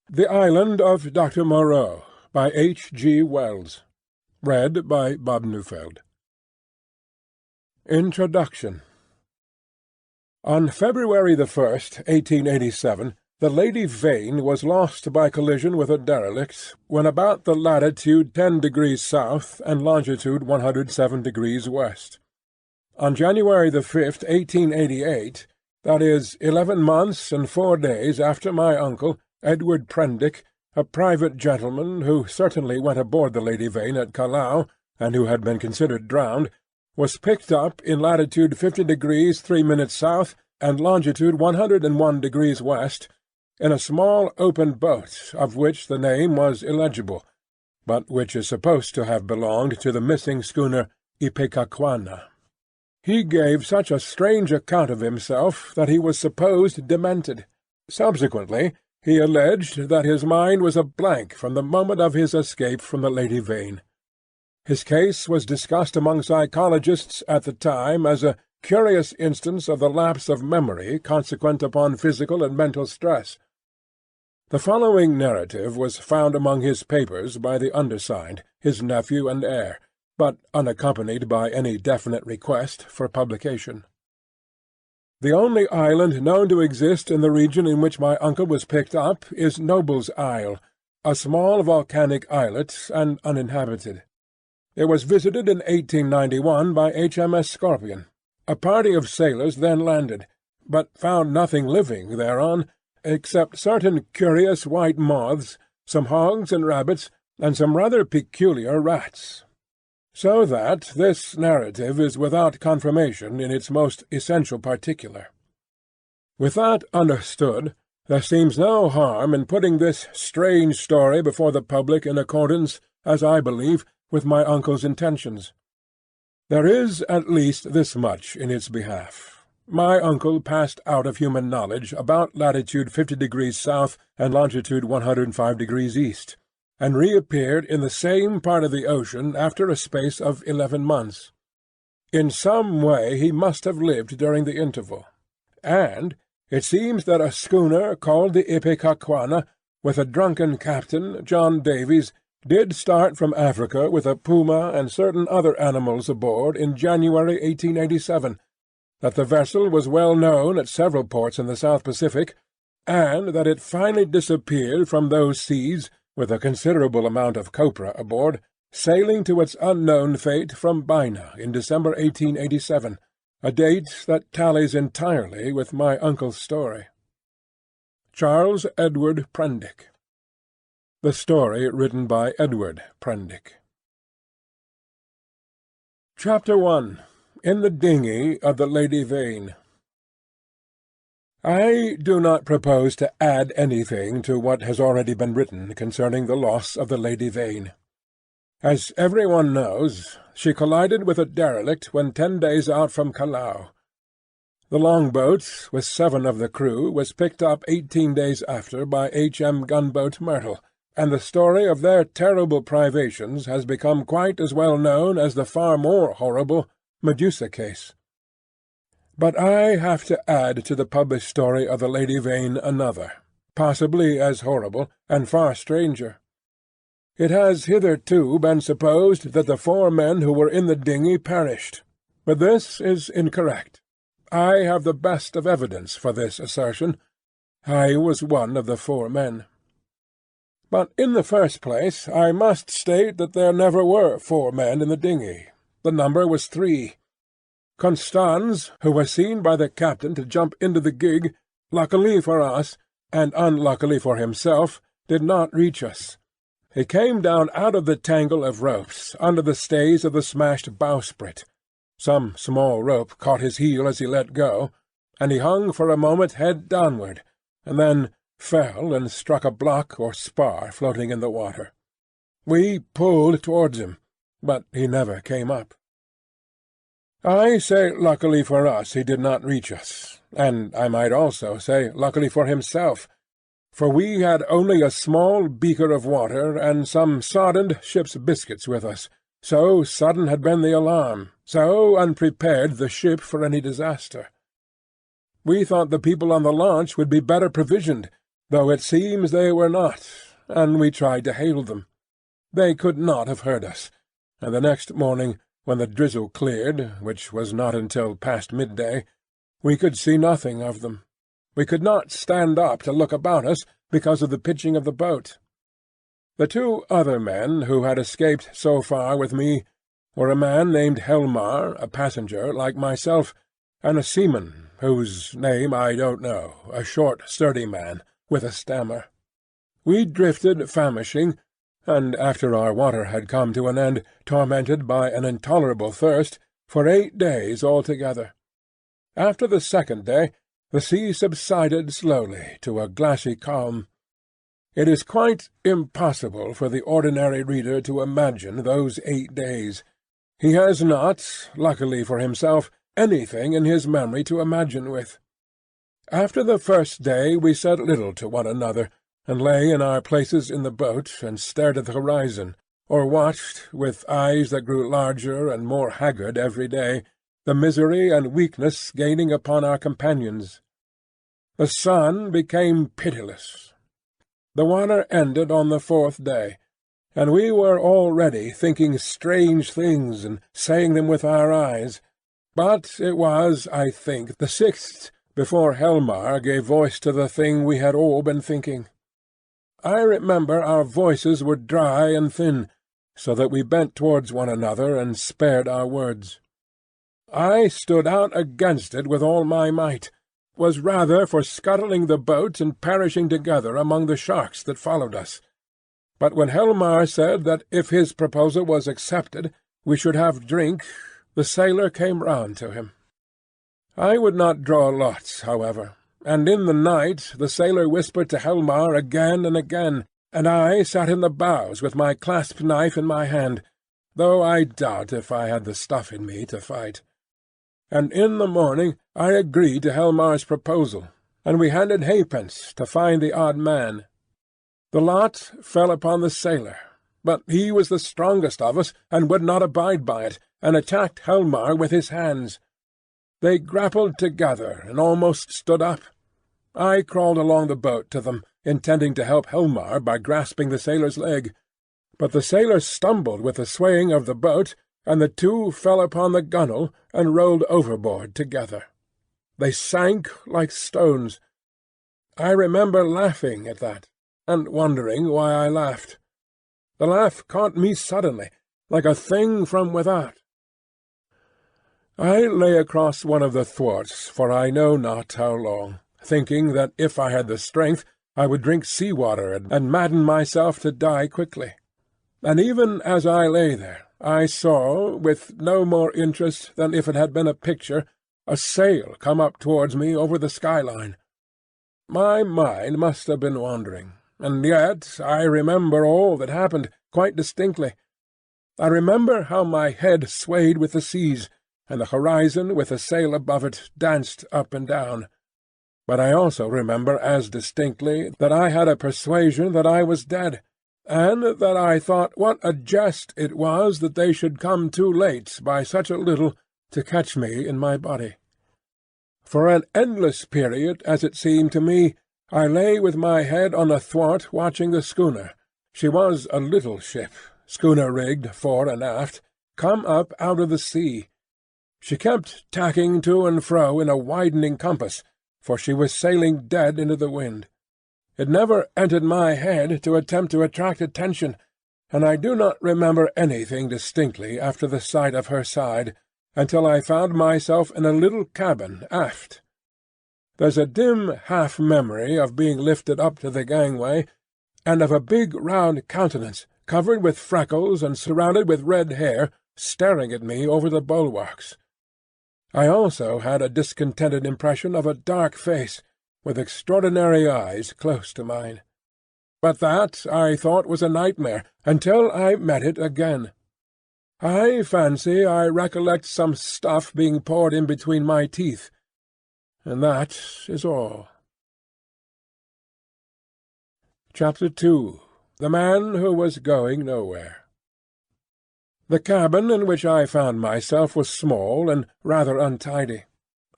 The Island of Doctor Moreau, by H. G. Wells. Read by Bob Neufeld. Introduction. On February 1st, 1887, the Lady Vane was lost by collision with a derelict when about the latitude 10 degrees south and longitude 107 degrees west. On January 5th, 1888, that is, 11 months and 4 days after my uncle, Edward Prendick, a private gentleman who certainly went aboard the Lady Vane at Callao, and who had been considered drowned, was picked up in latitude 50 degrees 3 minutes south and longitude 101 degrees west, in a small open boat of which the name was illegible, but which is supposed to have belonged to the missing schooner Ipecacuanha. He gave such a strange account of himself that he was supposed demented. Subsequently, he alleged that his mind was a blank from the moment of his escape from the Lady Vane. His case was discussed among psychologists at the time as a curious instance of the lapse of memory consequent upon physical and mental stress. The following narrative was found among his papers by the undersigned, his nephew and heir, but unaccompanied by any definite request for publication. The only island known to exist in the region in which my uncle was picked up is Noble's Isle, a small volcanic islet and uninhabited. It was visited in 1891 by HMS Scorpion. A party of sailors then landed, but found nothing living thereon, except certain curious white moths, some hogs and rabbits, and some rather peculiar rats. So that this narrative is without confirmation in its most essential particular. With that understood, there seems no harm in putting this strange story before the public in accordance, as I believe, with my uncle's intentions. There is at least this much in its behalf. My uncle passed out of human knowledge about latitude 50 degrees south and longitude 105 degrees east, and reappeared in the same part of the ocean after a space of 11 months. In some way he must have lived during the interval, and it seems that a schooner called the Ipecacuanha, with a drunken captain, John Davies, did start from Africa with a puma and certain other animals aboard in January 1887, that the vessel was well known at several ports in the South Pacific, and that it finally disappeared from those seas with a considerable amount of copra aboard, sailing to its unknown fate from Bina in December 1887, a date that tallies entirely with my uncle's story. Charles Edward Prendick. The story written by Edward Prendick. Chapter 1. In the Dinghy of the Lady Vane. I do not propose to add anything to what has already been written concerning the loss of the Lady Vane. As everyone knows, she collided with a derelict when 10 days out from Callao. The longboat, with 7 of the crew, was picked up 18 days after by H.M. gunboat Myrtle, and the story of their terrible privations has become quite as well known as the far more horrible Medusa case. But I have to add to the published story of the Lady Vane another, possibly as horrible, and far stranger. It has hitherto been supposed that the 4 men who were in the dinghy perished, but this is incorrect. I have the best of evidence for this assertion. I was one of the 4 men. But in the first place I must state that there never were 4 men in the dinghy. The number was 3. Constans, who was seen by the captain to jump into the gig, luckily for us, and unluckily for himself, did not reach us. He came down out of the tangle of ropes, under the stays of the smashed bowsprit. Some small rope caught his heel as he let go, and he hung for a moment head downward, and then fell and struck a block or spar floating in the water. We pulled towards him, but he never came up. I say luckily for us he did not reach us, and I might also say luckily for himself, for we had only a small beaker of water and some soddened ship's biscuits with us. So sudden had been the alarm, so unprepared the ship for any disaster. We thought the people on the launch would be better provisioned, though it seems they were not, and we tried to hail them. They could not have heard us, and the next morning, when the drizzle cleared, which was not until past midday, we could see nothing of them. We could not stand up to look about us because of the pitching of the boat. The two other men who had escaped so far with me were a man named Helmar, a passenger like myself, and a seaman, whose name I don't know, a short, sturdy man, with a stammer. We drifted famishing, and after our water had come to an end, tormented by an intolerable thirst, for 8 days altogether. After the second day, the sea subsided slowly to a glassy calm. It is quite impossible for the ordinary reader to imagine those 8 days. He has not, luckily for himself, anything in his memory to imagine with. After the first day we said little to one another, and lay in our places in the boat and stared at the horizon, or watched, with eyes that grew larger and more haggard every day, the misery and weakness gaining upon our companions. The sun became pitiless. The water ended on the 4th day, and we were already thinking strange things and saying them with our eyes. But it was, I think, the 6th before Helmar gave voice to the thing we had all been thinking. I remember our voices were dry and thin, so that we bent towards one another and spared our words. I stood out against it with all my might, was rather for scuttling the boat and perishing together among the sharks that followed us. But when Helmar said that if his proposal was accepted we should have drink, the sailor came round to him. I would not draw lots, however, and in the night the sailor whispered to Helmar again and again, and I sat in the bows with my clasp knife in my hand, though I doubt if I had the stuff in me to fight. And in the morning I agreed to Helmar's proposal, and we handed halfpence to find the odd man. The lot fell upon the sailor, but he was the strongest of us, and would not abide by it, and attacked Helmar with his hands. They grappled together, and almost stood up. I crawled along the boat to them, intending to help Helmar by grasping the sailor's leg. But the sailor stumbled with the swaying of the boat, and the two fell upon the gunwale and rolled overboard together. They sank like stones. I remember laughing at that, and wondering why I laughed. The laugh caught me suddenly, like a thing from without. I lay across one of the thwarts for I know not how long, thinking that if I had the strength I would drink sea-water and madden myself to die quickly. And even as I lay there, I saw, with no more interest than if it had been a picture, a sail come up towards me over the skyline. My mind must have been wandering, and yet I remember all that happened quite distinctly. I remember how my head swayed with the seas, and the horizon with the sail above it danced up and down. But I also remember as distinctly that I had a persuasion that I was dead, and that I thought what a jest it was that they should come too late by such a little to catch me in my body. For an endless period, as it seemed to me, I lay with my head on the thwart watching the schooner. She was a little ship, schooner-rigged fore and aft, come up out of the sea. She kept tacking to and fro in a widening compass, for she was sailing dead into the wind. It never entered my head to attempt to attract attention, and I do not remember anything distinctly after the sight of her side, until I found myself in a little cabin aft. There's a dim half-memory of being lifted up to the gangway, and of a big round countenance, covered with freckles and surrounded with red hair, staring at me over the bulwarks. I also had a discontented impression of a dark face, with extraordinary eyes close to mine. But that I thought was a nightmare, until I met it again. I fancy I recollect some stuff being poured in between my teeth, and that is all. Chapter 2. The Man Who Was Going Nowhere. The cabin in which I found myself was small and rather untidy.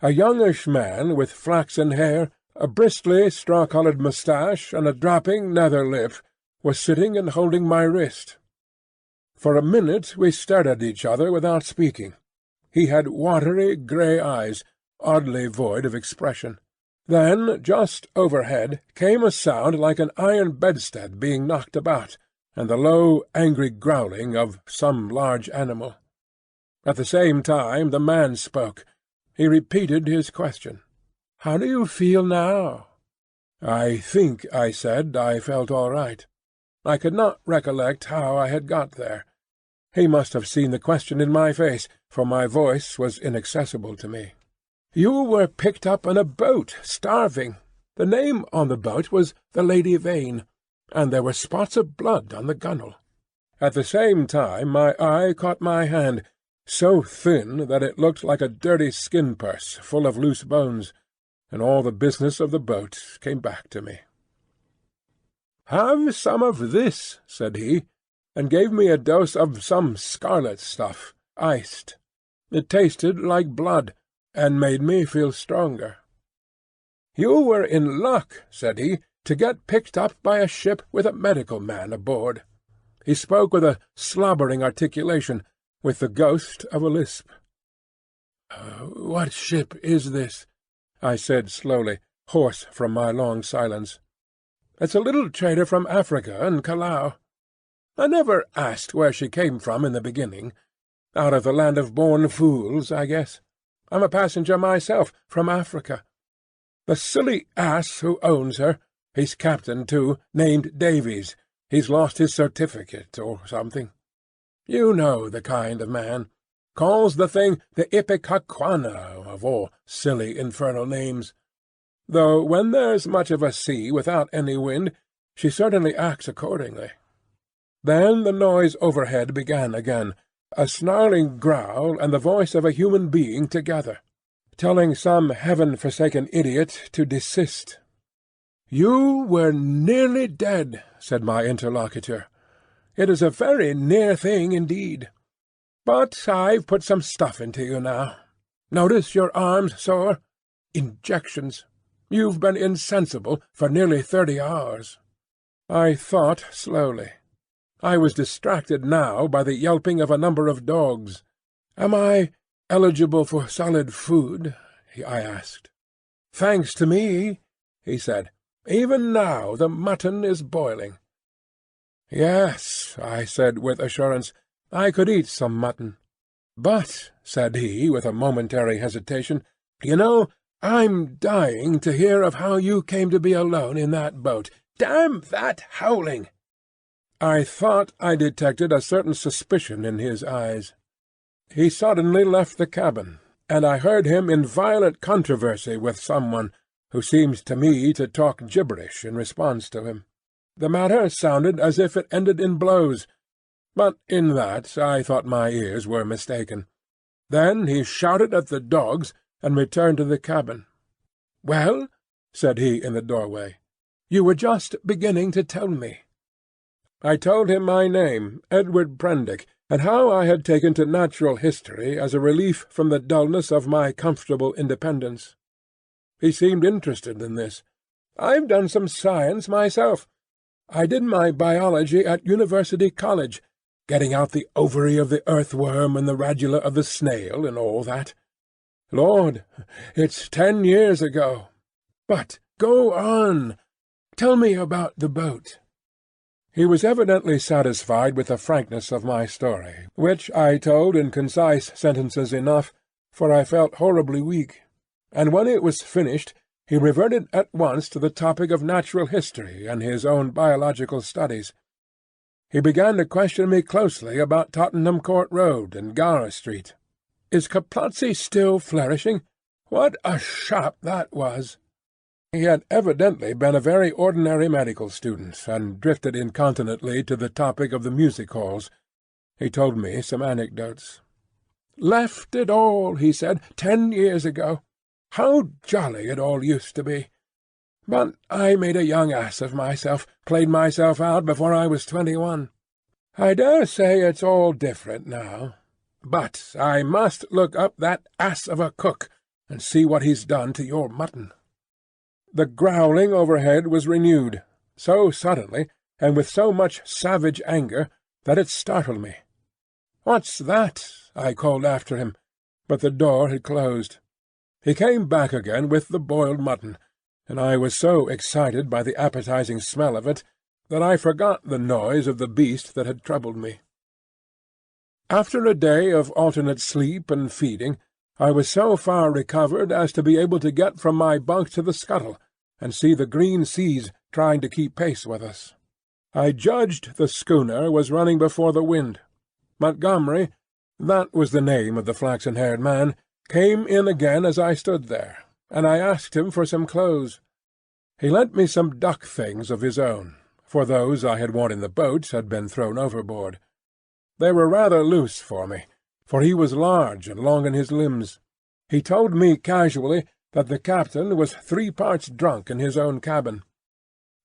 A youngish man with flaxen hair, A bristly, straw-coloured moustache and a dropping nether lip was sitting and holding my wrist. For a minute we stared at each other without speaking. He had watery grey eyes, oddly void of expression. Then, just overhead, came a sound like an iron bedstead being knocked about, and the low, angry growling of some large animal. At the same time the man spoke. He repeated his question. "How do you feel now?" I think I said I felt all right. I could not recollect how I had got there. He must have seen the question in my face, for my voice was inaccessible to me. "You were picked up in a boat, starving. The name on the boat was the Lady Vane, and there were spots of blood on the gunwale." At the same time my eye caught my hand, so thin that it looked like a dirty skin-purse full of loose bones, and all the business of the boat came back to me. "Have some of this," said he, and gave me a dose of some scarlet stuff, iced. It tasted like blood, and made me feel stronger. "You were in luck," said he, "to get picked up by a ship with a medical man aboard." He spoke with a slobbering articulation, with the ghost of a lisp. "What ship is this?" I said slowly, hoarse from my long silence. "It's a little trader from Africa and Callao. I never asked where she came from in the beginning. Out of the land of born fools, I guess. I'm a passenger myself, from Africa. The silly ass who owns her, he's captain too, named Davies. He's lost his certificate or something. You know the kind of man. Calls the thing the Ipecacuanha, of all silly infernal names. Though when there's much of a sea without any wind, she certainly acts accordingly." Then the noise overhead began again, a snarling growl and the voice of a human being together, telling some heaven-forsaken idiot to desist. "You were nearly dead," said my interlocutor. "It is a very near thing indeed. But I've put some stuff into you now. Notice your arms sore? Injections. You've been insensible for nearly 30 hours." I thought slowly. I was distracted now by the yelping of a number of dogs. "Am I eligible for solid food?" I asked. "Thanks to me," he said. "Even now the mutton is boiling." "Yes," I said with assurance, "I could eat some mutton." "But," said he with a momentary hesitation, "you know, I'm dying to hear of how you came to be alone in that boat. Damn that howling!" I thought I detected a certain suspicion in his eyes. He suddenly left the cabin, and I heard him in violent controversy with someone, who seemed to me to talk gibberish in response to him. The matter sounded as if it ended in blows, but in that I thought my ears were mistaken. Then he shouted at the dogs, and returned to the cabin. "Well," said he in the doorway, "you were just beginning to tell me." I told him my name, Edward Prendick, and how I had taken to natural history as a relief from the dullness of my comfortable independence. He seemed interested in this. "I've done some science myself. I did my biology at University College, getting out the ovary of the earthworm and the radula of the snail and all that. Lord, it's 10 years ago. But go on. Tell me about the boat." He was evidently satisfied with the frankness of my story, which I told in concise sentences enough, for I felt horribly weak, and when it was finished he reverted at once to the topic of natural history and his own biological studies. He began to question me closely about Tottenham Court Road and Gower Street. "Is Caplatzi still flourishing? What a shop that was!" He had evidently been a very ordinary medical student, and drifted incontinently to the topic of the music-halls. He told me some anecdotes. "Left it all," he said, 10 years ago. How jolly it all used to be! But I made a young ass of myself, played myself out before I was 21. I dare say it's all different now. But I must look up that ass of a cook, and see what he's done to your mutton." The growling overhead was renewed, so suddenly, and with so much savage anger, that it startled me. "What's that?" I called after him, but the door had closed. He came back again with the boiled mutton, and I was so excited by the appetizing smell of it that I forgot the noise of the beast that had troubled me. After a day of alternate sleep and feeding, I was so far recovered as to be able to get from my bunk to the scuttle, and see the green seas trying to keep pace with us. I judged the schooner was running before the wind. Montgomery, that was the name of the flaxen-haired man, came in again as I stood there, and I asked him for some clothes. He lent me some duck things of his own, for those I had worn in the boat had been thrown overboard. They were rather loose for me, for he was large and long in his limbs. He told me casually that the captain was 3 parts drunk in his own cabin.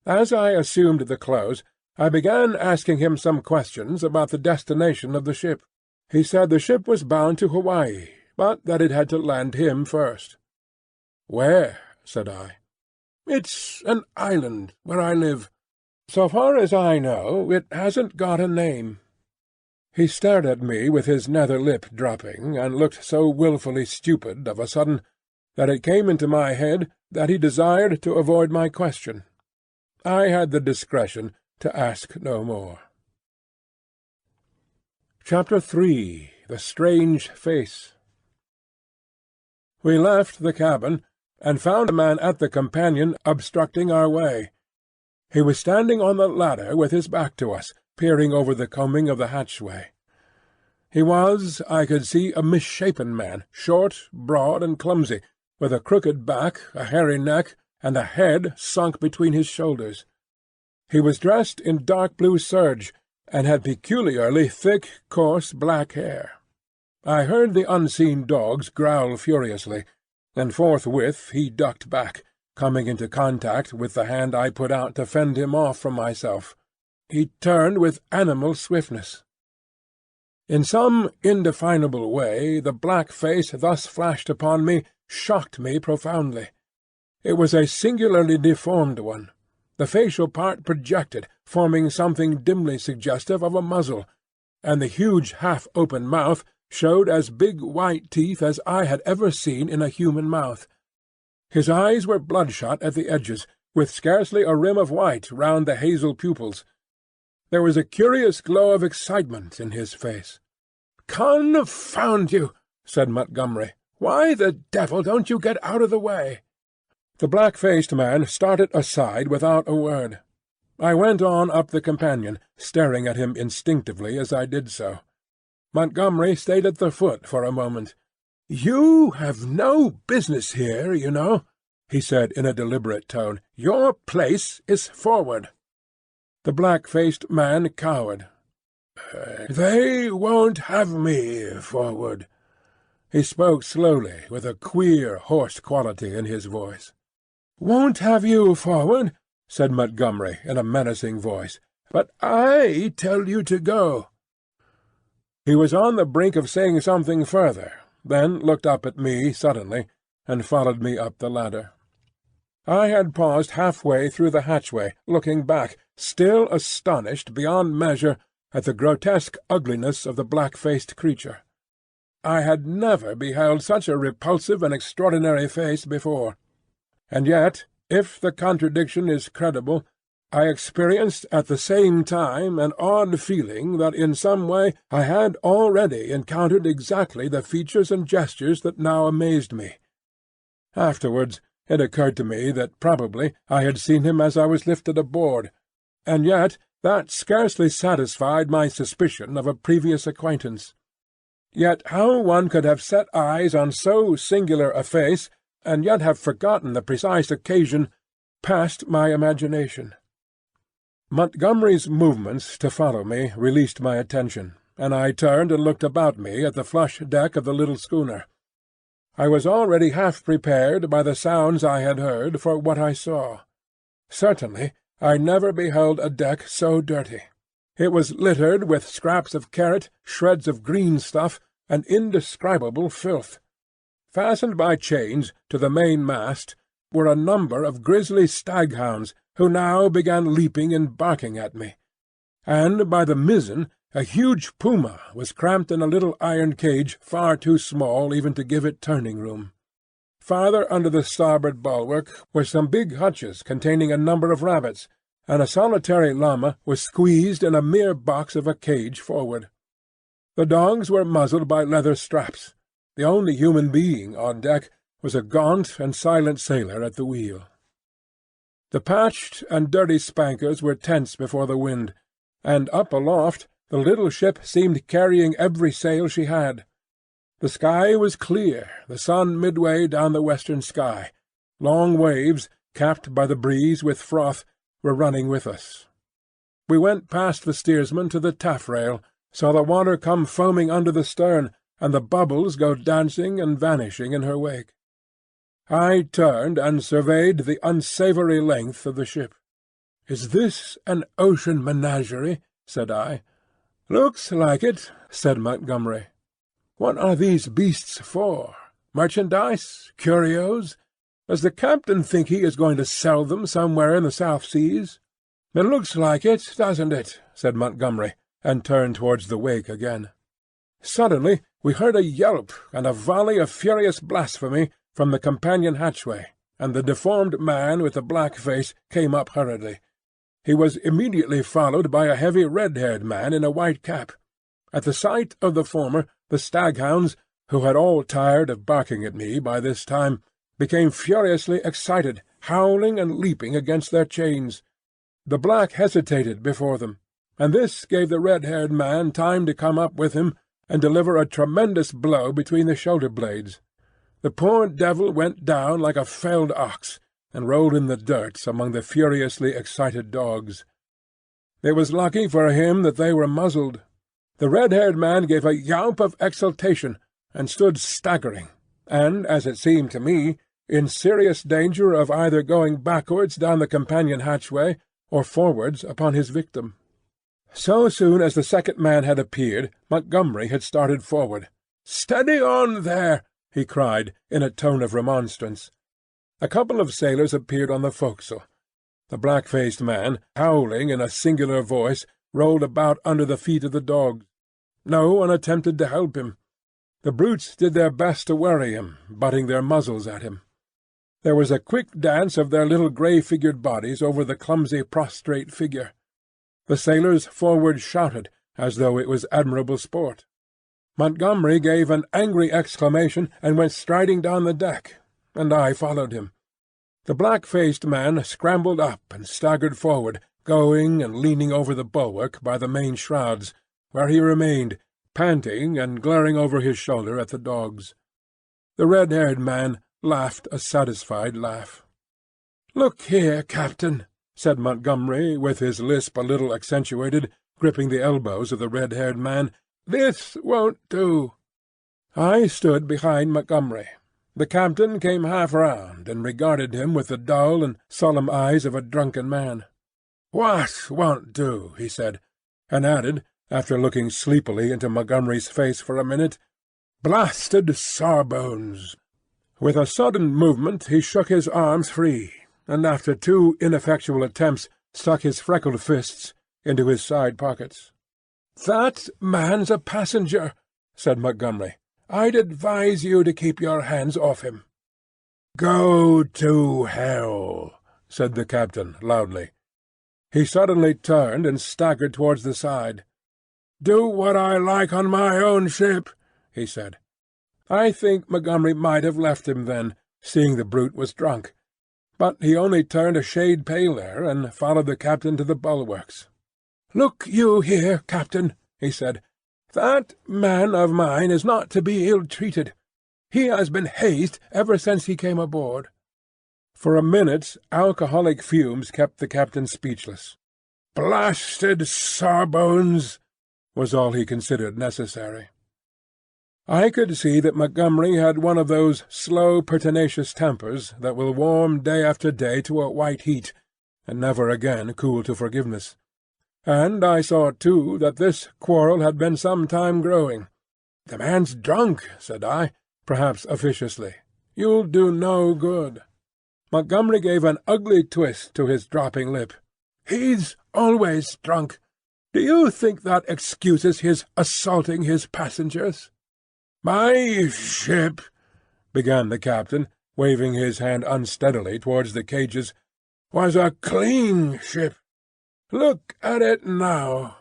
As I assumed the clothes, I began asking him some questions about the destination of the ship. He said the ship was bound to Hawaii, but that it had to land him first. "Where?" said I. "It's an island where I live. So far as I know, it hasn't got a name." He stared at me with his nether lip dropping, and looked so wilfully stupid of a sudden that it came into my head that he desired to avoid my question. I had the discretion to ask no more. Chapter 3. The Strange Face. We left the cabin, and found a man at the companion obstructing our way. He was standing on the ladder with his back to us, peering over the combing of the hatchway. He was, I could see, a misshapen man, short, broad, and clumsy, with a crooked back, a hairy neck, and a head sunk between his shoulders. He was dressed in dark blue serge, and had peculiarly thick, coarse black hair. I heard the unseen dogs growl furiously, and forthwith he ducked back, coming into contact with the hand I put out to fend him off from myself. He turned with animal swiftness. In some indefinable way the black face thus flashed upon me shocked me profoundly. It was a singularly deformed one. The facial part projected, forming something dimly suggestive of a muzzle, and the huge half-open mouth showed as big white teeth as I had ever seen in a human mouth. His eyes were bloodshot at the edges, with scarcely a rim of white round the hazel pupils. There was a curious glow of excitement in his face. "Confound you!" said Montgomery. "Why the devil don't you get out of the way?" The black-faced man started aside without a word. I went on up the companion, staring at him instinctively as I did so. Montgomery stayed at the foot for a moment. "You have no business here, you know," he said in a deliberate tone. "Your place is forward." The black-faced man cowered. "They won't have me forward." He spoke slowly, with a queer, hoarse quality in his voice. "Won't have you forward?" said Montgomery in a menacing voice. "But I tell you to go." He was on the brink of saying something further, then looked up at me suddenly, and followed me up the ladder. I had paused half-way through the hatchway, looking back, still astonished beyond measure at the grotesque ugliness of the black-faced creature. I had never beheld such a repulsive and extraordinary face before. And yet, if the contradiction is credible, I experienced at the same time an odd feeling that in some way I had already encountered exactly the features and gestures that now amazed me. Afterwards it occurred to me that probably I had seen him as I was lifted aboard, and yet that scarcely satisfied my suspicion of a previous acquaintance. Yet how one could have set eyes on so singular a face, and yet have forgotten the precise occasion, passed my imagination. Montgomery's movements to follow me released my attention, and I turned and looked about me at the flush deck of the little schooner. I was already half prepared by the sounds I had heard for what I saw. Certainly I never beheld a deck so dirty. It was littered with scraps of carrot, shreds of green stuff, and indescribable filth. Fastened by chains to the main mast, were a number of grisly staghounds, who now began leaping and barking at me. And by the mizzen a huge puma was cramped in a little iron cage far too small even to give it turning room. Farther under the starboard bulwark were some big hutches containing a number of rabbits, and a solitary llama was squeezed in a mere box of a cage forward. The dogs were muzzled by leather straps. The only human being on deck was a gaunt and silent sailor at the wheel. The patched and dirty spankers were tense before the wind, and up aloft the little ship seemed carrying every sail she had. The sky was clear, the sun midway down the western sky. Long waves, capped by the breeze with froth, were running with us. We went past the steersman to the taffrail, saw the water come foaming under the stern, and the bubbles go dancing and vanishing in her wake. I turned and surveyed the unsavoury length of the ship. "Is this an ocean menagerie?" said I. "Looks like it," said Montgomery. "What are these beasts for? Merchandise? Curios? Does the captain think he is going to sell them somewhere in the South Seas?" "It looks like it, doesn't it?" said Montgomery, and turned towards the wake again. Suddenly we heard a yelp and a volley of furious blasphemy from the companion hatchway, and the deformed man with the black face came up hurriedly. He was immediately followed by a heavy red-haired man in a white cap. At the sight of the former, the staghounds, who had all tired of barking at me by this time, became furiously excited, howling and leaping against their chains. The black hesitated before them, and this gave the red-haired man time to come up with him and deliver a tremendous blow between the shoulder-blades. The poor devil went down like a felled ox, and rolled in the dirt among the furiously excited dogs. It was lucky for him that they were muzzled. The red-haired man gave a yelp of exultation, and stood staggering, and, as it seemed to me, in serious danger of either going backwards down the companion hatchway or forwards upon his victim. So soon as the second man had appeared, Montgomery had started forward. "Steady on there!" he cried, in a tone of remonstrance. A couple of sailors appeared on the forecastle. The black-faced man, howling in a singular voice, rolled about under the feet of the dogs. No one attempted to help him. The brutes did their best to worry him, butting their muzzles at him. There was a quick dance of their little grey-figured bodies over the clumsy prostrate figure. The sailors forward shouted, as though it was admirable sport. Montgomery gave an angry exclamation and went striding down the deck, and I followed him. The black-faced man scrambled up and staggered forward, going and leaning over the bulwark by the main shrouds, where he remained, panting and glaring over his shoulder at the dogs. The red-haired man laughed a satisfied laugh. "Look here, Captain," said Montgomery, with his lisp a little accentuated, gripping the elbows of the red-haired man, "this won't do." I stood behind Montgomery. The captain came half round and regarded him with the dull and solemn eyes of a drunken man. "What won't do?" he said, and added, after looking sleepily into Montgomery's face for a minute, "Blasted sawbones!" With a sudden movement he shook his arms free, and after two ineffectual attempts stuck his freckled fists into his side pockets. "That man's a passenger," said Montgomery. "I'd advise you to keep your hands off him." "Go to hell," said the captain loudly. He suddenly turned and staggered towards the side. "Do what I like on my own ship," he said. I think Montgomery might have left him then, seeing the brute was drunk. But he only turned a shade paler and followed the captain to the bulwarks. "Look you here, Captain," he said. "That man of mine is not to be ill-treated. He has been hazed ever since he came aboard." For a minute alcoholic fumes kept the captain speechless. "Blasted sawbones!" was all he considered necessary. I could see that Montgomery had one of those slow, pertinacious tempers that will warm day after day to a white heat, and never again cool to forgiveness. And I saw, too, that this quarrel had been some time growing. "The man's drunk," said I, perhaps officiously. "You'll do no good." Montgomery gave an ugly twist to his dropping lip. "He's always drunk. Do you think that excuses his assaulting his passengers?" "My ship," began the captain, waving his hand unsteadily towards the cages, "was a clean ship. Look at it now."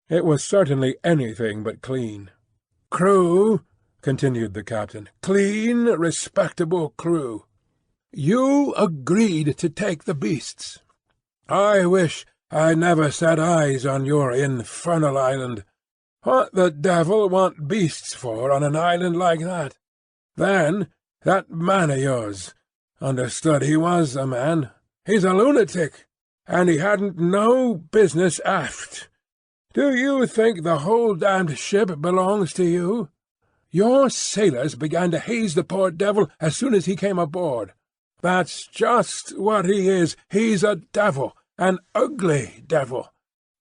It was certainly anything but clean. "Crew," continued the captain, "clean, respectable crew. You agreed to take the beasts. I wish I never set eyes on your infernal island. What the devil want beasts for on an island like that? Then, that man of yours. Understood he was a man. He's a lunatic, and he hadn't no business aft. Do you think the whole damned ship belongs to you? Your sailors began to haze the poor devil as soon as he came aboard. That's just what he is. He's a devil, an ugly devil.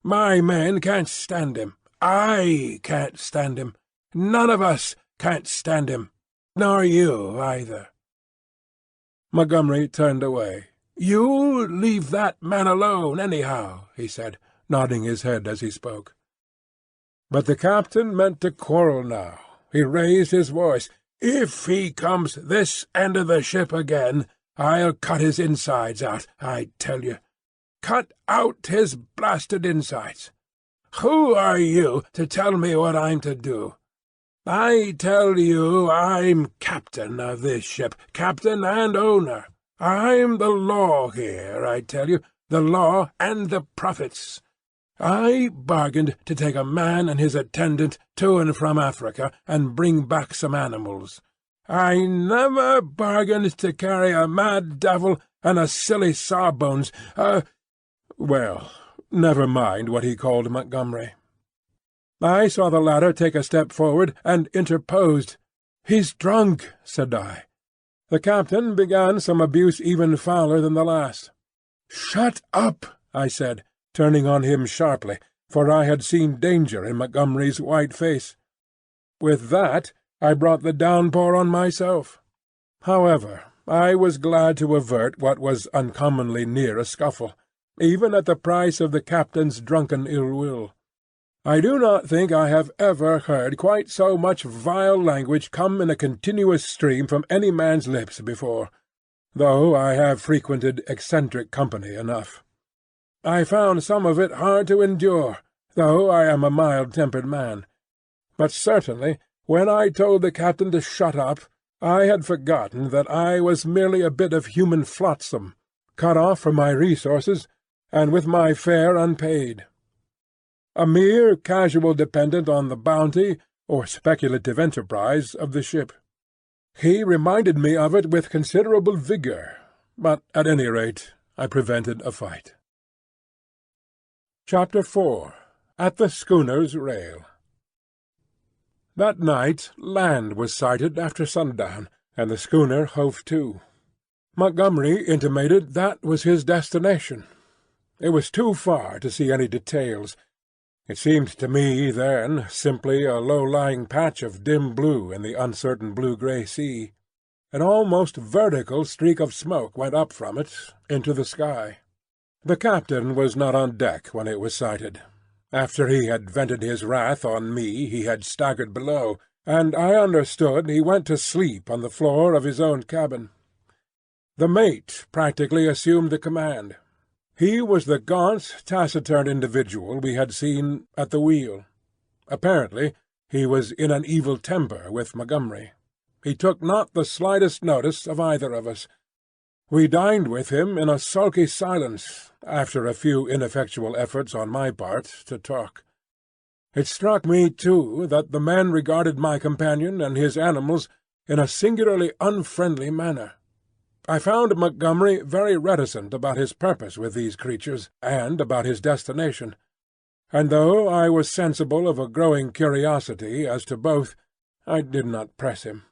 My men can't stand him. I can't stand him. None of us can't stand him. Nor you, either." Montgomery turned away. "You leave that man alone, anyhow," he said, nodding his head as he spoke. But the captain meant to quarrel now. He raised his voice. "If he comes this end of the ship again, I'll cut his insides out, I tell you. Cut out his blasted insides. Who are you to tell me what I'm to do? I tell you I'm captain of this ship, captain and owner. I'm the law here, I tell you, the law and the prophets. I bargained to take a man and his attendant to and from Africa and bring back some animals. I never bargained to carry a mad devil and a silly sawbones, well, never mind what he called Montgomery. I saw the latter take a step forward and interposed. "He's drunk," said I. The captain began some abuse even fouler than the last. "Shut up," I said, turning on him sharply, for I had seen danger in Montgomery's white face. With that I brought the downpour on myself. However, I was glad to avert what was uncommonly near a scuffle, even at the price of the captain's drunken ill-will. I do not think I have ever heard quite so much vile language come in a continuous stream from any man's lips before, though I have frequented eccentric company enough. I found some of it hard to endure, though I am a mild-tempered man. But certainly, when I told the captain to shut up, I had forgotten that I was merely a bit of human flotsam, cut off from my resources, and with my fare unpaid. A mere casual dependent on the bounty, or speculative enterprise, of the ship. He reminded me of it with considerable vigour, but at any rate I prevented a fight. Chapter 4. At the Schooner's Rail. That night land was sighted after sundown, and the schooner hove to. Montgomery intimated that was his destination. It was too far to see any details. It seemed to me then simply a low-lying patch of dim blue in the uncertain blue-grey sea. An almost vertical streak of smoke went up from it into the sky. The captain was not on deck when it was sighted. After he had vented his wrath on me he had staggered below, and I understood he went to sleep on the floor of his own cabin. The mate practically assumed the command. He was the gaunt, taciturn individual we had seen at the wheel. Apparently he was in an evil temper with Montgomery. He took not the slightest notice of either of us. We dined with him in a sulky silence, after a few ineffectual efforts on my part to talk. It struck me, too, that the men regarded my companion and his animals in a singularly unfriendly manner. I found Montgomery very reticent about his purpose with these creatures, and about his destination, and though I was sensible of a growing curiosity as to both, I did not press him.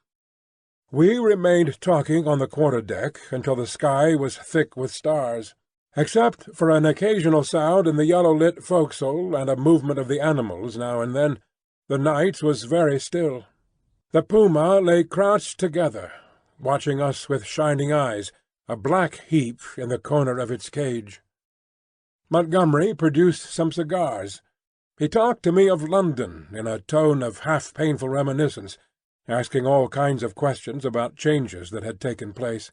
We remained talking on the quarter-deck until the sky was thick with stars. Except for an occasional sound in the yellow-lit forecastle and a movement of the animals now and then, the night was very still. The puma lay crouched together, watching us with shining eyes, a black heap in the corner of its cage. Montgomery produced some cigars. He talked to me of London in a tone of half-painful reminiscence, asking all kinds of questions about changes that had taken place.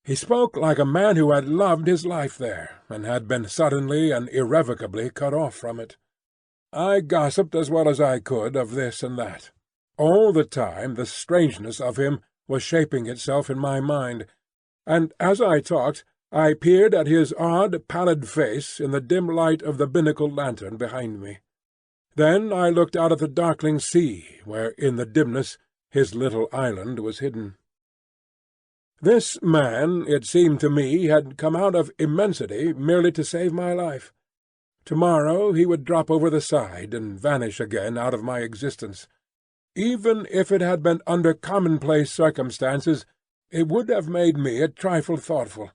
He spoke like a man who had loved his life there, and had been suddenly and irrevocably cut off from it. I gossiped as well as I could of this and that. All the time the strangeness of him was shaping itself in my mind, and as I talked I peered at his odd, pallid face in the dim light of the binnacle lantern behind me. Then I looked out at the darkling sea, where in the dimness his little island was hidden. This man, it seemed to me, had come out of immensity merely to save my life. To-morrow he would drop over the side and vanish again out of my existence. Even if it had been under commonplace circumstances, it would have made me a trifle thoughtful.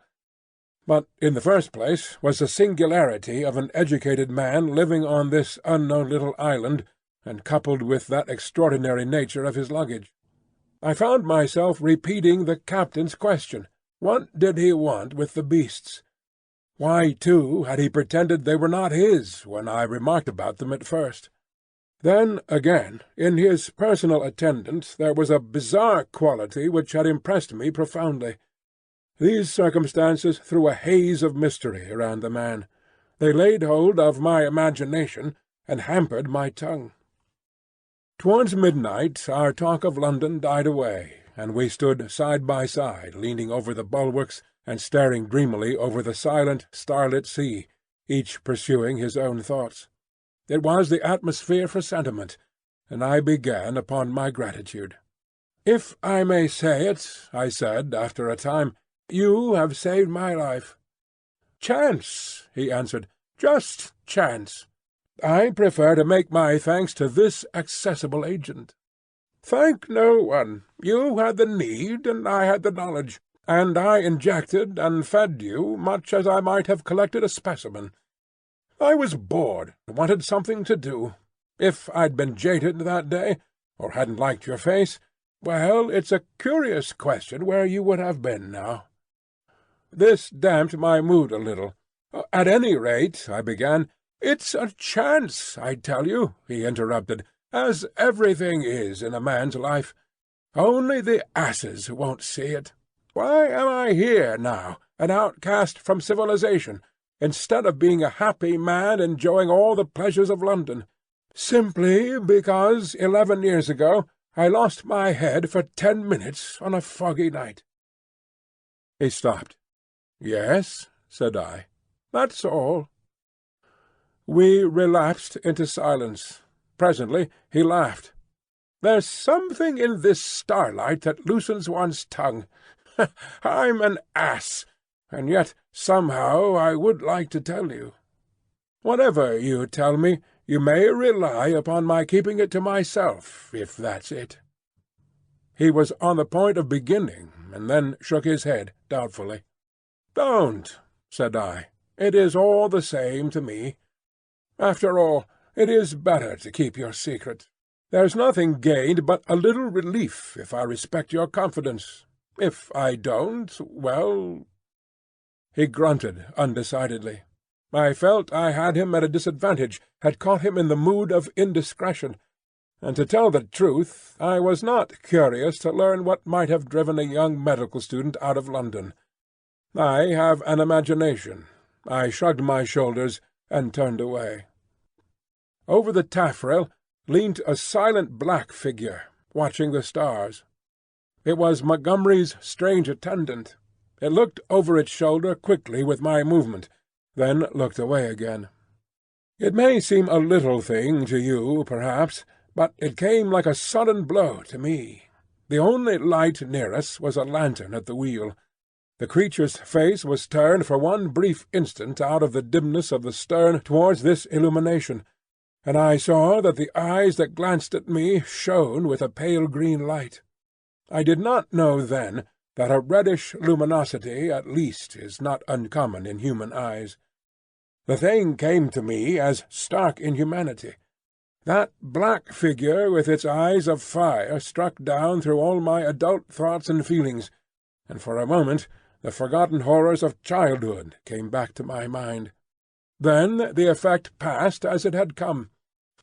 But in the first place was the singularity of an educated man living on this unknown little island, and coupled with that extraordinary nature of his luggage. I found myself repeating the captain's question. What did he want with the beasts? Why, too, had he pretended they were not his when I remarked about them at first? Then, again, in his personal attendant there was a bizarre quality which had impressed me profoundly. These circumstances threw a haze of mystery around the man. They laid hold of my imagination and hampered my tongue. Towards midnight our talk of London died away, and we stood side by side, leaning over the bulwarks and staring dreamily over the silent, starlit sea, each pursuing his own thoughts. It was the atmosphere for sentiment, and I began upon my gratitude. "If I may say it," I said after a time, "you have saved my life." "Chance," he answered, "just chance. I prefer to make my thanks to this accessible agent." "Thank no one. You had the need, and I had the knowledge, and I injected and fed you much as I might have collected a specimen. I was bored, wanted something to do. If I'd been jaded that day, or hadn't liked your face, well, it's a curious question where you would have been now." This damped my mood a little. "At any rate," I began. "It's a chance, I tell you," he interrupted, "as everything is in a man's life. Only the asses won't see it. Why am I here now, an outcast from civilization, instead of being a happy man enjoying all the pleasures of London? Simply because 11 years ago I lost my head for 10 minutes on a foggy night." He stopped. "Yes," said I. "That's all." We relapsed into silence. Presently he laughed. "There's something in this starlight that loosens one's tongue. I'm an ass, and yet somehow I would like to tell you. Whatever you tell me, you may rely upon my keeping it to myself, if that's it." He was on the point of beginning, and then shook his head doubtfully. "Don't," said I. "It is all the same to me. After all, it is better to keep your secret. There's nothing gained but a little relief if I respect your confidence. If I don't, well—" He grunted undecidedly. I felt I had him at a disadvantage, had caught him in the mood of indiscretion, and to tell the truth, I was not curious to learn what might have driven a young medical student out of London. I have an imagination. I shrugged my shoulders and turned away. Over the taffrail leant a silent black figure, watching the stars. It was Montgomery's strange attendant. It looked over its shoulder quickly with my movement, then looked away again. It may seem a little thing to you, perhaps, but it came like a sudden blow to me. The only light near us was a lantern at the wheel. The creature's face was turned for one brief instant out of the dimness of the stern towards this illumination, and I saw that the eyes that glanced at me shone with a pale green light. I did not know then that a reddish luminosity at least is not uncommon in human eyes. The thing came to me as stark inhumanity. That black figure with its eyes of fire struck down through all my adult thoughts and feelings, and for a moment The forgotten horrors of childhood came back to my mind. Then the effect passed as it had come.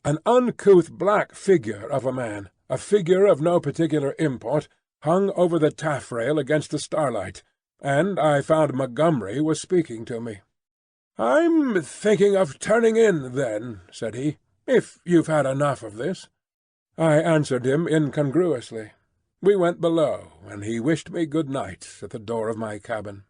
An uncouth black figure of a man, a figure of no particular import, hung over the taffrail against the starlight, and I found Montgomery was speaking to me. "I'm thinking of turning in, then," said he, "if you've had enough of this." I answered him incongruously. We went below, and he wished me good night at the door of my cabin.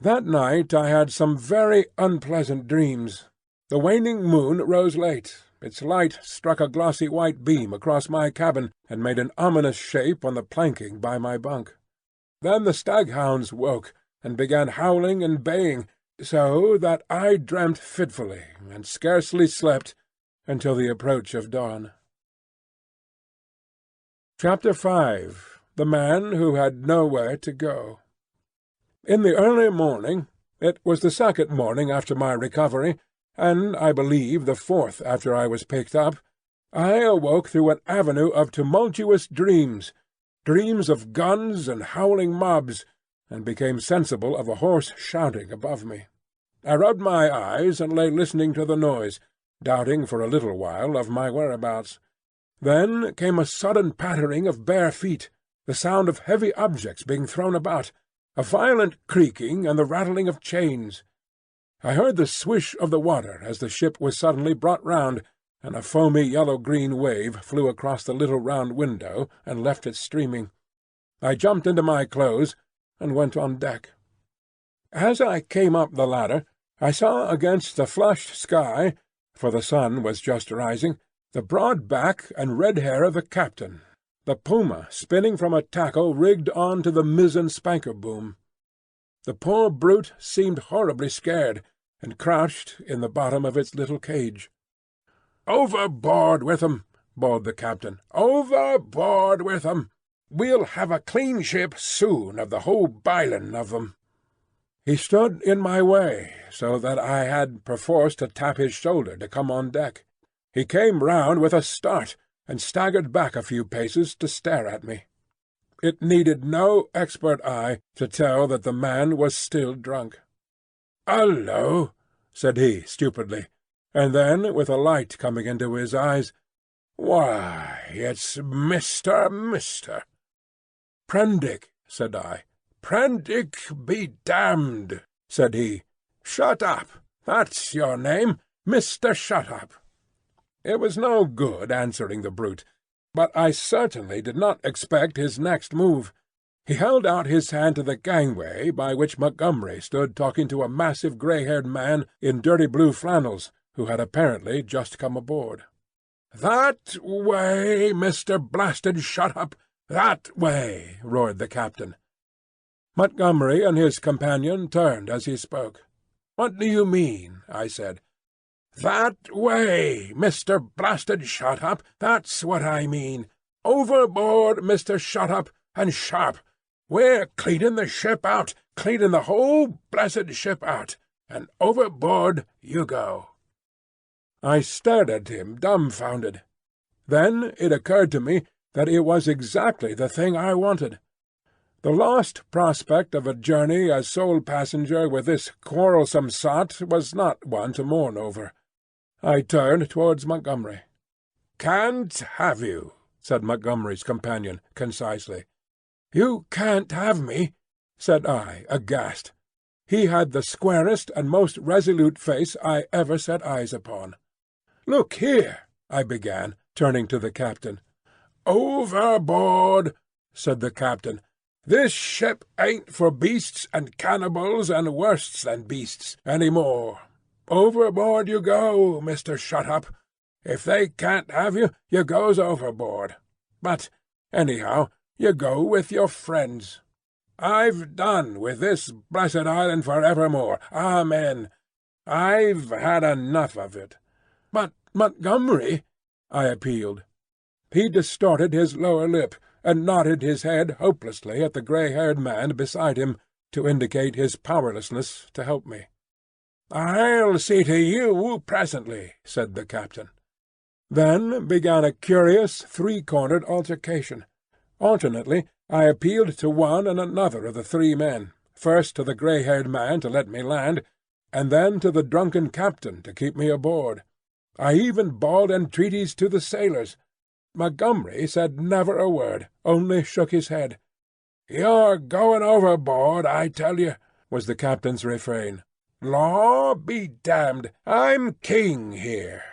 That night I had some very unpleasant dreams. The waning moon rose late. Its light struck a glossy white beam across my cabin, and made an ominous shape on the planking by my bunk. Then the staghounds woke, and began howling and baying, so that I dreamt fitfully, and scarcely slept until the approach of dawn. Chapter 5. The Man Who Had Nowhere to Go. In the early morning—it was the second morning after my recovery, and I believe the fourth after I was picked up—I awoke through an avenue of tumultuous dreams, dreams of guns and howling mobs, and became sensible of a hoarse shouting above me. I rubbed my eyes and lay listening to the noise, doubting for a little while of my whereabouts. Then came a sudden pattering of bare feet, the sound of heavy objects being thrown about, a violent creaking and the rattling of chains. I heard the swish of the water as the ship was suddenly brought round, and a foamy yellow-green wave flew across the little round window and left it streaming. I jumped into my clothes and went on deck. As I came up the ladder, I saw against the flushed sky, for the sun was just rising, the broad back and red hair of the captain, the puma spinning from a tackle rigged on to the mizzen spanker-boom. The poor brute seemed horribly scared, and crouched in the bottom of its little cage. "Overboard with 'em!" bawled the captain. "Overboard with 'em! We'll have a clean ship soon of the whole bilin' of 'em." He stood in my way, so that I had perforce to tap his shoulder to come on deck. He came round with a start, and staggered back a few paces to stare at me. It needed no expert eye to tell that the man was still drunk. "Hullo!" said he stupidly, and then, with a light coming into his eyes, "Why, it's Mr. "Prendick," said I. "Prendick be damned," said he. "Shut up! That's your name, Mr. Shut Up." It was no good answering the brute, but I certainly did not expect his next move. He held out his hand to the gangway by which Montgomery stood talking to a massive grey-haired man in dirty blue flannels, who had apparently just come aboard. "That way, Mr. Blasted Shut Up! That way!" roared the captain. Montgomery and his companion turned as he spoke. "What do you mean?" I said. "That way, Mr. Blasted Shut Up! That's what I mean! Overboard, Mr. Shut Up, and sharp! We're cleaning the ship out, cleaning the whole blessed ship out, and overboard you go." I stared at him dumbfounded. Then it occurred to me that it was exactly the thing I wanted. The lost prospect of a journey as sole passenger with this quarrelsome sot was not one to mourn over. I turned towards Montgomery. "Can't have you," said Montgomery's companion concisely. "You can't have me?" said I, aghast. He had the squarest and most resolute face I ever set eyes upon. "Look here," I began, turning to the captain. "Overboard," said the captain. "This ship ain't for beasts and cannibals and worse than beasts any more. Overboard you go, Mr. Shut Up. If they can't have you, you goes overboard. But, anyhow, you go with your friends. I've done with this blessed island for evermore. Amen. I've had enough of it." "But, Montgomery," I appealed. He distorted his lower lip, and nodded his head hopelessly at the grey-haired man beside him, to indicate his powerlessness to help me. "I'll see to you presently," said the captain. Then began a curious three-cornered altercation. Alternately I appealed to one and another of the three men, first to the grey-haired man to let me land, and then to the drunken captain to keep me aboard. I even bawled entreaties to the sailors. Montgomery said never a word, only shook his head. "You're going overboard, I tell you," was the captain's refrain. "Law be damned, I'm king here."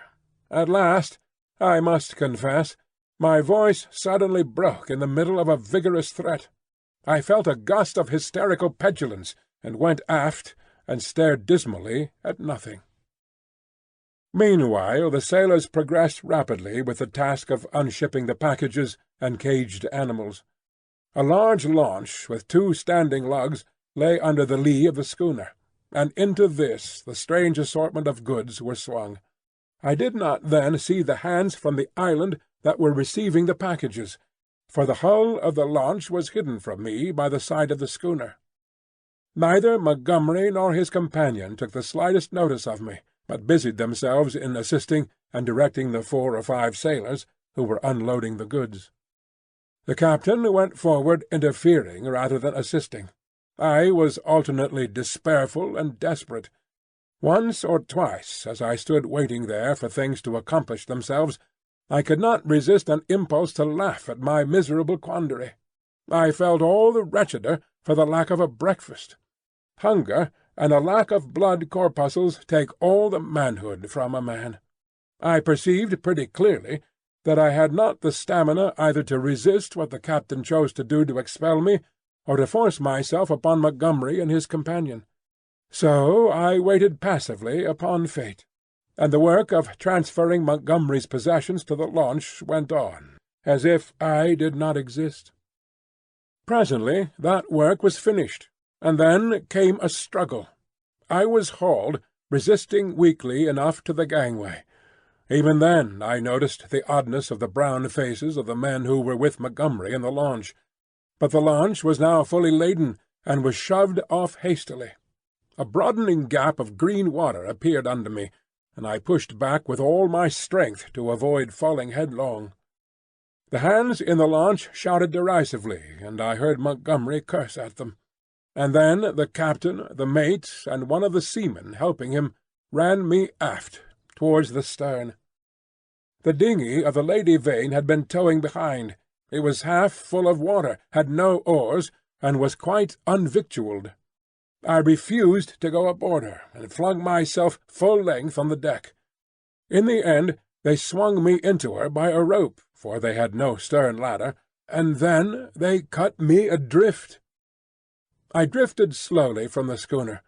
At last, I must confess, my voice suddenly broke in the middle of a vigorous threat. I felt a gust of hysterical petulance, and went aft and stared dismally at nothing. Meanwhile the sailors progressed rapidly with the task of unshipping the packages and caged animals. A large launch with 2 standing lugs lay under the lee of the schooner, and into this the strange assortment of goods were swung. I did not then see the hands from the island that were receiving the packages, for the hull of the launch was hidden from me by the side of the schooner. Neither Montgomery nor his companion took the slightest notice of me, but busied themselves in assisting and directing the 4 or 5 sailors who were unloading the goods. The captain went forward interfering rather than assisting. I was alternately despairful and desperate. Once or twice, as I stood waiting there for things to accomplish themselves, I could not resist an impulse to laugh at my miserable quandary. I felt all the wretcheder for the lack of a breakfast. Hunger and a lack of blood corpuscles take all the manhood from a man. I perceived pretty clearly that I had not the stamina either to resist what the captain chose to do to expel me, or to force myself upon Montgomery and his companion. So I waited passively upon fate, and the work of transferring Montgomery's possessions to the launch went on, as if I did not exist. Presently that work was finished, and then came a struggle. I was hauled, resisting weakly enough, to the gangway. Even then I noticed the oddness of the brown faces of the men who were with Montgomery in the launch. But the launch was now fully laden, and was shoved off hastily. A broadening gap of green water appeared under me, and I pushed back with all my strength to avoid falling headlong. The hands in the launch shouted derisively, and I heard Montgomery curse at them. And then the captain, the mate, and one of the seamen helping him, ran me aft towards the stern. The dinghy of the Lady Vain had been towing behind. It was half full of water, had no oars, and was quite unvictualled. I refused to go aboard her, and flung myself full length on the deck. In the end they swung me into her by a rope, for they had no stern ladder, and then they cut me adrift. I drifted slowly from the schooner.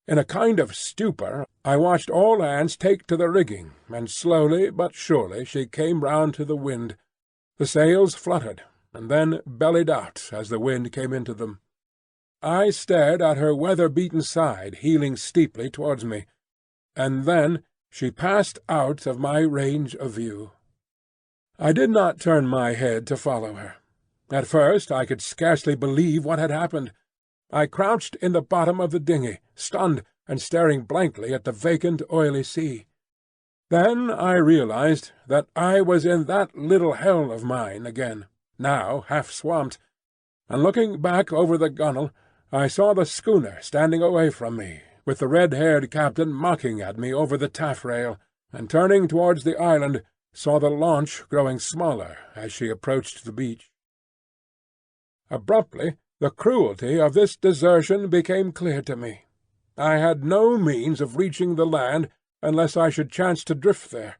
In a kind of stupor I watched all hands take to the rigging, and slowly but surely she came round to the wind. The sails fluttered, and then bellied out as the wind came into them. I stared at her weather-beaten side heeling steeply towards me, and then she passed out of my range of view. I did not turn my head to follow her. At first I could scarcely believe what had happened. I crouched in the bottom of the dinghy, stunned, and staring blankly at the vacant, oily sea. Then I realized that I was in that little hell of mine again, now half swamped, and looking back over the gunwale, I saw the schooner standing away from me, with the red-haired captain mocking at me over the taffrail, and turning towards the island, saw the launch growing smaller as she approached the beach. Abruptly the cruelty of this desertion became clear to me. I had no means of reaching the land unless I should chance to drift there.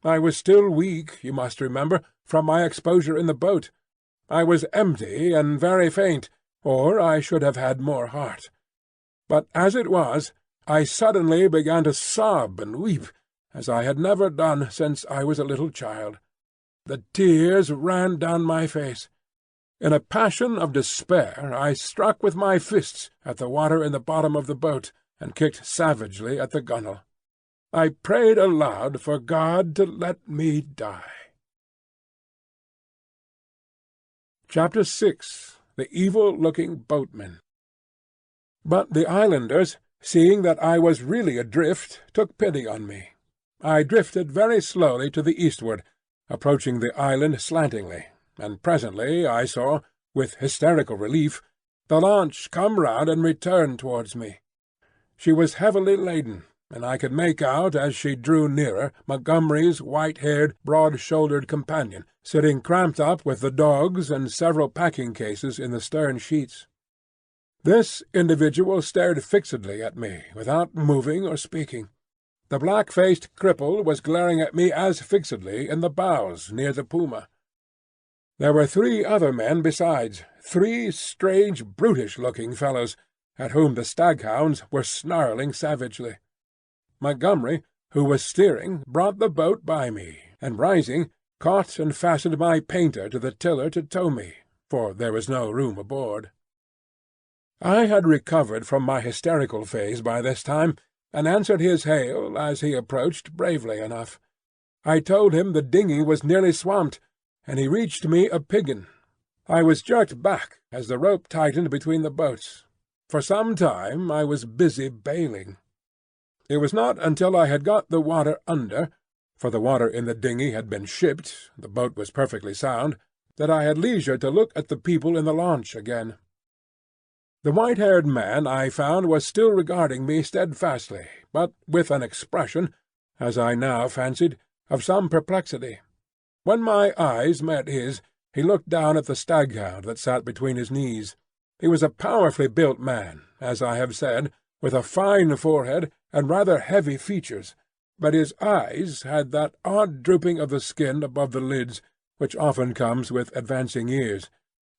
I was still weak, you must remember, from my exposure in the boat. I was empty and very faint, or I should have had more heart. But as it was, I suddenly began to sob and weep, as I had never done since I was a little child. The tears ran down my face. In a passion of despair I struck with my fists at the water in the bottom of the boat, and kicked savagely at the gunwale. I prayed aloud for God to let me die. Chapter 6. The Evil-Looking Boatmen. But the islanders, seeing that I was really adrift, took pity on me. I drifted very slowly to the eastward, approaching the island slantingly, and presently I saw, with hysterical relief, the launch come round and return towards me. She was heavily laden, and I could make out, as she drew nearer, Montgomery's white-haired, broad-shouldered companion, sitting cramped up with the dogs and several packing-cases in the stern sheets. This individual stared fixedly at me, without moving or speaking. The black-faced cripple was glaring at me as fixedly in the bows near the puma. There were 3 other men besides, 3 strange, brutish-looking fellows, at whom the staghounds were snarling savagely. Montgomery, who was steering, brought the boat by me, and rising, caught and fastened my painter to the tiller to tow me, for there was no room aboard. I had recovered from my hysterical phase by this time, and answered his hail as he approached bravely enough. I told him the dinghy was nearly swamped, and he reached me a piggin. I was jerked back as the rope tightened between the boats. For some time I was busy bailing. It was not until I had got the water under, for the water in the dinghy had been shipped, the boat was perfectly sound, that I had leisure to look at the people in the launch again. The white-haired man, I found, was still regarding me steadfastly, but with an expression, as I now fancied, of some perplexity. When my eyes met his, he looked down at the staghound that sat between his knees. He was a powerfully built man, as I have said, with a fine forehead and rather heavy features, but his eyes had that odd drooping of the skin above the lids which often comes with advancing years,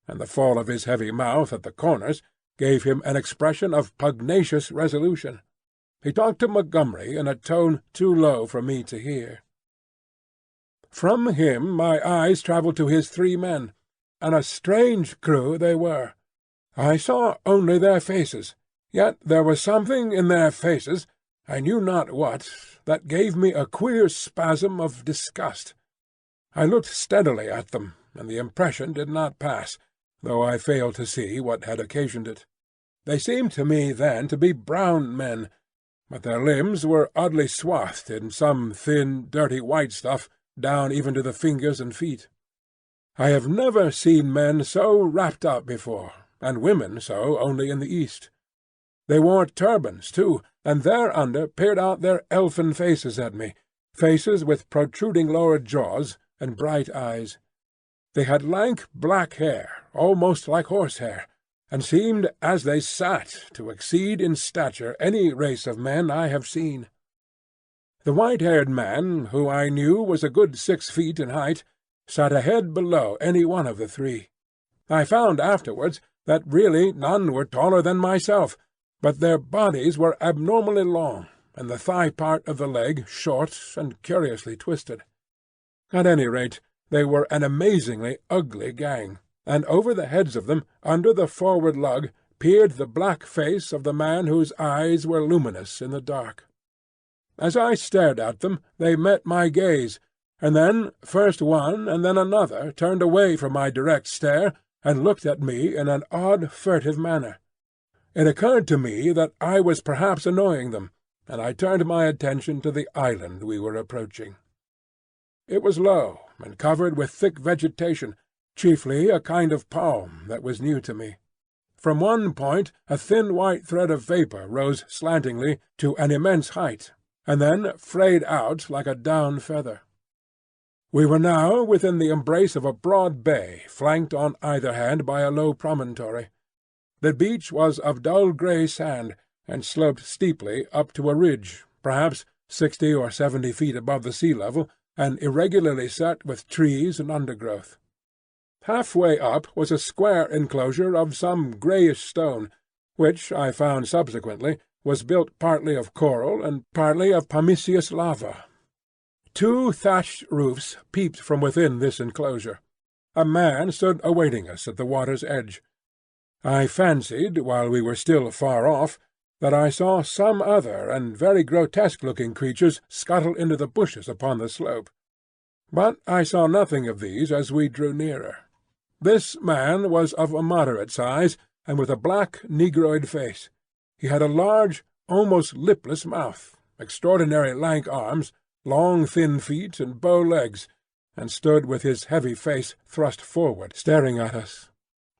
and the fall of his heavy mouth at the corners gave him an expression of pugnacious resolution. He talked to Montgomery in a tone too low for me to hear. From him my eyes travelled to his 3 men, and a strange crew they were. I saw only their faces, yet there was something in their faces, I knew not what, that gave me a queer spasm of disgust. I looked steadily at them, and the impression did not pass, though I failed to see what had occasioned it. They seemed to me then to be brown men, but their limbs were oddly swathed in some thin, dirty white stuff, down even to the fingers and feet. I have never seen men so wrapped up before, and women so only in the East. They wore turbans, too, and thereunder peered out their elfin faces at me, faces with protruding lower jaws and bright eyes. They had lank black hair, almost like horsehair, and seemed, as they sat, to exceed in stature any race of men I have seen. The white-haired man, who I knew was a good 6 feet in height, sat a head below any one of the 3. I found afterwards that really none were taller than myself, but their bodies were abnormally long, and the thigh part of the leg short and curiously twisted. At any rate, they were an amazingly ugly gang, and over the heads of them, under the forward lug, peered the black face of the man whose eyes were luminous in the dark. As I stared at them, they met my gaze, and then first one and then another turned away from my direct stare and looked at me in an odd, furtive manner. It occurred to me that I was perhaps annoying them, and I turned my attention to the island we were approaching. It was low and covered with thick vegetation, chiefly a kind of palm that was new to me. From one point a thin white thread of vapour rose slantingly to an immense height, and then frayed out like a down feather. We were now within the embrace of a broad bay, flanked on either hand by a low promontory. The beach was of dull grey sand, and sloped steeply up to a ridge, perhaps 60 or 70 feet above the sea level, and irregularly set with trees and undergrowth. Half-way up was a square enclosure of some greyish stone, which I found subsequently was built partly of coral and partly of pumiceous lava. 2 thatched roofs peeped from within this enclosure. A man stood awaiting us at the water's edge. I fancied, while we were still far off, that I saw some other and very grotesque-looking creatures scuttle into the bushes upon the slope. But I saw nothing of these as we drew nearer. This man was of a moderate size, and with a black negroid face. He had a large, almost lipless mouth, extraordinary lank arms, long thin feet, and bow legs, and stood with his heavy face thrust forward, staring at us.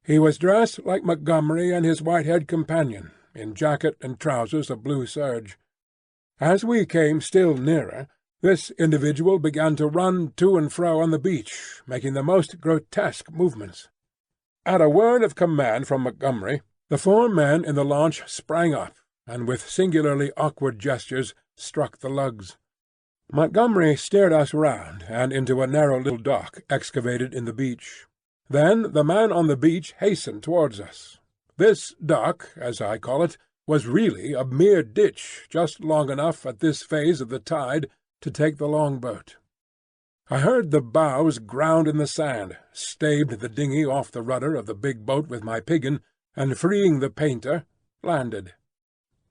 He was dressed like Montgomery and his white-haired companion, in jacket and trousers of blue serge. As we came still nearer, this individual began to run to and fro on the beach, making the most grotesque movements. At a word of command from Montgomery, the four men in the launch sprang up, and with singularly awkward gestures struck the lugs. Montgomery steered us round and into a narrow little dock excavated in the beach. Then the man on the beach hastened towards us. This dock, as I call it, was really a mere ditch just long enough at this phase of the tide to take the long-boat. I heard the bows ground in the sand, staved the dinghy off the rudder of the big boat with my piggin, and freeing the painter, landed.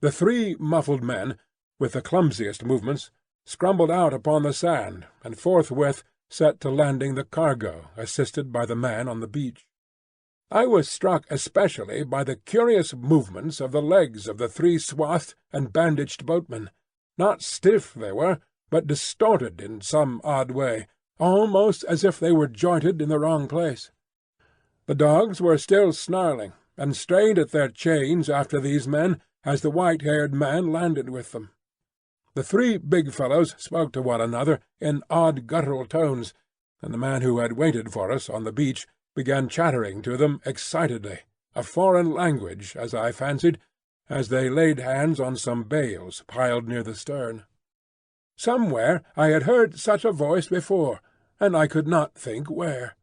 The three muffled men, with the clumsiest movements, scrambled out upon the sand, and forthwith set to landing the cargo, assisted by the man on the beach. I was struck especially by the curious movements of the legs of the three swathed and bandaged boatmen. Not stiff they were, but distorted in some odd way, almost as if they were jointed in the wrong place. The dogs were still snarling, and strained at their chains after these men as the white-haired man landed with them. The three big fellows spoke to one another in odd guttural tones, and the man who had waited for us on the beach began chattering to them excitedly, a foreign language, as I fancied, as they laid hands on some bales piled near the stern. Somewhere I had heard such a voice before, and I could not think where.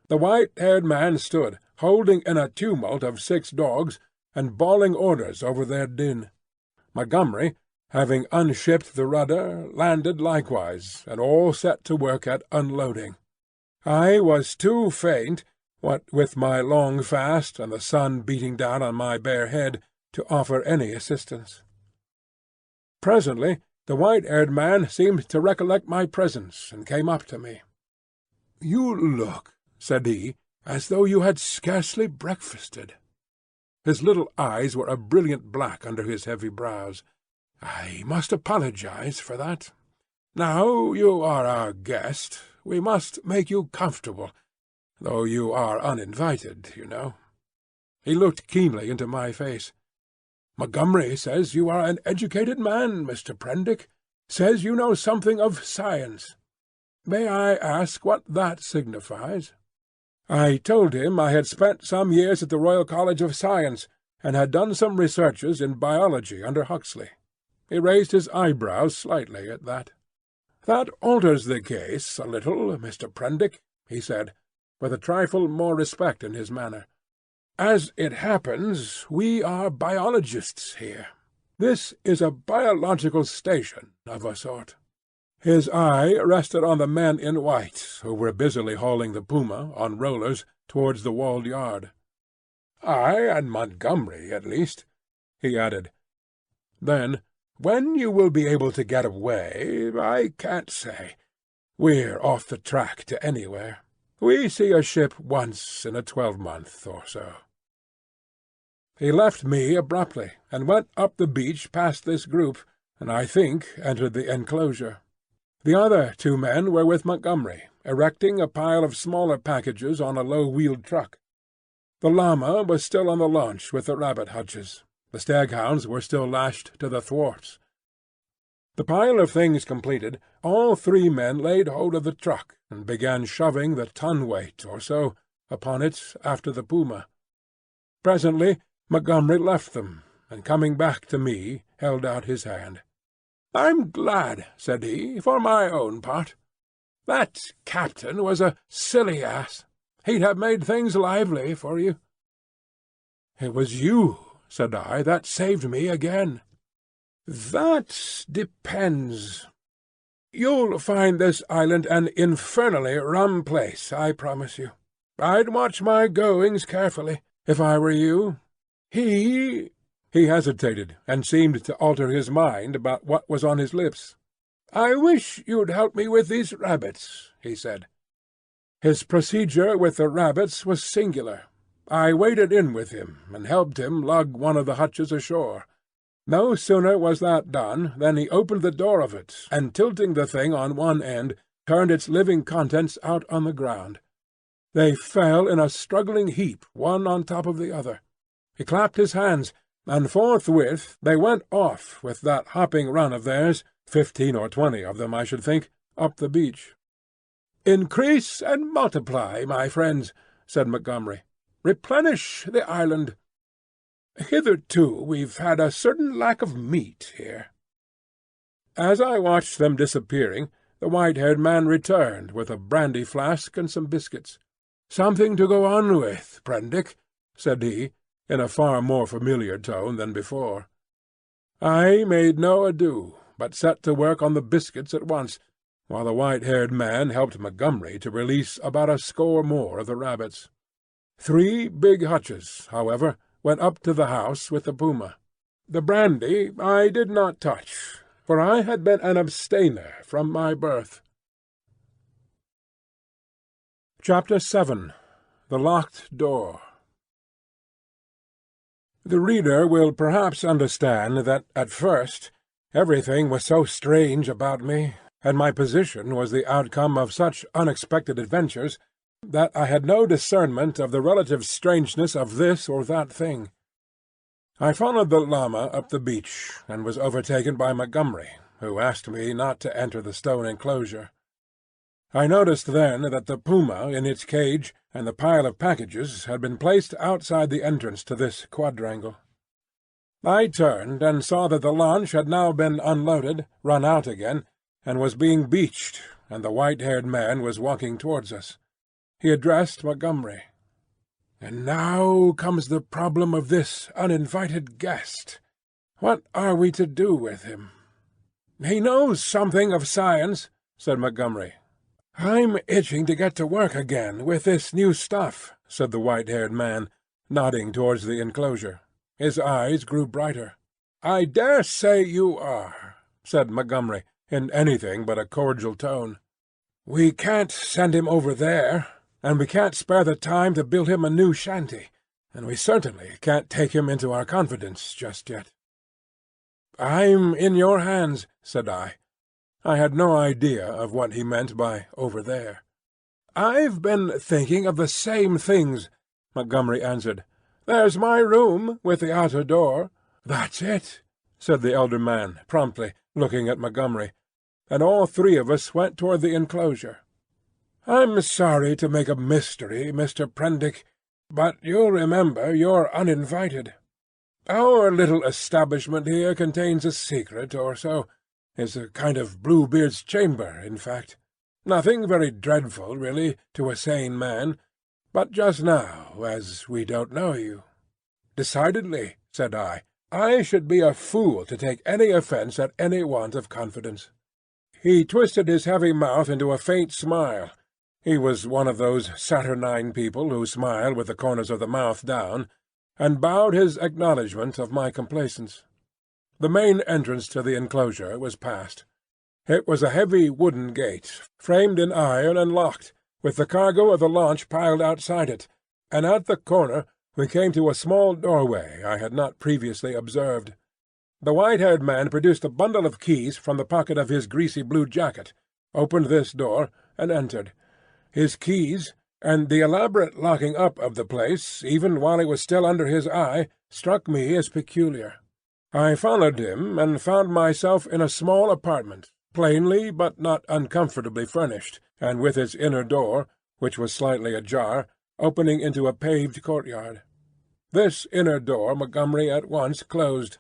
The white-haired man stood, holding in a tumult of 6 dogs, and bawling orders over their din. Montgomery, having unshipped the rudder, landed likewise, and all set to work at unloading. I was too faint, what with my long fast and the sun beating down on my bare head, to offer any assistance. Presently the white-haired man seemed to recollect my presence, and came up to me. "You look," said he, "as though you had scarcely breakfasted." His little eyes were a brilliant black under his heavy brows. "I must apologize for that. Now you are our guest, we must make you comfortable, though you are uninvited, you know." He looked keenly into my face. "Montgomery says you are an educated man, Mr. Prendick. Says you know something of science. May I ask what that signifies?" I told him I had spent some years at the Royal College of Science, and had done some researches in biology under Huxley. He raised his eyebrows slightly at that. "That alters the case a little, Mr. Prendick," he said, with a trifle more respect in his manner. "As it happens, we are biologists here. This is a biological station of a sort." His eye rested on the men in white, who were busily hauling the puma, on rollers, towards the walled yard. "I and Montgomery, at least," he added. Then, "When you will be able to get away, I can't say. We're off the track to anywhere. We see a ship once in a 12-month or so." He left me abruptly, and went up the beach past this group, and I think entered the enclosure. The other 2 men were with Montgomery, erecting a pile of smaller packages on a low-wheeled truck. The llama was still on the launch with the rabbit hutches. The staghounds were still lashed to the thwarts. The pile of things completed, all 3 men laid hold of the truck, and began shoving the ton-weight or so upon it after the puma. Presently Montgomery left them, and coming back to me, held out his hand. "I'm glad," said he, "for my own part. That captain was a silly ass. He'd have made things lively for you." "It was you," said I, "that saved me again." "That depends. You'll find this island an infernally rum place, I promise you. I'd watch my goings carefully, if I were you. He hesitated, and seemed to alter his mind about what was on his lips. "I wish you'd help me with these rabbits," he said. His procedure with the rabbits was singular. I waded in with him, and helped him lug one of the hutches ashore. No sooner was that done than he opened the door of it, and tilting the thing on one end, turned its living contents out on the ground. They fell in a struggling heap, one on top of the other. He clapped his hands, and forthwith they went off with that hopping run of theirs, 15 or 20 of them, I should think, up the beach. "Increase and multiply, my friends," said Montgomery. "Replenish the island. Hitherto we've had a certain lack of meat here." As I watched them disappearing, the white-haired man returned with a brandy flask and some biscuits. "Something to go on with, Prendick," said he, in a far more familiar tone than before. I made no ado, but set to work on the biscuits at once, while the white-haired man helped Montgomery to release about a score more of the rabbits. 3 big hutches, however, went up to the house with the puma. The brandy I did not touch, for I had been an abstainer from my birth. Chapter 7. The Locked Door. The reader will perhaps understand that, at first, everything was so strange about me, and my position was the outcome of such unexpected adventures, that I had no discernment of the relative strangeness of this or that thing. I followed the llama up the beach, and was overtaken by Montgomery, who asked me not to enter the stone enclosure. I noticed then that the puma in its cage and the pile of packages had been placed outside the entrance to this quadrangle. I turned and saw that the launch had now been unloaded, run out again, and was being beached, and the white-haired man was walking towards us. He addressed Montgomery. "And now comes the problem of this uninvited guest. What are we to do with him?" "He knows something of science," said Montgomery. "I'm itching to get to work again with this new stuff," said the white-haired man, nodding towards the enclosure. His eyes grew brighter. "I dare say you are," said Montgomery, in anything but a cordial tone. "We can't send him over there, and we can't spare the time to build him a new shanty, and we certainly can't take him into our confidence just yet." "I'm in your hands," said I. I had no idea of what he meant by "over there." "I've been thinking of the same things," Montgomery answered. "There's my room with the outer door." "That's it," said the elder man promptly, looking at Montgomery, and all 3 of us went toward the enclosure. "I'm sorry to make a mystery, Mr. Prendick, but you'll remember you're uninvited. Our little establishment here contains a secret or so. It's a kind of Bluebeard's chamber, in fact. Nothing very dreadful, really, to a sane man, but just now, as we don't know you—" "Decidedly," said I. "I should be a fool to take any offence at any want of confidence." He twisted his heavy mouth into a faint smile. He was one of those saturnine people who smile with the corners of the mouth down, and bowed his acknowledgment of my complaisance. The main entrance to the enclosure was passed. It was a heavy wooden gate, framed in iron and locked, with the cargo of the launch piled outside it, and at the corner we came to a small doorway I had not previously observed. The white-haired man produced a bundle of keys from the pocket of his greasy blue jacket, opened this door, and entered. His keys, and the elaborate locking up of the place, even while it was still under his eye, struck me as peculiar. I followed him, and found myself in a small apartment, plainly but not uncomfortably furnished, and with its inner door, which was slightly ajar, opening into a paved courtyard. This inner door Montgomery at once closed.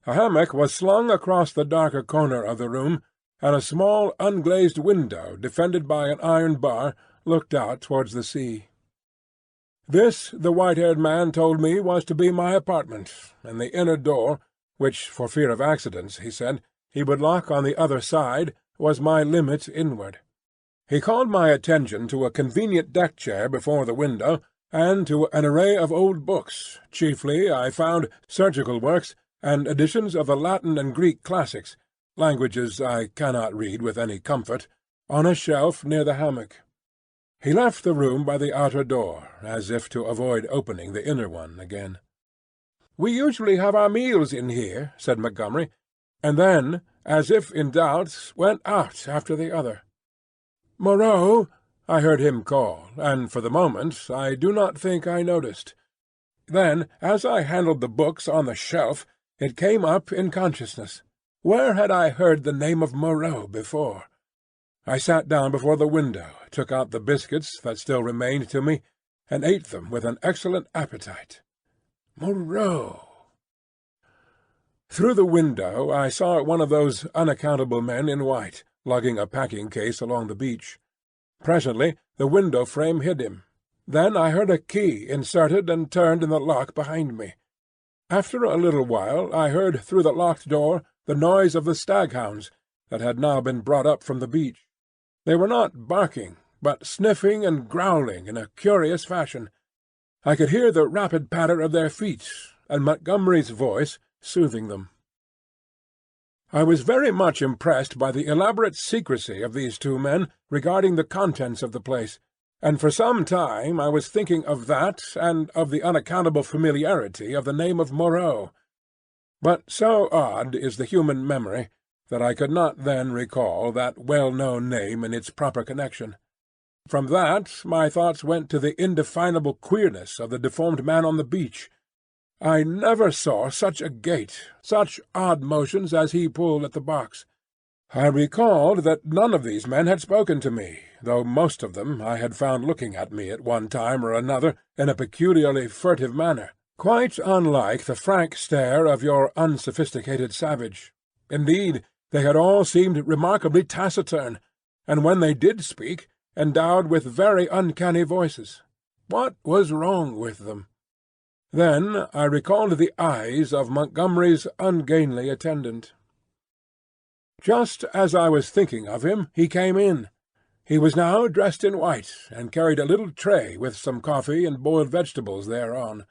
A hammock was slung across the darker corner of the room, and a small unglazed window, defended by an iron bar, looked out towards the sea. This, the white-haired man told me, was to be my apartment, and the inner door, which, for fear of accidents, he said, he would lock on the other side, was my limit inward. He called my attention to a convenient deck-chair before the window, and to an array of old books, chiefly, I found, surgical works, and editions of the Latin and Greek classics, languages I cannot read with any comfort, on a shelf near the hammock. He left the room by the outer door, as if to avoid opening the inner one again. "We usually have our meals in here," said Montgomery, and then, as if in doubt, went out after the other. "Moreau," I heard him call, and for the moment I do not think I noticed. Then, as I handled the books on the shelf, it came up in consciousness. Where had I heard the name of Moreau before? I sat down before the window, took out the biscuits that still remained to me, and ate them with an excellent appetite. Moreau! Through the window I saw one of those unaccountable men in white, lugging a packing-case along the beach. Presently the window-frame hid him. Then I heard a key inserted and turned in the lock behind me. After a little while I heard through the locked door the noise of the staghounds that had now been brought up from the beach. They were not barking, but sniffing and growling in a curious fashion. I could hear the rapid patter of their feet, and Montgomery's voice soothing them. I was very much impressed by the elaborate secrecy of these two men regarding the contents of the place, and for some time I was thinking of that and of the unaccountable familiarity of the name of Moreau. But so odd is the human memory that I could not then recall that well-known name in its proper connection. From that my thoughts went to the indefinable queerness of the deformed man on the beach. I never saw such a gait, such odd motions as he pulled at the box. I recalled that none of these men had spoken to me, though most of them I had found looking at me at one time or another in a peculiarly furtive manner, quite unlike the frank stare of your unsophisticated savage. Indeed, they had all seemed remarkably taciturn, and when they did speak, endowed with very uncanny voices. What was wrong with them? Then I recalled the eyes of Montgomery's ungainly attendant. Just as I was thinking of him, he came in. He was now dressed in white, and carried a little tray with some coffee and boiled vegetables thereon.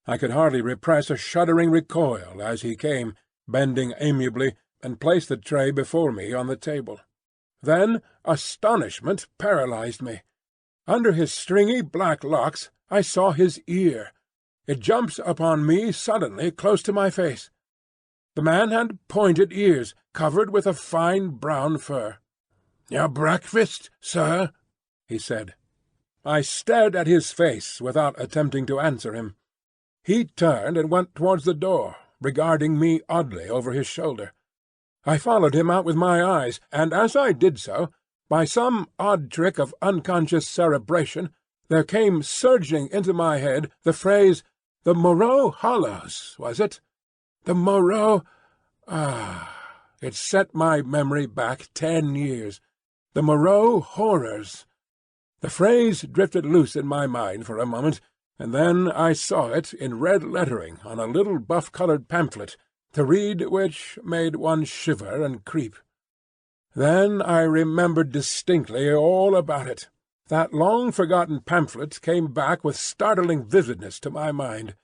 I could hardly repress a shuddering recoil as he came, bending amiably, and placed the tray before me on the table. Then astonishment paralyzed me. Under his stringy black locks I saw his ear. It jumped upon me suddenly close to my face. The man had pointed ears, covered with a fine brown fur. "Your breakfast, sir?" he said. I stared at his face without attempting to answer him. He turned and went towards the door, regarding me oddly over his shoulder. I followed him out with my eyes, and as I did so, by some odd trick of unconscious cerebration, there came surging into my head the phrase, "The Moreau Hollows, was it? The Moreau—" it set my memory back 10 years. The Moreau horrors. The phrase drifted loose in my mind for a moment, and then I saw it in red lettering on a little buff-coloured pamphlet, to read which made one shiver and creep. Then I remembered distinctly all about it. That long-forgotten pamphlet came back with startling vividness to my mind.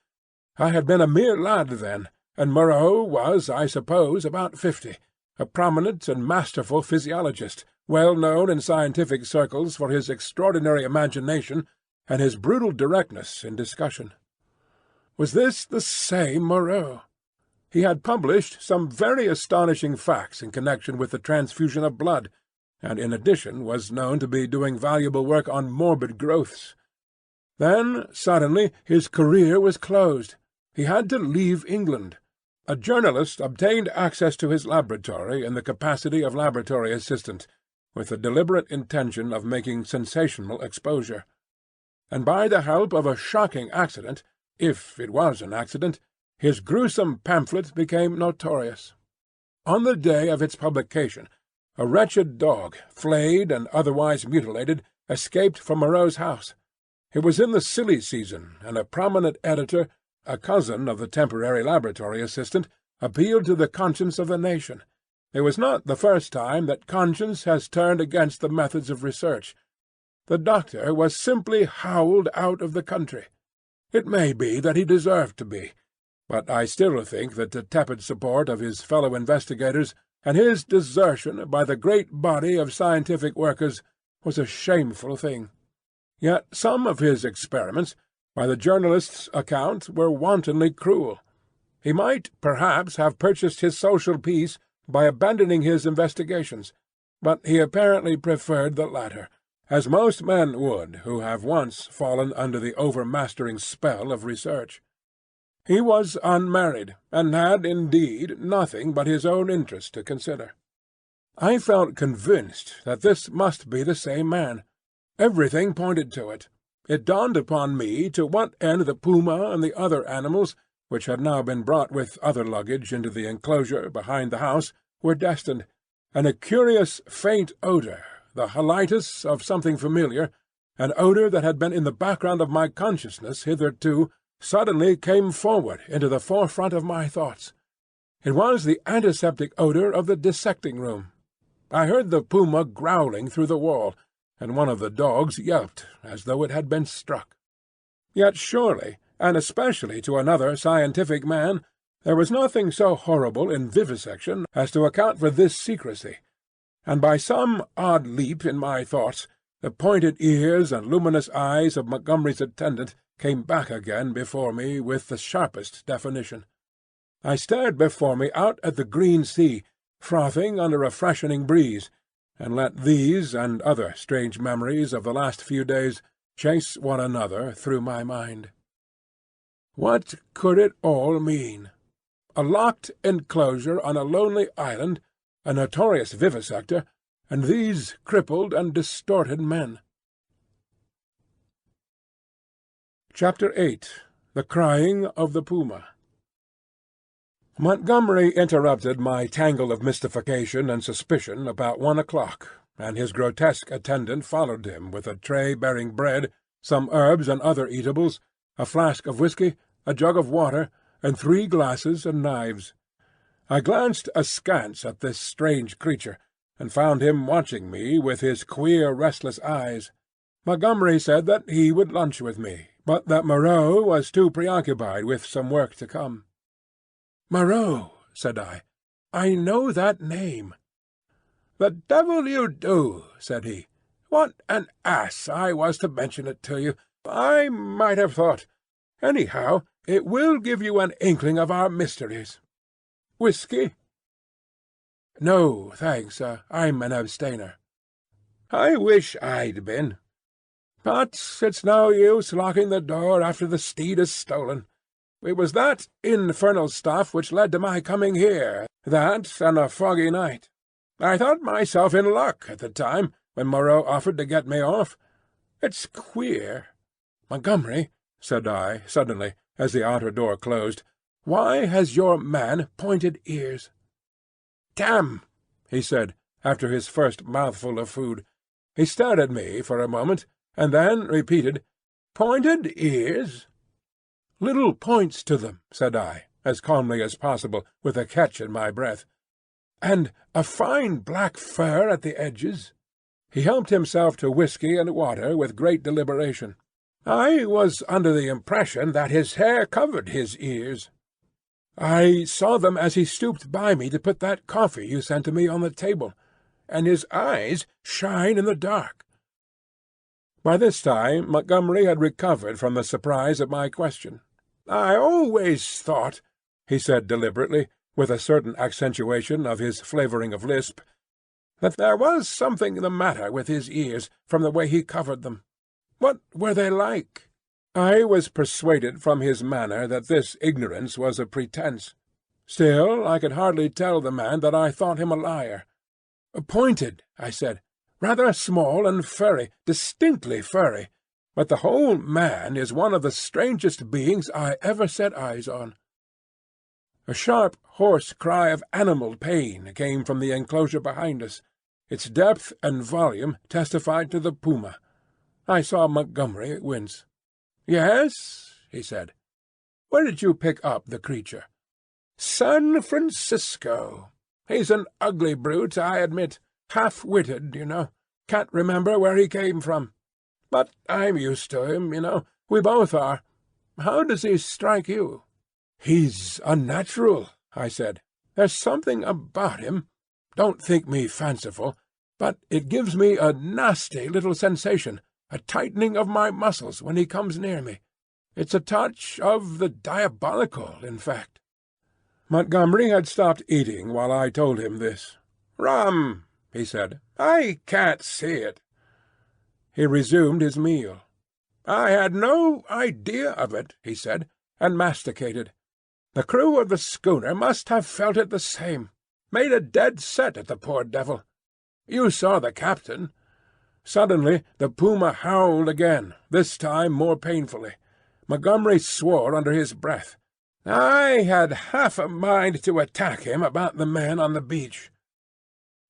I had been a mere lad then, and Moreau was, I suppose, about 50, a prominent and masterful physiologist, well known in scientific circles for his extraordinary imagination and his brutal directness in discussion. Was this the same Moreau? He had published some very astonishing facts in connection with the transfusion of blood, and in addition was known to be doing valuable work on morbid growths. Then suddenly his career was closed. He had to leave England. A journalist obtained access to his laboratory in the capacity of laboratory assistant, with the deliberate intention of making sensational exposure. And by the help of a shocking accident, if it was an accident, his gruesome pamphlet became notorious. On the day of its publication, a wretched dog, flayed and otherwise mutilated, escaped from Moreau's house. It was in the silly season, and a prominent editor, a cousin of the temporary laboratory assistant, appealed to the conscience of the nation. It was not the first time that conscience has turned against the methods of research. The doctor was simply howled out of the country. It may be that he deserved to be, but I still think that the tepid support of his fellow investigators and his desertion by the great body of scientific workers was a shameful thing. Yet some of his experiments, by the journalist's account, were wantonly cruel. He might perhaps have purchased his social peace by abandoning his investigations, but he apparently preferred the latter, as most men would who have once fallen under the overmastering spell of research. He was unmarried, and had indeed nothing but his own interest to consider. I felt convinced that this must be the same man. Everything pointed to it. It dawned upon me to what end the puma and the other animals, which had now been brought with other luggage into the enclosure behind the house, were destined, and a curious faint odour, the halitus of something familiar, an odour that had been in the background of my consciousness hitherto, suddenly came forward into the forefront of my thoughts. It was the antiseptic odour of the dissecting-room. I heard the puma growling through the wall, and one of the dogs yelped as though it had been struck. Yet surely, and especially to another scientific man, there was nothing so horrible in vivisection as to account for this secrecy, and by some odd leap in my thoughts, the pointed ears and luminous eyes of Montgomery's attendant came back again before me with the sharpest definition. I stared before me out at the green sea, frothing under a freshening breeze, and let these and other strange memories of the last few days chase one another through my mind. What could it all mean? A locked enclosure on a lonely island, a notorious vivisector, and these crippled and distorted men. Chapter 8. The Crying of the Puma. Montgomery interrupted my tangle of mystification and suspicion about 1 o'clock, and his grotesque attendant followed him with a tray bearing bread, some herbs and other eatables, a flask of whiskey, a jug of water, and 3 glasses and knives. I glanced askance at this strange creature, and found him watching me with his queer restless eyes. Montgomery said that he would lunch with me, but that Moreau was too preoccupied with some work to come. "Moreau," said I. "I know that name." "The devil you do," said he. "What an ass I was to mention it to you! I might have thought. Anyhow, it will give you an inkling of our mysteries. Whiskey?" "No, thanks. I'm an abstainer." "I wish I'd been. But it's no use locking the door after the steed is stolen. It was that infernal stuff which led to my coming here, that and a foggy night. I thought myself in luck at the time, when Moreau offered to get me off. It's queer. Montgomery," said I suddenly, as the outer door closed, "why has your man pointed ears?" "Damn!" he said, after his first mouthful of food. He stared at me for a moment, and then repeated, "Pointed ears?" "Little points to them," said I, as calmly as possible, with a catch in my breath. "And a fine black fur at the edges." He helped himself to whiskey and water with great deliberation. "I was under the impression that his hair covered his ears." "I saw them as he stooped by me to put that coffee you sent to me on the table. And his eyes shine in the dark." By this time Montgomery had recovered from the surprise of my question. "I always thought," he said deliberately, with a certain accentuation of his flavouring of lisp, "that there was something the matter with his ears, from the way he covered them. What were they like?" I was persuaded from his manner that this ignorance was a pretence. Still, I could hardly tell the man that I thought him a liar. "Pointed," I said. "Rather small and furry, distinctly furry. But the whole man is one of the strangest beings I ever set eyes on." A sharp, hoarse cry of animal pain came from the enclosure behind us. Its depth and volume testified to the puma. I saw Montgomery wince. "Yes," he said. "Where did you pick up the creature?" "San Francisco. He's an ugly brute, I admit. Half-witted, you know. Can't remember where he came from. But I'm used to him, you know. We both are. How does he strike you?" "He's unnatural," I said. "There's something about him. Don't think me fanciful, but it gives me a nasty little sensation, a tightening of my muscles when he comes near me. It's a touch of the diabolical, in fact." Montgomery had stopped eating while I told him this. "Rum," he said. "I can't see it." He resumed his meal. "I had no idea of it," he said, and masticated. "The crew of the schooner must have felt it the same. Made a dead set at the poor devil. You saw the captain." Suddenly the puma howled again, this time more painfully. Montgomery swore under his breath. "I had half a mind to attack him about the man on the beach."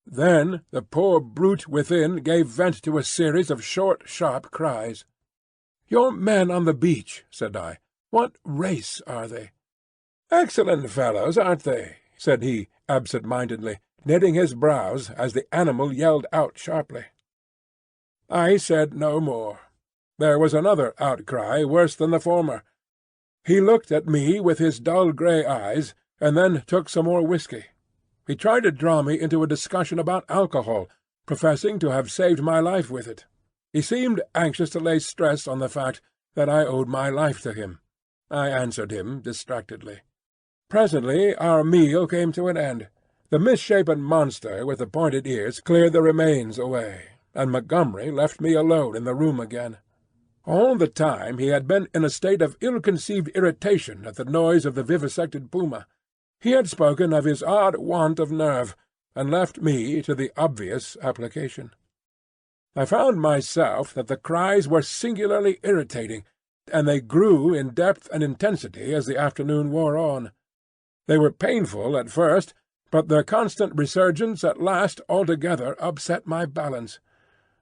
Then the poor brute within gave vent to a series of short, sharp cries. "Your men on the beach," said I. "What race are they?" "Excellent fellows, aren't they?" said he, absent-mindedly, knitting his brows as the animal yelled out sharply. I said no more. There was another outcry worse than the former. He looked at me with his dull grey eyes, and then took some more whiskey. He tried to draw me into a discussion about alcohol, professing to have saved my life with it. He seemed anxious to lay stress on the fact that I owed my life to him. I answered him distractedly. Presently our meal came to an end. The misshapen monster with the pointed ears cleared the remains away, and Montgomery left me alone in the room again. All the time he had been in a state of ill-conceived irritation at the noise of the vivisected puma. He had spoken of his odd want of nerve, and left me to the obvious application. I found myself that the cries were singularly irritating, and they grew in depth and intensity as the afternoon wore on. They were painful at first, but their constant resurgence at last altogether upset my balance.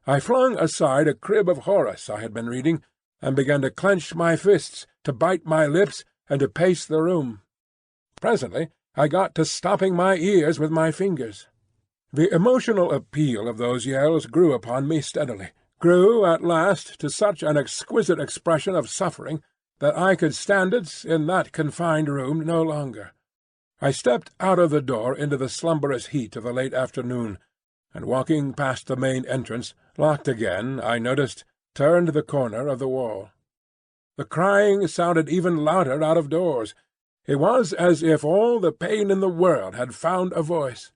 I flung aside a crib of Horace I had been reading, and began to clench my fists, to bite my lips, and to pace the room. Presently I got to stopping my ears with my fingers. The emotional appeal of those yells grew upon me steadily, grew at last to such an exquisite expression of suffering that I could stand it in that confined room no longer. I stepped out of the door into the slumberous heat of the late afternoon, and walking past the main entrance, locked again, I noticed, turned the corner of the wall. The crying sounded even louder out of doors. It was as if all the pain in the world had found a voice.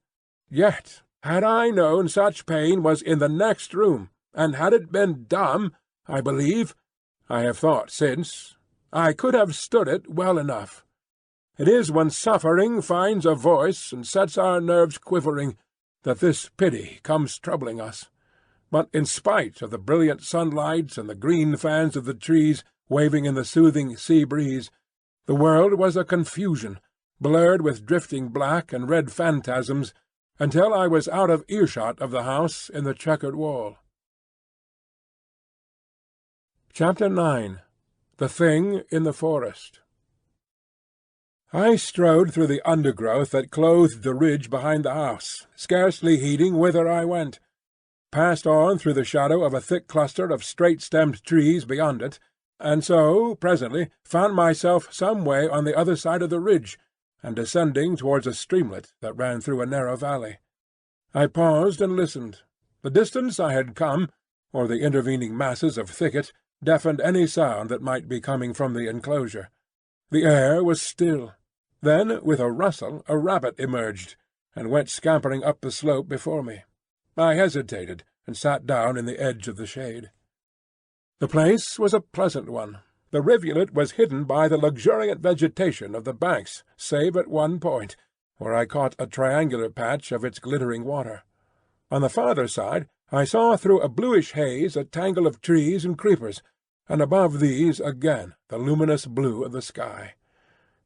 Yet, had I known such pain was in the next room, and had it been dumb, I believe, I have thought since, I could have stood it well enough. It is when suffering finds a voice and sets our nerves quivering that this pity comes troubling us. But in spite of the brilliant sunlight and the green fans of the trees waving in the soothing sea breeze, the world was a confusion, blurred with drifting black and red phantasms, until I was out of earshot of the house in the checkered wall. Chapter 9. The Thing in the Forest. I strode through the undergrowth that clothed the ridge behind the house, scarcely heeding whither I went, passed on through the shadow of a thick cluster of straight-stemmed trees beyond it, and so, presently, found myself some way on the other side of the ridge, and descending towards a streamlet that ran through a narrow valley. I paused and listened. The distance I had come, or the intervening masses of thicket, deafened any sound that might be coming from the enclosure. The air was still. Then, with a rustle, a rabbit emerged, and went scampering up the slope before me. I hesitated, and sat down in the edge of the shade. The place was a pleasant one. The rivulet was hidden by the luxuriant vegetation of the banks, save at one point, where I caught a triangular patch of its glittering water. On the farther side I saw through a bluish haze a tangle of trees and creepers, and above these again the luminous blue of the sky.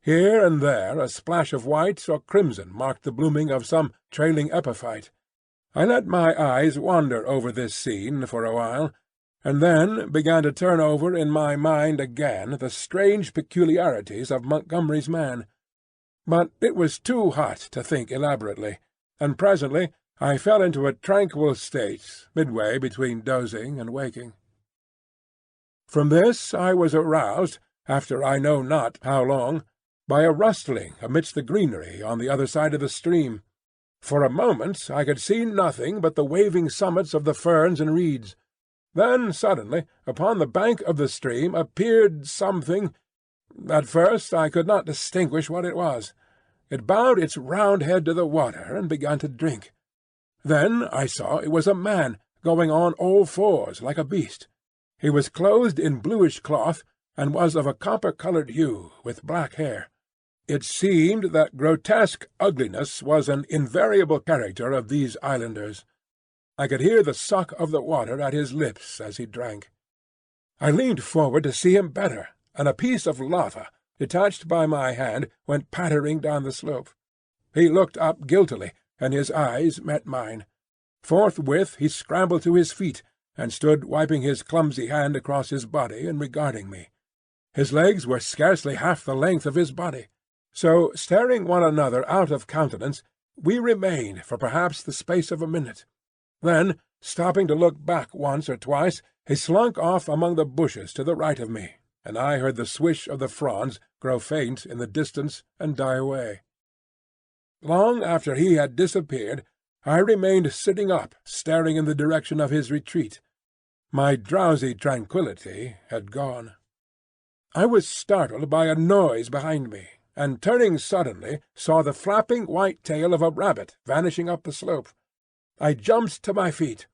Here and there a splash of white or crimson marked the blooming of some trailing epiphyte. I let my eyes wander over this scene for a while, and then began to turn over in my mind again the strange peculiarities of Montgomery's man. But it was too hot to think elaborately, and presently I fell into a tranquil state, midway between dozing and waking. From this I was aroused, after I know not how long, by a rustling amidst the greenery on the other side of the stream. For a moment I could see nothing but the waving summits of the ferns and reeds. Then suddenly upon the bank of the stream appeared something. At first I could not distinguish what it was. It bowed its round head to the water and began to drink. Then I saw it was a man, going on all fours like a beast. He was clothed in bluish cloth, and was of a copper-coloured hue, with black hair. It seemed that grotesque ugliness was an invariable character of these islanders. I could hear the suck of the water at his lips as he drank. I leaned forward to see him better, and a piece of lava, detached by my hand, went pattering down the slope. He looked up guiltily, and his eyes met mine. Forthwith he scrambled to his feet, and stood wiping his clumsy hand across his body and regarding me. His legs were scarcely half the length of his body. So, staring one another out of countenance, we remained for perhaps the space of a minute. Then, stopping to look back once or twice, he slunk off among the bushes to the right of me, and I heard the swish of the fronds grow faint in the distance and die away. Long after he had disappeared, I remained sitting up, staring in the direction of his retreat. My drowsy tranquillity had gone. I was startled by a noise behind me, and turning suddenly saw the flapping white tail of a rabbit vanishing up the slope. I jumped to my feet.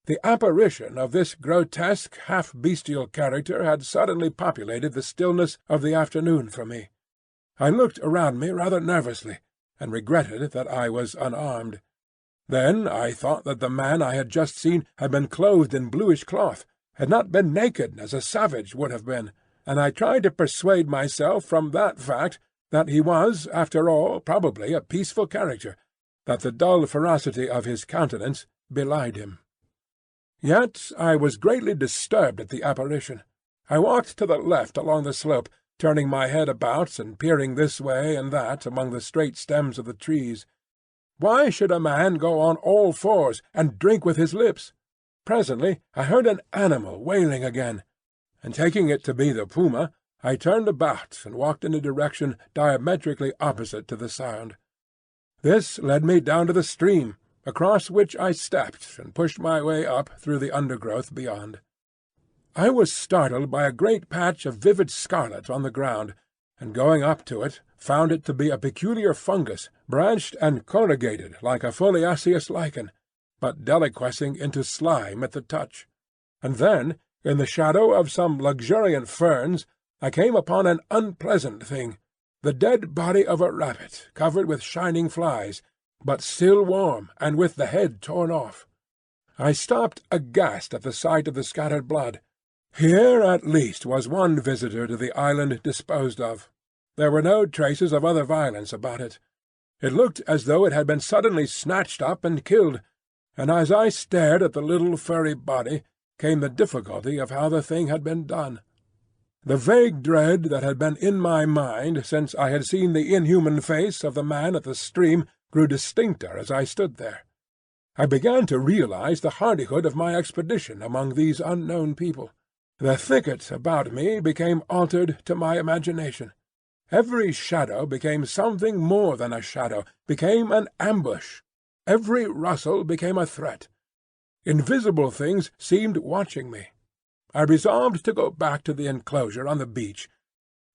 The apparition of this grotesque, half-bestial character had suddenly populated the stillness of the afternoon for me. I looked around me rather nervously, and regretted that I was unarmed. Then I thought that the man I had just seen had been clothed in bluish cloth, had not been naked as a savage would have been, and I tried to persuade myself from that fact that he was, after all, probably a peaceful character, that the dull ferocity of his countenance belied him. Yet I was greatly disturbed at the apparition. I walked to the left along the slope, turning my head about and peering this way and that among the straight stems of the trees. Why should a man go on all fours and drink with his lips? Presently I heard an animal wailing again, and taking it to be the puma, I turned about and walked in a direction diametrically opposite to the sound. This led me down to the stream, across which I stepped and pushed my way up through the undergrowth beyond. I was startled by a great patch of vivid scarlet on the ground, and going up to it, found it to be a peculiar fungus, branched and corrugated like a foliaceous lichen, but deliquescing into slime at the touch. And then, in the shadow of some luxuriant ferns, I came upon an unpleasant thing, the dead body of a rabbit covered with shining flies, but still warm and with the head torn off. I stopped aghast at the sight of the scattered blood. Here at least was one visitor to the island disposed of. There were no traces of other violence about it. It looked as though it had been suddenly snatched up and killed, and as I stared at the little furry body came the difficulty of how the thing had been done. The vague dread that had been in my mind since I had seen the inhuman face of the man at the stream grew distincter as I stood there. I began to realize the hardihood of my expedition among these unknown people. The thicket about me became altered to my imagination. Every shadow became something more than a shadow, became an ambush. Every rustle became a threat. Invisible things seemed watching me. I resolved to go back to the enclosure on the beach.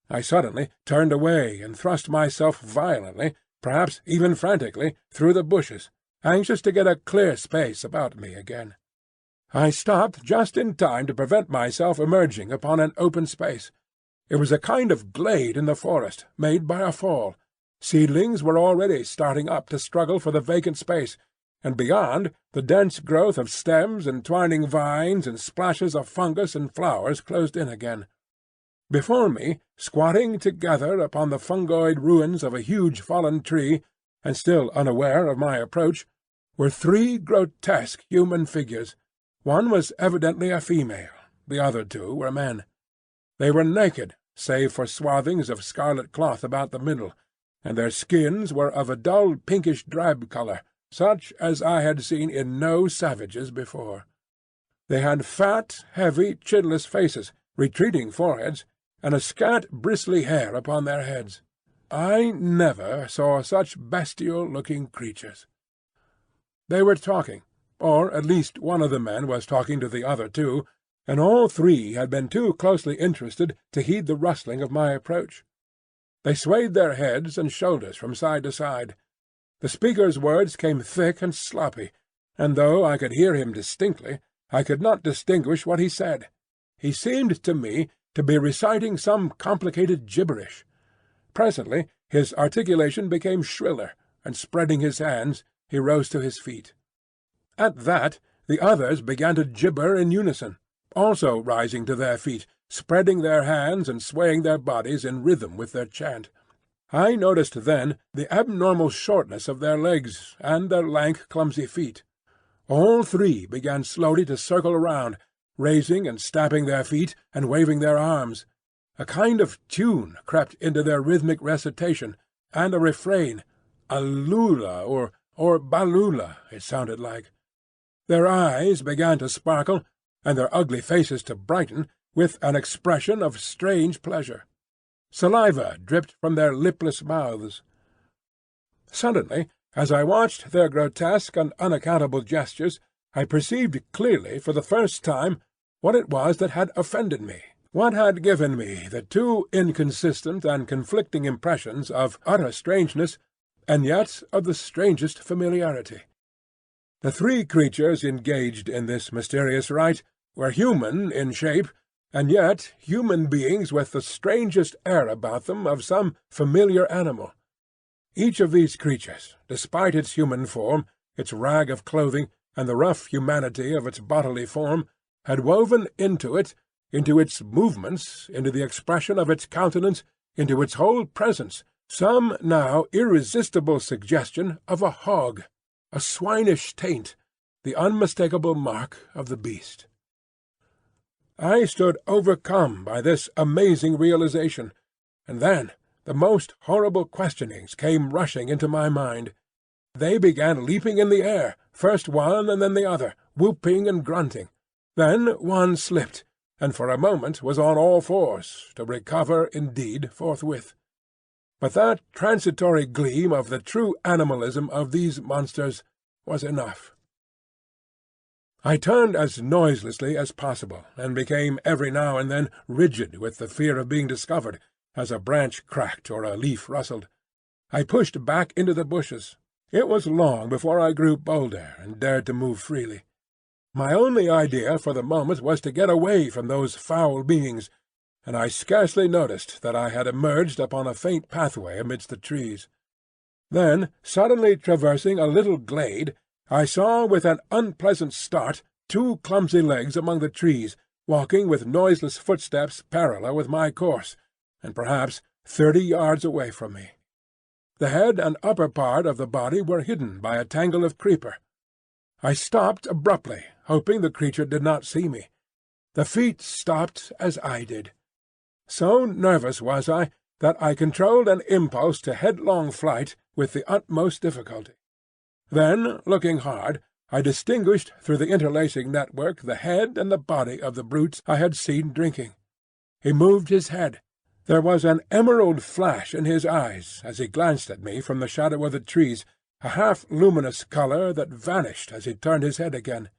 I suddenly turned away and thrust myself violently, perhaps even frantically, through the bushes, anxious to get a clear space about me again. I stopped just in time to prevent myself emerging upon an open space. It was a kind of glade in the forest, made by a fall. Seedlings were already starting up to struggle for the vacant space, and beyond, the dense growth of stems and twining vines and splashes of fungus and flowers closed in again. Before me, squatting together upon the fungoid ruins of a huge fallen tree, and still unaware of my approach, were three grotesque human figures. One was evidently a female, the other two were men. They were naked, save for swathings of scarlet cloth about the middle, and their skins were of a dull pinkish drab colour, such as I had seen in no savages before. They had fat, heavy, chinless faces, retreating foreheads, and a scant bristly hair upon their heads. I never saw such bestial-looking creatures. They were talking, or at least one of the men was talking to the other two, and all three had been too closely interested to heed the rustling of my approach. They swayed their heads and shoulders from side to side. The speaker's words came thick and sloppy, and though I could hear him distinctly, I could not distinguish what he said. He seemed to me to be reciting some complicated gibberish. Presently his articulation became shriller, and spreading his hands, he rose to his feet. At that the others began to gibber in unison, also rising to their feet, spreading their hands and swaying their bodies in rhythm with their chant. I noticed then the abnormal shortness of their legs and their lank, clumsy feet. All three began slowly to circle around, raising and stamping their feet and waving their arms. A kind of tune crept into their rhythmic recitation, and a refrain, "Alula" or "Balula" it sounded like. Their eyes began to sparkle, and their ugly faces to brighten, with an expression of strange pleasure. Saliva dripped from their lipless mouths. Suddenly, as I watched their grotesque and unaccountable gestures, I perceived clearly for the first time what it was that had offended me, what had given me the two inconsistent and conflicting impressions of utter strangeness, and yet of the strangest familiarity. The three creatures engaged in this mysterious rite were human in shape, and yet human beings with the strangest air about them of some familiar animal. Each of these creatures, despite its human form, its rag of clothing, and the rough humanity of its bodily form, had woven into it, into its movements, into the expression of its countenance, into its whole presence, some now irresistible suggestion of a hog, a swinish taint, the unmistakable mark of the beast. I stood overcome by this amazing realization, and then the most horrible questionings came rushing into my mind. They began leaping in the air, first one and then the other, whooping and grunting. Then one slipped, and for a moment was on all fours, to recover indeed forthwith. But that transitory gleam of the true animalism of these monsters was enough. I turned as noiselessly as possible, and became every now and then rigid with the fear of being discovered, as a branch cracked or a leaf rustled. I pushed back into the bushes. It was long before I grew bolder and dared to move freely. My only idea for the moment was to get away from those foul beings, and I scarcely noticed that I had emerged upon a faint pathway amidst the trees. Then, suddenly traversing a little glade, I saw with an unpleasant start two clumsy legs among the trees, walking with noiseless footsteps parallel with my course, and perhaps 30 yards away from me. The head and upper part of the body were hidden by a tangle of creeper. I stopped abruptly, hoping the creature did not see me. The feet stopped as I did. So nervous was I that I controlled an impulse to headlong flight with the utmost difficulty. Then, looking hard, I distinguished through the interlacing network the head and the body of the brute I had seen drinking. He moved his head. There was an emerald flash in his eyes as he glanced at me from the shadow of the trees, a half-luminous colour that vanished as he turned his head again.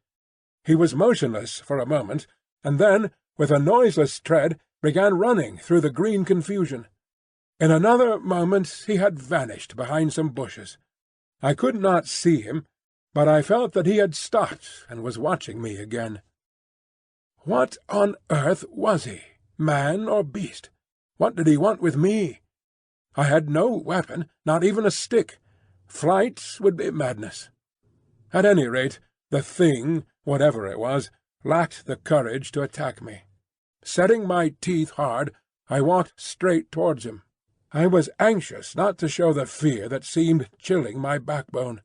He was motionless for a moment, and then, with a noiseless tread, began running through the green confusion. In another moment he had vanished behind some bushes. I could not see him, but I felt that he had stopped and was watching me again. What on earth was he, man or beast? What did he want with me? I had no weapon, not even a stick. Flight would be madness. At any rate, the thing, whatever it was, lacked the courage to attack me. Setting my teeth hard, I walked straight towards him. I was anxious not to show the fear that seemed chilling my backbone.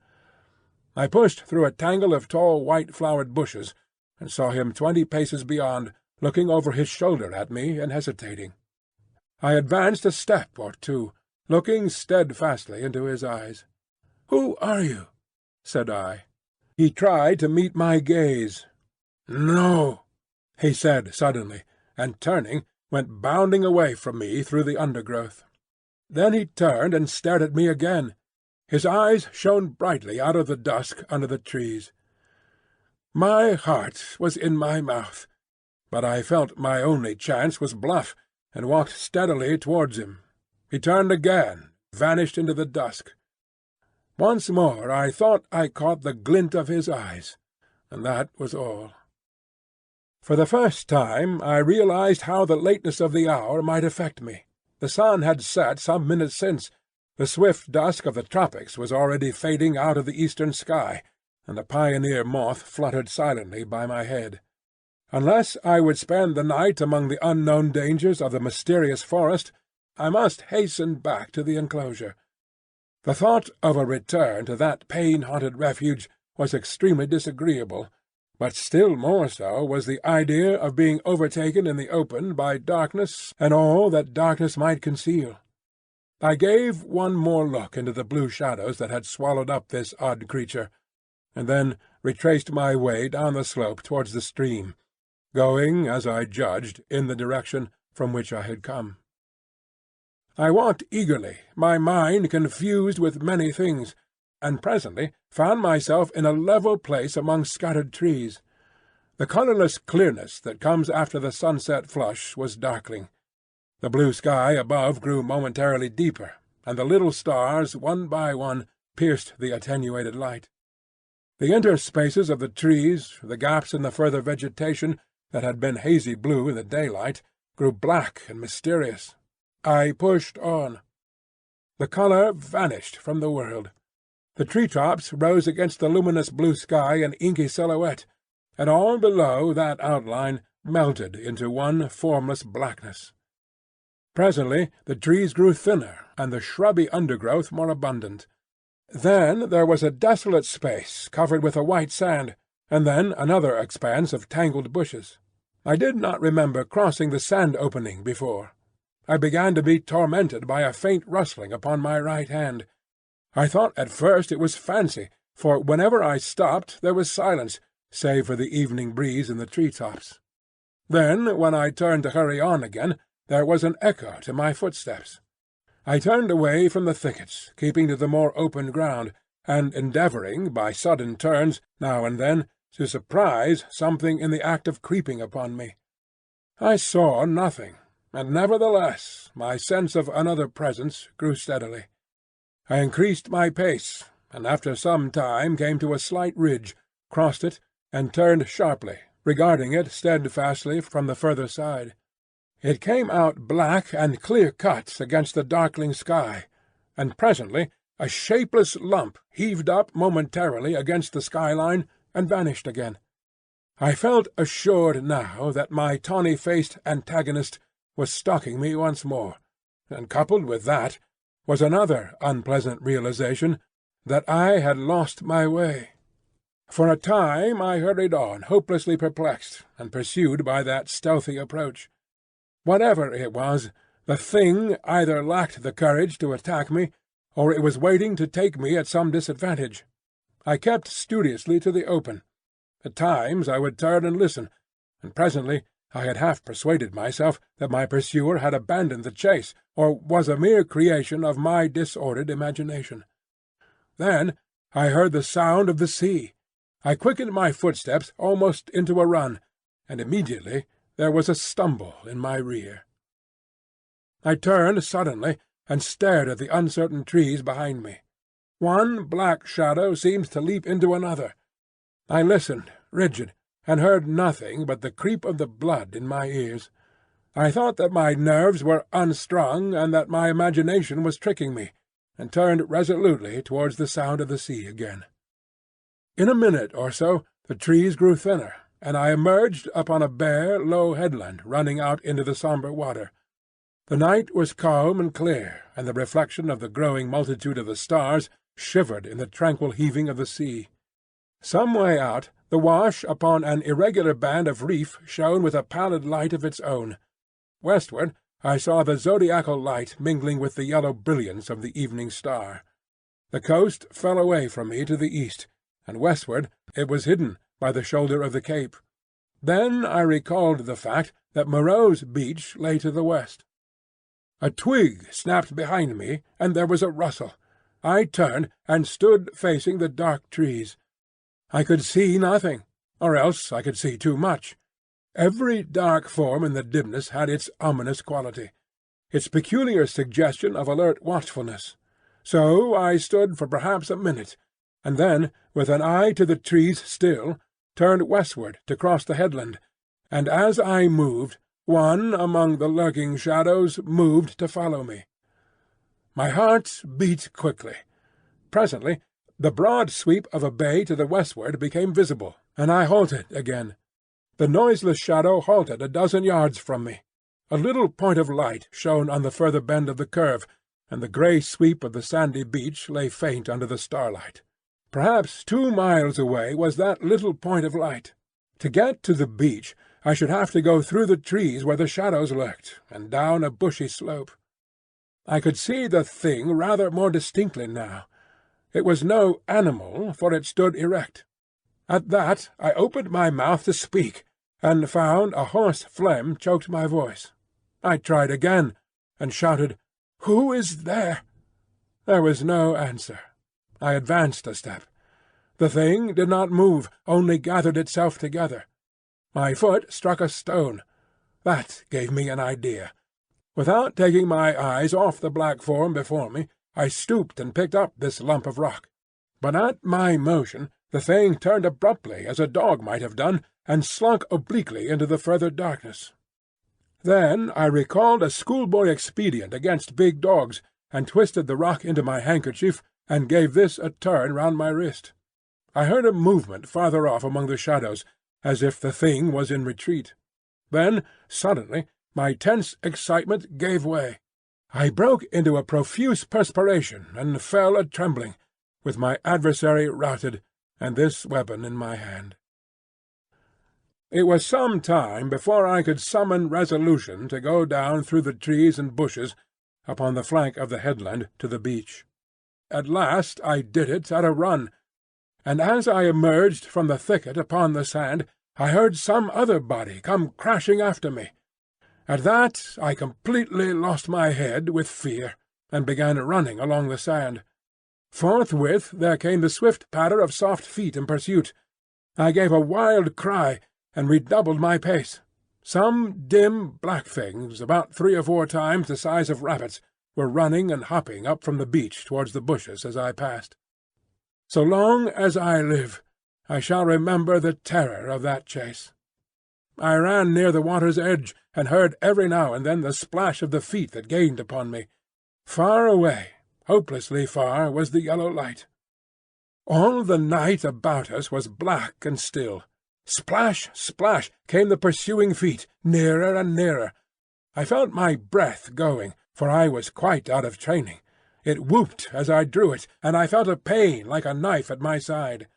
I pushed through a tangle of tall white-flowered bushes, and saw him 20 paces beyond, looking over his shoulder at me and hesitating. I advanced a step or two, looking steadfastly into his eyes. "Who are you?" said I. He tried to meet my gaze. "No," he said suddenly, and turning, went bounding away from me through the undergrowth. Then he turned and stared at me again. His eyes shone brightly out of the dusk under the trees. My heart was in my mouth, but I felt my only chance was bluff, and walked steadily towards him. He turned again, vanished into the dusk. Once more I thought I caught the glint of his eyes, and that was all. For the first time I realized how the lateness of the hour might affect me. The sun had set some minutes since. The swift dusk of the tropics was already fading out of the eastern sky, and a pioneer moth fluttered silently by my head. Unless I would spend the night among the unknown dangers of the mysterious forest, I must hasten back to the enclosure. The thought of a return to that pain-haunted refuge was extremely disagreeable, but still more so was the idea of being overtaken in the open by darkness and all that darkness might conceal. I gave one more look into the blue shadows that had swallowed up this odd creature, and then retraced my way down the slope towards the stream, going, as I judged, in the direction from which I had come. I walked eagerly, my mind confused with many things, and presently found myself in a level place among scattered trees. The colourless clearness that comes after the sunset flush was darkling. The blue sky above grew momentarily deeper, and the little stars, one by one, pierced the attenuated light. The interspaces of the trees, the gaps in the further vegetation that had been hazy blue in the daylight, grew black and mysterious. I pushed on. The colour vanished from the world. The tree-tops rose against the luminous blue sky in inky silhouette, and all below that outline melted into one formless blackness. Presently the trees grew thinner, and the shrubby undergrowth more abundant. Then there was a desolate space covered with a white sand, and then another expanse of tangled bushes. I did not remember crossing the sand opening before. I began to be tormented by a faint rustling upon my right hand. I thought at first it was fancy, for whenever I stopped there was silence, save for the evening breeze in the tree-tops. Then, when I turned to hurry on again, there was an echo to my footsteps. I turned away from the thickets, keeping to the more open ground, and endeavouring, by sudden turns, now and then, to surprise something in the act of creeping upon me. I saw nothing, and nevertheless my sense of another presence grew steadily. I increased my pace, and after some time came to a slight ridge, crossed it, and turned sharply, regarding it steadfastly from the further side. It came out black and clear-cut against the darkling sky, and presently a shapeless lump heaved up momentarily against the skyline and vanished again. I felt assured now that my tawny-faced antagonist was stalking me once more, and coupled with that was another unpleasant realization that I had lost my way. For a time I hurried on, hopelessly perplexed, and pursued by that stealthy approach. Whatever it was, the thing either lacked the courage to attack me, or it was waiting to take me at some disadvantage. I kept studiously to the open. At times I would turn and listen, and presently I had half persuaded myself that my pursuer had abandoned the chase, or was a mere creation of my disordered imagination. Then I heard the sound of the sea. I quickened my footsteps almost into a run, and immediately there was a stumble in my rear. I turned suddenly and stared at the uncertain trees behind me. One black shadow seemed to leap into another. I listened, rigid, and heard nothing but the creep of the blood in my ears. I thought that my nerves were unstrung and that my imagination was tricking me, and turned resolutely towards the sound of the sea again. In a minute or so the trees grew thinner, and I emerged upon a bare, low headland running out into the sombre water. The night was calm and clear, and the reflection of the growing multitude of the stars shivered in the tranquil heaving of the sea. Some way out, the wash upon an irregular band of reef shone with a pallid light of its own. Westward I saw the zodiacal light mingling with the yellow brilliance of the evening star. The coast fell away from me to the east, and westward it was hidden by the shoulder of the cape. Then I recalled the fact that Moreau's beach lay to the west. A twig snapped behind me, and there was a rustle. I turned and stood facing the dark trees. I could see nothing, or else I could see too much. Every dark form in the dimness had its ominous quality, its peculiar suggestion of alert watchfulness. So I stood for perhaps a minute, and then, with an eye to the trees still, turned westward to cross the headland, and as I moved, one among the lurking shadows moved to follow me. My heart beat quickly. Presently the broad sweep of a bay to the westward became visible, and I halted again. The noiseless shadow halted a dozen yards from me. A little point of light shone on the further bend of the curve, and the grey sweep of the sandy beach lay faint under the starlight. Perhaps 2 miles away was that little point of light. To get to the beach I should have to go through the trees where the shadows lurked, and down a bushy slope. I could see the thing rather more distinctly now. It was no animal, for it stood erect. At that I opened my mouth to speak, and found a hoarse phlegm choked my voice. I tried again, and shouted, "Who is there?" There was no answer. I advanced a step. The thing did not move, only gathered itself together. My foot struck a stone. That gave me an idea. Without taking my eyes off the black form before me, I stooped and picked up this lump of rock. But at my motion the thing turned abruptly, as a dog might have done, and slunk obliquely into the further darkness. Then I recalled a schoolboy expedient against big dogs, and twisted the rock into my handkerchief, and gave this a turn round my wrist. I heard a movement farther off among the shadows, as if the thing was in retreat. Then, suddenly, my tense excitement gave way. I broke into a profuse perspiration, and fell a-trembling, with my adversary routed, and this weapon in my hand. It was some time before I could summon resolution to go down through the trees and bushes upon the flank of the headland to the beach. At last I did it at a run, and as I emerged from the thicket upon the sand, I heard some other body come crashing after me. At that I completely lost my head with fear, and began running along the sand. Forthwith there came the swift patter of soft feet in pursuit. I gave a wild cry, and redoubled my pace. Some dim black things, about 3 or 4 times the size of rabbits, were running and hopping up from the beach towards the bushes as I passed. So long as I live, I shall remember the terror of that chase. I ran near the water's edge, and heard every now and then the splash of the feet that gained upon me. Far away, hopelessly far, was the yellow light. All the night about us was black and still. Splash, splash, came the pursuing feet, nearer and nearer. I felt my breath going, for I was quite out of training. It whooped as I drew it, and I felt a pain like a knife at my side.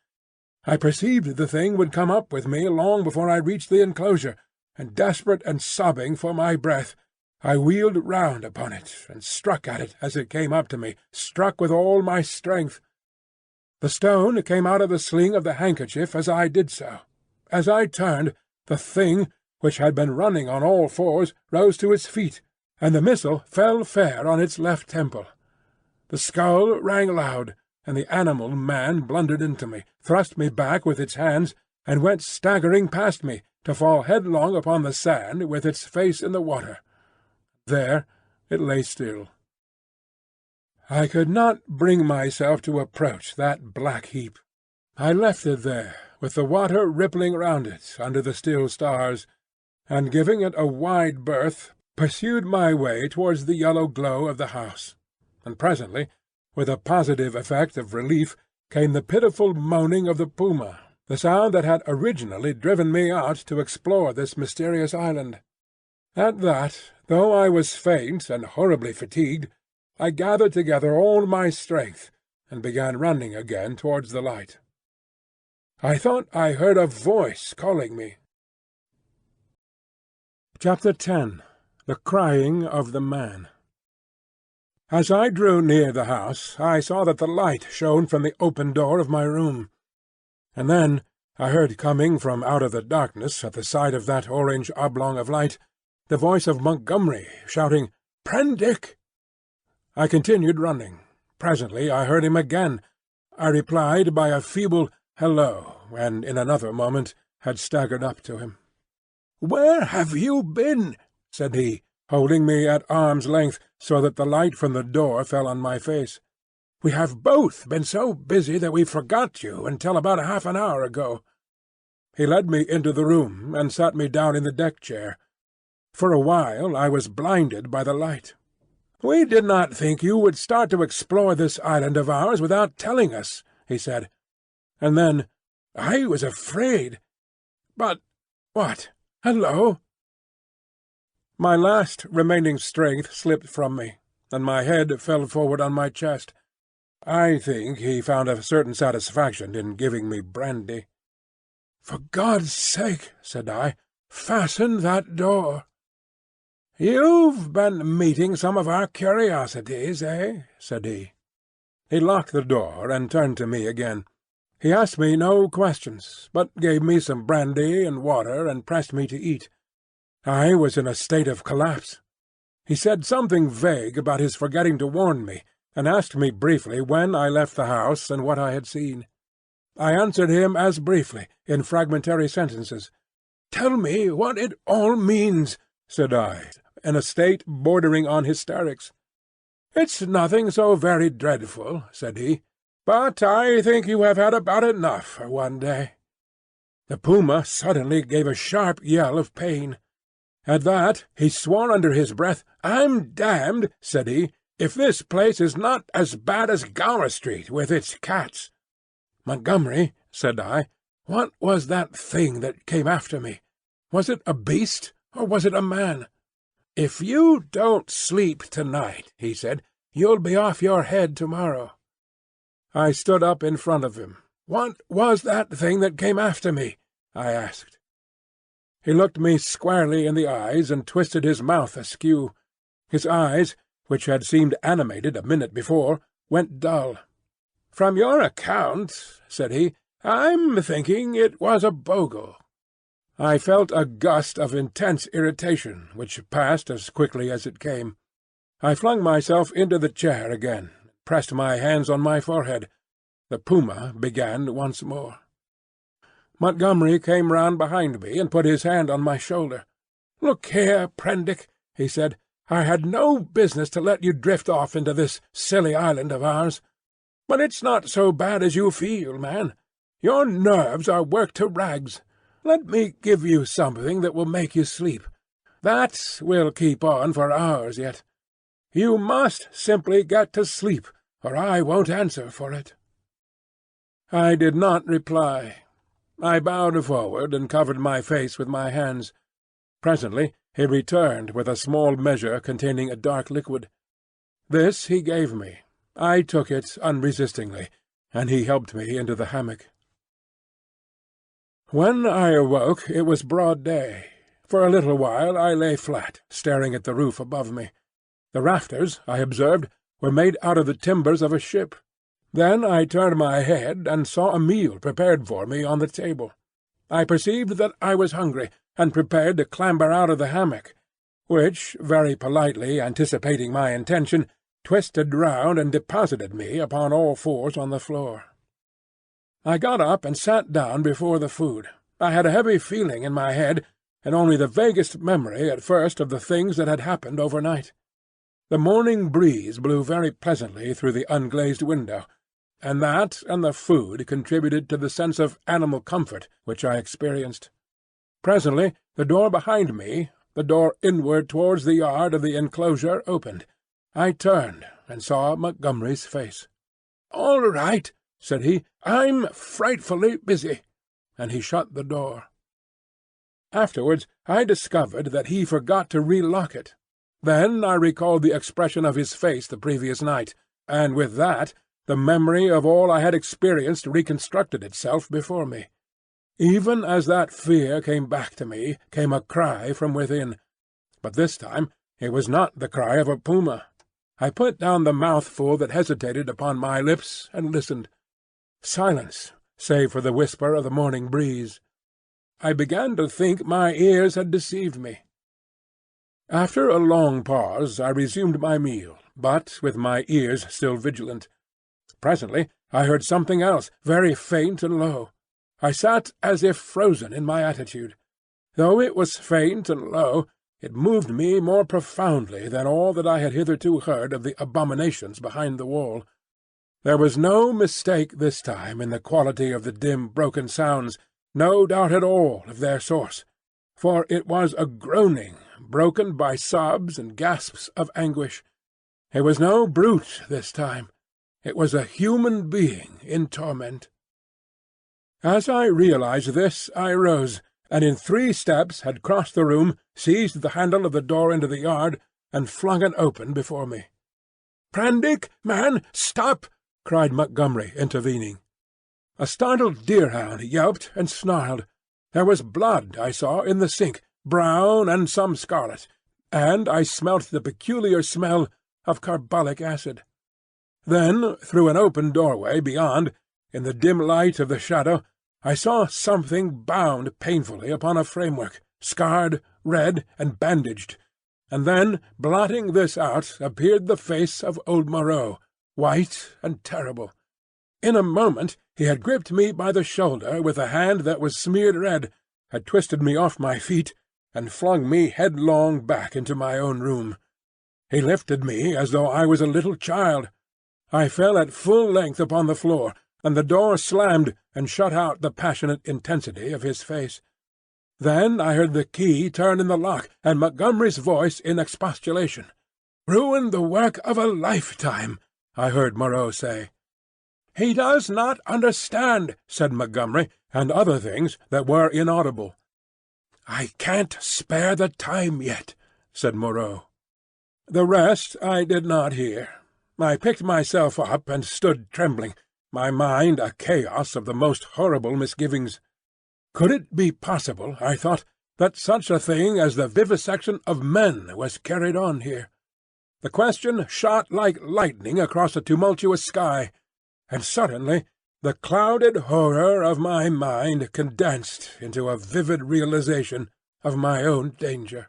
I perceived the thing would come up with me long before I reached the enclosure, and desperate and sobbing for my breath, I wheeled round upon it, and struck at it as it came up to me, struck with all my strength. The stone came out of the sling of the handkerchief as I did so. As I turned, the thing, which had been running on all fours, rose to its feet, and the missile fell fair on its left temple. The skull rang loud, and the animal man blundered into me, thrust me back with its hands, and went staggering past me, to fall headlong upon the sand with its face in the water. There it lay still. I could not bring myself to approach that black heap. I left it there, with the water rippling round it under the still stars, and giving it a wide berth, pursued my way towards the yellow glow of the house. And presently, with a positive effect of relief, came the pitiful moaning of the puma, the sound that had originally driven me out to explore this mysterious island. At that, though I was faint and horribly fatigued, I gathered together all my strength, and began running again towards the light. I thought I heard a voice calling me. Chapter 10. The Crying of the Man. As I drew near the house, I saw that the light shone from the open door of my room. And then I heard coming from out of the darkness at the side of that orange oblong of light the voice of Montgomery shouting, "Prendick!" I continued running. Presently I heard him again. I replied by a feeble "hello," and in another moment had staggered up to him. "Where have you been?" said he, holding me at arm's length so that the light from the door fell on my face. We have both been so busy that we forgot you until about half an hour ago." He led me into the room and sat me down in the deck chair. For a while I was blinded by the light. "We did not think you would start to explore this island of ours without telling us," he said. And then, "I was afraid. But what? Hello?" My last remaining strength slipped from me, and my head fell forward on my chest. I think he found a certain satisfaction in giving me brandy. "For God's sake," said I, "fasten that door." "You've been meeting some of our curiosities, eh?" said he. He locked the door and turned to me again. He asked me no questions, but gave me some brandy and water and pressed me to eat. I was in a state of collapse. He said something vague about his forgetting to warn me, and asked me briefly when I left the house and what I had seen. I answered him as briefly, in fragmentary sentences. "Tell me what it all means," said I, in a state bordering on hysterics. "It's nothing so very dreadful," said he, "but I think you have had about enough for one day." The puma suddenly gave a sharp yell of pain. At that he swore under his breath. "I'm damned," said he, "if this place is not as bad as Gower Street with its cats." "Montgomery," said I, "what was that thing that came after me? Was it a beast, or was it a man?" "If you don't sleep tonight," he said, "you'll be off your head tomorrow." I stood up in front of him. "What was that thing that came after me?" I asked. He looked me squarely in the eyes and twisted his mouth askew. His eyes, which had seemed animated a minute before, went dull. "From your account," said he, "I'm thinking it was a bogle." I felt a gust of intense irritation, which passed as quickly as it came. I flung myself into the chair again, pressed my hands on my forehead. The puma began once more. Montgomery came round behind me and put his hand on my shoulder. "Look here, Prendick," he said, "I had no business to let you drift off into this silly island of ours. But it's not so bad as you feel, man. Your nerves are worked to rags. Let me give you something that will make you sleep. That will keep on for hours yet. You must simply get to sleep, or I won't answer for it." I did not reply. I bowed forward and covered my face with my hands. Presently he returned with a small measure containing a dark liquid. This he gave me. I took it unresistingly, and he helped me into the hammock. When I awoke it was broad day. For a little while I lay flat, staring at the roof above me. The rafters, I observed, were made out of the timbers of a ship. Then I turned my head and saw a meal prepared for me on the table. I perceived that I was hungry, and prepared to clamber out of the hammock, which, very politely anticipating my intention, twisted round and deposited me upon all fours on the floor. I got up and sat down before the food. I had a heavy feeling in my head, and only the vaguest memory at first of the things that had happened overnight. The morning breeze blew very pleasantly through the unglazed window, and that and the food contributed to the sense of animal comfort which I experienced. Presently the door behind me, the door inward towards the yard of the enclosure, opened. I turned and saw Montgomery's face. "All right," said he. "I'm frightfully busy," and he shut the door. Afterwards I discovered that he forgot to relock it. Then I recalled the expression of his face the previous night, and with that the memory of all I had experienced reconstructed itself before me. Even as that fear came back to me, came a cry from within. But this time it was not the cry of a puma. I put down the mouthful that hesitated upon my lips and listened. Silence, save for the whisper of the morning breeze. I began to think my ears had deceived me. After a long pause I resumed my meal, but with my ears still vigilant. Presently I heard something else, very faint and low. I sat as if frozen in my attitude. Though it was faint and low, it moved me more profoundly than all that I had hitherto heard of the abominations behind the wall. There was no mistake this time in the quality of the dim, broken sounds, no doubt at all of their source, for it was a groaning, broken by sobs and gasps of anguish. It was no brute this time. It was a human being in torment. As I realized this, I rose, and in 3 steps had crossed the room, seized the handle of the door into the yard, and flung it open before me. "Prendick, man, stop!" cried Montgomery, intervening. A startled deerhound yelped and snarled. There was blood, I saw, in the sink, brown and some scarlet, and I smelt the peculiar smell of carbolic acid. Then, through an open doorway beyond, in the dim light of the shadow, I saw something bound painfully upon a framework, scarred, red, and bandaged, and then, blotting this out, appeared the face of old Moreau, white and terrible. In a moment he had gripped me by the shoulder with a hand that was smeared red, had twisted me off my feet, and flung me headlong back into my own room. He lifted me as though I was a little child. I fell at full length upon the floor, and the door slammed and shut out the passionate intensity of his face. Then I heard the key turn in the lock, and Montgomery's voice in expostulation. "Ruined the work of a lifetime," I heard Moreau say. "He does not understand," said Montgomery, and other things that were inaudible. "I can't spare the time yet," said Moreau. The rest I did not hear. I picked myself up and stood trembling, my mind a chaos of the most horrible misgivings. Could it be possible, I thought, that such a thing as the vivisection of men was carried on here? The question shot like lightning across a tumultuous sky, and suddenly the clouded horror of my mind condensed into a vivid realization of my own danger.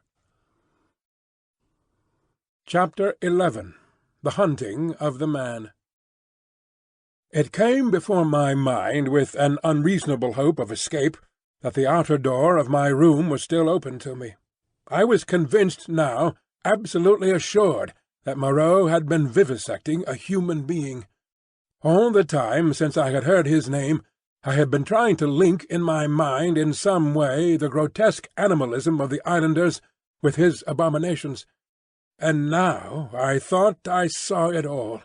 Chapter 11. The Hunting of the Man. It came before my mind with an unreasonable hope of escape that the outer door of my room was still open to me. I was convinced now, absolutely assured, that Moreau had been vivisecting a human being. All the time since I had heard his name, I had been trying to link in my mind in some way the grotesque animalism of the islanders with his abominations. And now I thought I saw it all.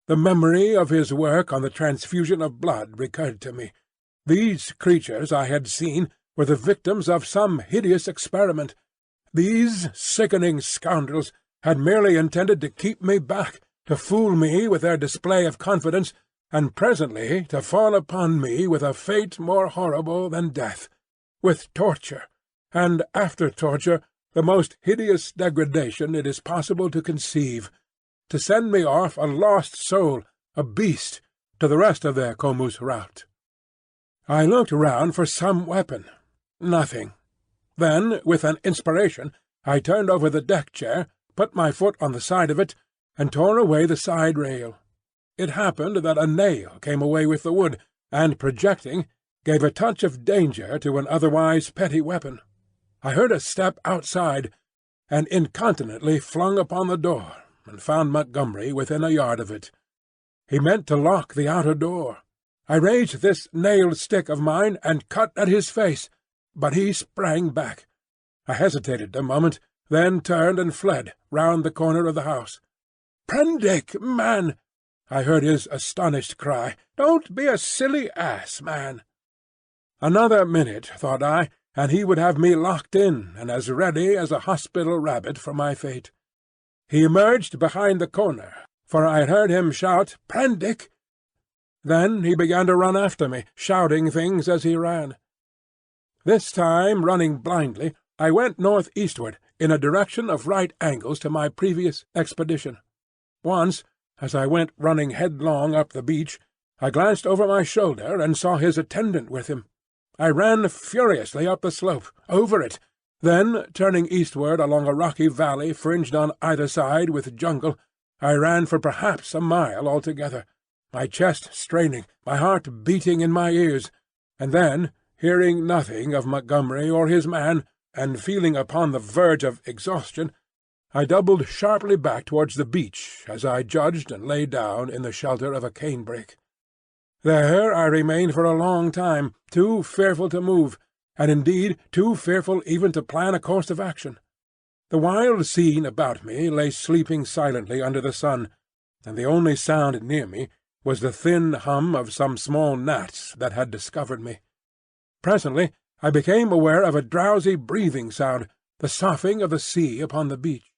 The memory of his work on the transfusion of blood recurred to me. These creatures I had seen were the victims of some hideous experiment. These sickening scoundrels had merely intended to keep me back, to fool me with their display of confidence, and presently to fall upon me with a fate more horrible than death, with torture, and after torture the most hideous degradation it is possible to conceive, to send me off a lost soul, a beast, to the rest of their comus route. I looked round for some weapon. Nothing. Then, with an inspiration, I turned over the deck chair, put my foot on the side of it, and tore away the side rail. It happened that a nail came away with the wood, and, projecting, gave a touch of danger to an otherwise petty weapon. I heard a step outside, and incontinently flung upon the door, and found Montgomery within a yard of it. He meant to lock the outer door. I raised this nailed stick of mine and cut at his face, but he sprang back. I hesitated a moment, then turned and fled round the corner of the house. "Prendick, man!" I heard his astonished cry. "Don't be a silly ass, man!" Another minute, thought I, and he would have me locked in and as ready as a hospital rabbit for my fate. He emerged behind the corner, for I had heard him shout, "Prendick!" Then he began to run after me, shouting things as he ran. This time, running blindly, I went northeastward, in a direction of right angles to my previous expedition. Once, as I went running headlong up the beach, I glanced over my shoulder and saw his attendant with him. I ran furiously up the slope, over it, then, turning eastward along a rocky valley fringed on either side with jungle, I ran for perhaps a mile altogether, my chest straining, my heart beating in my ears, and then, hearing nothing of Montgomery or his man, and feeling upon the verge of exhaustion, I doubled sharply back towards the beach as I judged and lay down in the shelter of a canebrake. There I remained for a long time, too fearful to move, and indeed too fearful even to plan a course of action. The wild scene about me lay sleeping silently under the sun, and the only sound near me was the thin hum of some small gnats that had discovered me. Presently I became aware of a drowsy breathing sound, the soughing of the sea upon the beach.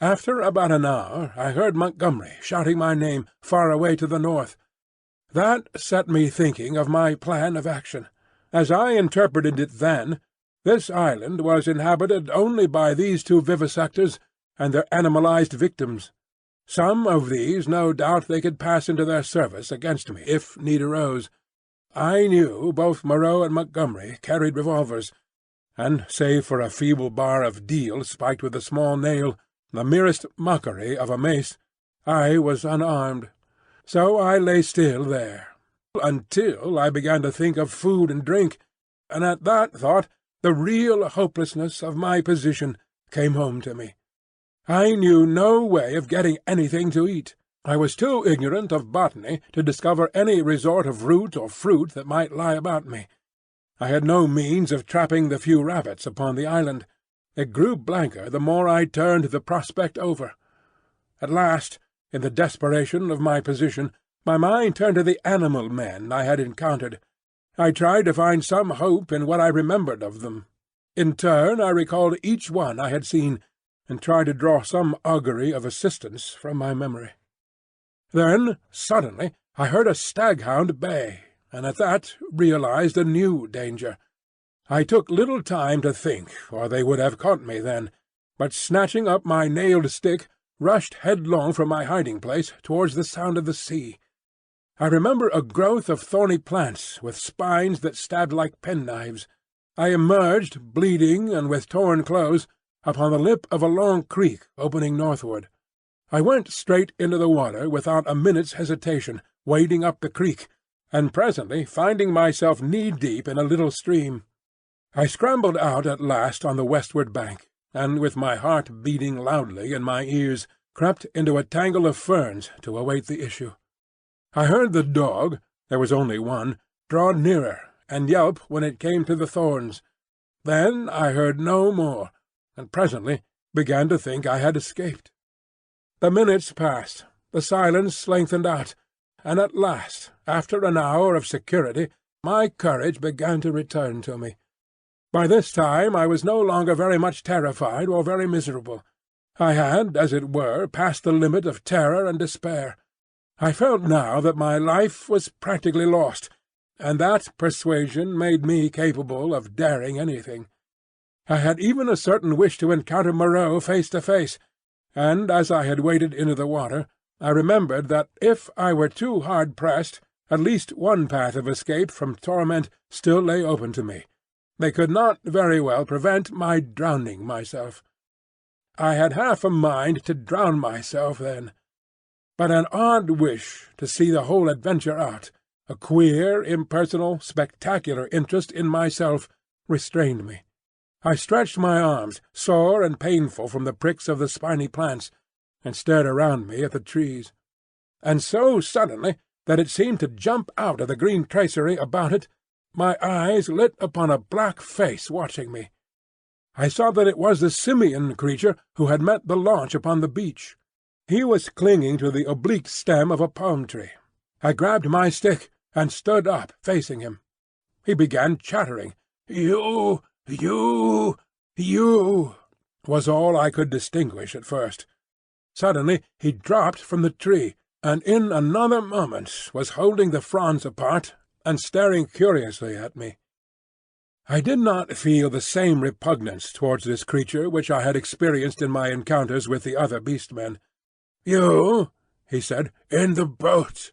After about an hour I heard Montgomery shouting my name far away to the north. That set me thinking of my plan of action. As I interpreted it then, this island was inhabited only by these two vivisectors and their animalized victims. Some of these no doubt they could pass into their service against me if need arose. I knew both Moreau and Montgomery carried revolvers, and save for a feeble bar of deal spiked with a small nail, the merest mockery of a mace, I was unarmed. So I lay still there, until I began to think of food and drink, and at that thought the real hopelessness of my position came home to me. I knew no way of getting anything to eat. I was too ignorant of botany to discover any resort of root or fruit that might lie about me. I had no means of trapping the few rabbits upon the island. It grew blanker the more I turned the prospect over. At last, in the desperation of my position, my mind turned to the animal men I had encountered. I tried to find some hope in what I remembered of them. In turn I recalled each one I had seen, and tried to draw some augury of assistance from my memory. Then, suddenly, I heard a staghound bay, and at that realized a new danger. I took little time to think, or they would have caught me then, but snatching up my nailed stick, rushed headlong from my hiding-place towards the sound of the sea. I remember a growth of thorny plants with spines that stabbed like penknives. I emerged, bleeding and with torn clothes, upon the lip of a long creek opening northward. I went straight into the water without a minute's hesitation, wading up the creek, and presently finding myself knee-deep in a little stream. I scrambled out at last on the westward bank, and with my heart beating loudly in my ears, crept into a tangle of ferns to await the issue. I heard the dog, there was only one, draw nearer, and yelp when it came to the thorns. Then I heard no more, and presently began to think I had escaped. The minutes passed, the silence lengthened out, and at last, after an hour of security, my courage began to return to me. By this time I was no longer very much terrified or very miserable. I had, as it were, passed the limit of terror and despair. I felt now that my life was practically lost, and that persuasion made me capable of daring anything. I had even a certain wish to encounter Moreau face to face, and as I had waded into the water, I remembered that if I were too hard pressed, at least one path of escape from torment still lay open to me. They could not very well prevent my drowning myself. I had half a mind to drown myself then, but an odd wish to see the whole adventure out, a queer, impersonal, spectacular interest in myself, restrained me. I stretched my arms, sore and painful from the pricks of the spiny plants, and stared around me at the trees. And so suddenly that it seemed to jump out of the green tracery about it, my eyes lit upon a black face watching me. I saw that it was the simian creature who had met the launch upon the beach. He was clinging to the oblique stem of a palm tree. I grabbed my stick and stood up, facing him. He began chattering. "You, was all I could distinguish at first. Suddenly he dropped from the tree, and in another moment was holding the fronds apart and staring curiously at me. I did not feel the same repugnance towards this creature which I had experienced in my encounters with the other beast-men. "You," he said, "in the boat."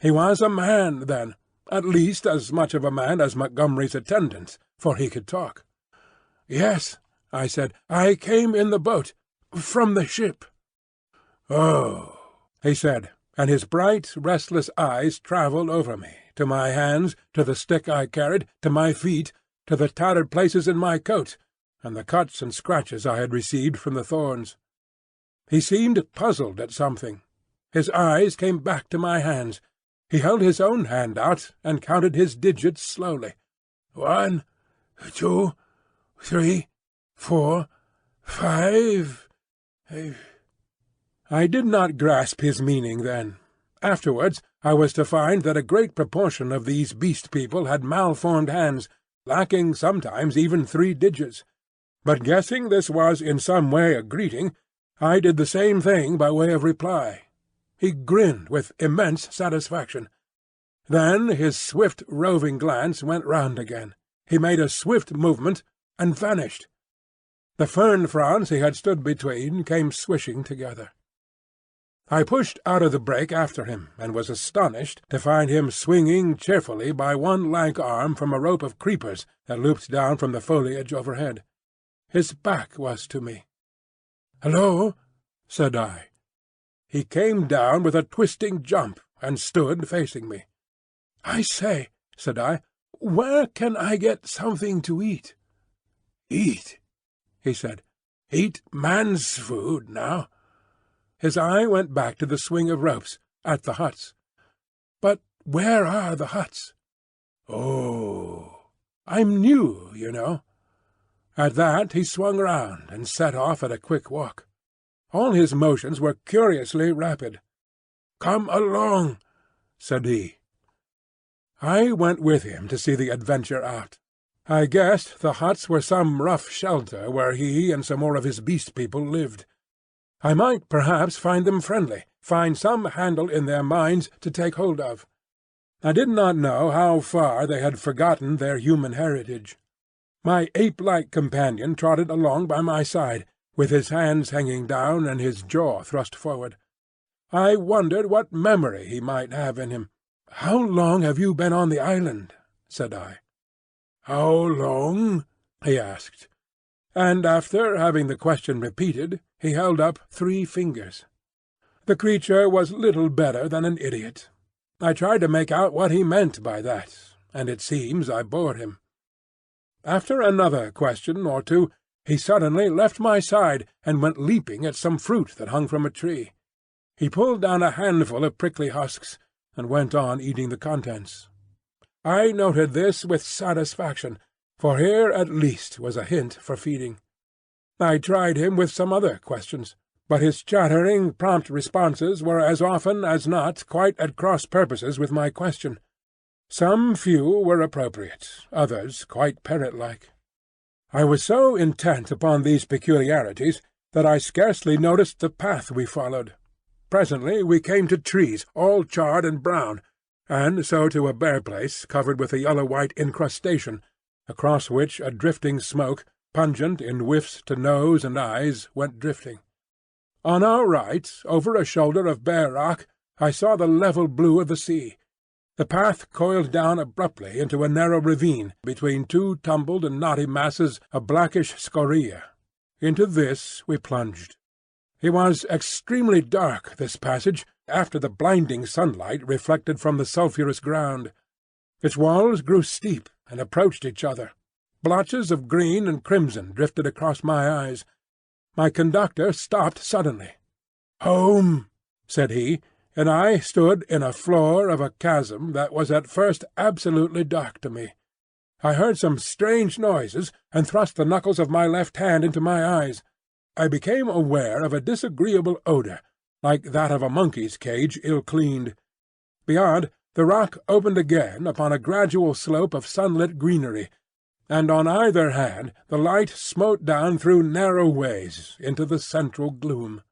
He was a man, then, at least as much of a man as Montgomery's attendant, for he could talk. "Yes," I said, "I came in the boat, from the ship." "Oh," he said, and his bright, restless eyes travelled over me, to my hands, to the stick I carried, to my feet, to the tattered places in my coat, and the cuts and scratches I had received from the thorns. He seemed puzzled at something. His eyes came back to my hands. He held his own hand out and counted his digits slowly. 1, 2, 3, 4, 5. I did not grasp his meaning then. Afterwards I was to find that a great proportion of these beast people had malformed hands, lacking sometimes even 3 digits. But guessing this was in some way a greeting, I did the same thing by way of reply. He grinned with immense satisfaction. Then his swift roving glance went round again. He made a swift movement and vanished. The fern fronds he had stood between came swishing together. I pushed out of the brake after him, and was astonished to find him swinging cheerfully by one lank arm from a rope of creepers that looped down from the foliage overhead. His back was to me. "Hello," said I. He came down with a twisting jump, and stood facing me. "I say," said I, "where can I get something to eat?" "Eat?" he said. "Eat man's food, now." His eye went back to the swing of ropes, at the huts. "But where are the huts?" "Oh, I'm new, you know." At that he swung round and set off at a quick walk. All his motions were curiously rapid. "Come along," said he. I went with him to see the adventure out. I guessed the huts were some rough shelter where he and some more of his beast people lived. I might perhaps find them friendly, find some handle in their minds to take hold of. I did not know how far they had forgotten their human heritage. My ape-like companion trotted along by my side, with his hands hanging down and his jaw thrust forward. I wondered what memory he might have in him. "How long have you been on the island?" said I. "How long?" he asked. And after having the question repeated, he held up 3 fingers. The creature was little better than an idiot. I tried to make out what he meant by that, and it seems I bored him. After another question or two, he suddenly left my side and went leaping at some fruit that hung from a tree. He pulled down a handful of prickly husks, and went on eating the contents. I noted this with satisfaction, for here at least was a hint for feeding. I tried him with some other questions, but his chattering, prompt responses were as often as not quite at cross purposes with my question. Some few were appropriate, others quite parrot-like. I was so intent upon these peculiarities that I scarcely noticed the path we followed. Presently we came to trees, all charred and brown, and so to a bare place covered with a yellow-white incrustation, across which a drifting smoke, pungent in whiffs to nose and eyes, went drifting. On our right, over a shoulder of bare rock, I saw the level blue of the sea. The path coiled down abruptly into a narrow ravine between 2 tumbled and knotty masses of blackish scoria. Into this we plunged. It was extremely dark, this passage, after the blinding sunlight reflected from the sulphurous ground. Its walls grew steep and approached each other. Blotches of green and crimson drifted across my eyes. My conductor stopped suddenly. "Home," said he, and I stood in a floor of a chasm that was at first absolutely dark to me. I heard some strange noises, and thrust the knuckles of my left hand into my eyes. I became aware of a disagreeable odour, like that of a monkey's cage ill-cleaned. Beyond, the rock opened again upon a gradual slope of sunlit greenery, and on either hand the light smote down through narrow ways into the central gloom.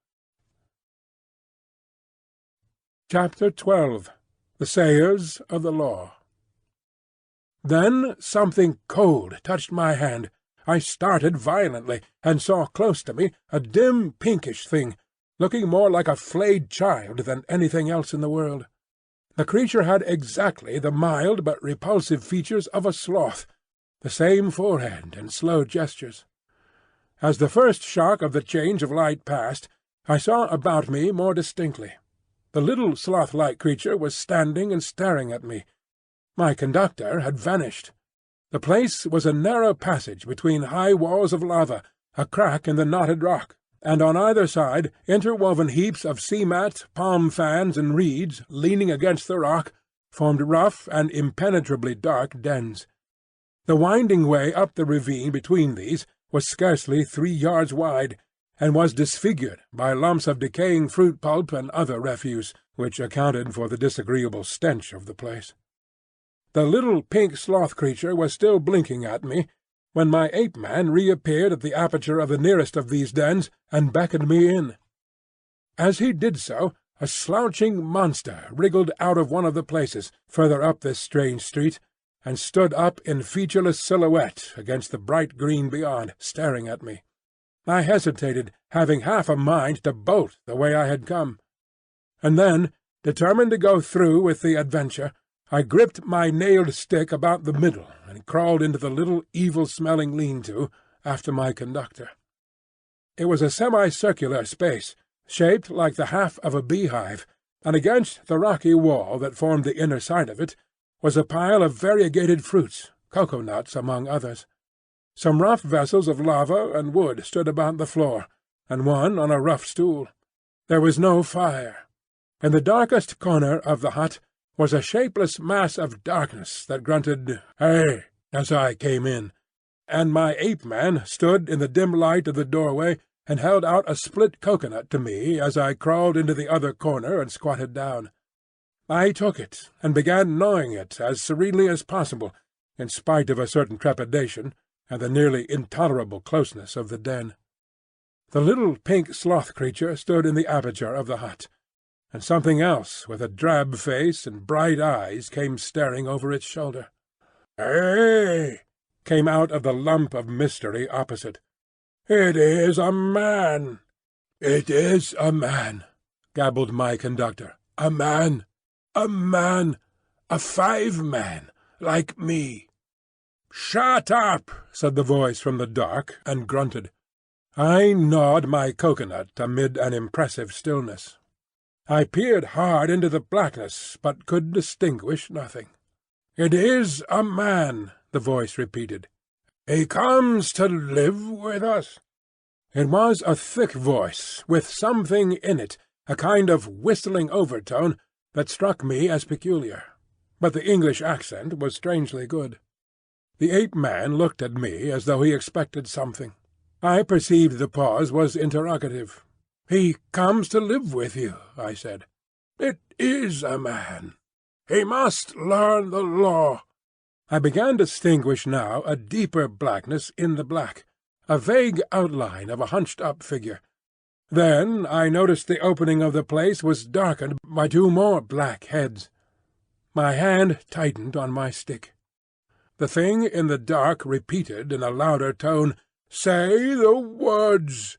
Chapter 12. The Sayers of the Law. Then something cold touched my hand. I started violently, and saw close to me a dim pinkish thing, looking more like a flayed child than anything else in the world. The creature had exactly the mild but repulsive features of a sloth, the same forehead and slow gestures. As the first shock of the change of light passed, I saw about me more distinctly. The little sloth-like creature was standing and staring at me. My conductor had vanished. The place was a narrow passage between high walls of lava, a crack in the knotted rock, and on either side interwoven heaps of sea-mat, palm fans, and reeds leaning against the rock formed rough and impenetrably dark dens. The winding way up the ravine between these was scarcely 3 yards wide, and was disfigured by lumps of decaying fruit pulp and other refuse, which accounted for the disagreeable stench of the place. The little pink sloth creature was still blinking at me when my ape-man reappeared at the aperture of the nearest of these dens and beckoned me in. As he did so, a slouching monster wriggled out of one of the places further up this strange street, and stood up in featureless silhouette against the bright green beyond, staring at me. I hesitated, having half a mind to bolt the way I had come. And then, determined to go through with the adventure, I gripped my nailed stick about the middle and crawled into the little evil-smelling lean-to after my conductor. It was a semicircular space, shaped like the half of a beehive, and against the rocky wall that formed the inner side of it was a pile of variegated fruits, cocoa-nuts among others. Some rough vessels of lava and wood stood about the floor, and one on a rough stool. There was no fire. In the darkest corner of the hut was a shapeless mass of darkness that grunted, "Hey!" as I came in, and my ape-man stood in the dim light of the doorway and held out a split cocoa-nut to me as I crawled into the other corner and squatted down. I took it and began gnawing it as serenely as possible, in spite of a certain trepidation and the nearly intolerable closeness of the den. The little pink sloth creature stood in the aperture of the hut, and something else with a drab face and bright eyes came staring over its shoulder. "Hey!" came out of the lump of mystery opposite. "It is a man!" "It is a man," gabbled my conductor. "A man! A man! A 5-man, like me!" "Shut up!" said the voice from the dark, and grunted. I gnawed my cocoa-nut amid an impressive stillness. I peered hard into the blackness, but could distinguish nothing. "It is a man," the voice repeated. "He comes to live with us." It was a thick voice, with something in it, a kind of whistling overtone, that struck me as peculiar. But the English accent was strangely good. The ape-man looked at me as though he expected something. I perceived the pause was interrogative. "He comes to live with you," I said. "It is a man. He must learn the law." I began to distinguish now a deeper blackness in the black, a vague outline of a hunched-up figure. Then I noticed the opening of the place was darkened by 2 more black heads. My hand tightened on my stick. The thing in the dark repeated in a louder tone, "Say the words."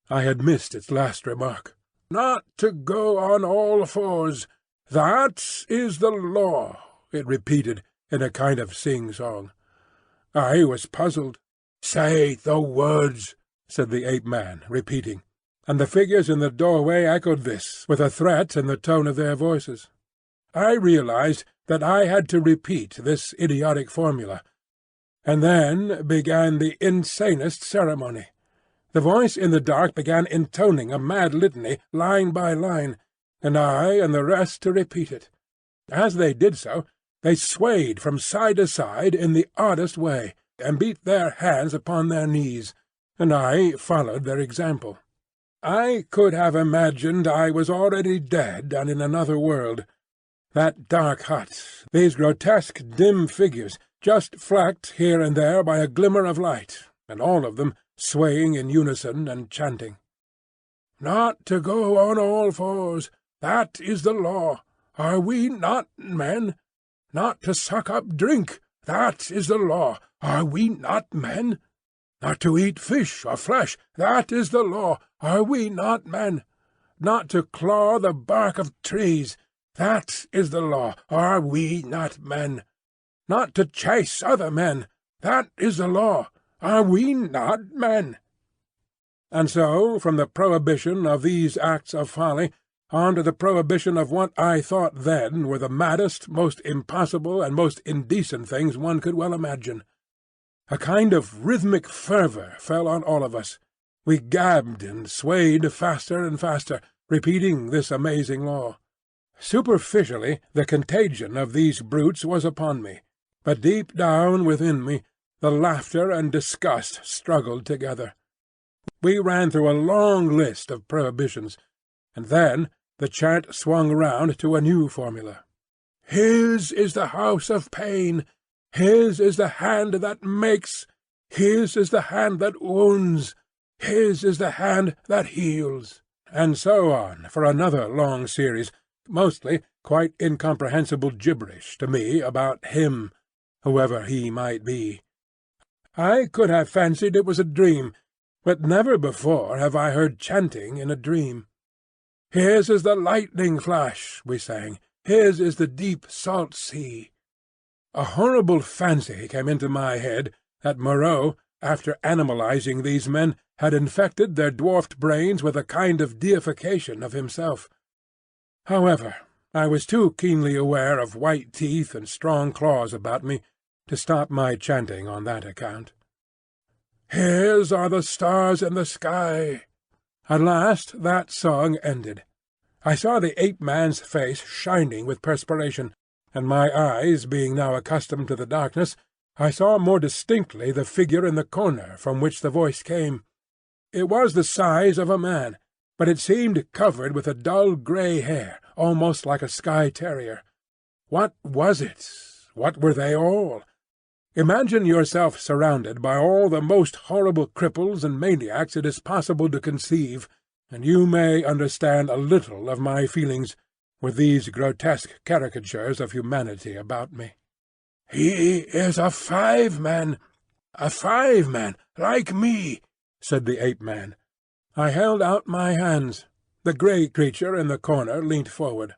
I had missed its last remark. "Not to go on all fours. That is the law," it repeated in a kind of sing-song. I was puzzled. "Say the words," said the ape-man, repeating, and the figures in the doorway echoed this, with a threat in the tone of their voices. I realized that I had to repeat this idiotic formula. And then began the insanest ceremony. The voice in the dark began intoning a mad litany, line by line, and I and the rest to repeat it. As they did so, they swayed from side to side in the oddest way, and beat their hands upon their knees, and I followed their example. I could have imagined I was already dead and in another world. That dark hut, these grotesque dim figures, just flecked here and there by a glimmer of light, and all of them swaying in unison and chanting. "Not to go on all fours. That is the law. Are we not men? Not to suck up drink. That is the law. Are we not men? Not to eat fish or flesh. That is the law. Are we not men? Not to claw the bark of trees. That is the law. Are we not men? Not to chase other men. That is the law. Are we not men?" And so, from the prohibition of these acts of folly, on to the prohibition of what I thought then were the maddest, most impossible, and most indecent things one could well imagine. A kind of rhythmic fervour fell on all of us. We gabbed and swayed faster and faster, repeating this amazing law. Superficially, the contagion of these brutes was upon me, but deep down within me the laughter and disgust struggled together. We ran through a long list of prohibitions, and then the chant swung round to a new formula. "His is the house of pain. His is the hand that makes. His is the hand that wounds. His is the hand that heals." And so on for another long series, mostly quite incomprehensible gibberish to me about him, whoever he might be. I could have fancied it was a dream, but never before have I heard chanting in a dream. "His is the lightning flash," we sang. "His is the deep salt sea." A horrible fancy came into my head that Moreau, after animalizing these men, had infected their dwarfed brains with a kind of deification of himself. However, I was too keenly aware of white teeth and strong claws about me to stop my chanting on that account. "His are the stars in the sky." At last that song ended. I saw the ape-man's face shining with perspiration, and my eyes being now accustomed to the darkness, I saw more distinctly the figure in the corner from which the voice came. It was the size of a man, but it seemed covered with a dull grey hair, almost like a Skye terrier. What was it? What were they all? Imagine yourself surrounded by all the most horrible cripples and maniacs it is possible to conceive, and you may understand a little of my feelings with these grotesque caricatures of humanity about me. "He is a 5-man, a 5-man, like me," said the ape-man. I held out my hands. The grey creature in the corner leant forward.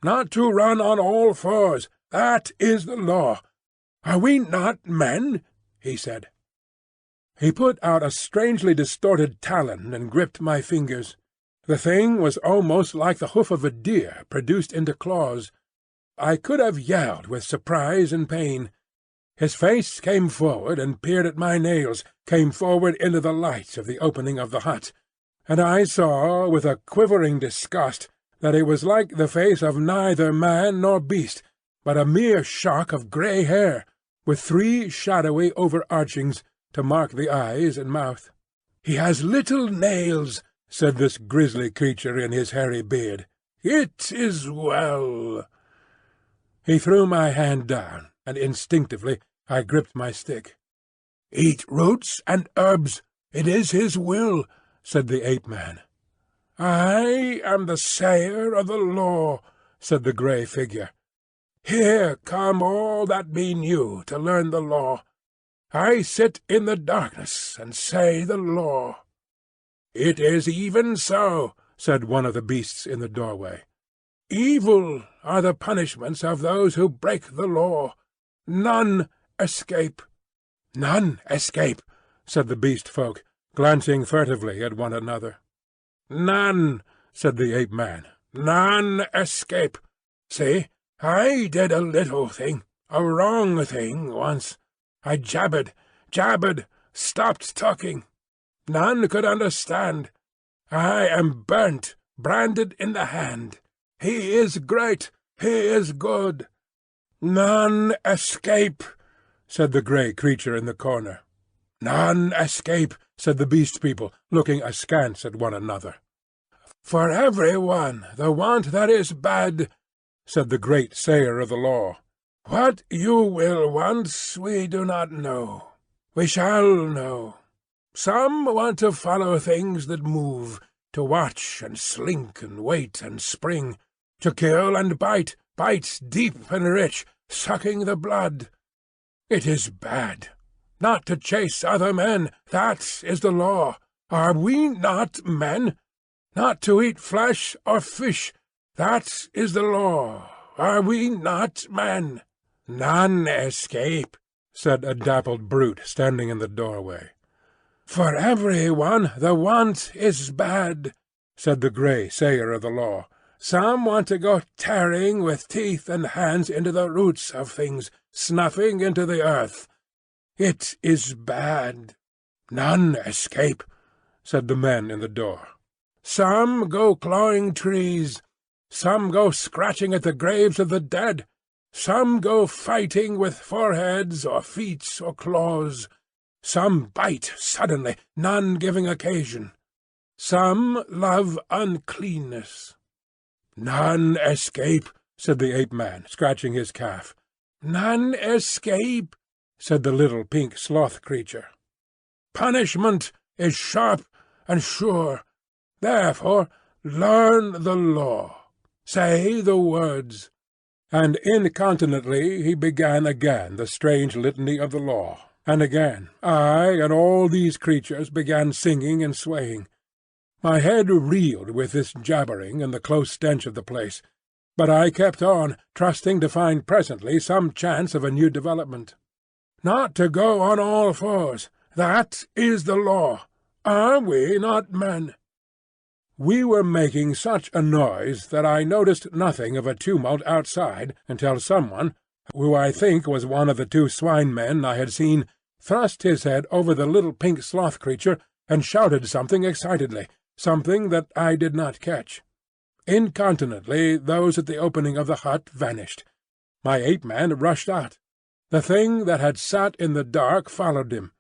"Not to run on all fours, that is the law. Are we not men?" he said. He put out a strangely distorted talon and gripped my fingers. The thing was almost like the hoof of a deer produced into claws. I could have yelled with surprise and pain. His face came forward and peered at my nails, came forward into the light of the opening of the hut, and I saw with a quivering disgust that it was like the face of neither man nor beast, but a mere shock of grey hair, with 3 shadowy overarchings to mark the eyes and mouth. "He has little nails," said this grisly creature in his hairy beard. "It is well." He threw my hand down, and instinctively I gripped my stick. "Eat roots and herbs. It is his will," said the ape-man. "I am the sayer of the law," said the grey figure. "Here come all that be new to learn the law. I sit in the darkness and say the law." "It is even so," said one of the beasts in the doorway. "Evil are the punishments of those who break the law. None escape." "None escape," said the beast-folk, glancing furtively at one another. "None," said the ape-man. "None escape. See, I did a little thing, a wrong thing, once. I jabbered, stopped talking. None could understand. I am burnt, branded in the hand. He is great, he is good." "None escape," said the grey creature in the corner. "None escape," said the beast people, looking askance at one another. "For every one the want that is bad," said the great sayer of the law. "What you will want we do not know. We shall know. Some want to follow things that move, to watch and slink and wait and spring, to kill and bite, bite deep and rich, sucking the blood. It is bad. Not to chase other men, that is the law. Are we not men? Not to eat flesh or fish, that is the law. Are we not men? None escape," said a dappled brute standing in the doorway. "For every one the want is bad," said the grey sayer of the law. "Some want to go tearing with teeth and hands into the roots of things, snuffing into the earth. It is bad. None escape," said the men in the door. "Some go clawing trees. Some go scratching at the graves of the dead. Some go fighting with foreheads or feet or claws. Some bite suddenly, none giving occasion. Some love uncleanness." "None escape," said the ape-man, scratching his calf. "None escape," said the little pink sloth creature. "Punishment is sharp and sure. Therefore learn the law. Say the words." And incontinently he began again the strange litany of the law. And again I and all these creatures began singing and swaying. My head reeled with this jabbering and the close stench of the place, but I kept on, trusting to find presently some chance of a new development. "Not to go on all fours. That is the law. Are we not men?" We were making such a noise that I noticed nothing of a tumult outside until someone, who I think was one of the two swine-men I had seen, thrust his head over the little pink sloth creature and shouted something excitedly, something that I did not catch. Incontinently those at the opening of the hut vanished. My ape-man rushed out. The thing that had sat in the dark followed him.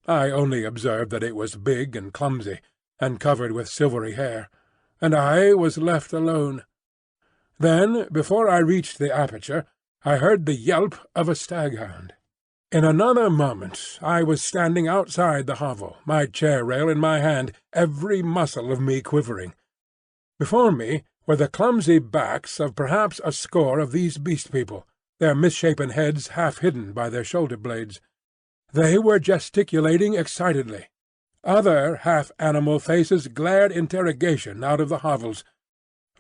I only observed that it was big and clumsy, and covered with silvery hair, and I was left alone. Then, before I reached the aperture, I heard the yelp of a staghound. In another moment I was standing outside the hovel, my chair-rail in my hand, every muscle of me quivering. Before me were the clumsy backs of perhaps a score of these beast-people, their misshapen heads half hidden by their shoulder-blades. They were gesticulating excitedly. Other half-animal faces glared interrogation out of the hovels.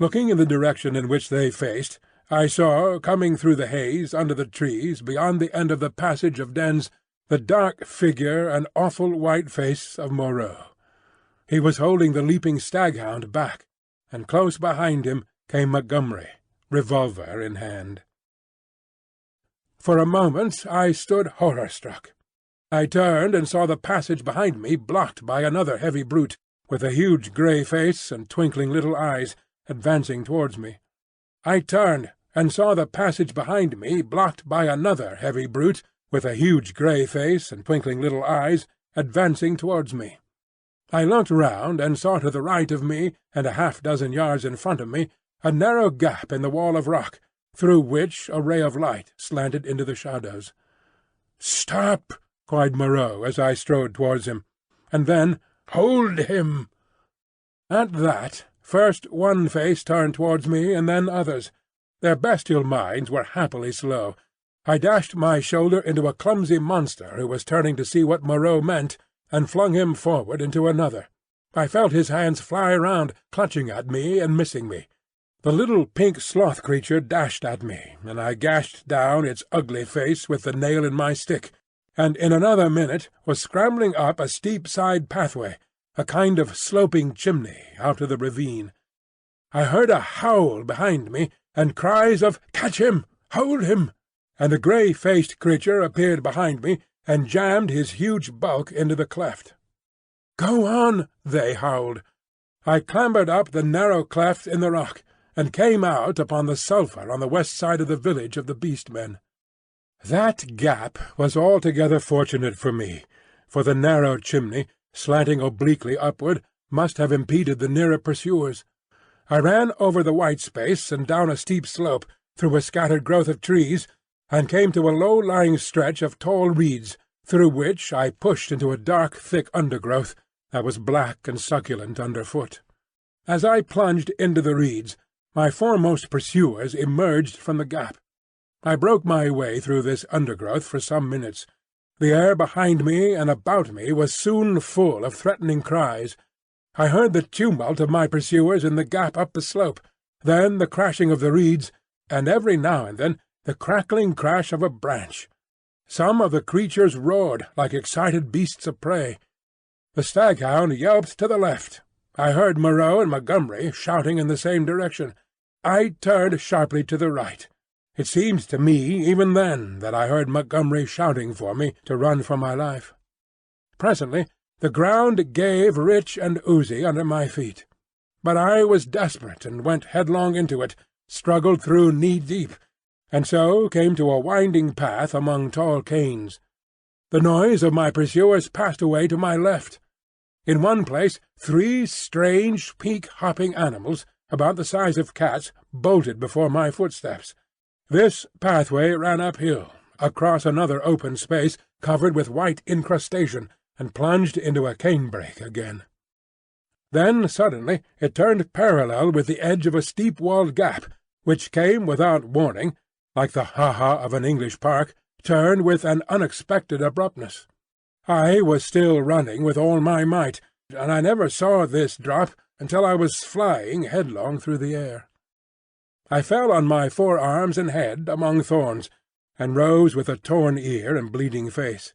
Looking in the direction in which they faced, I saw, coming through the haze under the trees beyond the end of the passage of dens, the dark figure and awful white face of Moreau. He was holding the leaping staghound back, and close behind him came Montgomery, revolver in hand. For a moment I stood horror-struck. I turned and saw the passage behind me blocked by another heavy brute, with a huge grey face and twinkling little eyes, advancing towards me. I turned and saw the passage behind me blocked by another heavy brute, with a huge grey face and twinkling little eyes, advancing towards me. I looked round and saw to the right of me, and a half-dozen yards in front of me, a narrow gap in the wall of rock, through which a ray of light slanted into the shadows. "Stop!" cried Moreau as I strode towards him, and then, "Hold him!" At that, first one face turned towards me, and then others. Their bestial minds were happily slow. I dashed my shoulder into a clumsy monster who was turning to see what Moreau meant, and flung him forward into another. I felt his hands fly round, clutching at me and missing me. The little pink sloth creature dashed at me, and I gashed down its ugly face with the nail in my stick, and in another minute was scrambling up a steep side pathway, a kind of sloping chimney, out of the ravine. I heard a howl behind me, and cries of "Catch him! Hold him!" and the grey-faced creature appeared behind me and jammed his huge bulk into the cleft. "Go on!" they howled. I clambered up the narrow cleft in the rock, and came out upon the sulphur on the west side of the village of the Beast-Men. That gap was altogether fortunate for me, for the narrow chimney, slanting obliquely upward, must have impeded the nearer pursuers. I ran over the white space and down a steep slope, through a scattered growth of trees, and came to a low-lying stretch of tall reeds, through which I pushed into a dark, thick undergrowth that was black and succulent underfoot. As I plunged into the reeds, my foremost pursuers emerged from the gap. I broke my way through this undergrowth for some minutes. The air behind me and about me was soon full of threatening cries. I heard the tumult of my pursuers in the gap up the slope, then the crashing of the reeds, and every now and then the crackling crash of a branch. Some of the creatures roared like excited beasts of prey. The staghound yelped to the left. I heard Moreau and Montgomery shouting in the same direction. I turned sharply to the right. It seemed to me even then that I heard Montgomery shouting for me to run for my life. Presently the ground gave rich and oozy under my feet. But I was desperate and went headlong into it, struggled through knee-deep, and so came to a winding path among tall canes. The noise of my pursuers passed away to my left. In one place 3 strange, peak-hopping animals, about the size of cats, bolted before my footsteps. This pathway ran uphill, across another open space covered with white incrustation, and plunged into a canebrake again. Then suddenly it turned parallel with the edge of a steep-walled gap, which came without warning, like the ha-ha of an English park, turned with an unexpected abruptness. I was still running with all my might, and I never saw this drop until I was flying headlong through the air. I fell on my forearms and head among thorns, and rose with a torn ear and bleeding face.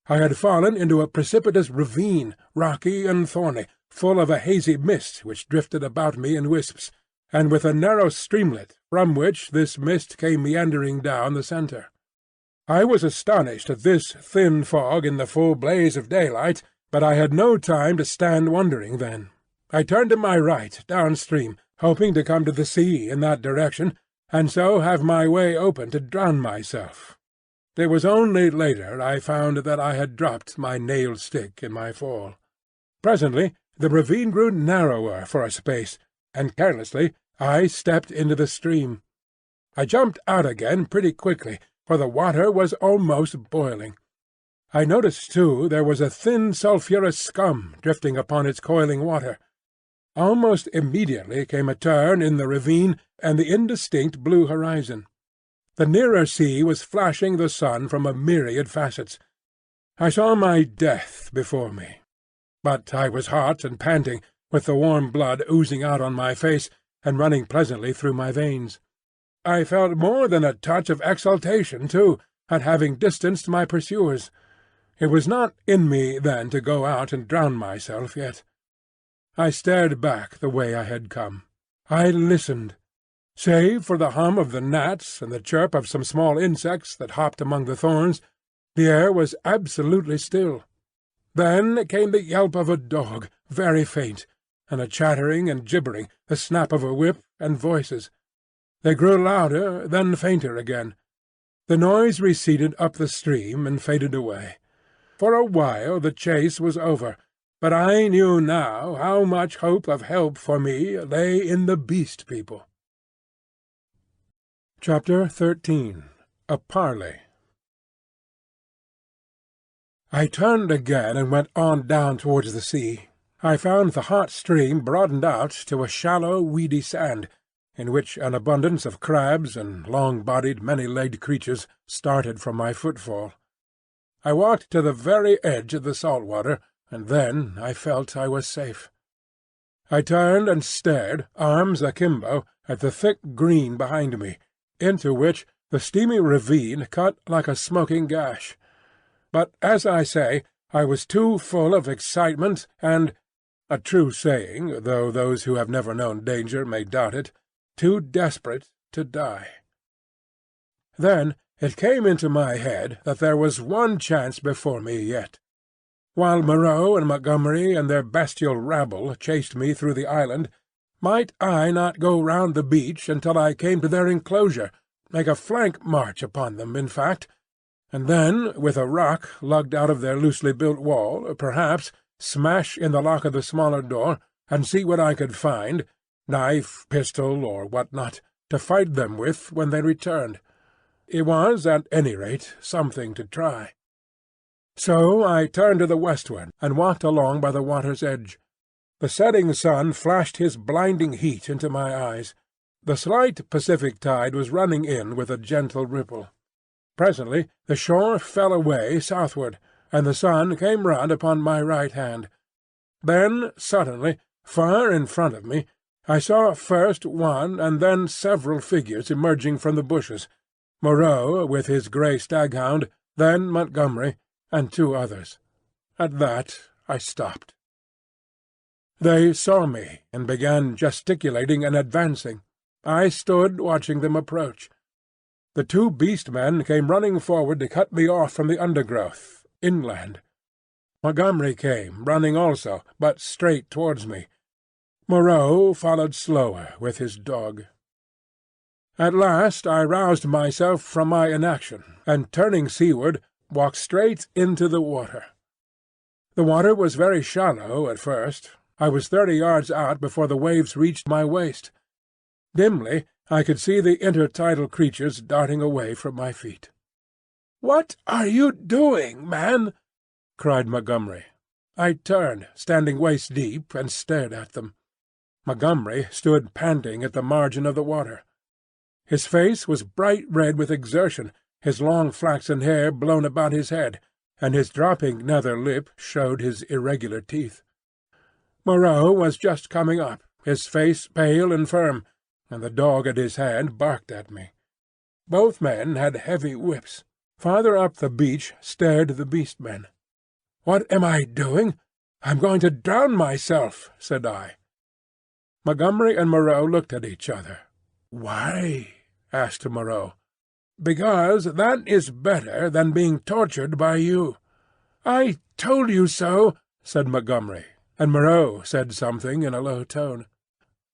I had fallen into a precipitous ravine, rocky and thorny, full of a hazy mist which drifted about me in wisps, and with a narrow streamlet from which this mist came meandering down the centre. I was astonished at this thin fog in the full blaze of daylight, but I had no time to stand wondering then. I turned to my right, downstream, hoping to come to the sea in that direction, and so have my way open to drown myself. It was only later I found that I had dropped my nailed stick in my fall. Presently the ravine grew narrower for a space, and carelessly I stepped into the stream. I jumped out again pretty quickly, for the water was almost boiling. I noticed, too, there was a thin sulphurous scum drifting upon its coiling water. Almost immediately came a turn in the ravine and the indistinct blue horizon. The nearer sea was flashing the sun from a myriad facets. I saw my death before me. But I was hot and panting, with the warm blood oozing out on my face and running pleasantly through my veins. I felt more than a touch of exultation, too, at having distanced my pursuers. It was not in me then to go out and drown myself yet. I stared back the way I had come. I listened. Save for the hum of the gnats and the chirp of some small insects that hopped among the thorns, the air was absolutely still. Then came the yelp of a dog, very faint, and a chattering and gibbering, the snap of a whip, and voices. They grew louder, then fainter again. The noise receded up the stream and faded away. For a while the chase was over, but I knew now how much hope of help for me lay in the Beast People. Chapter 13. A Parley. I turned again and went on down towards the sea. I found the hot stream broadened out to a shallow, weedy sand, in which an abundance of crabs and long-bodied, many-legged creatures started from my footfall. I walked to the very edge of the salt water, and then I felt I was safe. I turned and stared, arms akimbo, at the thick green behind me, into which the steamy ravine cut like a smoking gash. But, as I say, I was too full of excitement and, a true saying, though those who have never known danger may doubt it, too desperate to die. Then it came into my head that there was one chance before me yet. While Moreau and Montgomery and their bestial rabble chased me through the island, might I not go round the beach until I came to their enclosure, make a flank march upon them, in fact, and then, with a rock lugged out of their loosely built wall, perhaps smash in the lock of the smaller door, and see what I could find, knife, pistol, or what not, to fight them with when they returned. It was, at any rate, something to try. So I turned to the westward, and walked along by the water's edge. The setting sun flashed his blinding heat into my eyes. The slight Pacific tide was running in with a gentle ripple. Presently the shore fell away southward, and the sun came round upon my right hand. Then suddenly, far in front of me, I saw first one and then several figures emerging from the bushes, Moreau with his grey staghound, then Montgomery, and 2 others. At that I stopped. They saw me, and began gesticulating and advancing. I stood watching them approach. The two beast-men came running forward to cut me off from the undergrowth, inland. Montgomery came, running also, but straight towards me. Moreau followed slower with his dog. At last I roused myself from my inaction, and turning seaward, walked straight into the water. The water was very shallow at first. I was 30 yards out before the waves reached my waist. Dimly I could see the intertidal creatures darting away from my feet. "What are you doing, man?" cried Montgomery. I turned, standing waist-deep, and stared at them. Montgomery stood panting at the margin of the water. His face was bright red with exertion, his long flaxen hair blown about his head, and his dropping nether lip showed his irregular teeth. Moreau was just coming up, his face pale and firm, and the dog at his hand barked at me. Both men had heavy whips. Farther up the beach stared the beast-men. "What am I doing? I'm going to drown myself," said I. Montgomery and Moreau looked at each other. "Why?" asked Moreau. "Because that is better than being tortured by you." "I told you so," said Montgomery, and Moreau said something in a low tone.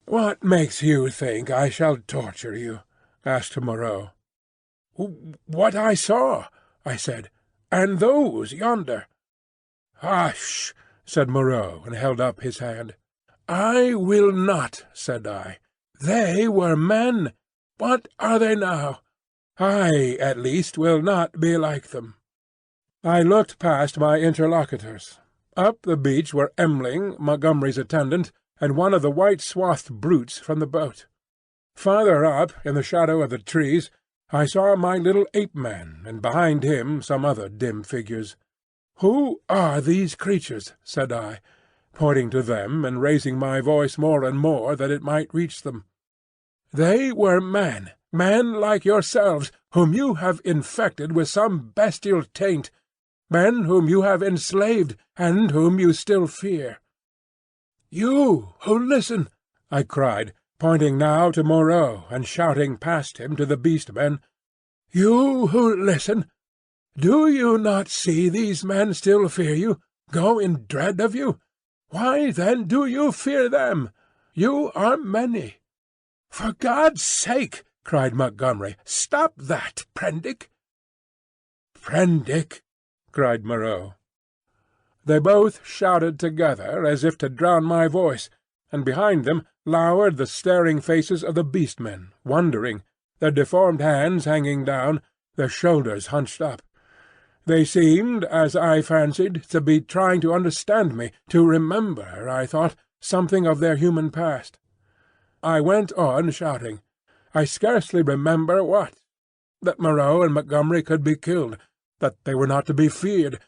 "What makes you think I shall torture you?" asked Moreau. "What I saw," I said, "and those yonder." "Hush!" said Moreau, and held up his hand. "I will not," said I. "They were men. What are they now? I, at least, will not be like them." I looked past my interlocutors. Up the beach were Emling, Montgomery's attendant, and one of the white-swathed brutes from the boat. Farther up, in the shadow of the trees, I saw my little ape-man, and behind him some other dim figures. "Who are these creatures?" said I, pointing to them and raising my voice more and more that it might reach them. "They were men, men like yourselves, whom you have infected with some bestial taint, men whom you have enslaved, and whom you still fear." "You who listen!" I cried, pointing now to Moreau and shouting past him to the beast-men. "You who listen! Do you not see these men still fear you, go in dread of you? Why then do you fear them? You are many." "For God's sake," cried Montgomery, "stop that, Prendick!" "Prendick!" cried Moreau. They both shouted together as if to drown my voice, and behind them lowered the staring faces of the beast-men, wondering, their deformed hands hanging down, their shoulders hunched up. They seemed, as I fancied, to be trying to understand me, to remember, I thought, something of their human past. I went on shouting. I scarcely remember what. That Moreau and Montgomery could be killed, that they were not to be feared.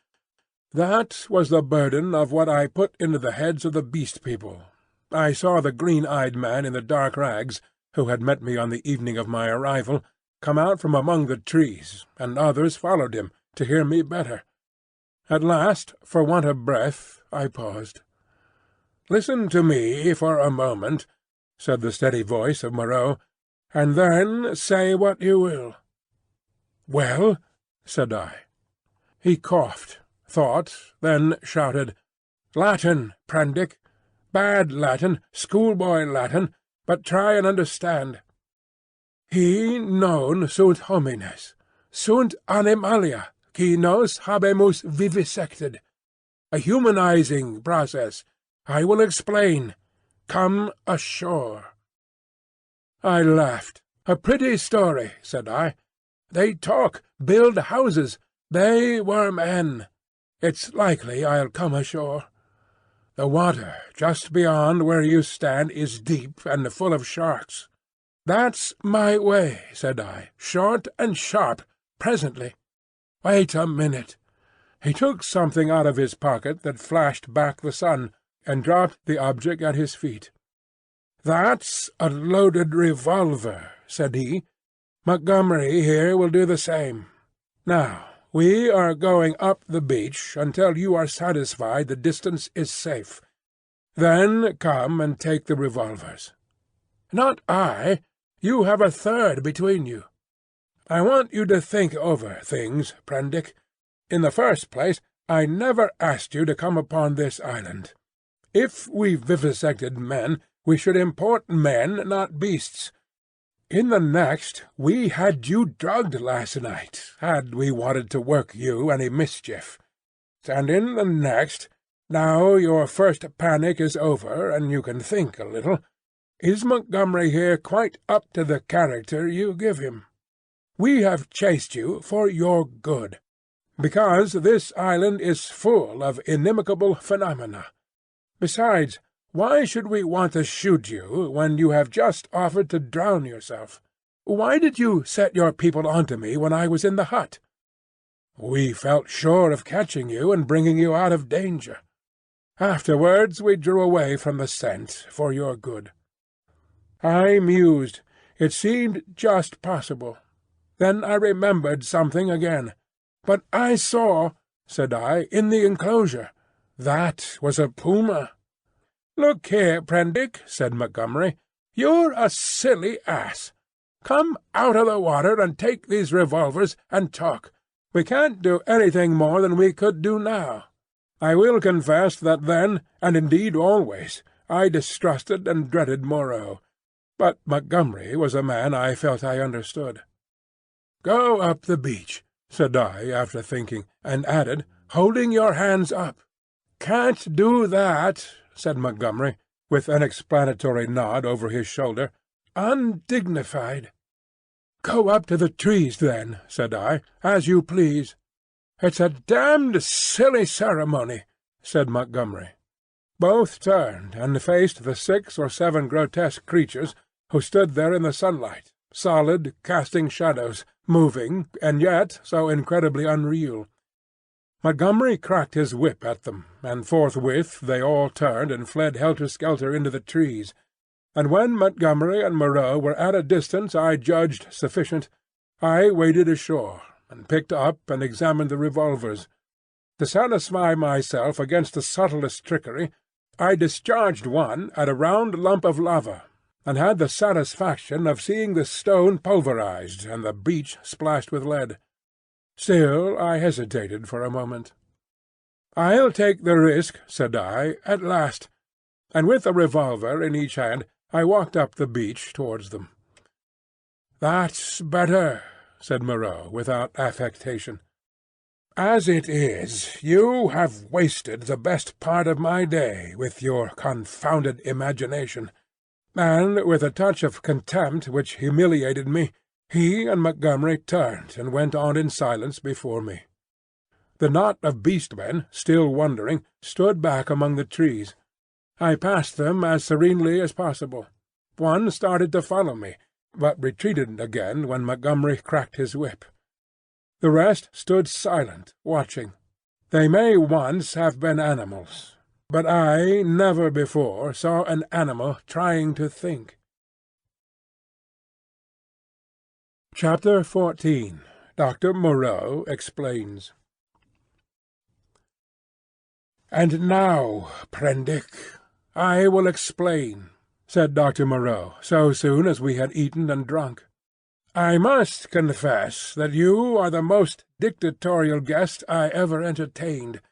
That was the burden of what I put into the heads of the beast people. I saw the green-eyed man in the dark rags, who had met me on the evening of my arrival, come out from among the trees, and others followed him, to hear me better. At last, for want of breath, I paused. "Listen to me for a moment," said the steady voice of Moreau, "and then say what you will." "Well?" said I. He coughed, thought, then shouted, "Latin, Prendick! Bad Latin, schoolboy Latin, but try and understand. He non sunt homines, sunt animalia, qui nos habemus vivisected. A humanizing process. I will explain. Come ashore." I laughed. "A pretty story," said I. "They talk, build houses. They were men. It's likely I'll come ashore. The water just beyond where you stand is deep and full of sharks." "That's my way," said I, "short and sharp, presently. Wait a minute." He took something out of his pocket that flashed back the sun, and dropped the object at his feet. "That's a loaded revolver," said he. "Montgomery here will do the same. Now, we are going up the beach until you are satisfied the distance is safe. Then come and take the revolvers." "Not I. You have a third between you." I want you to think over things, Prendick. In the first place, I never asked you to come upon this island. If we vivisected men, we should import men, not beasts. In the next, we had you drugged last night, had we wanted to work you any mischief. And in the next, now your first panic is over and you can think a little, is Montgomery here quite up to the character you give him? We have chased you for your good, because this island is full of inimical phenomena. Besides, why should we want to shoot you when you have just offered to drown yourself? Why did you set your people onto me when I was in the hut? We felt sure of catching you and bringing you out of danger. Afterwards we drew away from the scent for your good. I mused. It seemed just possible. Then I remembered something again. "But I saw," said I, "in the enclosure. That was a puma." "Look here, Prendick," said Montgomery, "you're a silly ass. Come out of the water and take these revolvers and talk. We can't do anything more than we could do now. I will confess that then, and indeed always, I distrusted and dreaded Moreau. But Montgomery was a man I felt I understood." "Go up the beach," said I after thinking, and added, "holding your hands up." "Can't do that," said Montgomery, with an explanatory nod over his shoulder. "Undignified." "Go up to the trees, then," said I, "as you please." "It's a damned silly ceremony," said Montgomery. Both turned and faced the 6 or 7 grotesque creatures who stood there in the sunlight, solid, casting shadows, moving, and yet so incredibly unreal. Montgomery cracked his whip at them, and forthwith they all turned and fled helter-skelter into the trees, and when Montgomery and Moreau were at a distance I judged sufficient, I waded ashore, and picked up and examined the revolvers. To satisfy myself against the subtlest trickery, I discharged one at a round lump of lava, and had the satisfaction of seeing the stone pulverized and the beach splashed with lead. Still I hesitated for a moment. "I'll take the risk," said I, "at last," and with a revolver in each hand I walked up the beach towards them. "That's better," said Moreau without affectation. "As it is, you have wasted the best part of my day with your confounded imagination." And with a touch of contempt which humiliated me, he and Montgomery turned and went on in silence before me. The knot of beast-men, still wondering, stood back among the trees. I passed them as serenely as possible. One started to follow me, but retreated again when Montgomery cracked his whip. The rest stood silent, watching. They may once have been animals, but I never before saw an animal trying to think. Chapter 14. Dr. Moreau Explains. "And now, Prendick, I will explain," said Dr. Moreau so soon as we had eaten and drunk. "I must confess that you are the most dictatorial guest I ever entertained.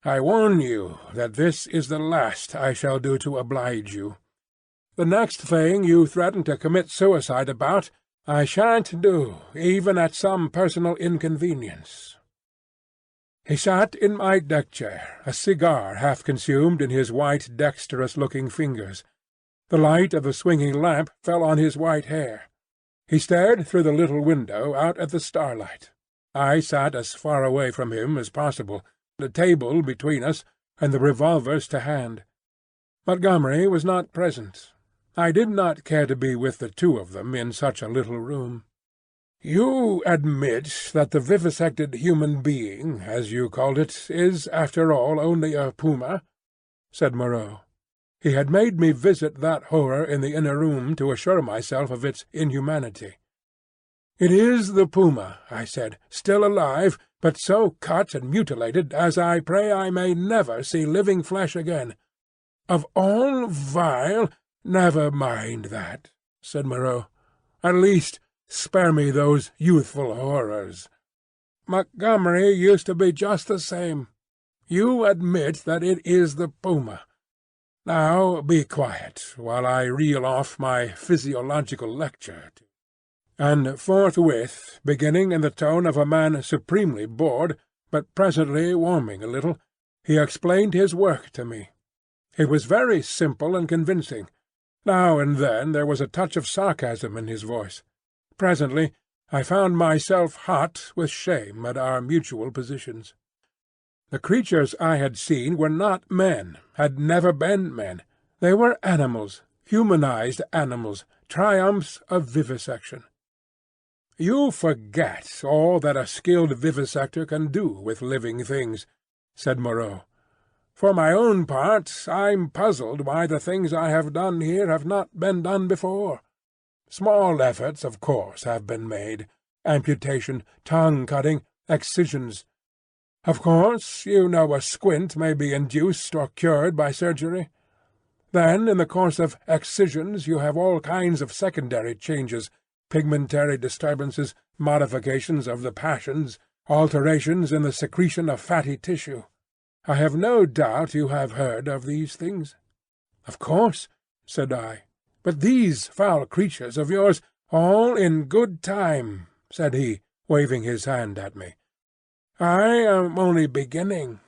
I warn you that this is the last I shall do to oblige you. The next thing you threaten to commit suicide about, I shan't do, even at some personal inconvenience." He sat in my deck-chair, a cigar half consumed in his white, dexterous-looking fingers. The light of the swinging lamp fell on his white hair. He stared through the little window out at the starlight. I sat as far away from him as possible, the table between us, and the revolvers to hand. Montgomery was not present. I did not care to be with the two of them in such a little room. "You admit that the vivisected human being, as you called it, is, after all, only a puma?" said Moreau. He had made me visit that horror in the inner room to assure myself of its inhumanity. "It is the puma," I said, "still alive, but so cut and mutilated as I pray I may never see living flesh again. Of all vile—" "Never mind that," said Moreau. "At least, Spare me those youthful horrors. Montgomery used to be just the same. You admit that it is the puma. Now be quiet while I reel off my physiological lecture. And forthwith, beginning in the tone of a man supremely bored, but presently warming a little, he explained his work to me. It was very simple and convincing. Now and then there was a touch of sarcasm in his voice. Presently I found myself hot with shame at our mutual positions. The creatures I had seen were not men, had never been men. They were animals, humanized animals, triumphs of vivisection. "You forget all that a skilled vivisector can do with living things," said Moreau. "For my own part, I'm puzzled why the things I have done here have not been done before. Small efforts, of course, have been made: amputation, tongue-cutting, excisions. Of course, you know a squint may be induced or cured by surgery. Then, in the course of excisions, you have all kinds of secondary changes, pigmentary disturbances, modifications of the passions, alterations in the secretion of fatty tissue. I have no doubt you have heard of these things." "Of course," said I. "But these foul creatures of yours—" "All in good time," said he, waving his hand at me. "I am only beginning.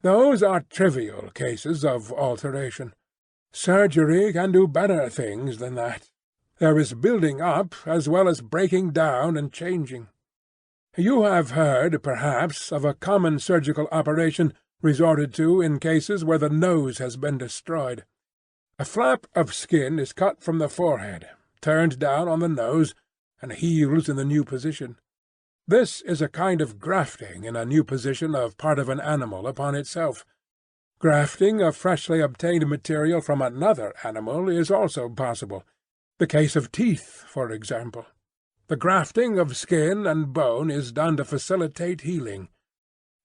Those are trivial cases of alteration. Surgery can do better things than that. There is building up as well as breaking down and changing. You have heard, perhaps, of a common surgical operation resorted to in cases where the nose has been destroyed. A flap of skin is cut from the forehead, turned down on the nose, and heals in the new position. This is a kind of grafting in a new position of part of an animal upon itself. Grafting of freshly obtained material from another animal is also possible. The case of teeth, for example. The grafting of skin and bone is done to facilitate healing.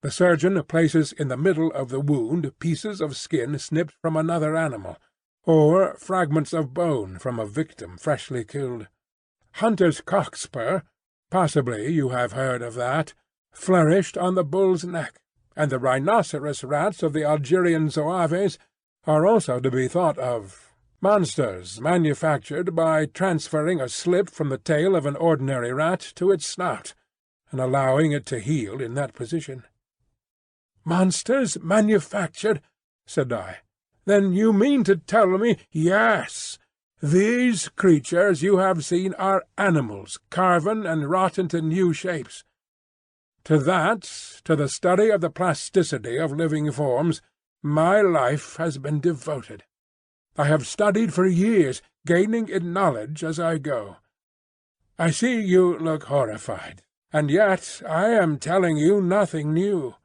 The surgeon places in the middle of the wound pieces of skin snipped from another animal, or fragments of bone from a victim freshly killed. Hunter's cockspur, possibly you have heard of that, flourished on the bull's neck, and the rhinoceros rats of the Algerian Zouaves are also to be thought of. Monsters manufactured by transferring a slip from the tail of an ordinary rat to its snout, and allowing it to heal in that position. "Monsters manufactured?" said I. "Then you mean to tell me—" "Yes. These creatures you have seen are animals, carven and wrought into new shapes. To that, to the study of the plasticity of living forms, my life has been devoted. I have studied for years, gaining in knowledge as I go. I see you look horrified, and yet I am telling you nothing new.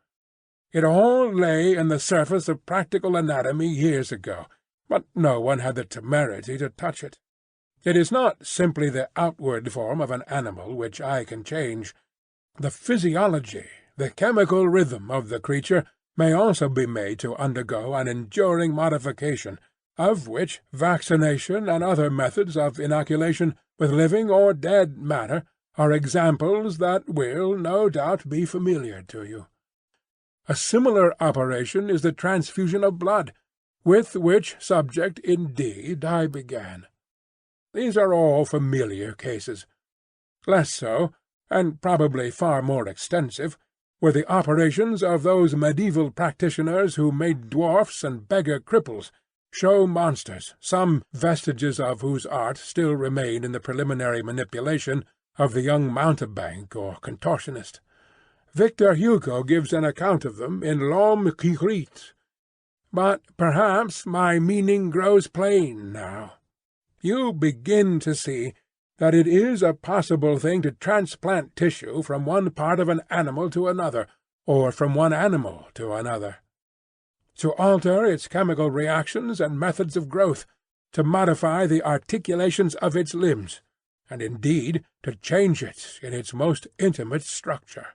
It all lay in the surface of practical anatomy years ago, but no one had the temerity to touch it. It is not simply the outward form of an animal which I can change. The physiology, the chemical rhythm of the creature may also be made to undergo an enduring modification, of which vaccination and other methods of inoculation with living or dead matter are examples that will, no doubt, be familiar to you. A similar operation is the transfusion of blood, with which subject, indeed, I began. These are all familiar cases. Less so, and probably far more extensive, were the operations of those medieval practitioners who made dwarfs and beggar cripples, show monsters, some vestiges of whose art still remain in the preliminary manipulation of the young mountebank or contortionist. Victor Hugo gives an account of them in L'Homme qui rit. But perhaps my meaning grows plain now. You begin to see that it is a possible thing to transplant tissue from one part of an animal to another, or from one animal to another. To alter its chemical reactions and methods of growth, to modify the articulations of its limbs, and indeed to change it in its most intimate structure.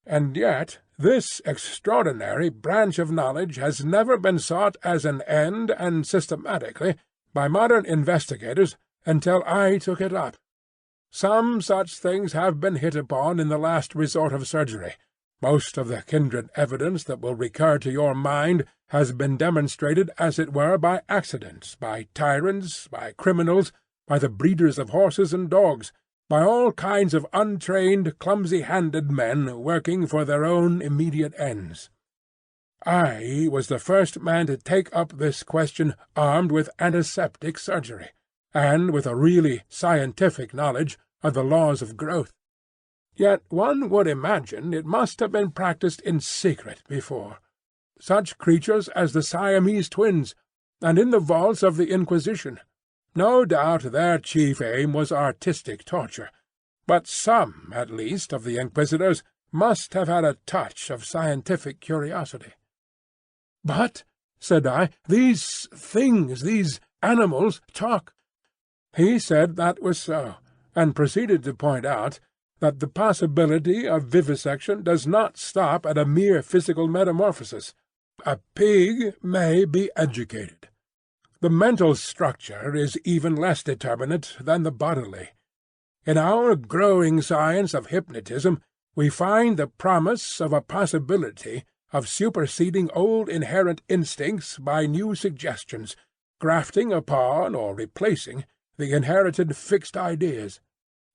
And yet this extraordinary branch of knowledge has never been sought as an end and systematically by modern investigators until I took it up. Some such things have been hit upon in the last resort of surgery. Most of the kindred evidence that will recur to your mind has been demonstrated, as it were, by accident, by tyrants, by criminals, by the breeders of horses and dogs, by all kinds of untrained, clumsy-handed men working for their own immediate ends. I was the first man to take up this question armed with antiseptic surgery, and with a really scientific knowledge of the laws of growth. Yet one would imagine it must have been practised in secret before. Such creatures as the Siamese twins, and in the vaults of the Inquisition. No doubt their chief aim was artistic torture, but some, at least, of the Inquisitors must have had a touch of scientific curiosity. "But," said I, "these things, these animals, talk." He said that was so, and proceeded to point out that the possibility of vivisection does not stop at a mere physical metamorphosis. A pig may be educated. The mental structure is even less determinate than the bodily. In our growing science of hypnotism we find the promise of a possibility of superseding old inherent instincts by new suggestions, grafting upon or replacing the inherited fixed ideas.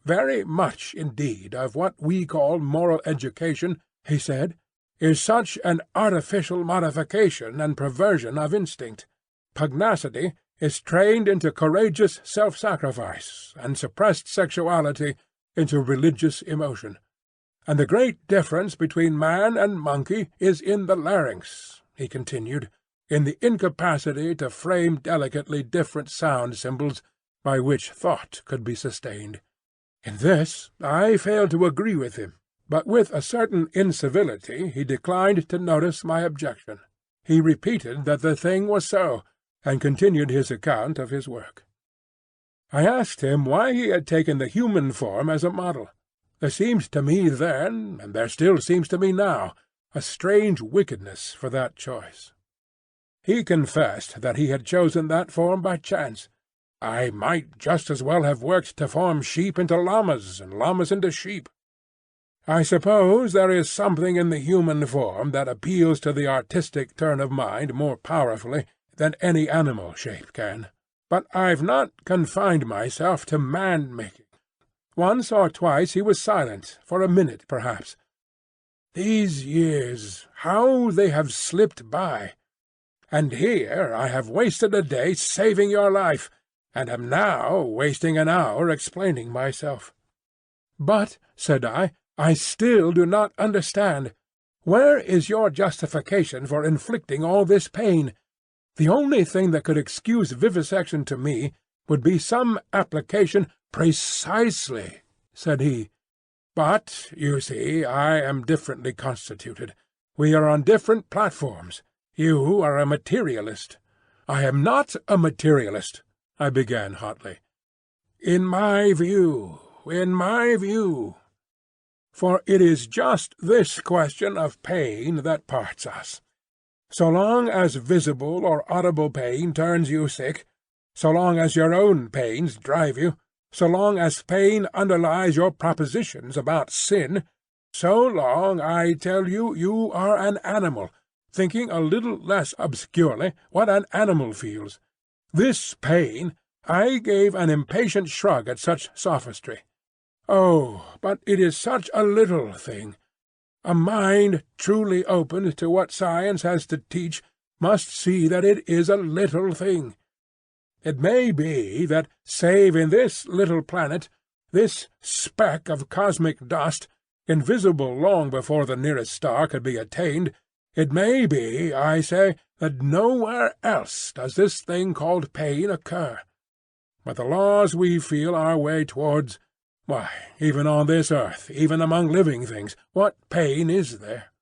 Very much, indeed, of what we call moral education, he said, is such an artificial modification and perversion of instinct. Pugnacity is trained into courageous self-sacrifice, and suppressed sexuality into religious emotion. And the great difference between man and monkey is in the larynx, he continued, in the incapacity to frame delicately different sound symbols by which thought could be sustained. In this I failed to agree with him, but with a certain incivility he declined to notice my objection. He repeated that the thing was so, and continued his account of his work. I asked him why he had taken the human form as a model. There seemed to me then, and there still seems to me now, a strange wickedness for that choice. He confessed that he had chosen that form by chance. I might just as well have worked to form sheep into llamas, and llamas into sheep. I suppose there is something in the human form that appeals to the artistic turn of mind more powerfully than any animal shape can. But I've not confined myself to man-making. Once or twice he was silent, for a minute perhaps. These years, how they have slipped by! And here I have wasted a day saving your life, and am now wasting an hour explaining myself. "But," said I still do not understand. Where is your justification for inflicting all this pain? The only thing that could excuse vivisection to me would be some application—" "Precisely," said he. "But, you see, I am differently constituted. We are on different platforms. You are a materialist." "I am not a materialist," I began hotly. In my view. For it is just this question of pain that parts us. So long as visible or audible pain turns you sick, so long as your own pains drive you, so long as pain underlies your propositions about sin, so long, I tell you, you are an animal, thinking a little less obscurely what an animal feels. This pain—" I gave an impatient shrug at such sophistry. "Oh, but it is such a little thing. A mind truly opened to what science has to teach must see that it is a little thing. It may be that, save in this little planet, this speck of cosmic dust, invisible long before the nearest star could be attained, it may be, I say, that nowhere else does this thing called pain occur. But the laws we feel our way towards, why, even on this earth, even among living things, what pain is there?"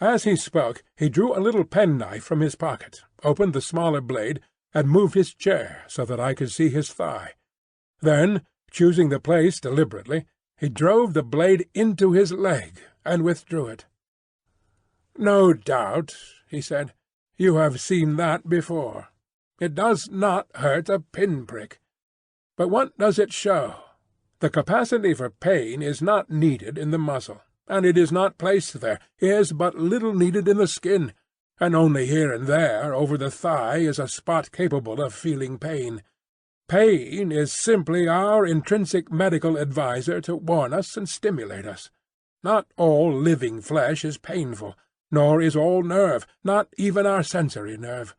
As he spoke he drew a little penknife from his pocket, opened the smaller blade, and moved his chair so that I could see his thigh. Then, choosing the place deliberately, he drove the blade into his leg and withdrew it. "No doubt," he said, "you have seen that before. It does not hurt a pin-prick. But what does it show? The capacity for pain is not needed in the muscle, and it is not placed there, is but little needed in the skin, and only here and there over the thigh is a spot capable of feeling pain. Pain is simply our intrinsic medical adviser to warn us and stimulate us. Not all living flesh is painful, nor is all nerve, not even our sensory nerve.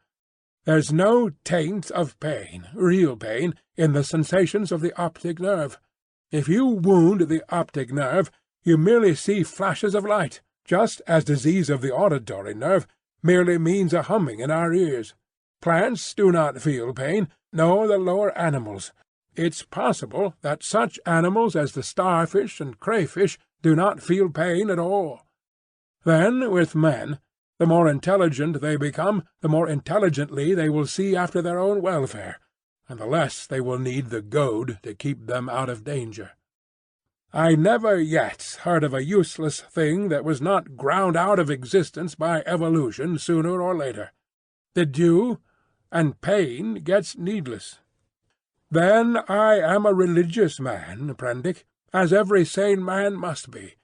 There's no taint of pain, real pain, in the sensations of the optic nerve. If you wound the optic nerve, you merely see flashes of light, just as disease of the auditory nerve merely means a humming in our ears. Plants do not feel pain, nor the lower animals. It's possible that such animals as the starfish and crayfish do not feel pain at all. Then, with men, the more intelligent they become, the more intelligently they will see after their own welfare, and the less they will need the goad to keep them out of danger. I never yet heard of a useless thing that was not ground out of existence by evolution sooner or later. Did you? And pain gets needless. Then I am a religious man, Prendick, as every sane man must be.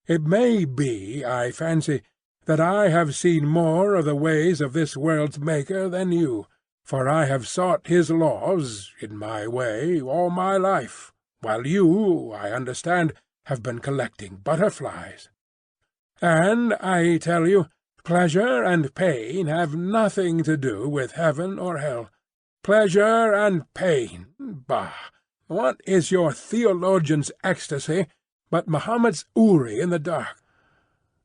It may be, I fancy, that I have seen more of the ways of this world's Maker than you, for I have sought his laws, in my way, all my life, while you, I understand, have been collecting butterflies. And I tell you, pleasure and pain have nothing to do with heaven or hell. Pleasure and pain, bah! What is your theologian's ecstasy but Mohammed's Uri in the dark?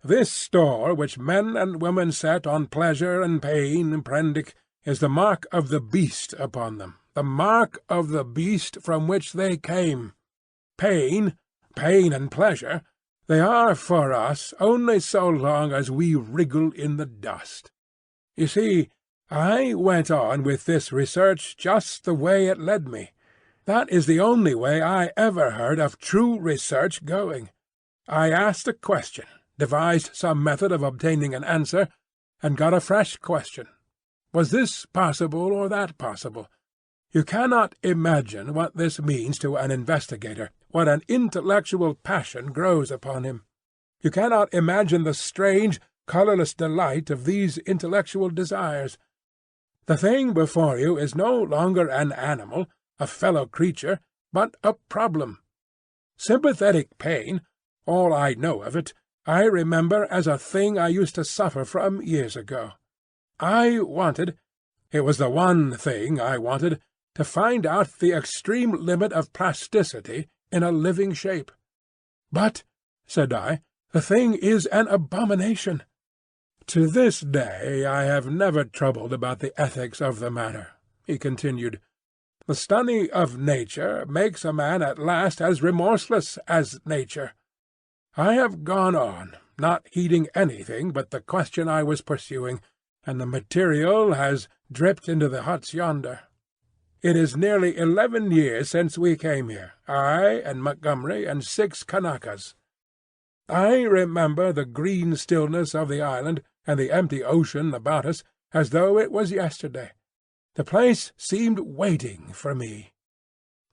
This store which men and women set on pleasure and pain, Prendick, is the mark of the beast upon them, the mark of the beast from which they came. Pain and pleasure, they are for us only so long as we wriggle in the dust. You see, I went on with this research just the way it led me. That is the only way I ever heard of true research going. I asked a question, devised some method of obtaining an answer, and got a fresh question. Was this possible or that possible? You cannot imagine what this means to an investigator, what an intellectual passion grows upon him. You cannot imagine the strange, colourless delight of these intellectual desires. The thing before you is no longer an animal, a fellow creature, but a problem. Sympathetic pain, all I know of it, I remember as a thing I used to suffer from years ago. I wanted—it was the one thing I wanted—to find out the extreme limit of plasticity in a living shape. But, said I, the thing is an abomination. To this day I have never troubled about the ethics of the matter, he continued. The study of nature makes a man at last as remorseless as nature. I have gone on, not heeding anything but the question I was pursuing, and the material has dripped into the huts yonder. It is nearly 11 years since we came here, I and Montgomery and 6 Kanakas. I remember the green stillness of the island and the empty ocean about us as though it was yesterday. The place seemed waiting for me.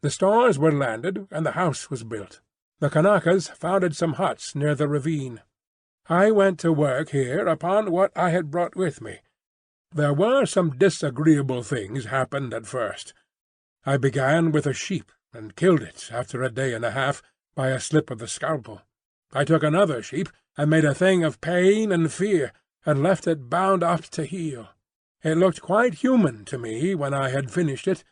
The stores were landed, and the house was built. The Kanakas founded some huts near the ravine. I went to work here upon what I had brought with me. There were some disagreeable things happened at first. I began with a sheep, and killed it after a day and a half by a slip of the scalpel. I took another sheep, and made a thing of pain and fear, and left it bound up to heal. It looked quite human to me when I had finished it,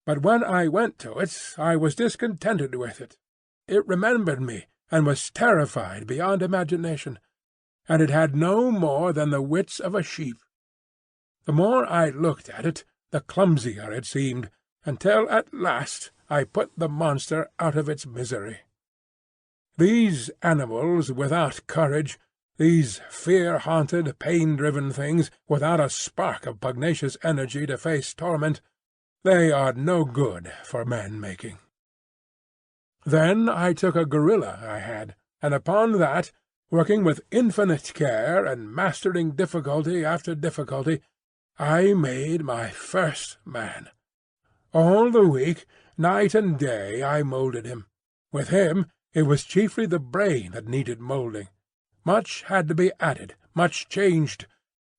but when I went to it I was discontented with it. It remembered me, and was terrified beyond imagination, and it had no more than the wits of a sheep. The more I looked at it, the clumsier it seemed, until at last I put the monster out of its misery. These animals without courage, these fear-haunted, pain-driven things, without a spark of pugnacious energy to face torment, they are no good for man-making. Then I took a gorilla I had, and upon that, working with infinite care and mastering difficulty after difficulty, I made my first man. All the week, night and day, I moulded him. With him it was chiefly the brain that needed moulding. Much had to be added, much changed.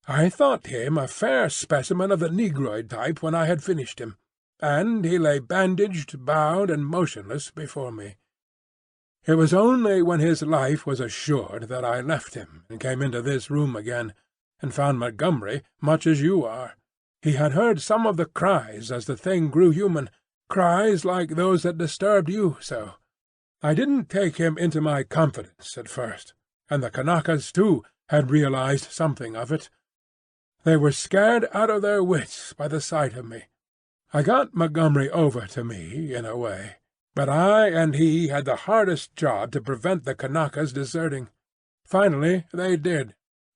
I thought him a fair specimen of the negroid type when I had finished him, and he lay bandaged, bound, and motionless before me. It was only when his life was assured that I left him and came into this room again, and found Montgomery much as you are. He had heard some of the cries as the thing grew human, cries like those that disturbed you so. I didn't take him into my confidence at first, and the Kanakas, too, had realized something of it. They were scared out of their wits by the sight of me. I got Montgomery over to me, in a way, but I and he had the hardest job to prevent the Kanakas deserting. Finally they did,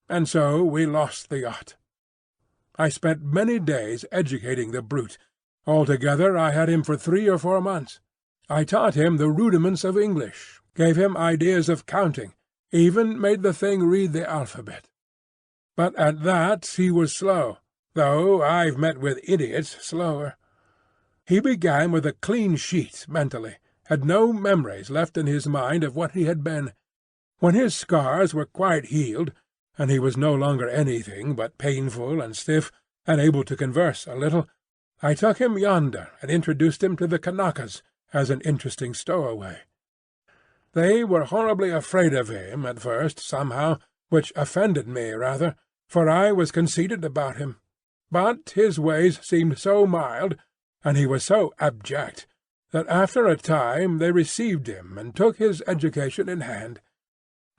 and so we lost the yacht. I spent many days educating the brute. Altogether I had him for 3 or 4 months. I taught him the rudiments of English, gave him ideas of counting, even made the thing read the alphabet. But at that he was slow, though I've met with idiots slower. He began with a clean sheet mentally, had no memories left in his mind of what he had been. When his scars were quite healed, and he was no longer anything but painful and stiff, and able to converse a little, I took him yonder and introduced him to the Kanakas as an interesting stowaway. They were horribly afraid of him at first, somehow, which offended me rather, for I was conceited about him. But his ways seemed so mild, and he was so abject, that after a time they received him and took his education in hand.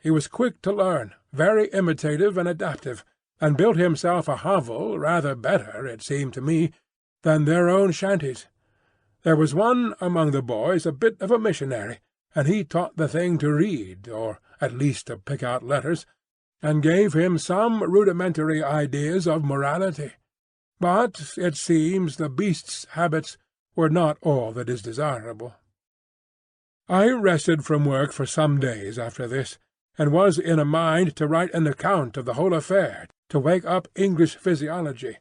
He was quick to learn, very imitative and adaptive, and built himself a hovel rather better, it seemed to me, than their own shanties. There was one among the boys a bit of a missionary, and he taught the thing to read, or at least to pick out letters, and gave him some rudimentary ideas of morality. But it seems the beast's habits were not all that is desirable. I rested from work for some days after this, and was in a mind to write an account of the whole affair, to wake up English physiology.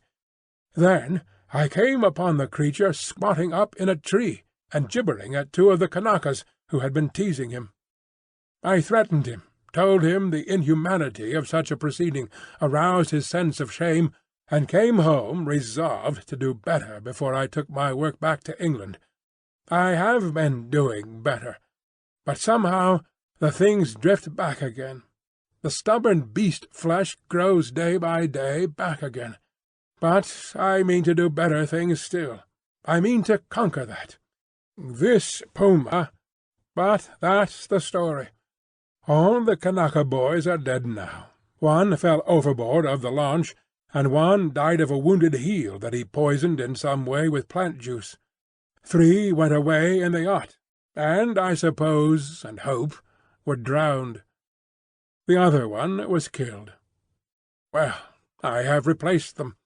Then I came upon the creature squatting up in a tree, and gibbering at 2 of the Kanakas who had been teasing him. I threatened him, told him the inhumanity of such a proceeding, aroused his sense of shame, and came home resolved to do better before I took my work back to England. I have been doing better, but somehow the things drift back again. The stubborn beast-flesh grows day by day back again. But I mean to do better things still. I mean to conquer that. This puma— But that's the story. All the Kanaka boys are dead now. One fell overboard of the launch, and one died of a wounded heel that he poisoned in some way with plant juice. 3 went away in the yacht, and I suppose, and hope, were drowned. The other one was killed. Well, I have replaced them.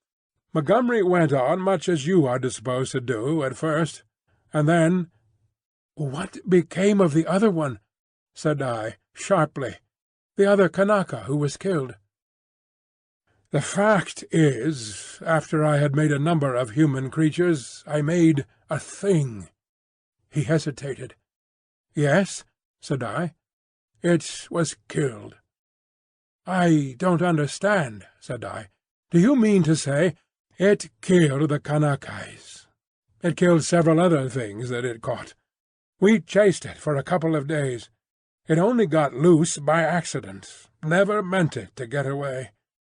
Montgomery went on much as you are disposed to do at first, and then— "What became of the other one?" said I, sharply. "The other Kanaka who was killed?" "The fact is, after I had made a number of human creatures, I made a thing." He hesitated. "Yes," said I. "It was killed." "I don't understand," said I. "Do you mean to say—" "It killed the Kanakais. It killed several other things that it caught. We chased it for a couple of days. It only got loose by accident, never meant it to get away.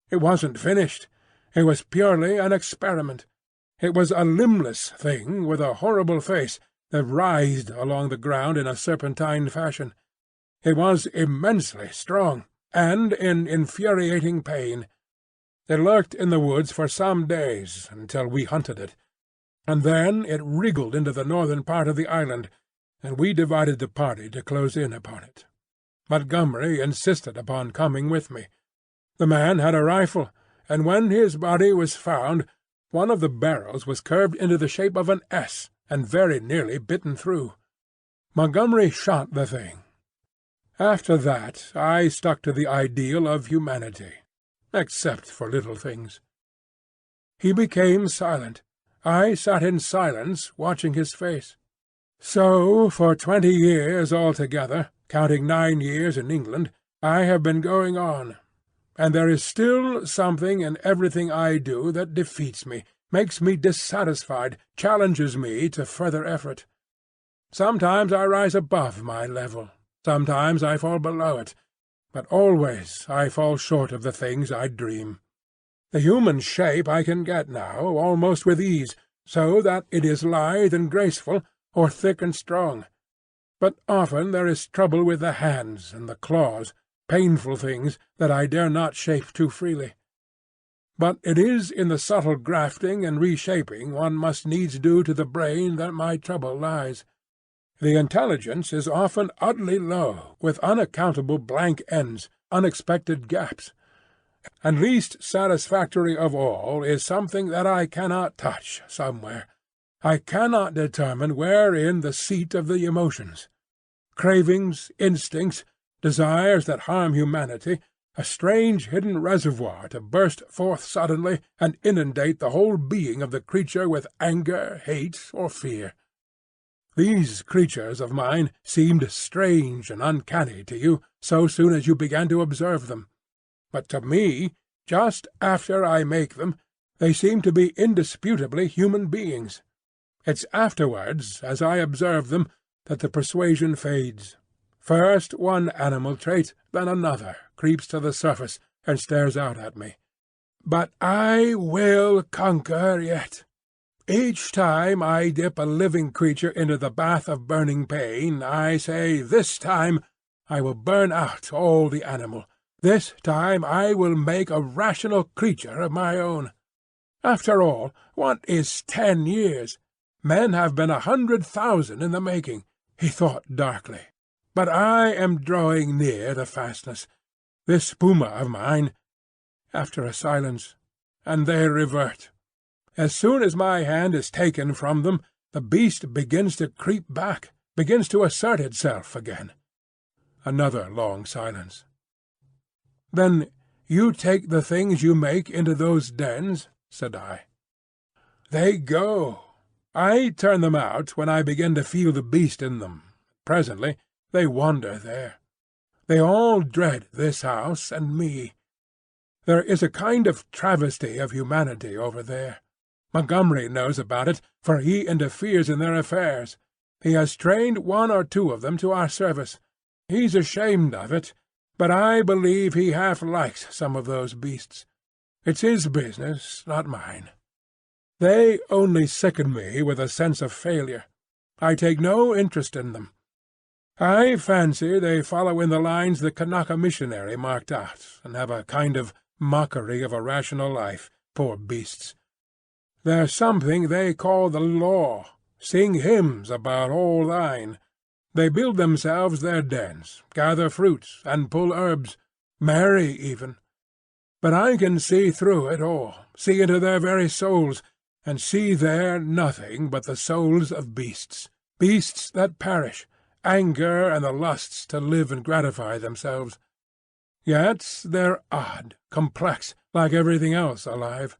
It wasn't finished. It was purely an experiment. It was a limbless thing with a horrible face that writhed along the ground in a serpentine fashion. It was immensely strong, and in infuriating pain. It lurked in the woods for some days until we hunted it, and then it wriggled into the northern part of the island, and we divided the party to close in upon it. Montgomery insisted upon coming with me. The man had a rifle, and when his body was found, one of the barrels was curved into the shape of an S, and very nearly bitten through. Montgomery shot the thing. After that I stuck to the ideal of humanity, except for little things. He became silent. I sat in silence watching his face. So, for 20 years altogether, counting 9 years in England, I have been going on. And there is still something in everything I do that defeats me, makes me dissatisfied, challenges me to further effort. Sometimes I rise above my level, sometimes I fall below it, but always I fall short of the things I dream. The human shape I can get now, almost with ease, so that it is lithe and graceful, or thick and strong. But often there is trouble with the hands and the claws, painful things that I dare not shape too freely. But it is in the subtle grafting and reshaping one must needs do to the brain that my trouble lies. The intelligence is often utterly low, with unaccountable blank ends, unexpected gaps. And least satisfactory of all is something that I cannot touch somewhere. I cannot determine wherein the seat of the emotions. Cravings, instincts, desires that harm humanity, a strange hidden reservoir to burst forth suddenly and inundate the whole being of the creature with anger, hate, or fear. These creatures of mine seemed strange and uncanny to you so soon as you began to observe them. But to me, just after I make them, they seem to be indisputably human beings. It's afterwards, as I observe them, that the persuasion fades. First one animal trait, then another, creeps to the surface and stares out at me. But I will conquer yet. Each time I dip a living creature into the bath of burning pain, I say, this time I will burn out all the animal. This time I will make a rational creature of my own. After all, what is 10 years? Men have been 100,000 in the making, he thought darkly. But I am drawing near the fastness. This puma of mine— After a silence, and they revert. As soon as my hand is taken from them, the beast begins to creep back, begins to assert itself again. Another long silence. "Then you take the things you make into those dens?" said I. "They go. I turn them out when I begin to feel the beast in them. Presently they wander there. They all dread this house and me. There is a kind of travesty of humanity over there. Montgomery knows about it, for he interferes in their affairs. He has trained 1 or 2 of them to our service. He's ashamed of it, but I believe he half likes some of those beasts. It's his business, not mine. They only sicken me with a sense of failure. I take no interest in them. I fancy they follow in the lines the Kanaka missionary marked out, and have a kind of mockery of a rational life, poor beasts. There's something they call the law, sing hymns about all thine. They build themselves their dens, gather fruits, and pull herbs, marry even. But I can see through it all, see into their very souls, and see there nothing but the souls of beasts, beasts that perish, anger and the lusts to live and gratify themselves. Yet they're odd, complex, like everything else alive.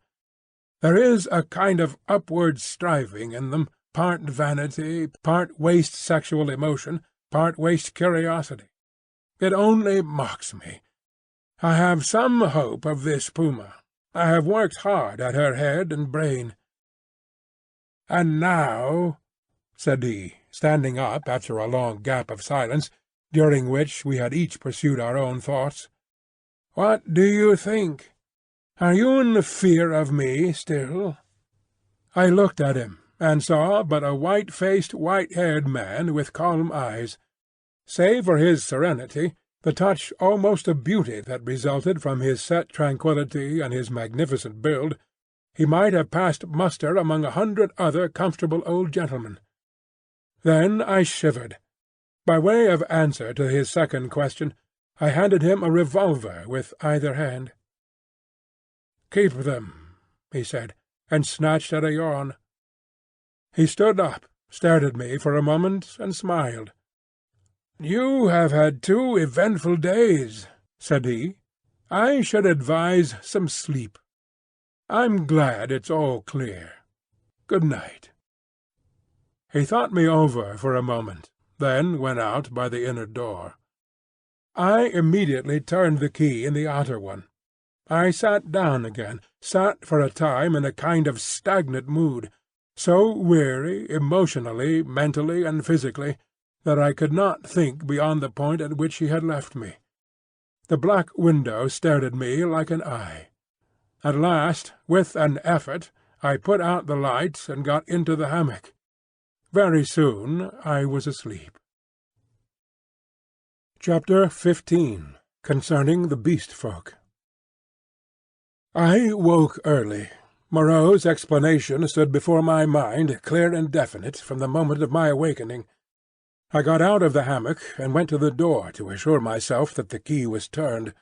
There is a kind of upward striving in them, part vanity, part waste sexual emotion, part waste curiosity. It only mocks me. I have some hope of this puma. I have worked hard at her head and brain. And now, said he, standing up after a long gap of silence, during which we had each pursued our own thoughts, what do you think? Are you in fear of me still? I looked at him, and saw but a white-faced, white-haired man with calm eyes. Save for his serenity, the touch almost of beauty that resulted from his set tranquillity and his magnificent build, he might have passed muster among 100 other comfortable old gentlemen. Then I shivered. By way of answer to his second question, I handed him a revolver with either hand. "Keep them," he said, and snatched at a yawn. He stood up, stared at me for a moment, and smiled. "You have had 2 eventful days," said he. "I should advise some sleep. I'm glad it's all clear. Good night." He thought me over for a moment, then went out by the inner door. I immediately turned the key in the outer one. I sat down again, sat for a time in a kind of stagnant mood, so weary emotionally, mentally, and physically, that I could not think beyond the point at which he had left me. The black window stared at me like an eye. At last, with an effort, I put out the light and got into the hammock. Very soon I was asleep. Chapter 15. Concerning the Beast Folk. I woke early. Moreau's explanation stood before my mind, clear and definite, from the moment of my awakening. I got out of the hammock and went to the door to assure myself that the key was turned.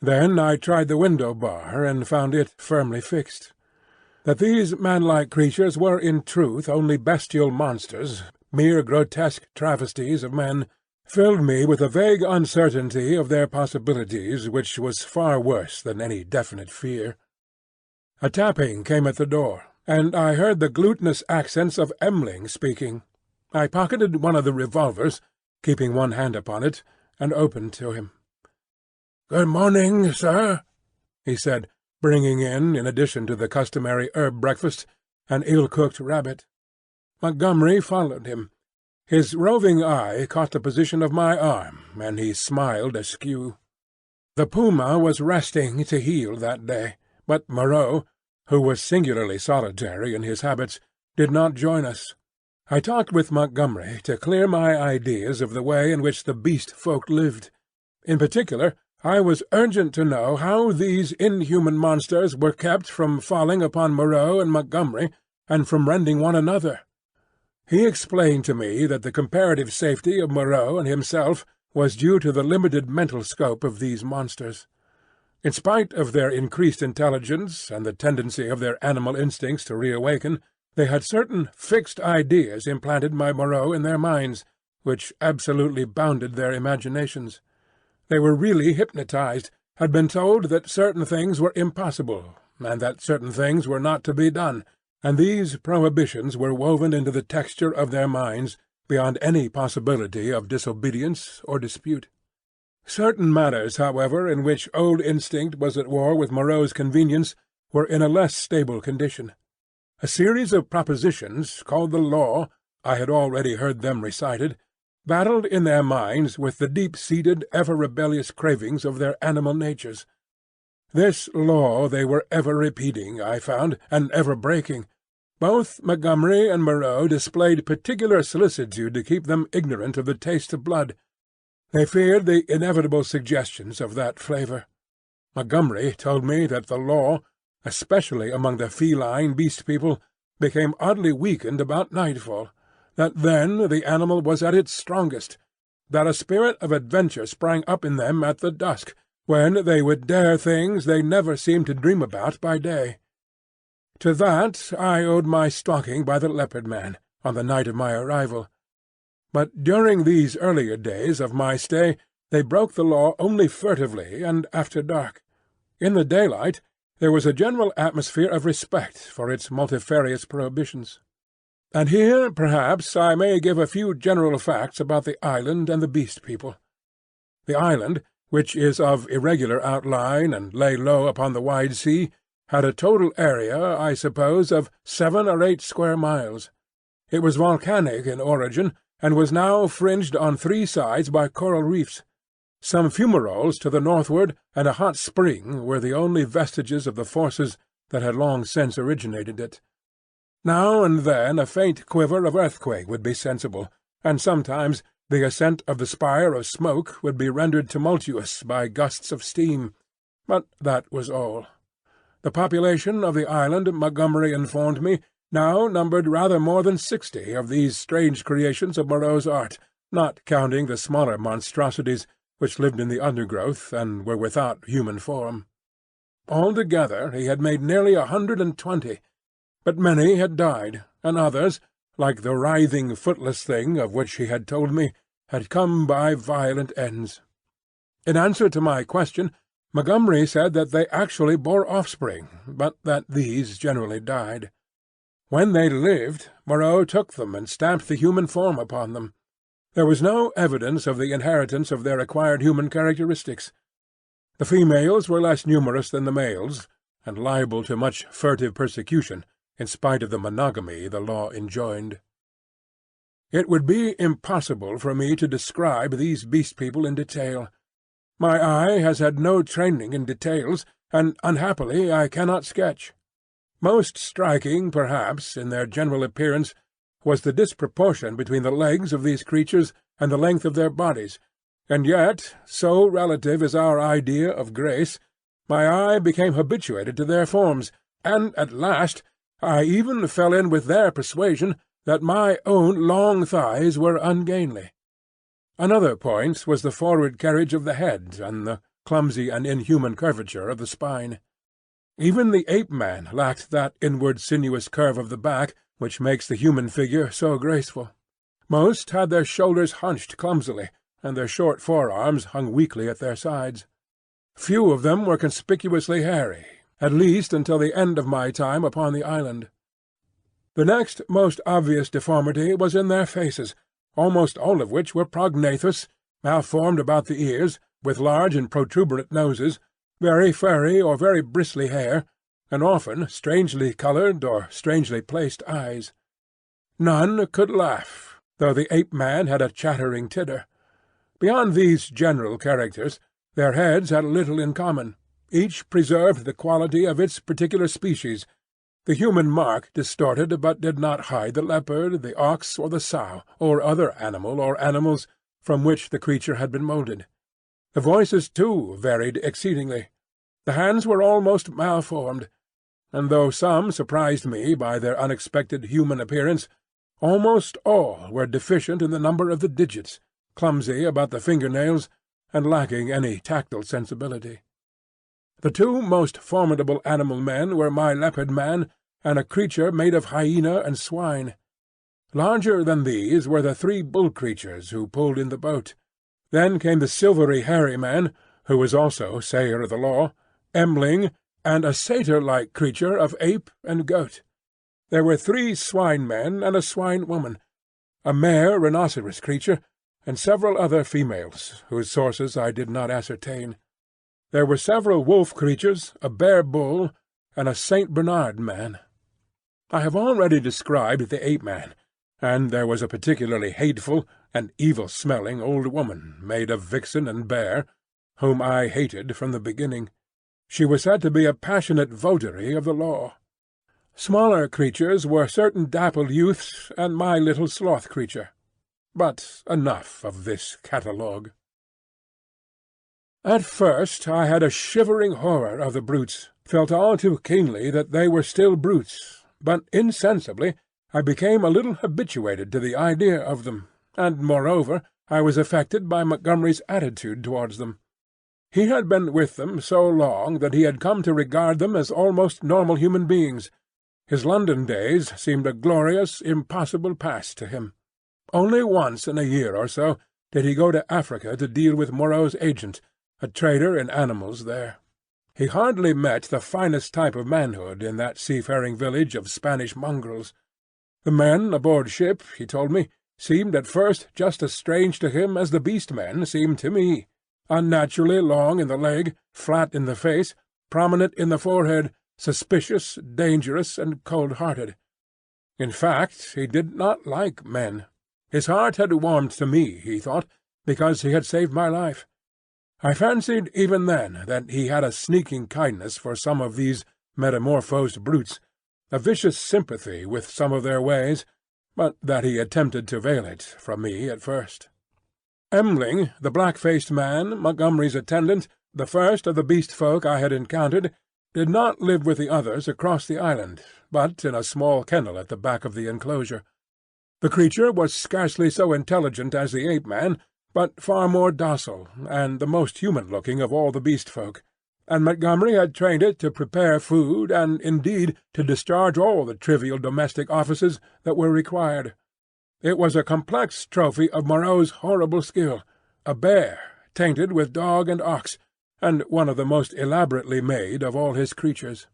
Then I tried the window bar and found it firmly fixed. That these man-like creatures were in truth only bestial monsters, mere grotesque travesties of men, filled me with a vague uncertainty of their possibilities which was far worse than any definite fear. A tapping came at the door, and I heard the glutinous accents of M'ling speaking. I pocketed one of the revolvers, keeping one hand upon it, and opened to him. "Good morning, sir," he said, bringing in addition to the customary herb breakfast, an ill-cooked rabbit. Montgomery followed him. His roving eye caught the position of my arm, and he smiled askew. The puma was resting to heal that day, but Moreau, who was singularly solitary in his habits, did not join us. I talked with Montgomery to clear my ideas of the way in which the beast folk lived. In particular, I was urgent to know how these inhuman monsters were kept from falling upon Moreau and Montgomery, and from rending one another. He explained to me that the comparative safety of Moreau and himself was due to the limited mental scope of these monsters. In spite of their increased intelligence and the tendency of their animal instincts to reawaken, they had certain fixed ideas implanted by Moreau in their minds, which absolutely bounded their imaginations. They were really hypnotized, had been told that certain things were impossible, and that certain things were not to be done, and these prohibitions were woven into the texture of their minds beyond any possibility of disobedience or dispute. Certain matters, however, in which old instinct was at war with Moreau's convenience, were in a less stable condition. A series of propositions, called the law, I had already heard them recited, battled in their minds with the deep-seated, ever-rebellious cravings of their animal natures. This law they were ever repeating, I found, and ever breaking. Both Montgomery and Moreau displayed particular solicitude to keep them ignorant of the taste of blood. They feared the inevitable suggestions of that flavour. Montgomery told me that the law, especially among the feline beast people, became oddly weakened about nightfall, that then the animal was at its strongest, that a spirit of adventure sprang up in them at the dusk, when they would dare things they never seemed to dream about by day. To that I owed my stalking by the Leopard Man, on the night of my arrival. But during these earlier days of my stay they broke the law only furtively and after dark. In the daylight there was a general atmosphere of respect for its multifarious prohibitions. And here, perhaps, I may give a few general facts about the island and the beast people. The island, which is of irregular outline and lay low upon the wide sea, had a total area, I suppose, of 7 or 8 square miles. It was volcanic in origin, and was now fringed on 3 sides by coral reefs. Some fumaroles to the northward and a hot spring were the only vestiges of the forces that had long since originated it. Now and then a faint quiver of earthquake would be sensible, and sometimes the ascent of the spire of smoke would be rendered tumultuous by gusts of steam, but that was all. The population of the island, Montgomery informed me, now numbered rather more than 60 of these strange creations of Moreau's art, not counting the smaller monstrosities which lived in the undergrowth and were without human form. Altogether he had made nearly 120, but many had died, and others, like the writhing, footless thing of which he had told me, had come by violent ends. In answer to my question, Montgomery said that they actually bore offspring, but that these generally died. When they lived, Moreau took them and stamped the human form upon them. There was no evidence of the inheritance of their acquired human characteristics. The females were less numerous than the males, and liable to much furtive persecution, in spite of the monogamy the law enjoined. It would be impossible for me to describe these Beast People in detail. My eye has had no training in details, and unhappily I cannot sketch. Most striking, perhaps, in their general appearance was the disproportion between the legs of these creatures and the length of their bodies, and yet, so relative is our idea of grace, my eye became habituated to their forms, and at last I even fell in with their persuasion that my own long thighs were ungainly. Another point was the forward carriage of the head and the clumsy and inhuman curvature of the spine. Even the ape-man lacked that inward sinuous curve of the back which makes the human figure so graceful. Most had their shoulders hunched clumsily, and their short forearms hung weakly at their sides. Few of them were conspicuously hairy, at least until the end of my time upon the island. The next most obvious deformity was in their faces, almost all of which were prognathous, malformed about the ears, with large and protuberant noses, very furry or very bristly hair, and often strangely coloured or strangely placed eyes. None could laugh, though the ape-man had a chattering titter. Beyond these general characters, their heads had little in common. Each preserved the quality of its particular species. The human mark distorted but did not hide the leopard, the ox, or the sow, or other animal or animals from which the creature had been moulded. The voices, too, varied exceedingly. The hands were almost malformed, and though some surprised me by their unexpected human appearance, almost all were deficient in the number of the digits, clumsy about the finger-nails, and lacking any tactile sensibility. The two most formidable animal men were my leopard-man and a creature made of hyena and swine. Larger than these were the three bull-creatures who pulled in the boat. Then came the silvery hairy man, who was also sayer of the law, Emling, and a satyr-like creature of ape and goat. There were 3 swine-men and a swine-woman, a mare rhinoceros creature, and several other females, whose sources I did not ascertain. There were several wolf creatures, a bear bull, and a St. Bernard man. I have already described the ape-man, and there was a particularly hateful and evil-smelling old woman made of vixen and bear, whom I hated from the beginning. She was said to be a passionate votary of the law. Smaller creatures were certain dappled youths and my little sloth creature. But enough of this catalogue. At first I had a shivering horror of the brutes, felt all too keenly that they were still brutes, but insensibly I became a little habituated to the idea of them, and moreover I was affected by Montgomery's attitude towards them. He had been with them so long that he had come to regard them as almost normal human beings. His London days seemed a glorious, impossible past to him. Only once in a year or so did he go to Africa to deal with Moreau's agent, a trader in animals there. He hardly met the finest type of manhood in that seafaring village of Spanish mongrels. The men aboard ship, he told me, seemed at first just as strange to him as the beast-men seemed to me, unnaturally long in the leg, flat in the face, prominent in the forehead, suspicious, dangerous, and cold-hearted. In fact, he did not like men. His heart had warmed to me, he thought, because he had saved my life. I fancied even then that he had a sneaking kindness for some of these metamorphosed brutes, a vicious sympathy with some of their ways, but that he attempted to veil it from me at first. Emling, the black-faced man, Montgomery's attendant, the first of the beast-folk I had encountered, did not live with the others across the island, but in a small kennel at the back of the enclosure. The creature was scarcely so intelligent as the ape-man, but far more docile, and the most human-looking of all the beast-folk, and Montgomery had trained it to prepare food and, indeed, to discharge all the trivial domestic offices that were required. It was a complex trophy of Moreau's horrible skill, a bear, tainted with dog and ox, and one of the most elaborately made of all his creatures.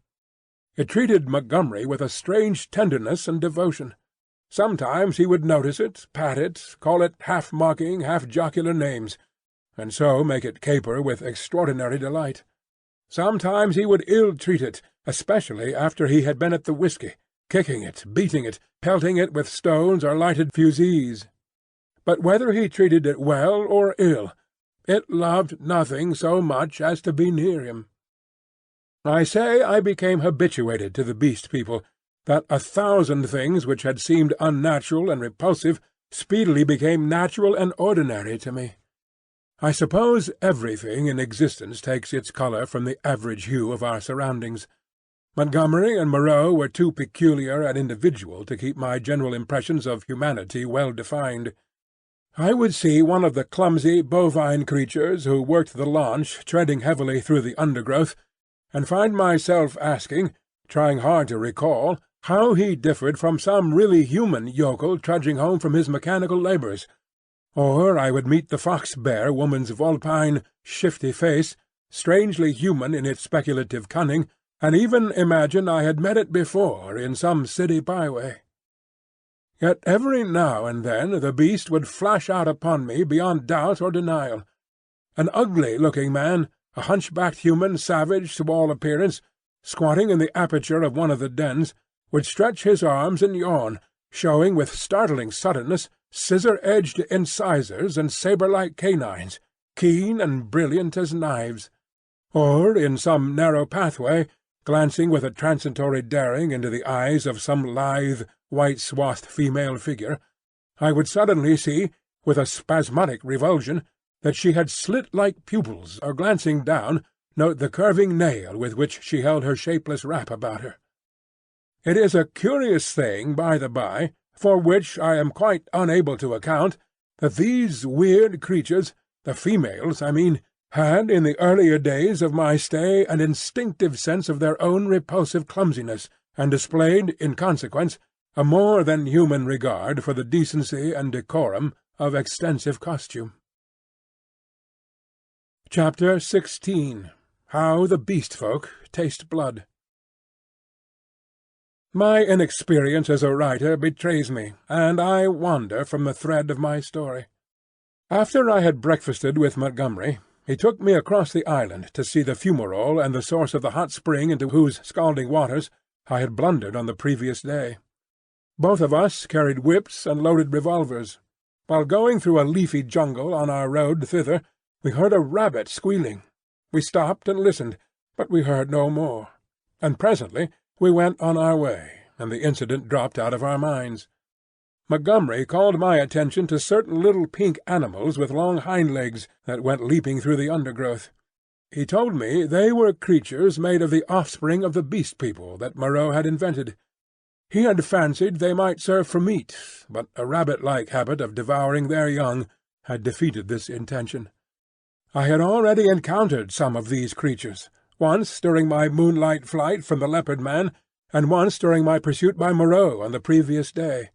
It treated Montgomery with a strange tenderness and devotion. Sometimes he would notice it, pat it, call it half-mocking, half-jocular names, and so make it caper with extraordinary delight. Sometimes he would ill-treat it, especially after he had been at the whiskey, kicking it, beating it, pelting it with stones or lighted fusees. But whether he treated it well or ill, it loved nothing so much as to be near him. I say I became habituated to the Beast People, that 1,000 things which had seemed unnatural and repulsive speedily became natural and ordinary to me. I suppose everything in existence takes its colour from the average hue of our surroundings. Montgomery and Moreau were too peculiar and individual to keep my general impressions of humanity well defined. I would see one of the clumsy bovine creatures who worked the launch treading heavily through the undergrowth, and find myself asking, trying hard to recall, how he differed from some really human yokel trudging home from his mechanical labours. Or I would meet the fox-bear woman's vulpine, shifty face, strangely human in its speculative cunning, and even imagine I had met it before in some city byway. Yet every now and then the beast would flash out upon me beyond doubt or denial. An ugly-looking man, a hunchbacked human savage to all appearance, squatting in the aperture of one of the dens, would stretch his arms and yawn, showing with startling suddenness scissor-edged incisors and sabre-like canines, keen and brilliant as knives. Or, in some narrow pathway, glancing with a transitory daring into the eyes of some lithe, white-swathed female figure, I would suddenly see, with a spasmodic revulsion, that she had slit-like pupils, or glancing down, note the curving nail with which she held her shapeless wrap about her. It is a curious thing, by the by, for which I am quite unable to account, that these weird creatures, the females, I mean, had in the earlier days of my stay an instinctive sense of their own repulsive clumsiness, and displayed, in consequence, a more than human regard for the decency and decorum of extensive costume. Chapter 16. How the Beast Folk Taste Blood. My inexperience as a writer betrays me, and I wander from the thread of my story. After I had breakfasted with Montgomery, he took me across the island to see the fumarole and the source of the hot spring into whose scalding waters I had blundered on the previous day. Both of us carried whips and loaded revolvers. While going through a leafy jungle on our road thither, we heard a rabbit squealing. We stopped and listened, but we heard no more, and presently we went on our way, and the incident dropped out of our minds. Montgomery called my attention to certain little pink animals with long hind legs that went leaping through the undergrowth. He told me they were creatures made of the offspring of the Beast People that Moreau had invented. He had fancied they might serve for meat, but a rabbit-like habit of devouring their young had defeated this intention. I had already encountered some of these creatures, once during my moonlight flight from the Leopard Man, and once during my pursuit by Moreau on the previous day.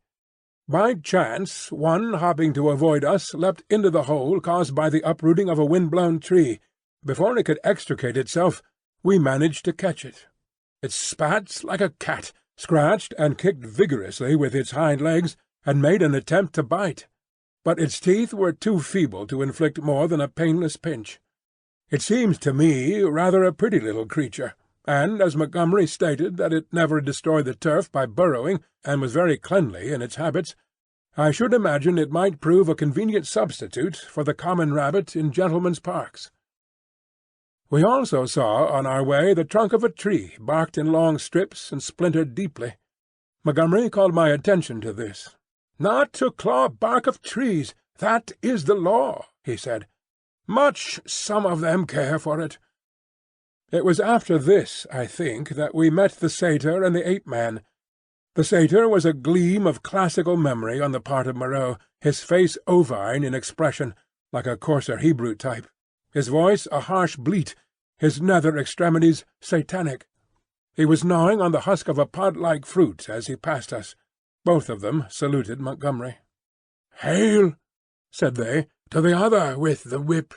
By chance, one hopping to avoid us leapt into the hole caused by the uprooting of a wind-blown tree. Before it could extricate itself, we managed to catch it. It spat like a cat, scratched and kicked vigorously with its hind legs, and made an attempt to bite. But its teeth were too feeble to inflict more than a painless pinch. It seemed to me rather a pretty little creature, and, as Montgomery stated that it never destroyed the turf by burrowing, and was very cleanly in its habits, I should imagine it might prove a convenient substitute for the common rabbit in gentlemen's parks. We also saw on our way the trunk of a tree barked in long strips and splintered deeply. Montgomery called my attention to this. "Not to claw bark of trees, that is the law," he said. "Much some of them care for it." It was after this, I think, that we met the satyr and the ape-man. The satyr was a gleam of classical memory on the part of Moreau, his face ovine in expression, like a coarser Hebrew type, his voice a harsh bleat, his nether extremities satanic. He was gnawing on the husk of a pod-like fruit as he passed us. Both of them saluted Montgomery. "Hail," said they, "to the other with the whip."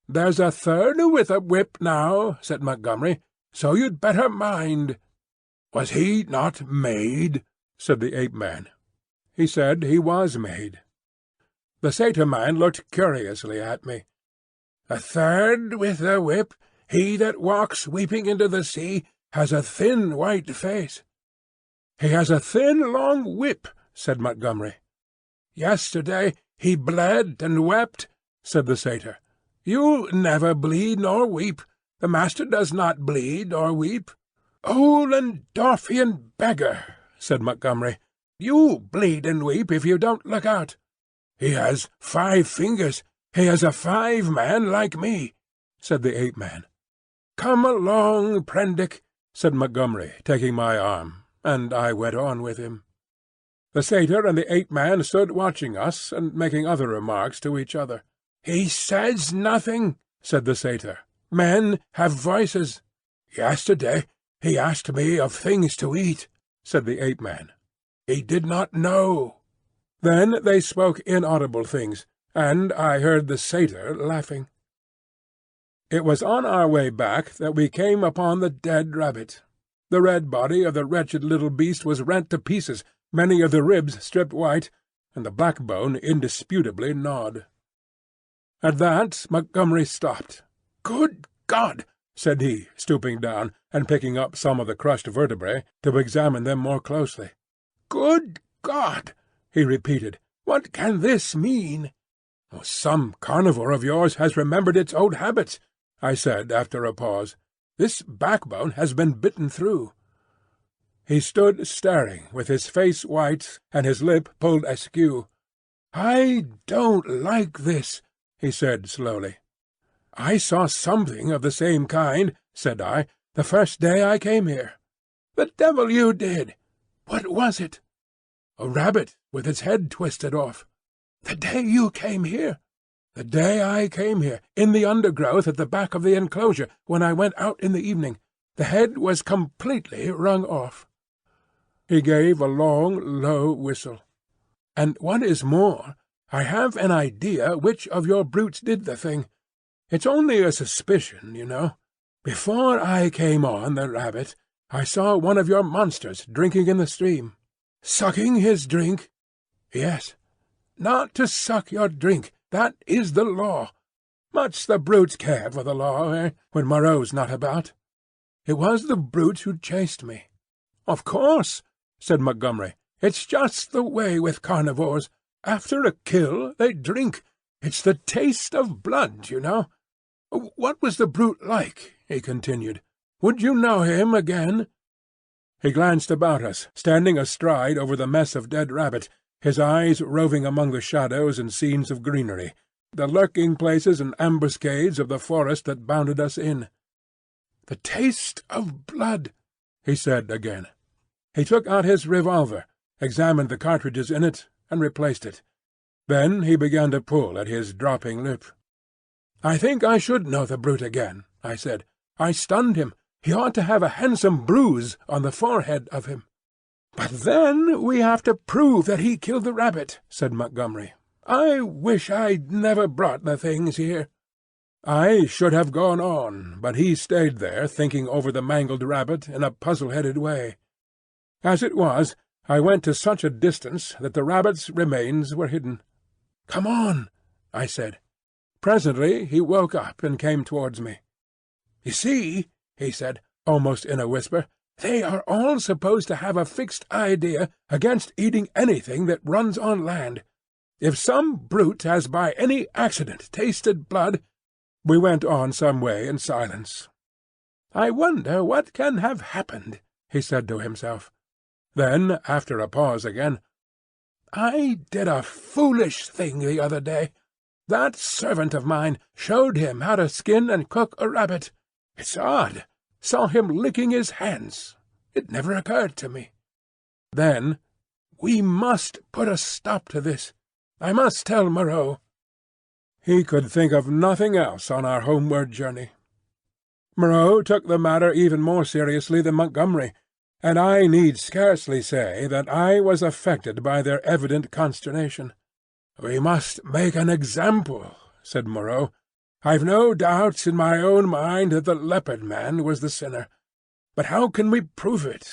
"There's a third with a whip now," said Montgomery, "so you'd better mind." "Was he not made?" said the ape-man. He said he was made. The satyr-man looked curiously at me. "The third with the whip, he that walks weeping into the sea, has a thin white face." "He has a thin long whip," said Montgomery. "Yesterday he bled and wept," said the satyr. "You never bleed nor weep. The master does not bleed or weep." "Ollendorfian beggar," said Montgomery. "You bleed and weep if you don't look out. He has 5 fingers. He is a 5-man like me," said the ape-man. "Come along, Prendick," said Montgomery, taking my arm, and I went on with him. The satyr and the ape-man stood watching us and making other remarks to each other. "He says nothing," said the satyr. "Men have voices." "Yesterday he asked me of things to eat," said the ape-man. "He did not know." Then they spoke inaudible things, and I heard the satyr laughing. It was on our way back that we came upon the dead rabbit. The red body of the wretched little beast was rent to pieces, many of the ribs stripped white, and the backbone indisputably gnawed. At that Montgomery stopped. "Good God!" said he, stooping down and picking up some of the crushed vertebrae to examine them more closely. "Good God!" he repeated. "What can this mean?" "Some carnivore of yours has remembered its old habits," I said after a pause. "This backbone has been bitten through." He stood staring, with his face white and his lip pulled askew. "I don't like this," he said slowly. "I saw something of the same kind," said I, "the first day I came here." "The devil you did! What was it?" "A rabbit with its head twisted off." "The day you came here?" "The day I came here, in the undergrowth at the back of the enclosure, when I went out in the evening. The head was completely wrung off." He gave a long, low whistle. "And what is more, I have an idea which of your brutes did the thing. It's only a suspicion, you know. Before I came on the rabbit, I saw one of your monsters drinking in the stream." "Sucking his drink?" "Yes." "Not to suck your drink. That is the law. Much the brutes care for the law, when Moreau's not about. It was the brute who chased me." "Of course," said Montgomery. "It's just the way with carnivores. After a kill they drink. It's the taste of blood, you know. What was the brute like?" he continued. "Would you know him again?" He glanced about us, standing astride over the mess of dead rabbit, his eyes roving among the shadows and scenes of greenery, the lurking places and ambuscades of the forest that bounded us in. "The taste of blood," he said again. He took out his revolver, examined the cartridges in it, and replaced it. Then he began to pull at his dropping lip. "I think I should know the brute again," I said. "I stunned him. He ought to have a handsome bruise on the forehead of him." "But then we have to prove that he killed the rabbit," said Montgomery. "I wish I'd never brought the things here." I should have gone on, but he stayed there thinking over the mangled rabbit in a puzzle-headed way. As it was, I went to such a distance that the rabbit's remains were hidden. "Come on," I said. Presently he woke up and came towards me. "You see," he said, almost in a whisper, "they are all supposed to have a fixed idea against eating anything that runs on land. If some brute has by any accident tasted blood—" We went on some way in silence. "I wonder what can have happened," he said to himself. Then, after a pause again, "I did a foolish thing the other day. That servant of mine showed him how to skin and cook a rabbit. It's odd. Saw him licking his hands. It never occurred to me. Then, we must put a stop to this. I must tell Moreau." He could think of nothing else on our homeward journey. Moreau took the matter even more seriously than Montgomery, and I need scarcely say that I was affected by their evident consternation. "We must make an example," said Moreau. "I've no doubts in my own mind that the Leopard Man was the sinner. But how can we prove it?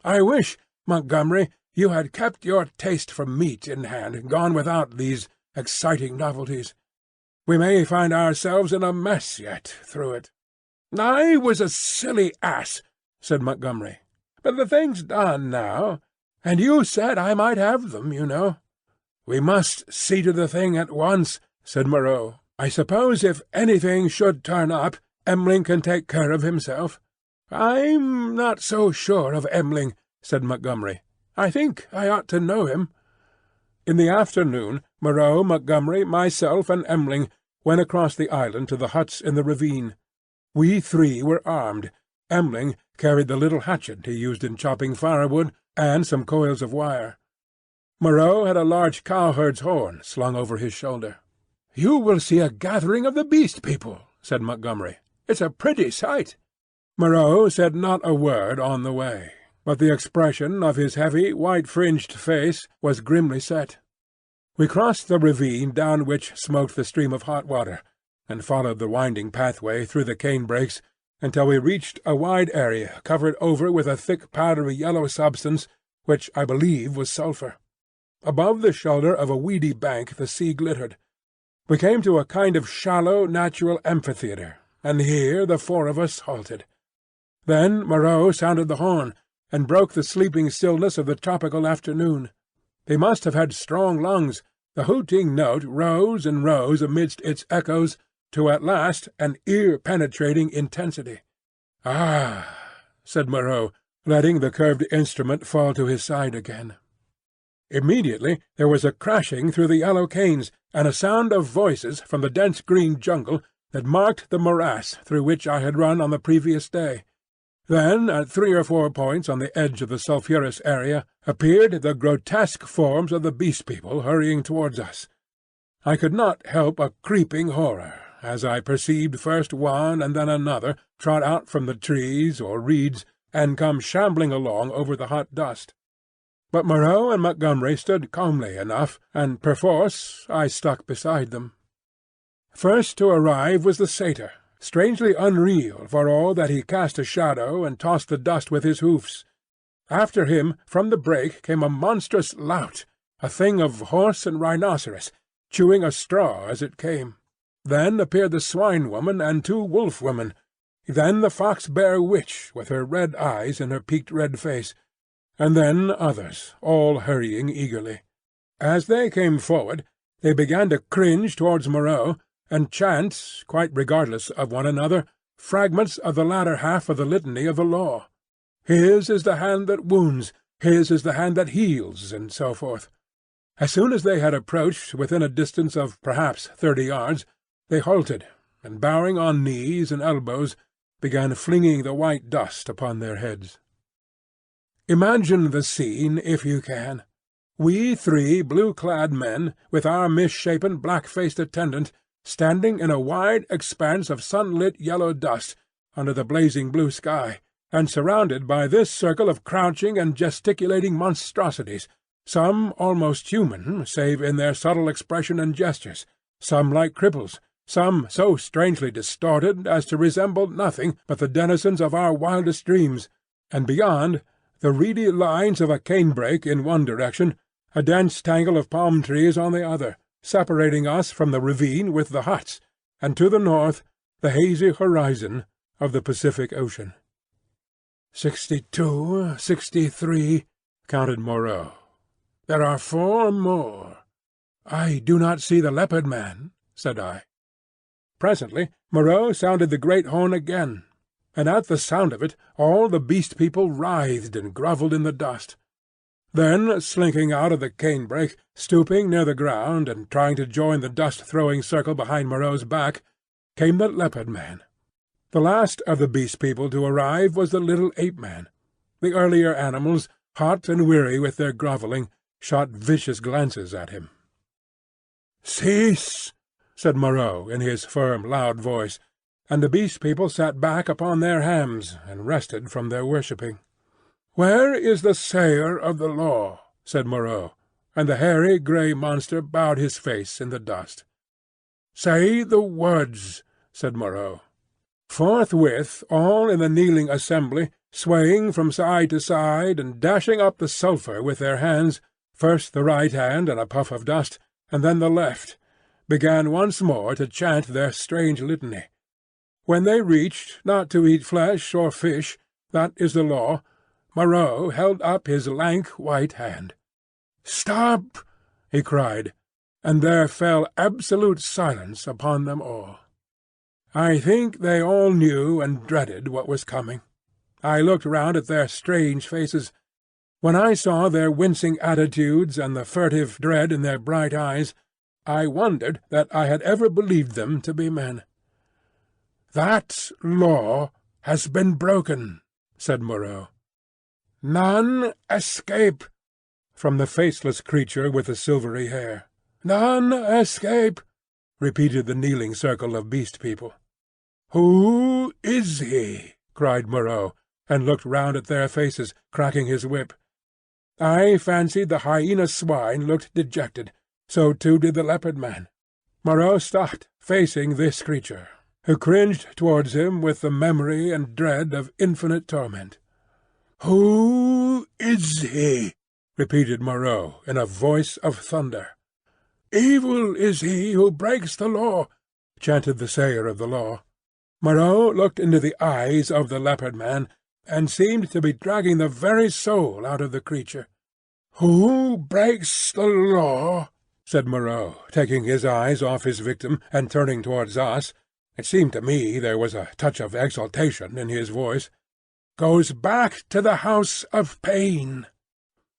I wish, Montgomery, you had kept your taste for meat in hand, and gone without these exciting novelties. We may find ourselves in a mess yet through it." "I was a silly ass," said Montgomery. "But the thing's done now, and you said I might have them, you know." "We must see to the thing at once," said Moreau. "I suppose if anything should turn up, M'ling can take care of himself." "I'm not so sure of M'ling," said Montgomery. "I think I ought to know him." In the afternoon, Moreau, Montgomery, myself, and M'ling went across the island to the huts in the ravine. We three were armed. M'ling carried the little hatchet he used in chopping firewood, and some coils of wire. Moreau had a large cowherd's horn slung over his shoulder. "You will see a gathering of the Beast People," said Montgomery. "It's a pretty sight." Moreau said not a word on the way, but the expression of his heavy, white-fringed face was grimly set. We crossed the ravine down which smoked the stream of hot water, and followed the winding pathway through the cane-brakes until we reached a wide area covered over with a thick powdery yellow substance which I believe was sulphur. Above the shoulder of a weedy bank the sea glittered. We came to a kind of shallow natural amphitheatre, and here the four of us halted. Then Moreau sounded the horn, and broke the sleeping stillness of the tropical afternoon. He must have had strong lungs. The hooting note rose and rose amidst its echoes to at last an ear-penetrating intensity. "Ah!" said Moreau, letting the curved instrument fall to his side again. Immediately there was a crashing through the yellow canes, and a sound of voices from the dense green jungle that marked the morass through which I had run on the previous day. Then, at 3 or 4 points on the edge of the sulphurous area, appeared the grotesque forms of the Beast People hurrying towards us. I could not help a creeping horror as I perceived first one and then another trot out from the trees or reeds and come shambling along over the hot dust. But Moreau and Montgomery stood calmly enough, and perforce I stuck beside them. First to arrive was the satyr, strangely unreal for all that he cast a shadow and tossed the dust with his hoofs. After him, from the brake, came a monstrous lout, a thing of horse and rhinoceros, chewing a straw as it came. Then appeared the swine-woman and 2 wolf-women, then the fox-bear witch with her red eyes and her peaked red face, and then others, all hurrying eagerly. As they came forward, they began to cringe towards Moreau, and chant, quite regardless of one another, fragments of the latter half of the litany of the law. His is the hand that wounds, his is the hand that heals, and so forth. As soon as they had approached within a distance of perhaps 30 yards, they halted, and bowing on knees and elbows, began flinging the white dust upon their heads. Imagine the scene, if you can. We 3 blue-clad men, with our misshapen, black-faced attendant, standing in a wide expanse of sunlit yellow dust under the blazing blue sky, and surrounded by this circle of crouching and gesticulating monstrosities, some almost human save in their subtle expression and gestures, some like cripples, some so strangely distorted as to resemble nothing but the denizens of our wildest dreams, and beyond, the reedy lines of a canebrake in one direction, a dense tangle of palm trees on the other, separating us from the ravine with the huts, and to the north the hazy horizon of the Pacific Ocean. 62, 63, counted Moreau. There are 4 more. I do not see the leopard man, said I. Presently Moreau sounded the great horn again, and at the sound of it all the Beast People writhed and grovelled in the dust. Then, slinking out of the canebrake, stooping near the ground and trying to join the dust-throwing circle behind Moreau's back, came the leopard man. The last of the Beast People to arrive was the little ape-man. The earlier animals, hot and weary with their grovelling, shot vicious glances at him. "Cease!" said Moreau in his firm, loud voice, and the Beast People sat back upon their hams and rested from their worshipping. "Where is the sayer of the law?" said Moreau, and the hairy grey monster bowed his face in the dust. "Say the words," said Moreau. Forthwith all in the kneeling assembly swaying from side to side and dashing up the sulphur with their hands, first the right hand in a puff of dust, and then the left, began once more to chant their strange litany. When they reached not to eat flesh or fish, that is the law, Moreau held up his lank white hand. "Stop!" he cried, and there fell absolute silence upon them all. I think they all knew and dreaded what was coming. I looked round at their strange faces. When I saw their wincing attitudes and the furtive dread in their bright eyes, I wondered that I had ever believed them to be men. "That law has been broken," said Moreau. "None escape," from the faceless creature with the silvery hair. "None escape," repeated the kneeling circle of beast people. "Who is he?" cried Moreau, and looked round at their faces, cracking his whip. I fancied the hyena swine looked dejected. So too did the leopard man. Moreau stopped, facing this creature, who cringed towards him with the memory and dread of infinite torment. "Who is he?" repeated Moreau in a voice of thunder. "Evil is he who breaks the law," chanted the sayer of the law. Moreau looked into the eyes of the leopard man, and seemed to be dragging the very soul out of the creature. "Who breaks the law?" said Moreau, taking his eyes off his victim and turning towards us. It seemed to me there was a touch of exultation in his voice. "Goes back to the house of pain."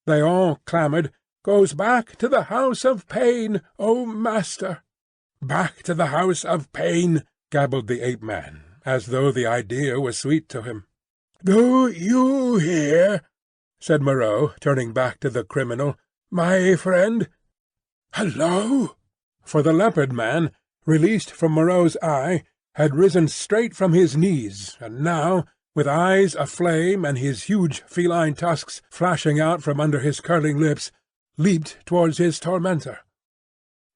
They all clamoured, "Goes back to the house of pain, O master!" "Back to the house of pain," gabbled the ape-man, as though the idea was sweet to him. "Do you hear?" said Moreau, turning back to the criminal. "My friend? Hello!" For the leopard man, released from Moreau's eye, had risen straight from his knees, and now, with eyes aflame and his huge feline tusks flashing out from under his curling lips, leaped towards his tormentor.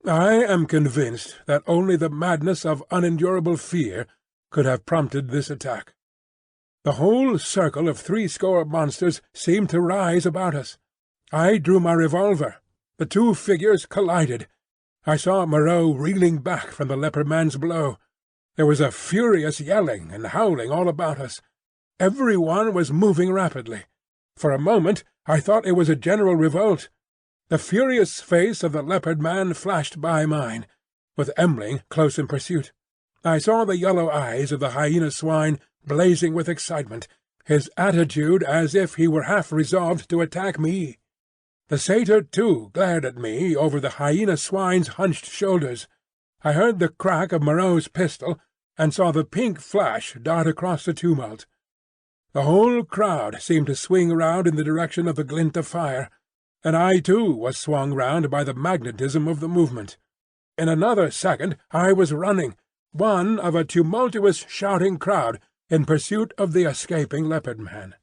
I am convinced that only the madness of unendurable fear could have prompted this attack. The whole circle of 80 monsters seemed to rise about us. I drew my revolver. The two figures collided. I saw Moreau reeling back from the leopard man's blow. There was a furious yelling and howling all about us. Every one was moving rapidly. For a moment I thought it was a general revolt. The furious face of the leopard man flashed by mine, with M'ling close in pursuit. I saw the yellow eyes of the hyena swine blazing with excitement, his attitude as if he were half resolved to attack me. The satyr, too, glared at me over the hyena swine's hunched shoulders. I heard the crack of Moreau's pistol, and saw the pink flash dart across the tumult. The whole crowd seemed to swing round in the direction of the glint of fire, and I too was swung round by the magnetism of the movement. In another second I was running, one of a tumultuous shouting crowd, in pursuit of the escaping leopard man.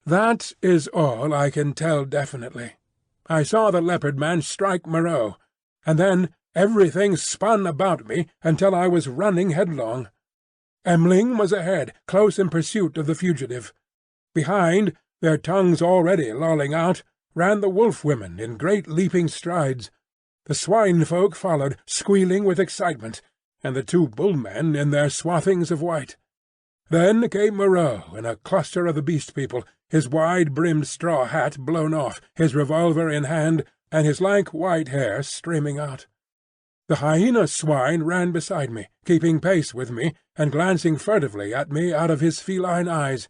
That is all I can tell definitely. I saw the leopard man strike Moreau, and then everything spun about me until I was running headlong. M'ling was ahead, close in pursuit of the fugitive. Behind, their tongues already lolling out, ran the wolf-women in great leaping strides. The swine-folk followed, squealing with excitement, and the two bull-men in their swathings of white. Then came Moreau in a cluster of the beast people, his wide-brimmed straw hat blown off, his revolver in hand, and his lank white hair streaming out. The hyena swine ran beside me, keeping pace with me, and glancing furtively at me out of his feline eyes,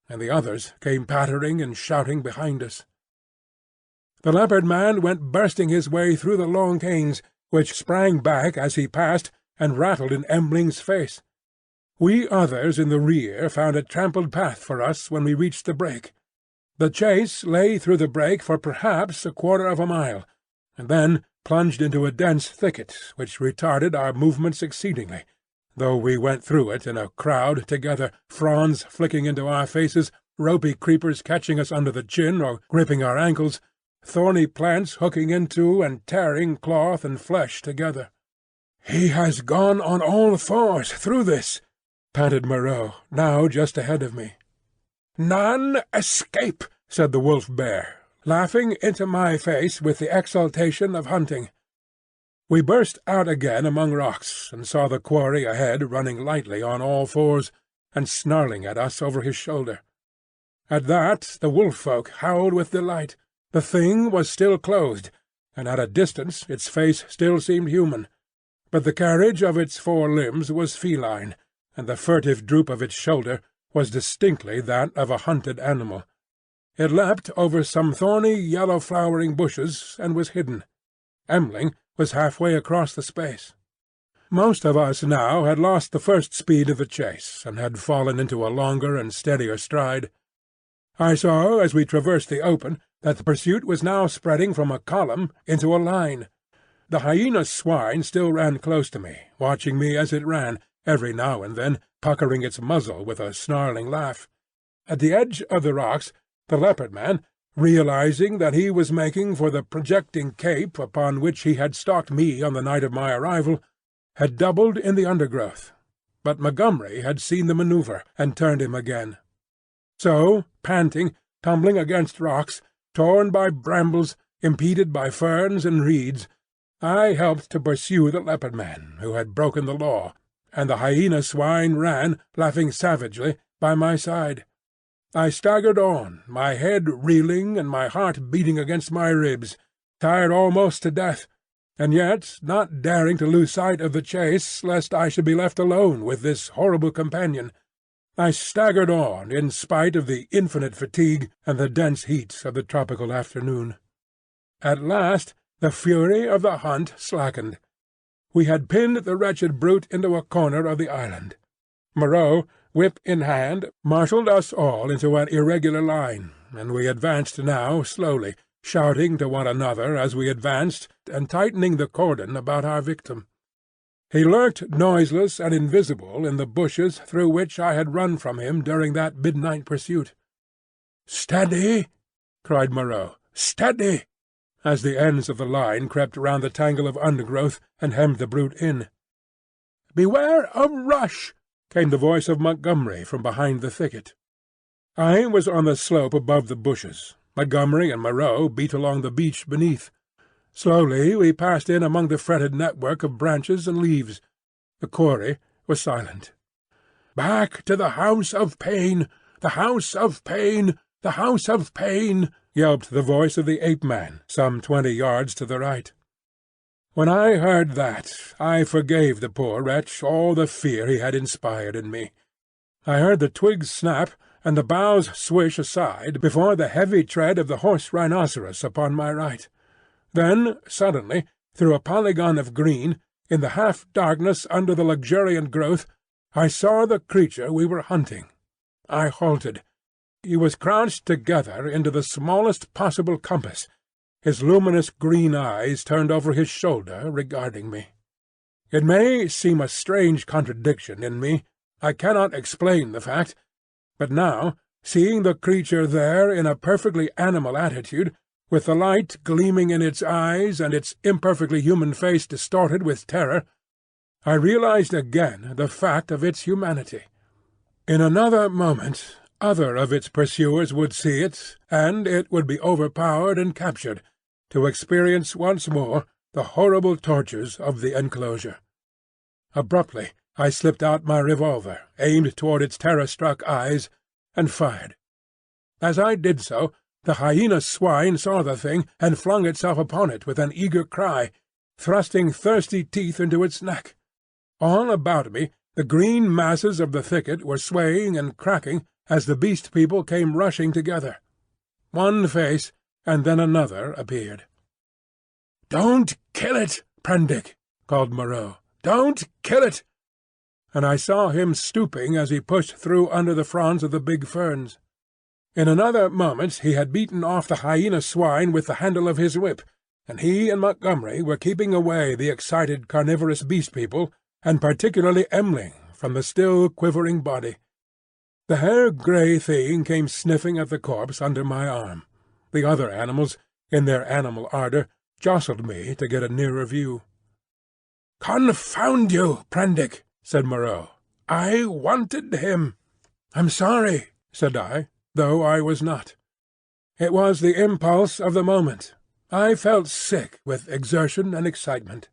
and the others came pattering and shouting behind us. The leopard man went bursting his way through the long canes, which sprang back as he passed and rattled in M'ling's face. We others in the rear found a trampled path for us when we reached the break. The chase lay through the break for perhaps a quarter of a mile, and then plunged into a dense thicket which retarded our movements exceedingly, though we went through it in a crowd together, fronds flicking into our faces, ropey creepers catching us under the chin or gripping our ankles, thorny plants hooking into and tearing cloth and flesh together. "He has gone on all fours through this," panted Moreau, now just ahead of me. "None escape," said the wolf-bear, laughing into my face with the exultation of hunting. We burst out again among rocks, and saw the quarry ahead running lightly on all fours, and snarling at us over his shoulder. At that the wolf-folk howled with delight. The thing was still clothed, and at a distance its face still seemed human, but the carriage of its four limbs was feline, and the furtive droop of its shoulder was distinctly that of a hunted animal. It leapt over some thorny yellow-flowering bushes and was hidden. M'ling was halfway across the space. Most of us now had lost the first speed of the chase, and had fallen into a longer and steadier stride. I saw, as we traversed the open, that the pursuit was now spreading from a column into a line. The hyena swine still ran close to me, watching me as it ran, every now and then puckering its muzzle with a snarling laugh. At the edge of the rocks, the leopard-man, realizing that he was making for the projecting cape upon which he had stalked me on the night of my arrival, had doubled in the undergrowth. But Montgomery had seen the manoeuvre, and turned him again. So, panting, tumbling against rocks, torn by brambles, impeded by ferns and reeds, I helped to pursue the leopard-man, who had broken the law, and the hyena swine ran, laughing savagely, by my side. I staggered on, my head reeling and my heart beating against my ribs, tired almost to death, and yet not daring to lose sight of the chase lest I should be left alone with this horrible companion. I staggered on in spite of the infinite fatigue and the dense heat of the tropical afternoon. At last the fury of the hunt slackened. We had pinned the wretched brute into a corner of the island. Moreau, whip in hand, marshalled us all into an irregular line, and we advanced now slowly, shouting to one another as we advanced, and tightening the cordon about our victim. He lurked noiseless and invisible in the bushes through which I had run from him during that midnight pursuit. "Steady!" cried Moreau. "Steady!" as the ends of the line crept round the tangle of undergrowth and hemmed the brute in. "Beware of rush!" came the voice of Montgomery from behind the thicket. I was on the slope above the bushes. Montgomery and Moreau beat along the beach beneath. Slowly we passed in among the fretted network of branches and leaves. The quarry was silent. "Back to the House of Pain! The House of Pain! The House of Pain!" yelped the voice of the ape-man, some 20 yards to the right. When I heard that, I forgave the poor wretch all the fear he had inspired in me. I heard the twigs snap and the boughs swish aside before the heavy tread of the horse rhinoceros upon my right. Then, suddenly, through a polygon of green, in the half-darkness under the luxuriant growth, I saw the creature we were hunting. I halted. He was crouched together into the smallest possible compass, his luminous green eyes turned over his shoulder regarding me. It may seem a strange contradiction in me, I cannot explain the fact, but now, seeing the creature there in a perfectly animal attitude, with the light gleaming in its eyes and its imperfectly human face distorted with terror, I realized again the fact of its humanity. In another moment other of its pursuers would see it, and it would be overpowered and captured, to experience once more the horrible tortures of the enclosure. Abruptly I slipped out my revolver, aimed toward its terror-struck eyes, and fired. As I did so, the hyena swine saw the thing, and flung itself upon it with an eager cry, thrusting thirsty teeth into its neck. All about me the green masses of the thicket were swaying and cracking as the beast people came rushing together. One face and then another appeared. "Don't kill it, Prendick!" called Moreau. "Don't kill it!" And I saw him stooping as he pushed through under the fronds of the big ferns. In another moment he had beaten off the hyena swine with the handle of his whip, and he and Montgomery were keeping away the excited carnivorous beast people, and particularly M'ling, from the still quivering body. The hair-grey thing came sniffing at the corpse under my arm. The other animals, in their animal ardour, jostled me to get a nearer view. "Confound you, Prendick!" said Moreau. "I wanted him." "I'm sorry," said I. though I was not. It was the impulse of the moment. I felt sick with exertion and excitement.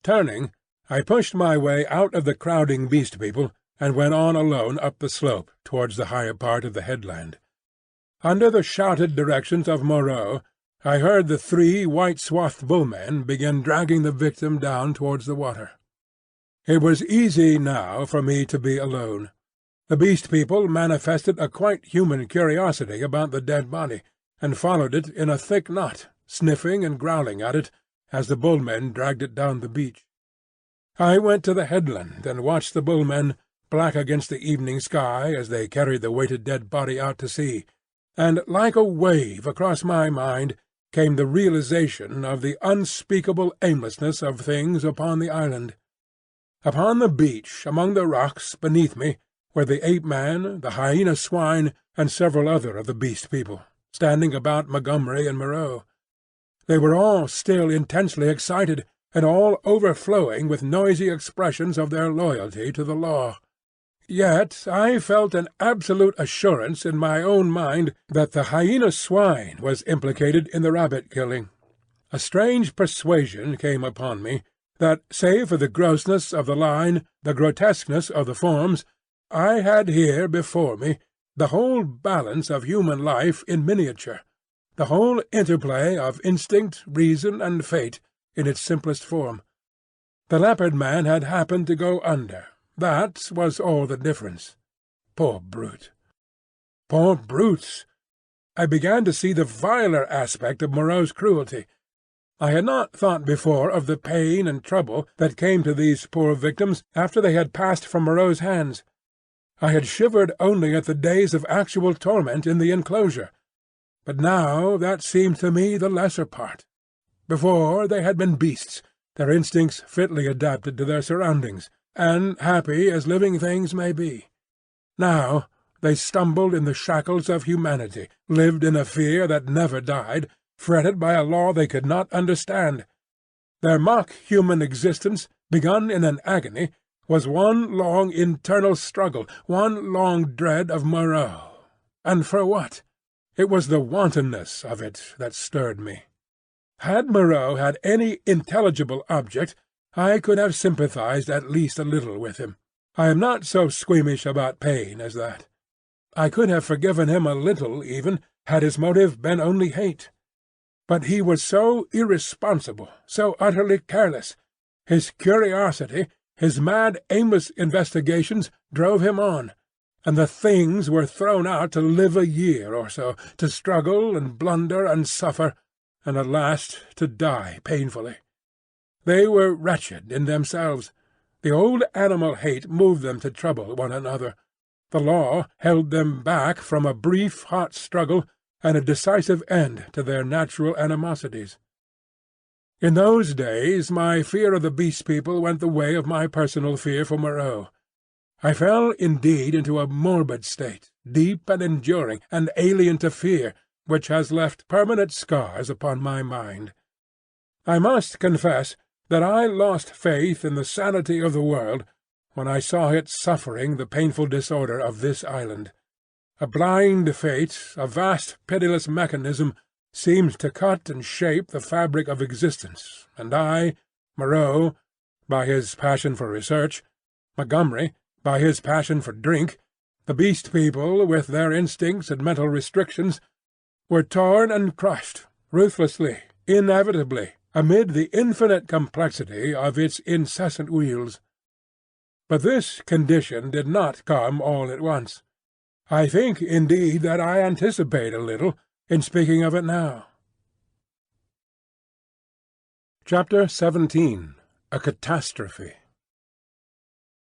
Turning, I pushed my way out of the crowding Beast People and went on alone up the slope towards the higher part of the headland. Under the shouted directions of Moreau, I heard the 3 white-swathed bullmen begin dragging the victim down towards the water. It was easy now for me to be alone. The Beast People manifested a quite human curiosity about the dead body, and followed it in a thick knot, sniffing and growling at it as the bullmen dragged it down the beach. I went to the headland and watched the bullmen, black against the evening sky as they carried the weighted dead body out to sea, and like a wave across my mind came the realization of the unspeakable aimlessness of things upon the island. Upon the beach, among the rocks beneath me, were the ape-man, the hyena-swine, and several other of the Beast People, standing about Montgomery and Moreau. They were all still intensely excited, and all overflowing with noisy expressions of their loyalty to the law. Yet I felt an absolute assurance in my own mind that the hyena-swine was implicated in the rabbit-killing. A strange persuasion came upon me that, save for the grossness of the line, the grotesqueness of the forms, I had here before me the whole balance of human life in miniature, the whole interplay of instinct, reason, and fate in its simplest form. The leopard-man had happened to go under. That was all the difference. Poor brute! Poor brutes! I began to see the viler aspect of Moreau's cruelty. I had not thought before of the pain and trouble that came to these poor victims after they had passed from Moreau's hands. I had shivered only at the days of actual torment in the enclosure, but now that seemed to me the lesser part. Before they had been beasts, their instincts fitly adapted to their surroundings, and happy as living things may be. Now they stumbled in the shackles of humanity, lived in a fear that never died, fretted by a law they could not understand. Their mock-human existence, begun in an agony, was one long internal struggle, one long dread of Moreau. And for what? It was the wantonness of it that stirred me. Had Moreau had any intelligible object, I could have sympathized at least a little with him. I am not so squeamish about pain as that. I could have forgiven him a little, even, had his motive been only hate. But he was so irresponsible, so utterly careless. His curiosity, his mad, aimless investigations drove him on, and the things were thrown out to live a year or so, to struggle and blunder and suffer, and at last to die painfully. They were wretched in themselves. The old animal hate moved them to trouble one another. The law held them back from a brief, hot struggle and a decisive end to their natural animosities. In those days my fear of the Beast People went the way of my personal fear for Moreau. I fell indeed into a morbid state, deep and enduring, and alien to fear, which has left permanent scars upon my mind. I must confess that I lost faith in the sanity of the world when I saw it suffering the painful disorder of this island. A blind fate, a vast pitiless mechanism, seemed to cut and shape the fabric of existence, and I, Moreau, by his passion for research, Montgomery, by his passion for drink, the Beast People, with their instincts and mental restrictions, were torn and crushed, ruthlessly, inevitably, amid the infinite complexity of its incessant wheels. But this condition did not come all at once. I think, indeed, that I anticipate a little in speaking of it now. Chapter 17. A Catastrophe.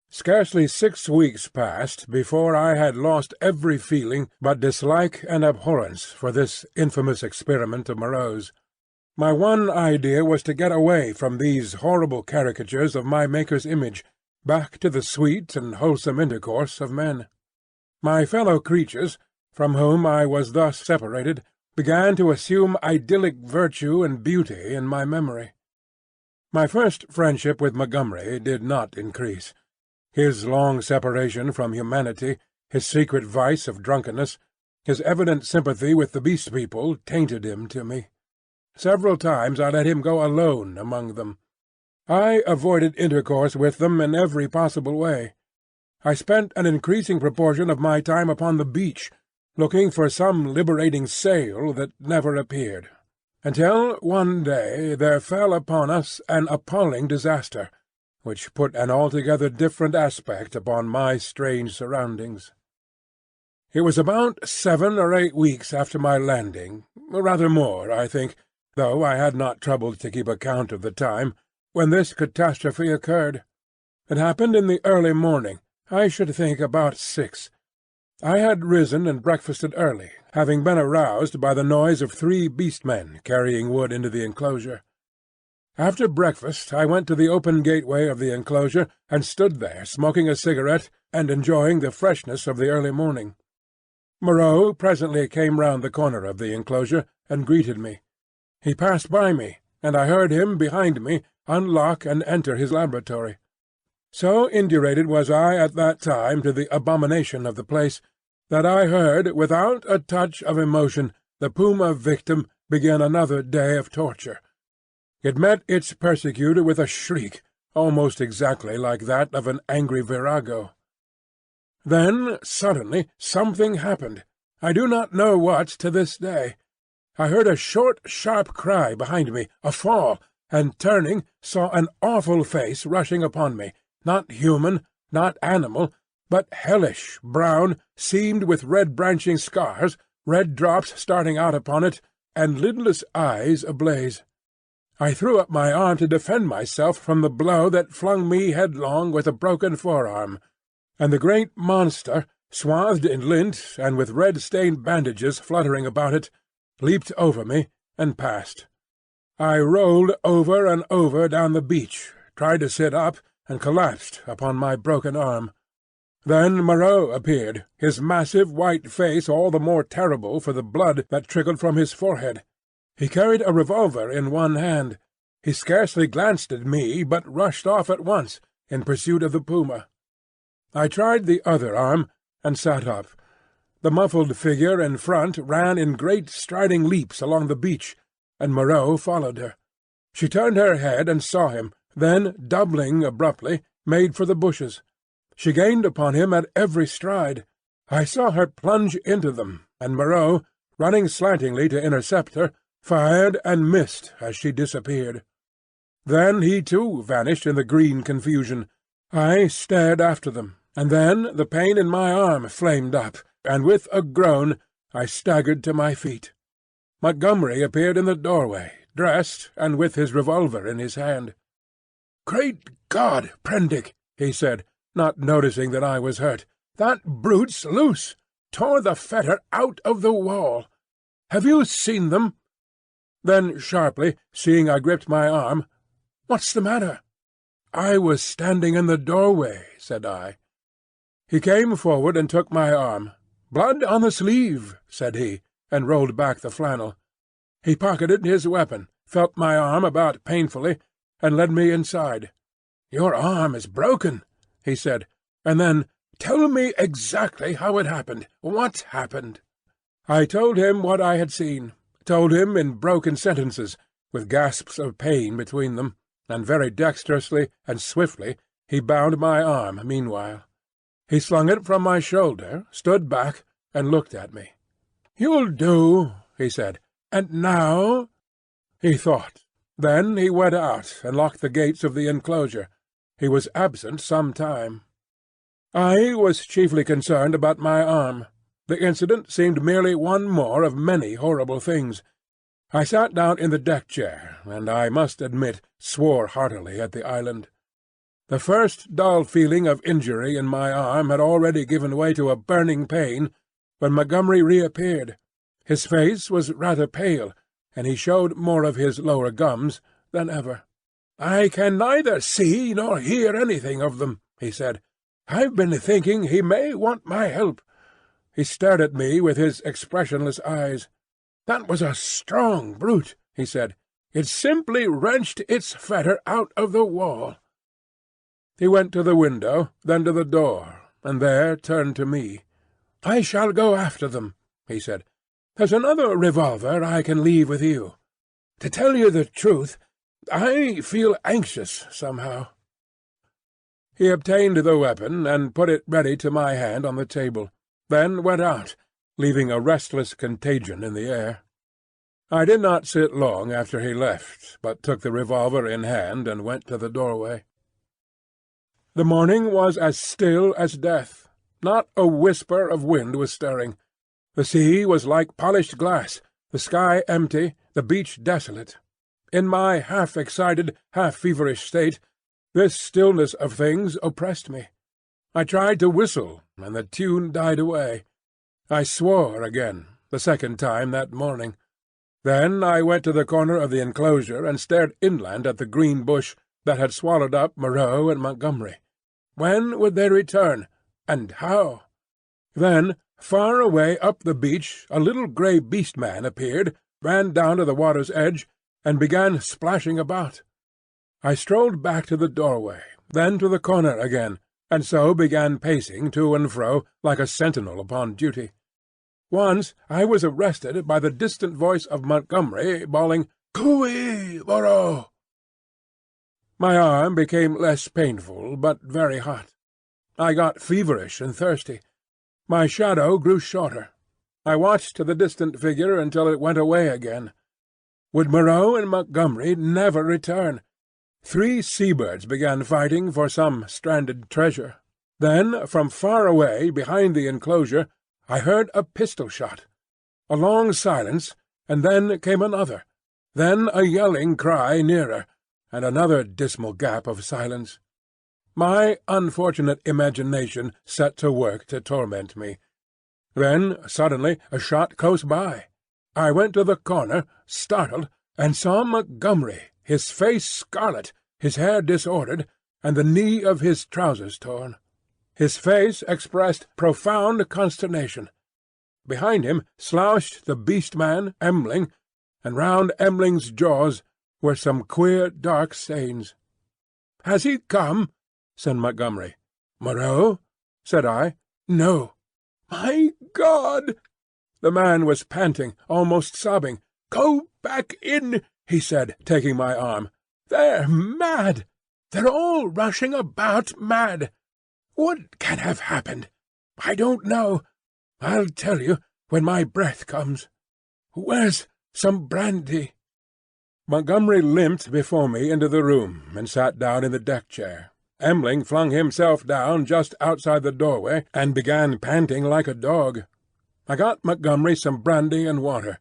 Scarcely 6 weeks passed before I had lost every feeling but dislike and abhorrence for this infamous experiment of Moreau's. My one idea was to get away from these horrible caricatures of my Maker's image, back to the sweet and wholesome intercourse of men. My fellow creatures, from whom I was thus separated, began to assume idyllic virtue and beauty in my memory. My first friendship with Montgomery did not increase. His long separation from humanity, his secret vice of drunkenness, His evident sympathy with the Beast People tainted him to me. Several times I let him go alone among them. I avoided intercourse with them in every possible way. I spent an increasing proportion of my time upon the beach, looking for some liberating sail that never appeared, until one day there fell upon us an appalling disaster, which put an altogether different aspect upon my strange surroundings. It was about 7 or 8 weeks after my landing, rather more, I think, though I had not troubled to keep account of the time, when this catastrophe occurred. It happened in the early morning, I should think about 6. I had risen and breakfasted early, having been aroused by the noise of 3 beast-men carrying wood into the enclosure. After breakfast I went to the open gateway of the enclosure and stood there smoking a cigarette and enjoying the freshness of the early morning. Moreau presently came round the corner of the enclosure and greeted me. He passed by me, and I heard him, behind me, unlock and enter his laboratory. So indurated was I at that time to the abomination of the place, that I heard, without a touch of emotion, the puma victim begin another day of torture. It met its persecutor with a shriek, almost exactly like that of an angry virago. Then, suddenly, something happened. I do not know what to this day. I heard a short, sharp cry behind me, a fall, and turning, saw an awful face rushing upon me, not human, not animal, but hellish, brown, seamed with red branching scars, red drops starting out upon it, and lidless eyes ablaze. I threw up my arm to defend myself from the blow that flung me headlong with a broken forearm, and the great monster, swathed in lint and with red-stained bandages fluttering about it, leaped over me and passed. I rolled over and over down the beach, tried to sit up, and collapsed upon my broken arm. Then Moreau appeared, his massive white face all the more terrible for the blood that trickled from his forehead. He carried a revolver in one hand. He scarcely glanced at me, but rushed off at once, in pursuit of the puma. I tried the other arm, and sat up. The muffled figure in front ran in great striding leaps along the beach, and Moreau followed her. She turned her head and saw him, then, doubling abruptly, made for the bushes. She gained upon him at every stride. I saw her plunge into them, and Moreau, running slantingly to intercept her, fired and missed as she disappeared. Then he too vanished in the green confusion. I stared after them, and then the pain in my arm flamed up, and with a groan I staggered to my feet. Montgomery appeared in the doorway, dressed, and with his revolver in his hand. "Great God, Prendick!" he said, not noticing that I was hurt. "That brute's loose! Tore the fetter out of the wall! Have you seen them?" Then sharply, seeing I gripped my arm, "What's the matter?" "I was standing in the doorway," said I. He came forward and took my arm. "Blood on the sleeve," said he, and rolled back the flannel. He pocketed his weapon, felt my arm about painfully, and led me inside. "Your arm is broken," he said, and then, "Tell me exactly how it happened. What happened?" I told him what I had seen, told him in broken sentences, with gasps of pain between them, and very dexterously and swiftly he bound my arm meanwhile. He slung it from my shoulder, stood back, and looked at me. "You'll do," he said. "And now?" He thought. Then he went out and locked the gates of the enclosure. He was absent some time. I was chiefly concerned about my arm. The incident seemed merely one more of many horrible things. I sat down in the deck-chair, and I must admit swore heartily at the island. The first dull feeling of injury in my arm had already given way to a burning pain when Montgomery reappeared. His face was rather pale, and he showed more of his lower gums than ever. "I can neither see nor hear anything of them," he said. "I've been thinking he may want my help." He stared at me with his expressionless eyes. "That was a strong brute," he said. "It simply wrenched its fetter out of the wall." He went to the window, then to the door, and there turned to me. "I shall go after them," he said. "There's another revolver I can leave with you. To tell you the truth, I feel anxious somehow." He obtained the weapon and put it ready to my hand on the table, then went out, leaving a restless contagion in the air. I did not sit long after he left, but took the revolver in hand and went to the doorway. The morning was as still as death. Not a whisper of wind was stirring. The sea was like polished glass, the sky empty, the beach desolate. In my half-excited, half-feverish state, this stillness of things oppressed me. I tried to whistle, and the tune died away. I swore again, the second time that morning. Then I went to the corner of the enclosure and stared inland at the green bush that had swallowed up Moreau and Montgomery. When would they return, and how? Then, far away up the beach, a little grey beast-man appeared, ran down to the water's edge, and began splashing about. I strolled back to the doorway, then to the corner again, and so began pacing to and fro like a sentinel upon duty. Once I was arrested by the distant voice of Montgomery bawling, "Cooey, Moreau!" My arm became less painful, but very hot. I got feverish and thirsty. My shadow grew shorter. I watched the distant figure until it went away again. Would Moreau and Montgomery never return? 3 seabirds began fighting for some stranded treasure. Then, from far away behind the enclosure, I heard a pistol shot. A long silence, and then came another. Then a yelling cry nearer, and another dismal gap of silence. My unfortunate imagination set to work to torment me. Then, suddenly, a shot close by. I went to the corner, startled, and saw Montgomery, his face scarlet, his hair disordered, and the knee of his trousers torn. His face expressed profound consternation. Behind him slouched the beast-man, Emling, and round Emling's jaws were some queer dark stains. "Has he come?" said Montgomery. "Moreau?" said I. "No." "My God!" The man was panting, almost sobbing. "Go back in," he said, taking my arm. "They're mad. They're all rushing about mad. What can have happened? I don't know. I'll tell you when my breath comes. Where's some brandy?" Montgomery limped before me into the room and sat down in the deck-chair. Emling flung himself down just outside the doorway and began panting like a dog. I got Montgomery some brandy and water.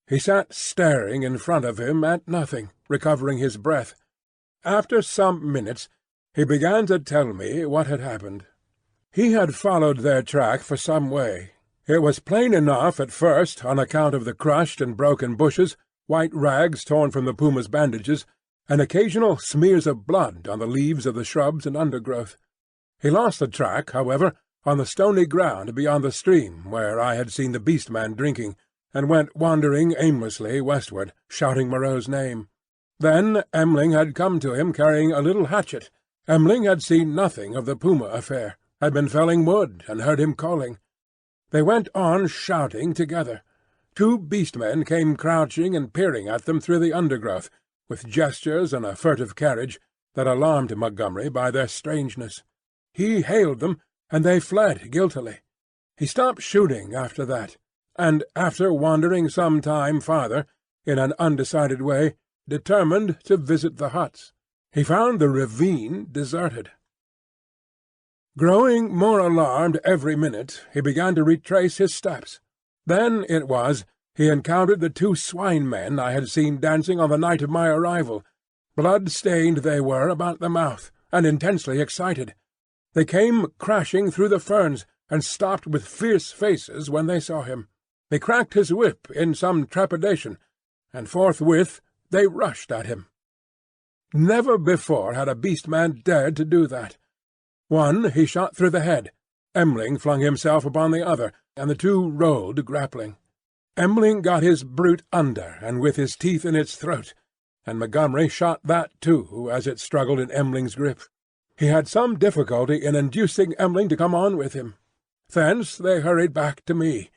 He sat staring in front of him at nothing, recovering his breath. After some minutes he began to tell me what had happened. He had followed their track for some way. It was plain enough at first on account of the crushed and broken bushes, white rags torn from the puma's bandages, and occasional smears of blood on the leaves of the shrubs and undergrowth. He lost the track, however, on the stony ground beyond the stream where I had seen the beast-man drinking, and went wandering aimlessly westward, shouting Moreau's name. Then Emling had come to him carrying a little hatchet. Emling had seen nothing of the puma affair, had been felling wood, and heard him calling. They went on shouting together. 2 beast-men came crouching and peering at them through the undergrowth, with gestures and a furtive carriage that alarmed Montgomery by their strangeness. He hailed them, and they fled guiltily. He stopped shooting after that, and after wandering some time farther, in an undecided way, determined to visit the huts. He found the ravine deserted. Growing more alarmed every minute, he began to retrace his steps. Then it was he encountered the 2 swine-men I had seen dancing on the night of my arrival. Blood-stained they were about the mouth, and intensely excited. They came crashing through the ferns, and stopped with fierce faces when they saw him. They cracked his whip in some trepidation, and forthwith they rushed at him. Never before had a beast-man dared to do that. One he shot through the head. Emling flung himself upon the other, and the 2 rolled grappling. Emling got his brute under and with his teeth in its throat, and Montgomery shot that too as it struggled in Emling's grip. He had some difficulty in inducing Emling to come on with him. Thence they hurried back to me.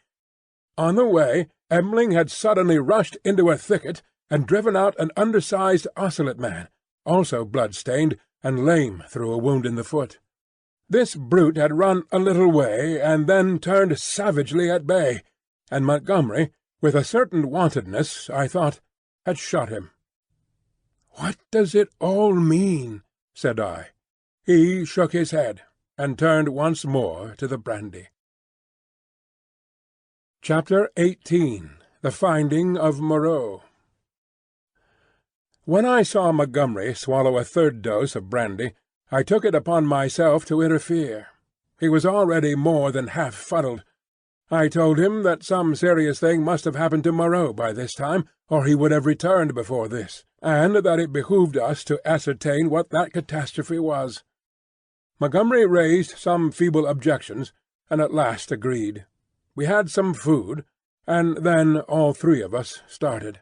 On the way, Emmling had suddenly rushed into a thicket and driven out an undersized ocelot man, also blood-stained and lame through a wound in the foot. This brute had run a little way and then turned savagely at bay, and Montgomery, with a certain wantonness, I thought, had shot him. "What does it all mean?" said I. He shook his head, and turned once more to the brandy. Chapter 18. The Finding of Moreau. When I saw Montgomery swallow a third dose of brandy, I took it upon myself to interfere. He was already more than half fuddled. I told him that some serious thing must have happened to Moreau by this time, or he would have returned before this, and that it behooved us to ascertain what that catastrophe was. Montgomery raised some feeble objections, and at last agreed. We had some food, and then all three of us started.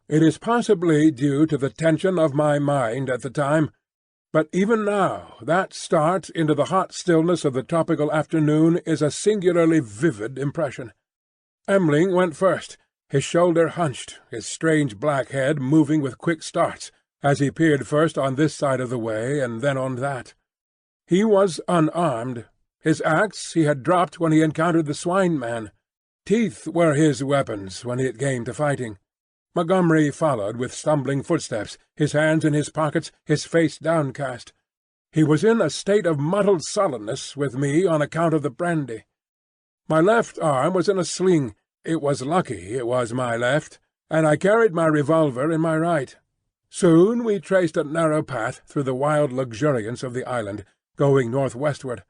It is possibly due to the tension of my mind at the time, but even now that start into the hot stillness of the tropical afternoon is a singularly vivid impression. Emmling went first, his shoulder hunched, his strange black head moving with quick starts, as he peered first on this side of the way and then on that. He was unarmed. His axe he had dropped when he encountered the swine-man. Teeth were his weapons when it came to fighting. Montgomery followed with stumbling footsteps, his hands in his pockets, his face downcast. He was in a state of muddled sullenness with me on account of the brandy. My left arm was in a sling. It was lucky it was my left, and I carried my revolver in my right. Soon we traced a narrow path through the wild luxuriance of the island, going northwestward,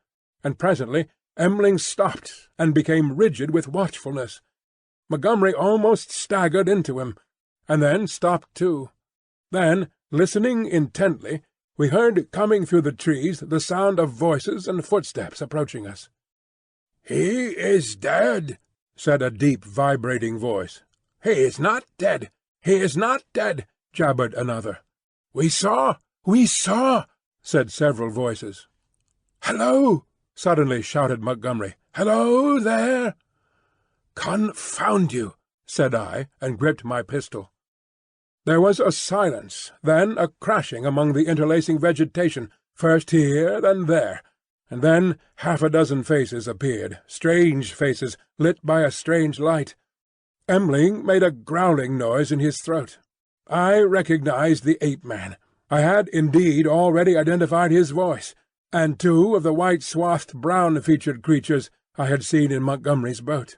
and presently Emmling stopped and became rigid with watchfulness. Montgomery almost staggered into him, and then stopped too. Then, listening intently, we heard coming through the trees the sound of voices and footsteps approaching us. "He is dead," said a deep, vibrating voice. "He is not dead. He is not dead," jabbered another. "We saw, said several voices. "Hello!" suddenly shouted Montgomery. "Hello there!" "Confound you!" said I, and gripped my pistol. There was a silence, then a crashing among the interlacing vegetation, first here, then there, and then half a dozen faces appeared, strange faces, lit by a strange light. Emmling made a growling noise in his throat. I recognized the ape-man. I had indeed already identified his voice, and two of the white-swathed, brown-featured creatures I had seen in Montgomery's boat.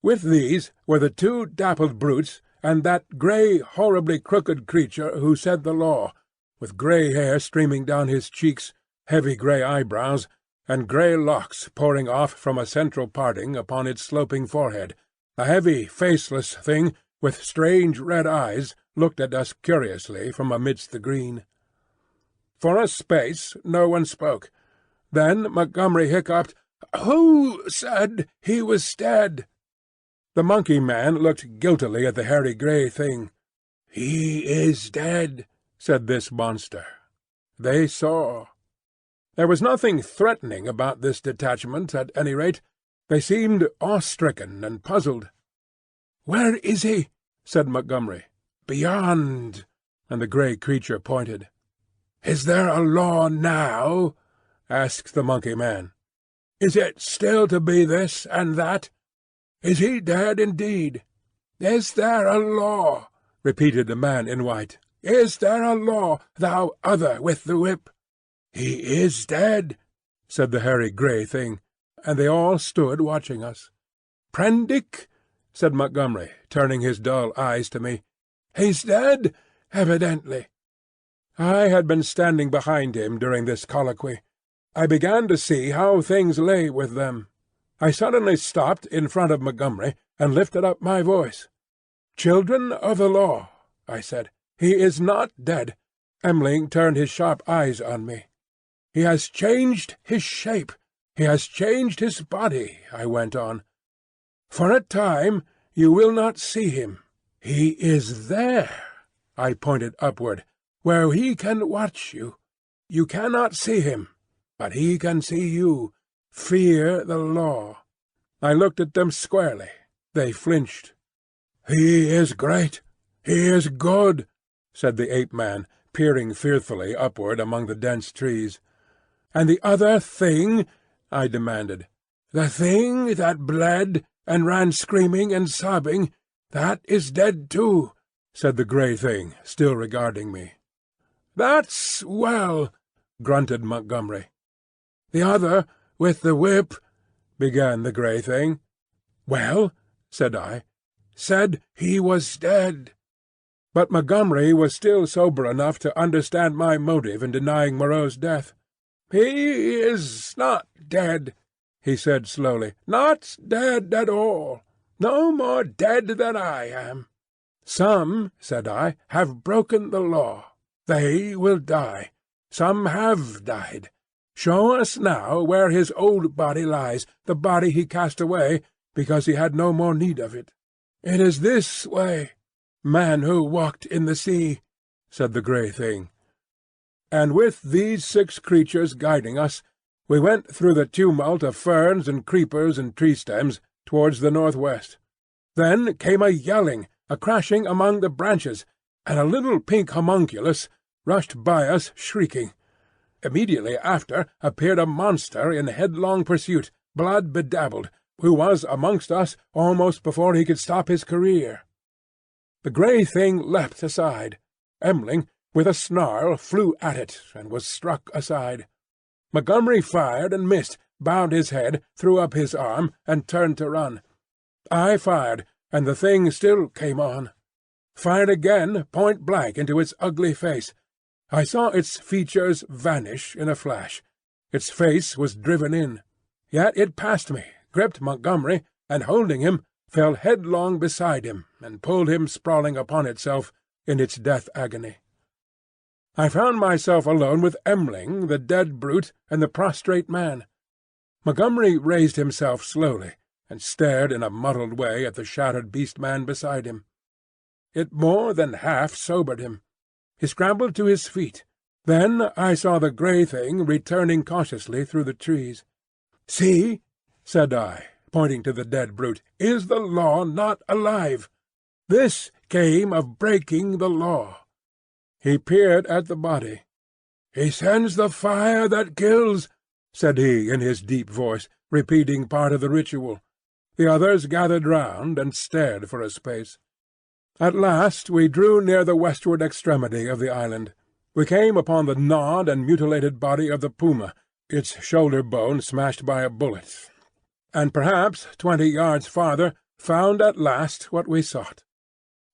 With these were the two dappled brutes and that grey, horribly crooked creature who said the law, with grey hair streaming down his cheeks, heavy grey eyebrows, and grey locks pouring off from a central parting upon its sloping forehead. A heavy, faceless thing, with strange red eyes, looked at us curiously from amidst the green. For a space no one spoke. Then Montgomery hiccuped, "Who said he was dead?" The monkey-man looked guiltily at the hairy grey thing. "He is dead," said this monster. They saw. There was nothing threatening about this detachment, at any rate. They seemed awe-stricken and puzzled. "Where is he?" said Montgomery. "Beyond," and the grey creature pointed. "Is there a law now?" asked the monkey-man. "Is it still to be this and that? Is he dead indeed?" "Is there a law?" repeated the man in white. "Is there a law, thou other with the whip?" "He is dead," said the hairy grey thing, and they all stood watching us. "Prendick?" said Montgomery, turning his dull eyes to me. "He's dead, evidently." I had been standing behind him during this colloquy. I began to see how things lay with them. I suddenly stopped in front of Montgomery and lifted up my voice. "Children of the law," I said, "he is not dead." Emmling turned his sharp eyes on me. "He has changed his shape. He has changed his body," I went on. "For a time you will not see him. He is there," I pointed upward, "where he can watch you. You cannot see him, but he can see you. Fear the law." I looked at them squarely. They flinched. "He is great. He is good," said the ape-man, peering fearfully upward among the dense trees. "And the other thing?" I demanded. "The thing that bled and ran screaming and sobbing, that is dead too," said the grey thing, still regarding me. "That's well," grunted Montgomery. "The other, with the whip," began the grey thing. "Well?" said I. "Said he was dead." But Montgomery was still sober enough to understand my motive in denying Moreau's death. "He is not dead," he said slowly. "Not dead at all. No more dead than I am. Some," said I, "have broken the law. They will die. Some have died. Show us now where his old body lies, the body he cast away because he had no more need of it." "It is this way, man who walked in the sea," said the grey thing. And with these 6 creatures guiding us, we went through the tumult of ferns and creepers and tree-stems towards the northwest. Then came a yelling, a crashing among the branches, and a little pink homunculus rushed by us shrieking. Immediately after appeared a monster in headlong pursuit, blood-bedabbled, who was amongst us almost before he could stop his career. The grey thing leapt aside. M'ling, with a snarl, flew at it, and was struck aside. Montgomery fired and missed, bowed his head, threw up his arm, and turned to run. I fired, and the thing still came on. Fired again, point-blank into its ugly face. I saw its features vanish in a flash. Its face was driven in. Yet it passed me, gripped Montgomery, and holding him, fell headlong beside him, and pulled him sprawling upon itself in its death agony. I found myself alone with M'ling, the dead brute, and the prostrate man. Montgomery raised himself slowly, and stared in a muddled way at the shattered beast-man beside him. It more than half sobered him. He scrambled to his feet. Then I saw the grey thing returning cautiously through the trees. "See," said I, pointing to the dead brute, "is the law not alive? This came of breaking the law." He peered at the body. "He sends the fire that kills," said he in his deep voice, repeating part of the ritual. The others gathered round and stared for a space. At last we drew near the westward extremity of the island. We came upon the gnawed and mutilated body of the puma, its shoulder-bone smashed by a bullet, and perhaps 20 yards farther found at last what we sought.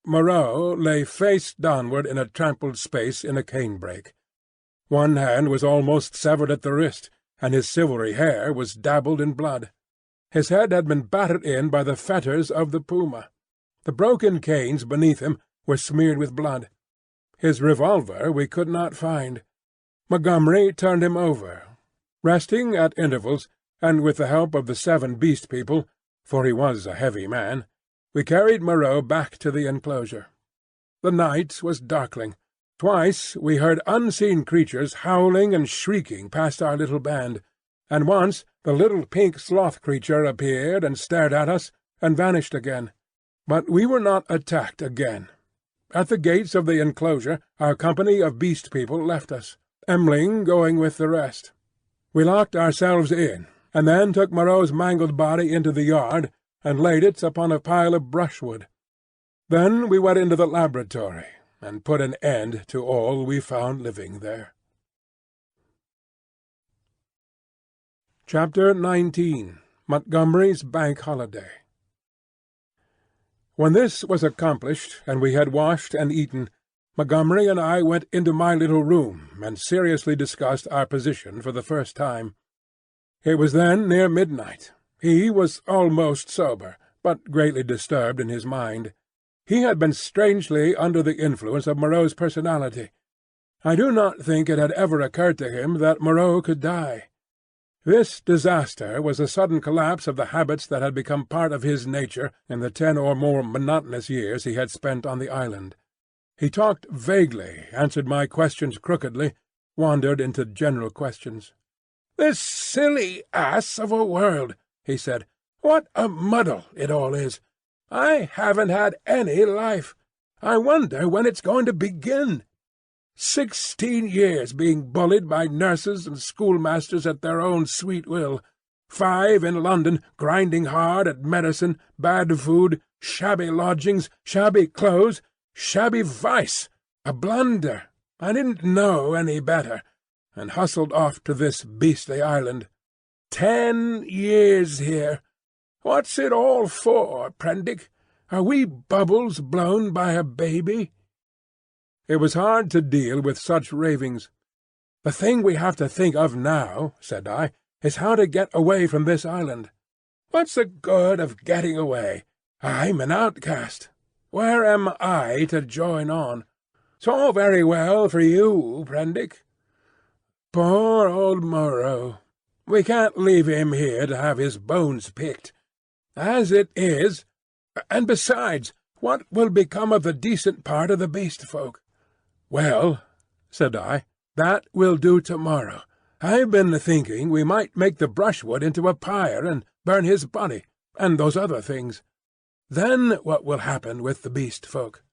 Moreau lay face downward in a trampled space in a canebrake. One hand was almost severed at the wrist, and his silvery hair was dabbled in blood. His head had been battered in by the fetters of the puma. The broken canes beneath him were smeared with blood. His revolver we could not find. Montgomery turned him over. Resting at intervals, and with the help of the 7 Beast People, for he was a heavy man, we carried Moreau back to the enclosure. The night was darkling. Twice we heard unseen creatures howling and shrieking past our little band, and once the little pink sloth creature appeared and stared at us, and vanished again. But we were not attacked again. At the gates of the enclosure our company of Beast People left us, M'ling going with the rest. We locked ourselves in, and then took Moreau's mangled body into the yard and laid it upon a pile of brushwood. Then we went into the laboratory, and put an end to all we found living there. Chapter 19. Montgomery's Bank Holiday. When this was accomplished, and we had washed and eaten, Montgomery and I went into my little room and seriously discussed our position for the first time. It was then near midnight. He was almost sober, but greatly disturbed in his mind. He had been strangely under the influence of Moreau's personality. I do not think it had ever occurred to him that Moreau could die. This disaster was a sudden collapse of the habits that had become part of his nature in the 10 or more monotonous years he had spent on the island. He talked vaguely, answered my questions crookedly, wandered into general questions. "This silly ass of a world," he said. What a muddle it all is! I haven't had any life. I wonder when it's going to begin. 16 years being bullied by nurses and schoolmasters at their own sweet will. 5 in London, grinding hard at medicine, bad food, shabby lodgings, shabby clothes, shabby vice. A blunder. I didn't know any better, and hustled off to this beastly island. 10 years here. What's it all for, Prendick? Are we bubbles blown by a baby?" It was hard to deal with such ravings. "The thing we have to think of now," said I, "is how to get away from this island. What's the good of getting away? I'm an outcast. Where am I to join on? It's all very well for you, Prendick. Poor old Moreau. We can't leave him here to have his bones picked. As it is, and besides, what will become of the decent part of the beast folk?" "Well," said I, "that will do tomorrow. I've been thinking we might make the brushwood into a pyre and burn his body, and those other things. Then what will happen with the beast folk?"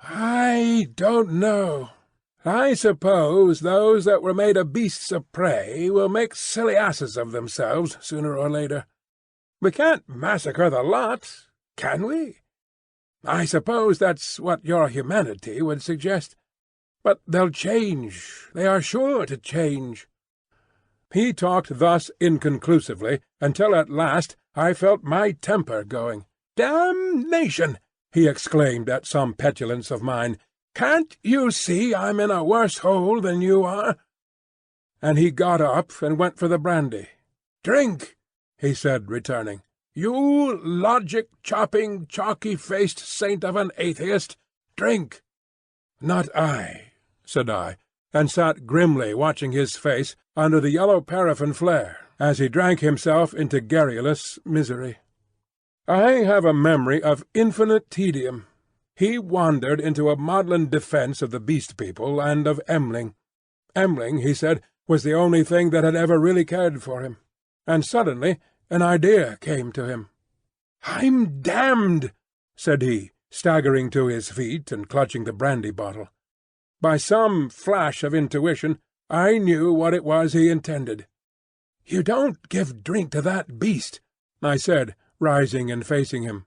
"I don't know. I suppose those that were made of beasts of prey will make silly asses of themselves sooner or later. We can't massacre the lot, can we? I suppose that's what your humanity would suggest. But they'll change. They are sure to change." He talked thus inconclusively until at last I felt my temper going. "Damnation!" he exclaimed at some petulance of mine. "Can't you see I'm in a worse hole than you are?" And he got up and went for the brandy. "Drink," he said, returning. "You logic-chopping, chalky-faced saint of an atheist, drink." "Not I," said I, and sat grimly watching his face under the yellow paraffin flare as he drank himself into garrulous misery. I have a memory of infinite tedium. He wandered into a maudlin defence of the Beast People and of M'ling. M'ling, he said, was the only thing that had ever really cared for him. And suddenly an idea came to him. "I'm damned," said he, staggering to his feet and clutching the brandy bottle. By some flash of intuition I knew what it was he intended. "You don't give drink to that beast," I said, rising and facing him.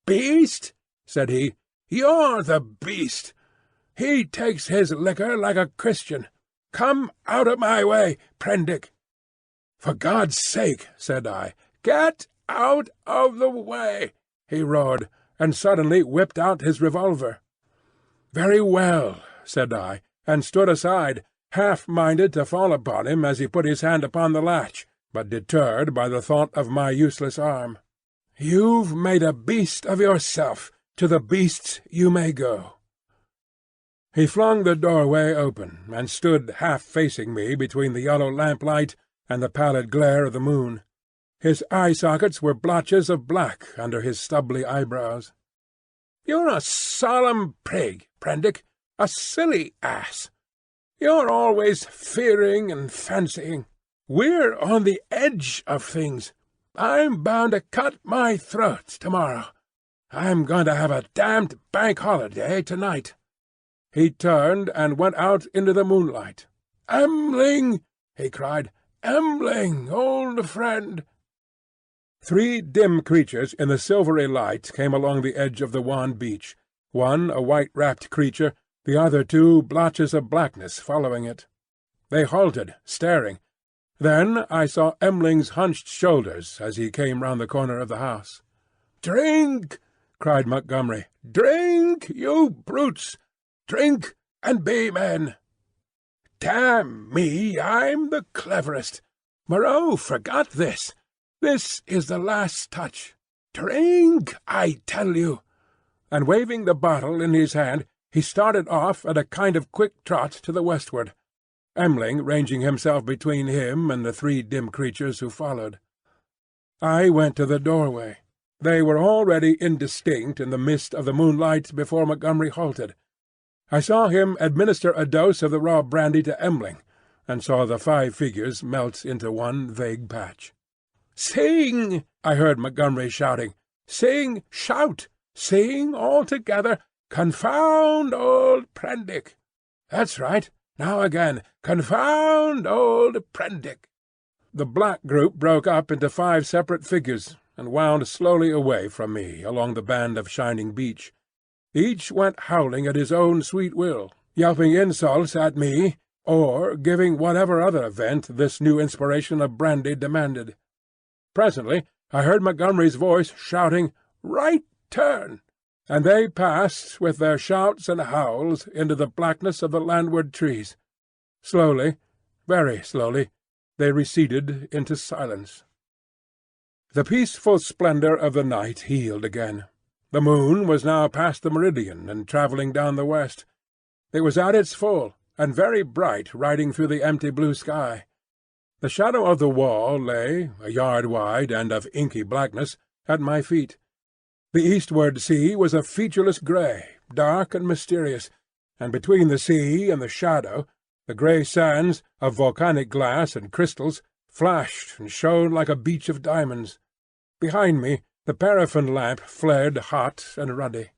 "Beast?" said he. "You're the beast. He takes his liquor like a Christian. Come out of my way, Prendick." "For God's sake," said I. "Get out of the way," he roared, and suddenly whipped out his revolver. "Very well," said I, and stood aside, half-minded to fall upon him as he put his hand upon the latch, but deterred by the thought of my useless arm. "You've made a beast of yourself. To the beasts you may go." He flung the doorway open, and stood half-facing me between the yellow lamplight and the pallid glare of the moon. His eye-sockets were blotches of black under his stubbly eyebrows. "You're a solemn prig, Prendick, a silly ass. You're always fearing and fancying. We're on the edge of things. I'm bound to cut my throat tomorrow. I'm going to have a damned bank holiday tonight." He turned and went out into the moonlight. "M'ling!" he cried. "M'ling, old friend!" 3 dim creatures in the silvery light came along the edge of the wan beach, one a white-wrapped creature, the other 2 blotches of blackness following it. They halted, staring. Then I saw M'ling's hunched shoulders as he came round the corner of the house. "Drink!" cried Montgomery. "Drink, you brutes! Drink and be men! Damn me, I'm the cleverest. Moreau forgot this. This is the last touch. Drink, I tell you!" And waving the bottle in his hand, he started off at a kind of quick trot to the westward, M'ling ranging himself between him and the 3 dim creatures who followed. I went to the doorway. They were already indistinct in the mist of the moonlight before Montgomery halted. I saw him administer a dose of the raw brandy to M'ling, and saw the 5 figures melt into one vague patch. "Sing!" I heard Montgomery shouting. "Sing! Shout! Sing all together! Confound old Prendick! That's right. Now again. Confound old Prendick!" The black group broke up into 5 separate figures, and wound slowly away from me along the band of shining beach. Each went howling at his own sweet will, yelping insults at me, or giving whatever other vent this new inspiration of brandy demanded. Presently I heard Montgomery's voice shouting, "Right turn!" and they passed with their shouts and howls into the blackness of the landward trees. Slowly, very slowly, they receded into silence. The peaceful splendor of the night healed again. The moon was now past the meridian and travelling down the west. It was at its full, and very bright riding through the empty blue sky. The shadow of the wall lay, a yard wide and of inky blackness, at my feet. The eastward sea was a featureless grey, dark and mysterious, and between the sea and the shadow the grey sands, of volcanic glass and crystals, flashed and shone like a beach of diamonds. Behind me the paraffin lamp flared hot and ruddy.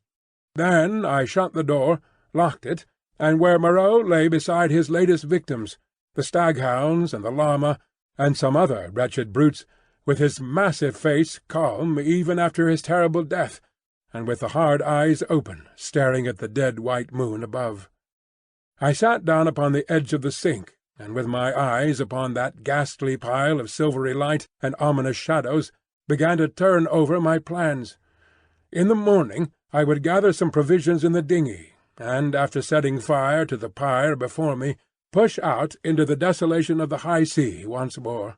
Then I shut the door, locked it, and where Moreau lay beside his latest victims, the staghounds and the llama, and some other wretched brutes, with his massive face calm even after his terrible death, and with the hard eyes open, staring at the dead white moon above. I sat down upon the edge of the sink, and with my eyes upon that ghastly pile of silvery light and ominous shadows, began to turn over my plans. In the morning I would gather some provisions in the dinghy, and after setting fire to the pyre before me, push out into the desolation of the high sea once more.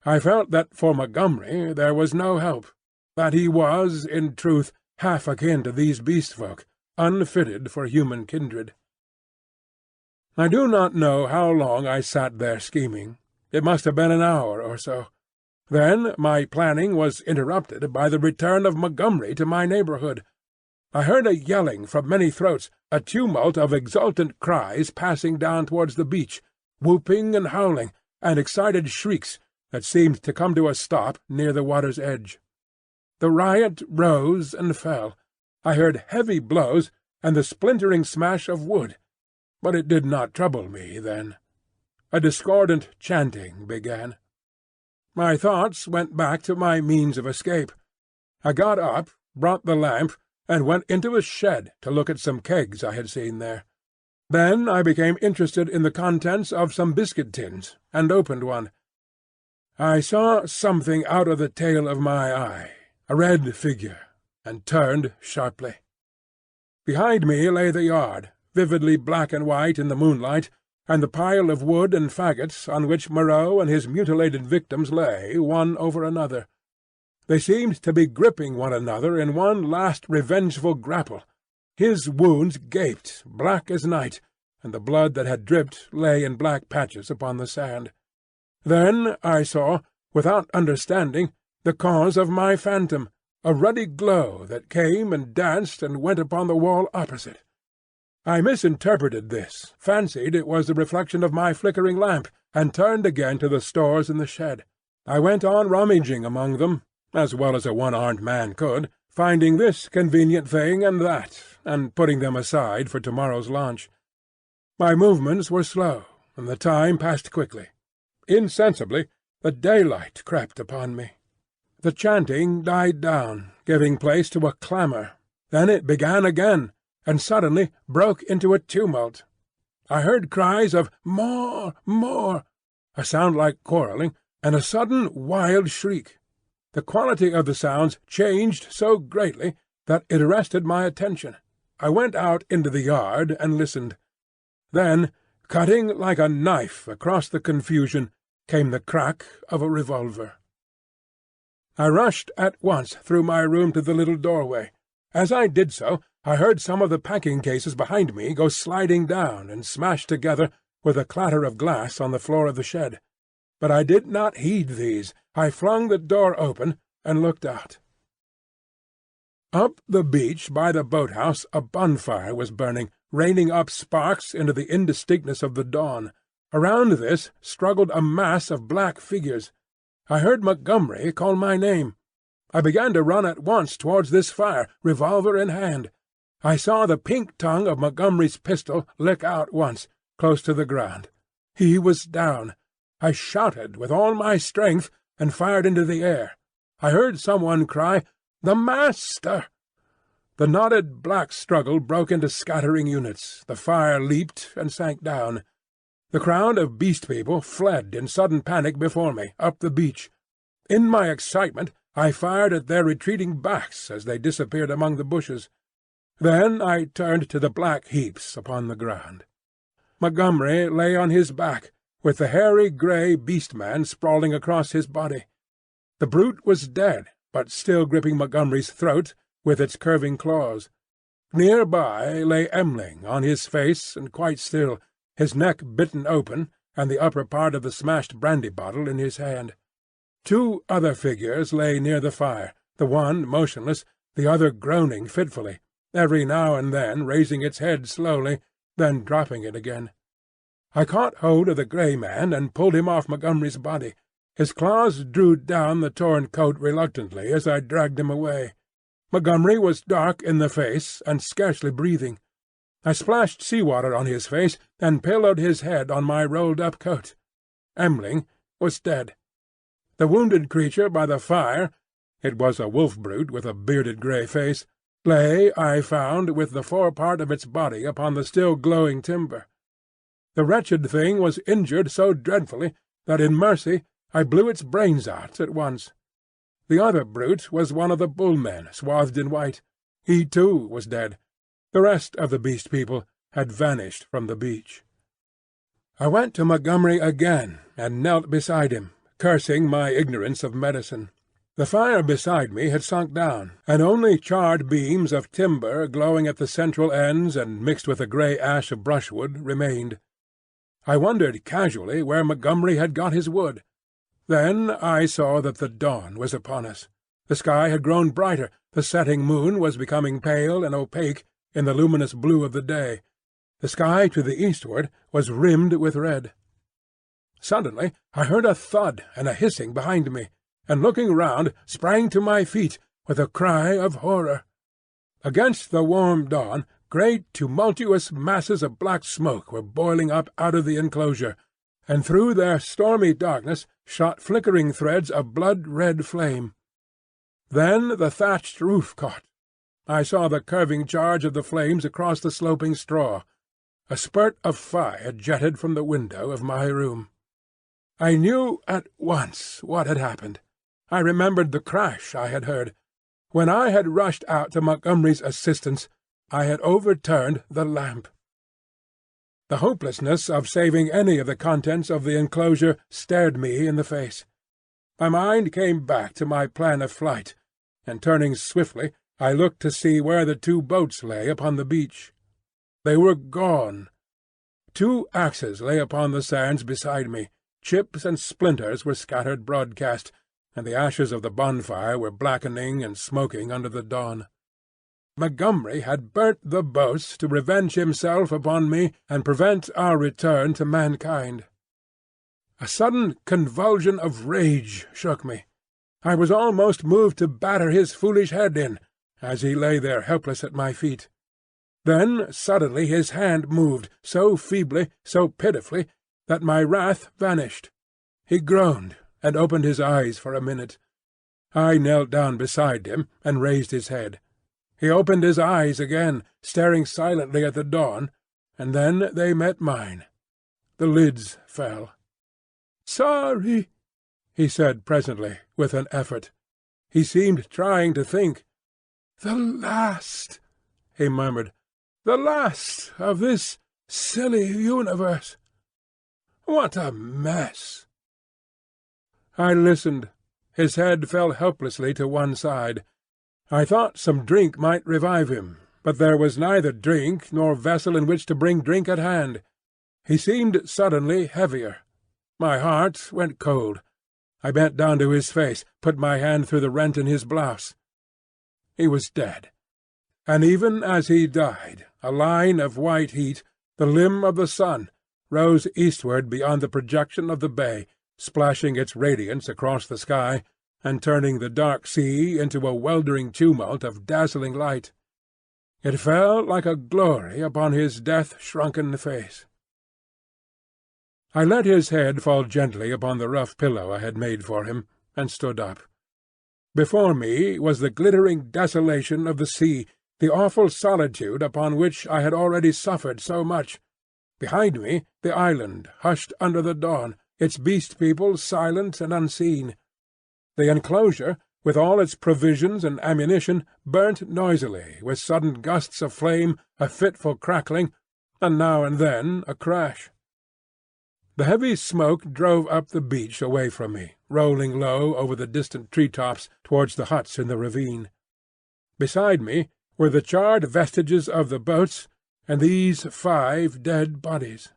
I felt that for Montgomery there was no help, that he was, in truth, half akin to these beast-folk, unfitted for human kindred. I do not know how long I sat there scheming. It must have been an hour or so. Then my planning was interrupted by the return of Montgomery to my neighbourhood. I heard a yelling from many throats, a tumult of exultant cries passing down towards the beach, whooping and howling, and excited shrieks that seemed to come to a stop near the water's edge. The riot rose and fell. I heard heavy blows and the splintering smash of wood, but it did not trouble me then. A discordant chanting began. My thoughts went back to my means of escape. I got up, brought the lamp, and went into a shed to look at some kegs I had seen there. Then I became interested in the contents of some biscuit tins, and opened one. I saw something out of the tail of my eye, a red figure, and turned sharply. Behind me lay the yard, vividly black and white in the moonlight, and the pile of wood and faggots on which Moreau and his mutilated victims lay, one over another. They seemed to be gripping one another in one last revengeful grapple. His wounds gaped, black as night, and the blood that had dripped lay in black patches upon the sand. Then I saw, without understanding, the cause of my phantom, a ruddy glow that came and danced and went upon the wall opposite. I misinterpreted this, fancied it was the reflection of my flickering lamp, and turned again to the stores in the shed. I went on rummaging among them, as well as a one-armed man could, finding this convenient thing and that, and putting them aside for tomorrow's launch. My movements were slow, and the time passed quickly. Insensibly the daylight crept upon me. The chanting died down, giving place to a clamour. Then it began again, and suddenly broke into a tumult. I heard cries of "More! More!" a sound like quarrelling, and a sudden wild shriek. The quality of the sounds changed so greatly that it arrested my attention. I went out into the yard and listened. Then, cutting like a knife across the confusion, came the crack of a revolver. I rushed at once through my room to the little doorway. As I did so, I heard some of the packing cases behind me go sliding down and smash together with a clatter of glass on the floor of the shed. But I did not heed these. I flung the door open and looked out. Up the beach by the boat-house a bonfire was burning, raining up sparks into the indistinctness of the dawn. Around this struggled a mass of black figures. I heard Montgomery call my name. I began to run at once towards this fire, revolver in hand. I saw the pink tongue of Montgomery's pistol lick out once, close to the ground. He was down. I shouted with all my strength and fired into the air. I heard someone cry, "The Master!" The knotted black struggle broke into scattering units. The fire leaped and sank down. The crowd of Beast People fled in sudden panic before me, up the beach. In my excitement I fired at their retreating backs as they disappeared among the bushes. Then I turned to the black heaps upon the ground. Montgomery lay on his back, with the hairy grey beast-man sprawling across his body. The brute was dead, but still gripping Montgomery's throat with its curving claws. Near by lay M'ling on his face and quite still, his neck bitten open, and the upper part of the smashed brandy bottle in his hand. Two other figures lay near the fire, the one motionless, the other groaning fitfully, every now and then raising its head slowly, then dropping it again. I caught hold of the grey man and pulled him off Montgomery's body. His claws drew down the torn coat reluctantly as I dragged him away. Montgomery was dark in the face and scarcely breathing. I splashed sea-water on his face and pillowed his head on my rolled-up coat. M'ling was dead. The wounded creature by the fire—it was a wolf-brute with a bearded grey face—lay, I found, with the forepart of its body upon the still glowing timber. The wretched thing was injured so dreadfully that in mercy I blew its brains out at once. The other brute was one of the bull-men swathed in white. He too was dead. The rest of the Beast People had vanished from the beach. I went to Montgomery again and knelt beside him, cursing my ignorance of medicine. The fire beside me had sunk down, and only charred beams of timber glowing at the central ends and mixed with the grey ash of brushwood remained. I wondered casually where Montgomery had got his wood. Then I saw that the dawn was upon us. The sky had grown brighter, the setting moon was becoming pale and opaque in the luminous blue of the day. The sky to the eastward was rimmed with red. Suddenly I heard a thud and a hissing behind me, and looking round sprang to my feet with a cry of horror. Against the warm dawn great tumultuous masses of black smoke were boiling up out of the enclosure, and through their stormy darkness shot flickering threads of blood-red flame. Then the thatched roof caught. I saw the curving charge of the flames across the sloping straw. A spurt of fire jetted from the window of my room. I knew at once what had happened. I remembered the crash I had heard. When I had rushed out to Montgomery's assistance, I had overturned the lamp. The hopelessness of saving any of the contents of the enclosure stared me in the face. My mind came back to my plan of flight, and turning swiftly, I looked to see where the two boats lay upon the beach. They were gone. 2 axes lay upon the sands beside me. Chips and splinters were scattered broadcast, and the ashes of the bonfire were blackening and smoking under the dawn. Montgomery had burnt the boats to revenge himself upon me and prevent our return to mankind. A sudden convulsion of rage shook me. I was almost moved to batter his foolish head in, as he lay there helpless at my feet. Then suddenly his hand moved, so feebly, so pitifully, that my wrath vanished. He groaned, and opened his eyes for a minute. I knelt down beside him and raised his head. He opened his eyes again, staring silently at the dawn, and then they met mine. The lids fell. "Sorry," he said presently, with an effort. He seemed trying to think. "The last," he murmured, "the last of this silly universe. What a mess!" I listened. His head fell helplessly to one side. I thought some drink might revive him, but there was neither drink nor vessel in which to bring drink at hand. He seemed suddenly heavier. My heart went cold. I bent down to his face, put my hand through the rent in his blouse. He was dead. And even as he died, a line of white heat, the limb of the sun, rose eastward beyond the projection of the bay, splashing its radiance across the sky, and turning the dark sea into a weltering tumult of dazzling light. It fell like a glory upon his death-shrunken face. I let his head fall gently upon the rough pillow I had made for him, and stood up. Before me was the glittering desolation of the sea, the awful solitude upon which I had already suffered so much. Behind me the island, hushed under the dawn, its beast people silent and unseen. The enclosure, with all its provisions and ammunition, burnt noisily, with sudden gusts of flame, a fitful crackling, and now and then a crash. The heavy smoke drove up the beach away from me, rolling low over the distant tree-tops towards the huts in the ravine. Beside me were the charred vestiges of the boats, and these 5 dead bodies.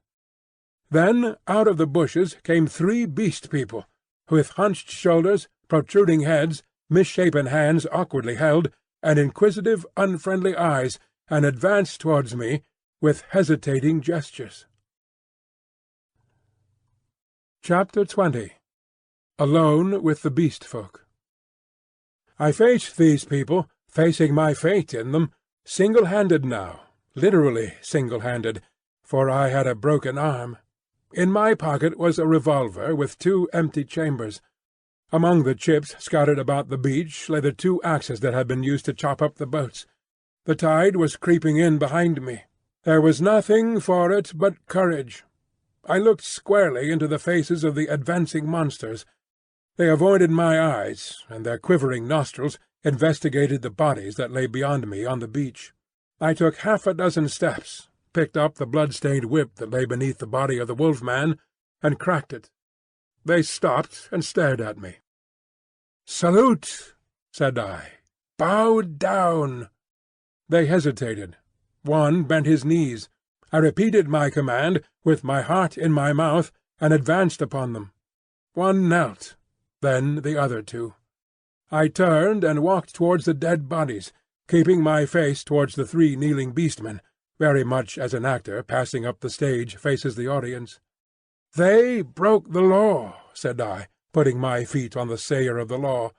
Then out of the bushes came 3 beast people, with hunched shoulders, protruding heads, misshapen hands awkwardly held, and inquisitive, unfriendly eyes, and advanced towards me with hesitating gestures. Chapter 20. Alone with the Beast Folk. I faced these people, facing my fate in them, single-handed now, literally single-handed, for I had a broken arm. In my pocket was a revolver with 2 empty chambers. Among the chips scattered about the beach lay the 2 axes that had been used to chop up the boats. The tide was creeping in behind me. There was nothing for it but courage. I looked squarely into the faces of the advancing monsters. They avoided my eyes, and their quivering nostrils investigated the bodies that lay beyond me on the beach. I took 6 steps, picked up the blood-stained whip that lay beneath the body of the wolf-man, and cracked it. They stopped and stared at me. "Salute," said I. "Bow down." They hesitated. One bent his knees. I repeated my command, with my heart in my mouth, and advanced upon them. One knelt, then the other 2. I turned and walked towards the dead bodies, keeping my face towards the 3 kneeling beastmen, very much as an actor passing up the stage faces the audience. "They broke the law," said I, putting my feet on the sayer of the law.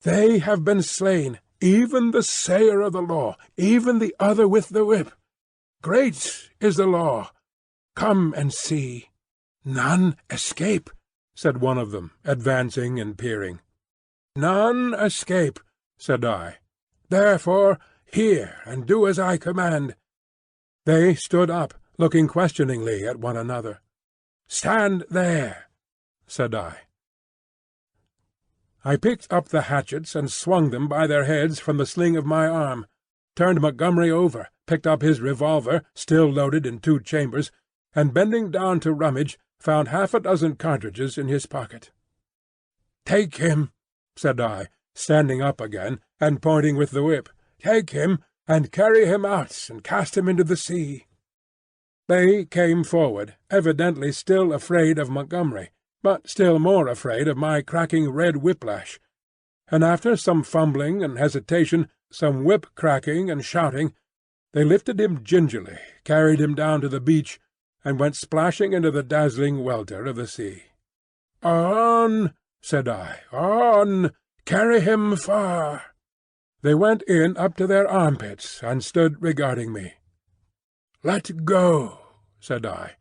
"They have been slain, even the sayer of the law, even the other with the whip. Great is the law. Come and see." "None escape," said one of them, advancing and peering. "None escape," said I. "Therefore hear and do as I command." They stood up, looking questioningly at one another. "Stand there," said I. I picked up the hatchets and swung them by their heads from the sling of my arm, turned Montgomery over, picked up his revolver, still loaded in 2 chambers, and bending down to rummage, found 6 cartridges in his pocket. "Take him," said I, standing up again and pointing with the whip. "Take him, and carry him out and cast him into the sea." They came forward, evidently still afraid of Montgomery, but still more afraid of my cracking red whiplash, and after some fumbling and hesitation, some whip-cracking and shouting, they lifted him gingerly, carried him down to the beach, and went splashing into the dazzling welter of the sea. "On," said I, "on! Carry him far!" They went in up to their armpits, and stood regarding me. "Let go," said I,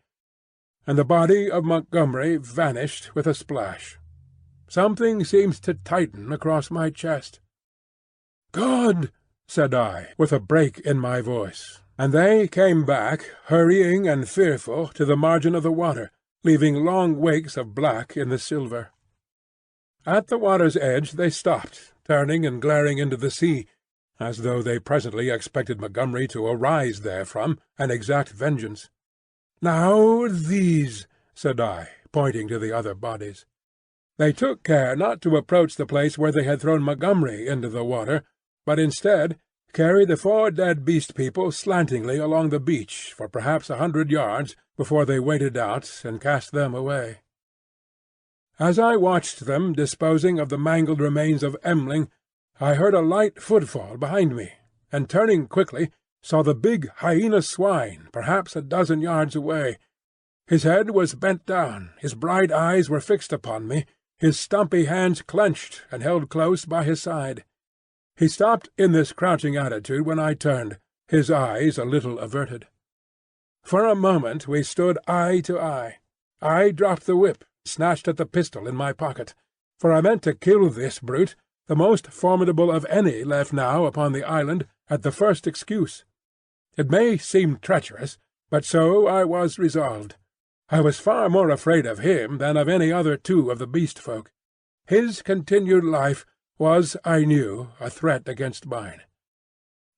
and the body of Montgomery vanished with a splash. Something seemed to tighten across my chest. "Good," said I, with a break in my voice, and they came back, hurrying and fearful, to the margin of the water, leaving long wakes of black in the silver. At the water's edge they stopped, turning and glaring into the sea, as though they presently expected Montgomery to arise therefrom and exact vengeance. "Now these," said I, pointing to the other bodies. They took care not to approach the place where they had thrown Montgomery into the water, but instead carried the 4 dead beast people slantingly along the beach for perhaps 100 yards before they waded out and cast them away. As I watched them disposing of the mangled remains of M'ling, I heard a light footfall behind me, and turning quickly, saw the big hyena swine perhaps a dozen yards away. His head was bent down, his bright eyes were fixed upon me, his stumpy hands clenched and held close by his side. He stopped in this crouching attitude when I turned, his eyes a little averted. For a moment we stood eye to eye. I dropped the whip, snatched at the pistol in my pocket, for I meant to kill this brute, the most formidable of any left now upon the island, at the first excuse. It may seem treacherous, but so I was resolved. I was far more afraid of him than of any other two of the beast folk. His continued life was, I knew, a threat against mine.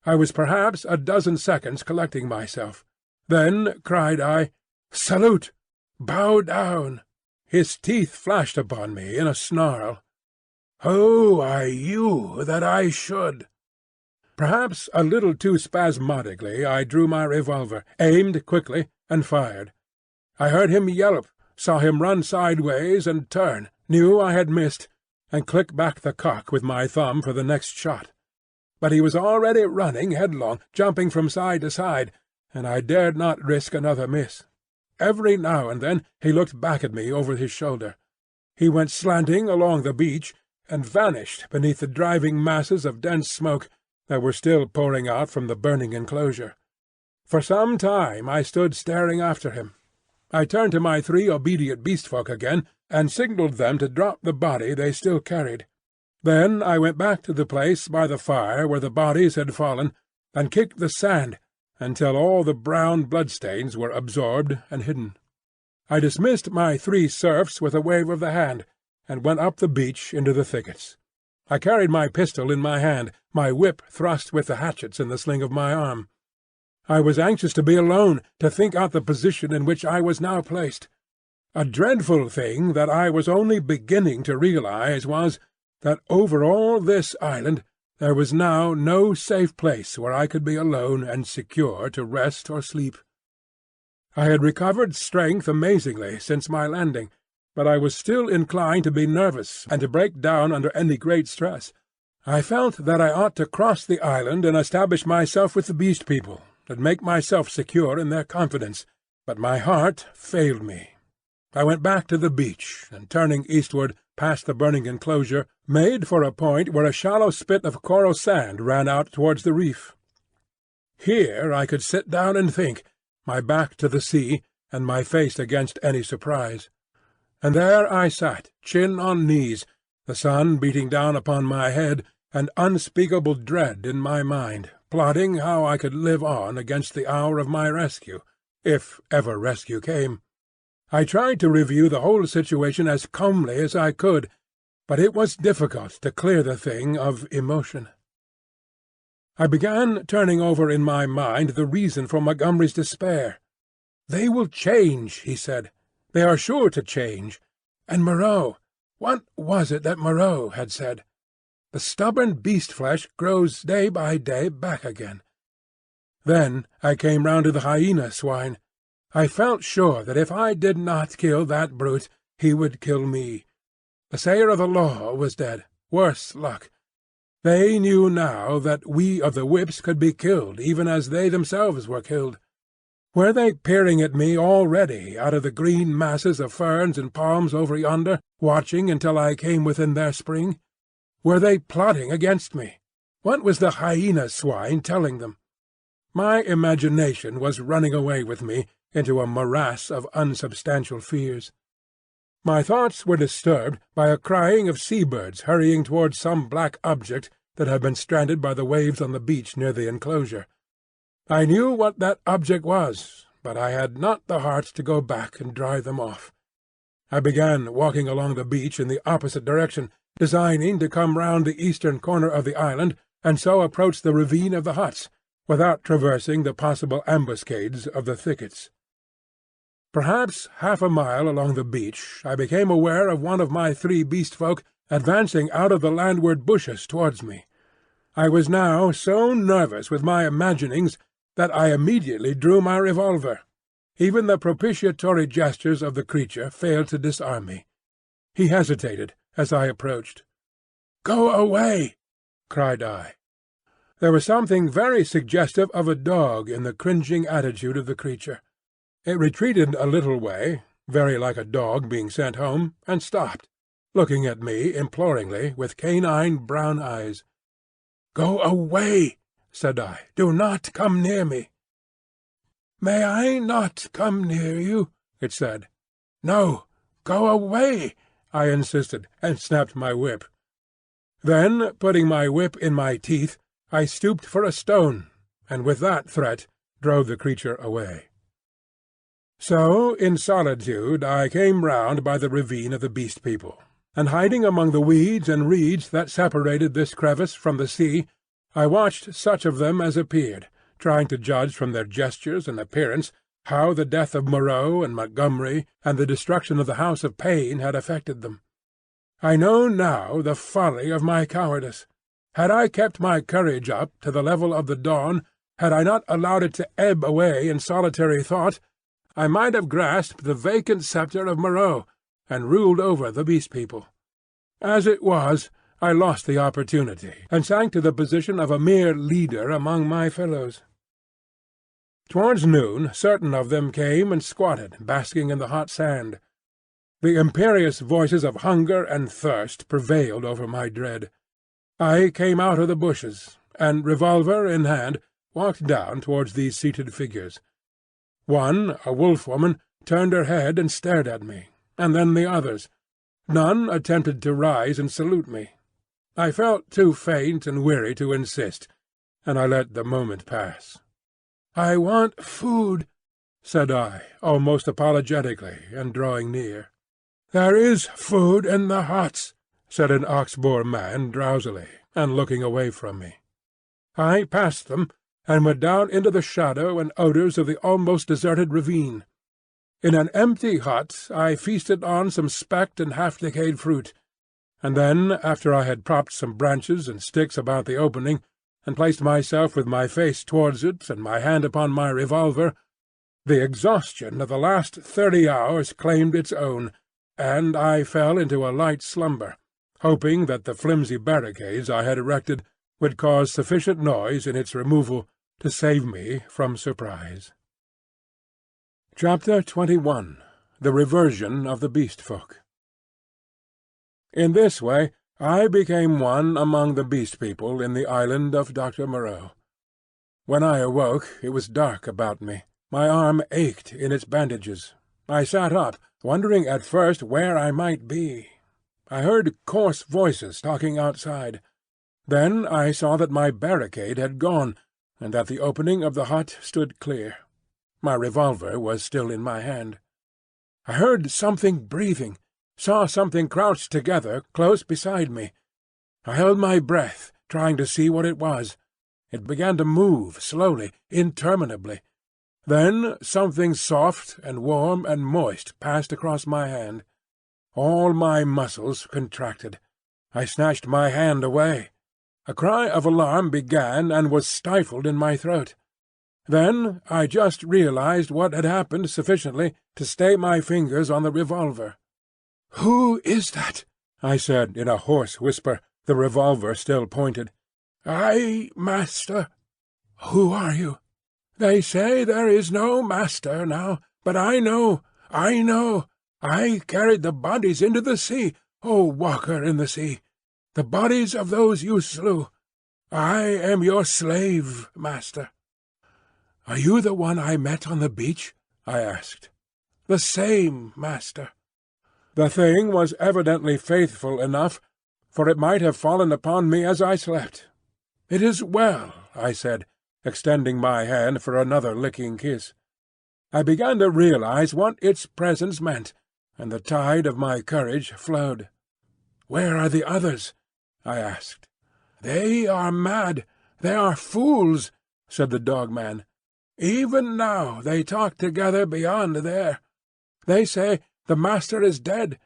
I was perhaps a dozen seconds collecting myself. Then cried I, "Salute! Bow down!" His teeth flashed upon me in a snarl. "Who are you that I should?" Perhaps a little too spasmodically I drew my revolver, aimed quickly, and fired. I heard him yelp, saw him run sideways and turn, knew I had missed, and click back the cock with my thumb for the next shot. But he was already running headlong, jumping from side to side, and I dared not risk another miss. Every now and then he looked back at me over his shoulder. He went slanting along the beach, and vanished beneath the driving masses of dense smoke that were still pouring out from the burning enclosure. For some time I stood staring after him. I turned to my 3 obedient beast-folk again, and signalled them to drop the body they still carried. Then I went back to the place by the fire where the bodies had fallen, and kicked the sand until all the brown bloodstains were absorbed and hidden. I dismissed my 3 serfs with a wave of the hand, and went up the beach into the thickets. I carried my pistol in my hand, my whip thrust with the hatchets in the sling of my arm. I was anxious to be alone, to think out the position in which I was now placed. A dreadful thing that I was only beginning to realize was that over all this island there was now no safe place where I could be alone and secure to rest or sleep. I had recovered strength amazingly since my landing, but I was still inclined to be nervous and to break down under any great stress. I felt that I ought to cross the island and establish myself with the Beast People, and make myself secure in their confidence, but my heart failed me. I went back to the beach, and turning eastward past the burning enclosure, made for a point where a shallow spit of coral sand ran out towards the reef. Here I could sit down and think, my back to the sea, and my face against any surprise. And there I sat, chin on knees, the sun beating down upon my head, and unspeakable dread in my mind, plotting how I could live on against the hour of my rescue, if ever rescue came. I tried to review the whole situation as calmly as I could, but it was difficult to clear the thing of emotion. I began turning over in my mind the reason for Montgomery's despair. "They will change," he said. "They are sure to change. And Moreau, what was it that Moreau had said? The stubborn beast-flesh grows day by day back again." Then I came round to the hyena swine. I felt sure that if I did not kill that brute, he would kill me. The sayer of the law was dead. Worse luck. They knew now that we of the whips could be killed even as they themselves were killed. Were they peering at me already out of the green masses of ferns and palms over yonder, watching until I came within their spring? Were they plotting against me? What was the hyena swine telling them? My imagination was running away with me into a morass of unsubstantial fears. My thoughts were disturbed by a crying of sea-birds hurrying towards some black object that had been stranded by the waves on the beach near the enclosure. I knew what that object was, but I had not the heart to go back and drive them off. I began walking along the beach in the opposite direction, designing to come round the eastern corner of the island and so approach the ravine of the huts, without traversing the possible ambuscades of the thickets. Perhaps half a mile along the beach I became aware of one of my 3 beast-folk advancing out of the landward bushes towards me. I was now so nervous with my imaginings that I immediately drew my revolver. Even the propitiatory gestures of the creature failed to disarm me. He hesitated as I approached. "Go away!" cried I. There was something very suggestive of a dog in the cringing attitude of the creature. It retreated a little way, very like a dog being sent home, and stopped, looking at me imploringly with canine brown eyes. "Go away," said I. "Do not come near me." "May I not come near you?" it said. "No, go away," I insisted, and snapped my whip. Then, putting my whip in my teeth, I stooped for a stone, and with that threat drove the creature away. So in solitude I came round by the ravine of the Beast People, and hiding among the weeds and reeds that separated this crevice from the sea, I watched such of them as appeared, trying to judge from their gestures and appearance how the death of Moreau and Montgomery and the destruction of the House of Pain had affected them. I know now the folly of my cowardice. Had I kept my courage up to the level of the dawn, had I not allowed it to ebb away in solitary thought, I might have grasped the vacant sceptre of Moreau and ruled over the Beast People. As it was, I lost the opportunity, and sank to the position of a mere leader among my fellows. Towards noon certain of them came and squatted, basking in the hot sand. The imperious voices of hunger and thirst prevailed over my dread. I came out of the bushes, and, revolver in hand, walked down towards these seated figures. One, a wolf-woman, turned her head and stared at me, and then the others. None attempted to rise and salute me. I felt too faint and weary to insist, and I let the moment pass. "I want food," said I, almost apologetically, and drawing near. "There is food in the huts," said an ox-boar man drowsily, and looking away from me. I passed them, and went down into the shadow and odours of the almost deserted ravine. In an empty hut I feasted on some specked and half-decayed fruit, and then, after I had propped some branches and sticks about the opening, and placed myself with my face towards it and my hand upon my revolver, the exhaustion of the last 30 hours claimed its own, and I fell into a light slumber, hoping that the flimsy barricades I had erected would cause sufficient noise in its removal to save me from surprise. Chapter 21. The Reversion of the Beast Folk. In this way I became one among the Beast People in the Island of Doctor Moreau. When I awoke it was dark about me. My arm ached in its bandages. I sat up, wondering at first where I might be. I heard coarse voices talking outside. Then I saw that my barricade had gone, and that the opening of the hut stood clear. My revolver was still in my hand. I heard something breathing, saw something crouched together close beside me. I held my breath, trying to see what it was. It began to move slowly, interminably. Then something soft and warm and moist passed across my hand. All my muscles contracted. I snatched my hand away. A cry of alarm began and was stifled in my throat. Then I just realized what had happened sufficiently to stay my fingers on the revolver. "Who is that?" I said in a hoarse whisper, the revolver still pointed. "I, master." "Who are you?" "They say there is no master now, but I know. I carried the bodies into the sea, O walker in the sea, the bodies of those you slew. I am your slave, master." "Are you the one I met on the beach?" I asked. "The same, master." The thing was evidently faithful enough, for it might have fallen upon me as I slept. "It is well," I said, extending my hand for another licking kiss. I began to realize what its presence meant, and the tide of my courage flowed. "Where are the others?" I asked. "They are mad. They are fools," said the dog-man. "Even now they talk together beyond there. They say the master is dead.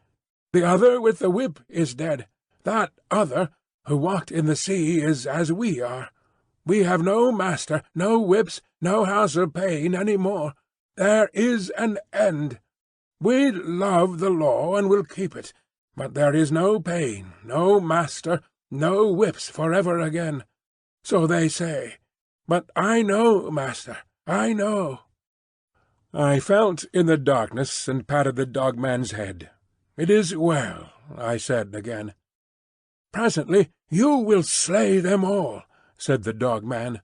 The other with the whip is dead. That other, who walked in the sea, is as we are. We have no master, no whips, no House of Pain any more. There is an end. We love the law and will keep it, but there is no pain, no master, no whips forever again. So they say. But I know, master, I know." I felt in the darkness and patted the dog-man's head. "It is well," I said again. "Presently you will slay them all," said the dog-man.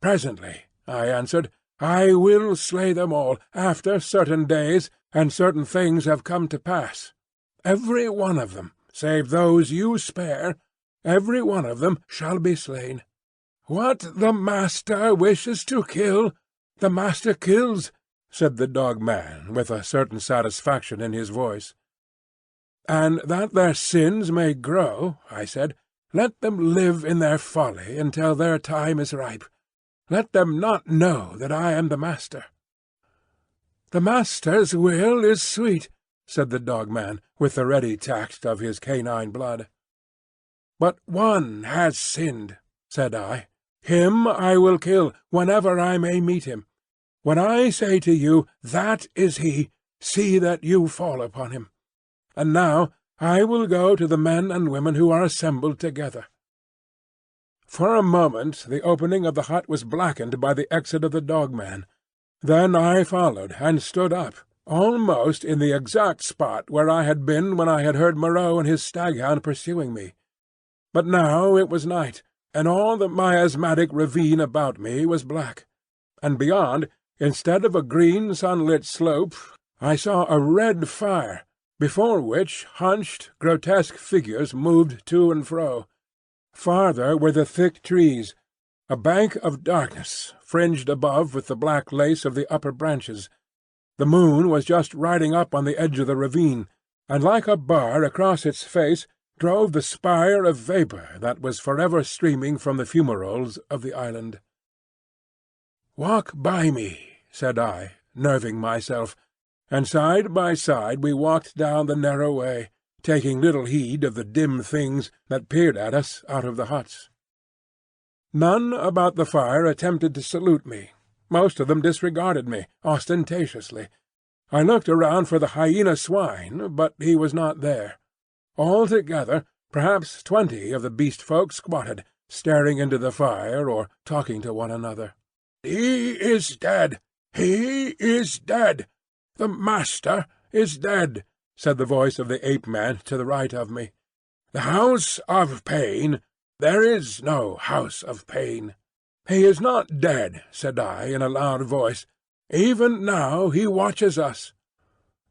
"Presently," I answered, "I will slay them all, after certain days and certain things have come to pass. Every one of them, save those you spare, every one of them shall be slain. What the Master wishes to kill, the Master kills," said the dog-man, with a certain satisfaction in his voice. "And that their sins may grow," I said, "let them live in their folly until their time is ripe. Let them not know that I am the Master." "The Master's will is sweet," said the dog-man, with the ready tact of his canine blood. "But one has sinned," said I. "Him I will kill whenever I may meet him. When I say to you, 'That is he,' see that you fall upon him. And now I will go to the men and women who are assembled together." For a moment the opening of the hut was blackened by the exit of the dog-man. Then I followed and stood up, almost in the exact spot where I had been when I had heard Moreau and his staghound pursuing me. But now it was night, and all the miasmatic ravine about me was black. And beyond, instead of a green sunlit slope, I saw a red fire, before which hunched, grotesque figures moved to and fro. Farther were the thick trees, a bank of darkness, fringed above with the black lace of the upper branches. The moon was just riding up on the edge of the ravine, and like a bar across its face drove the spire of vapour that was forever streaming from the fumaroles of the island. "Walk by me," said I, nerving myself, and side by side we walked down the narrow way, taking little heed of the dim things that peered at us out of the huts. None about the fire attempted to salute me. Most of them disregarded me, ostentatiously. I looked around for the hyena swine, but he was not there. Altogether, perhaps 20 of the beast folk squatted, staring into the fire or talking to one another. "He is dead! He is dead! The Master is dead!" said the voice of the ape-man to the right of me. "The House of Pain! There is no House of Pain." "He is not dead," said I in a loud voice. "Even now he watches us."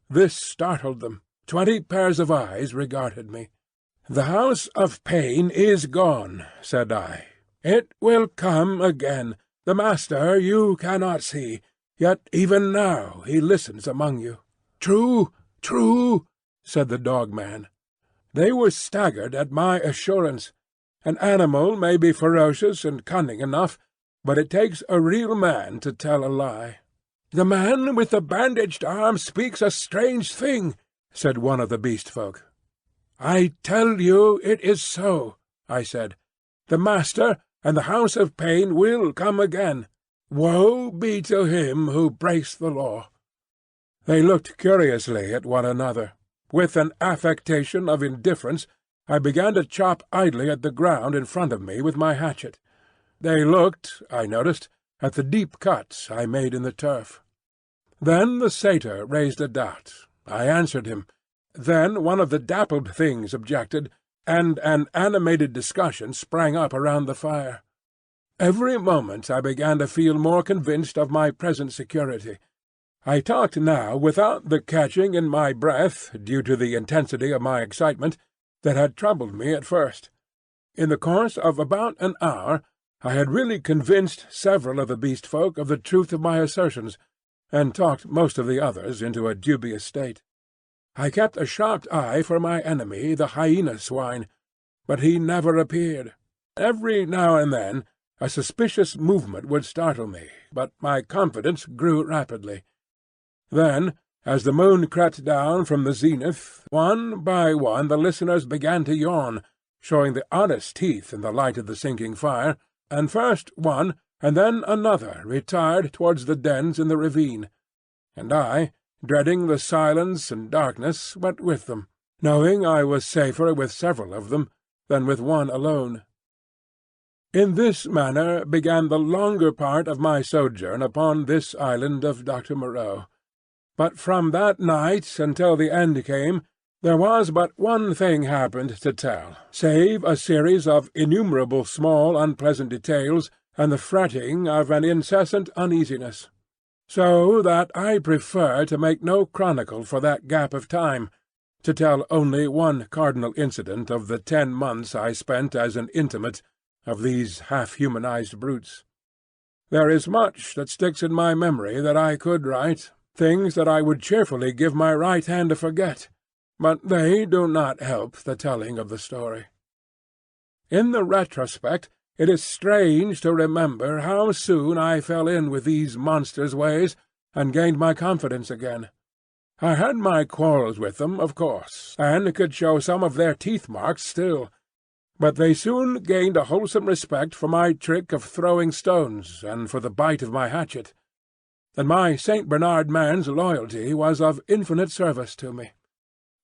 This startled them. 20 pairs of eyes regarded me. "The House of Pain is gone," said I. "It will come again. The Master you cannot see, yet even now he listens among you." "True, true," said the dog-man. They were staggered at my assurance. An animal may be ferocious and cunning enough, but it takes a real man to tell a lie. "The man with the bandaged arm speaks a strange thing," said one of the beast folk. "I tell you it is so," I said. "The Master and the House of Pain will come again. Woe be to him who breaks the law." They looked curiously at one another. With an affectation of indifference, I began to chop idly at the ground in front of me with my hatchet. They looked, I noticed, at the deep cuts I made in the turf. Then the satyr raised a doubt. I answered him. Then one of the dappled things objected, and an animated discussion sprang up around the fire. Every moment I began to feel more convinced of my present security. I talked now without the catching in my breath, due to the intensity of my excitement, that had troubled me at first. In the course of about an hour I had really convinced several of the beast folk of the truth of my assertions, and talked most of the others into a dubious state. I kept a sharp eye for my enemy, the hyena swine, but he never appeared. Every now and then a suspicious movement would startle me, but my confidence grew rapidly. Then, as the moon crept down from the zenith, one by one the listeners began to yawn, showing the oddest teeth in the light of the sinking fire, and first one and then another retired towards the dens in the ravine, and I, dreading the silence and darkness, went with them, knowing I was safer with several of them than with one alone. In this manner began the longer part of my sojourn upon this island of Doctor Moreau. But from that night until the end came, there was but one thing happened to tell, save a series of innumerable small unpleasant details and the fretting of an incessant uneasiness. So that I prefer to make no chronicle for that gap of time, to tell only one cardinal incident of the 10 months I spent as an intimate of these half-humanized brutes. There is much that sticks in my memory that I could write, things that I would cheerfully give my right hand to forget, but they do not help the telling of the story. In the retrospect, it is strange to remember how soon I fell in with these monsters' ways and gained my confidence again. I had my quarrels with them, of course, and could show some of their teeth-marks still, but they soon gained a wholesome respect for my trick of throwing stones and for the bite of my hatchet, and my St. Bernard man's loyalty was of infinite service to me.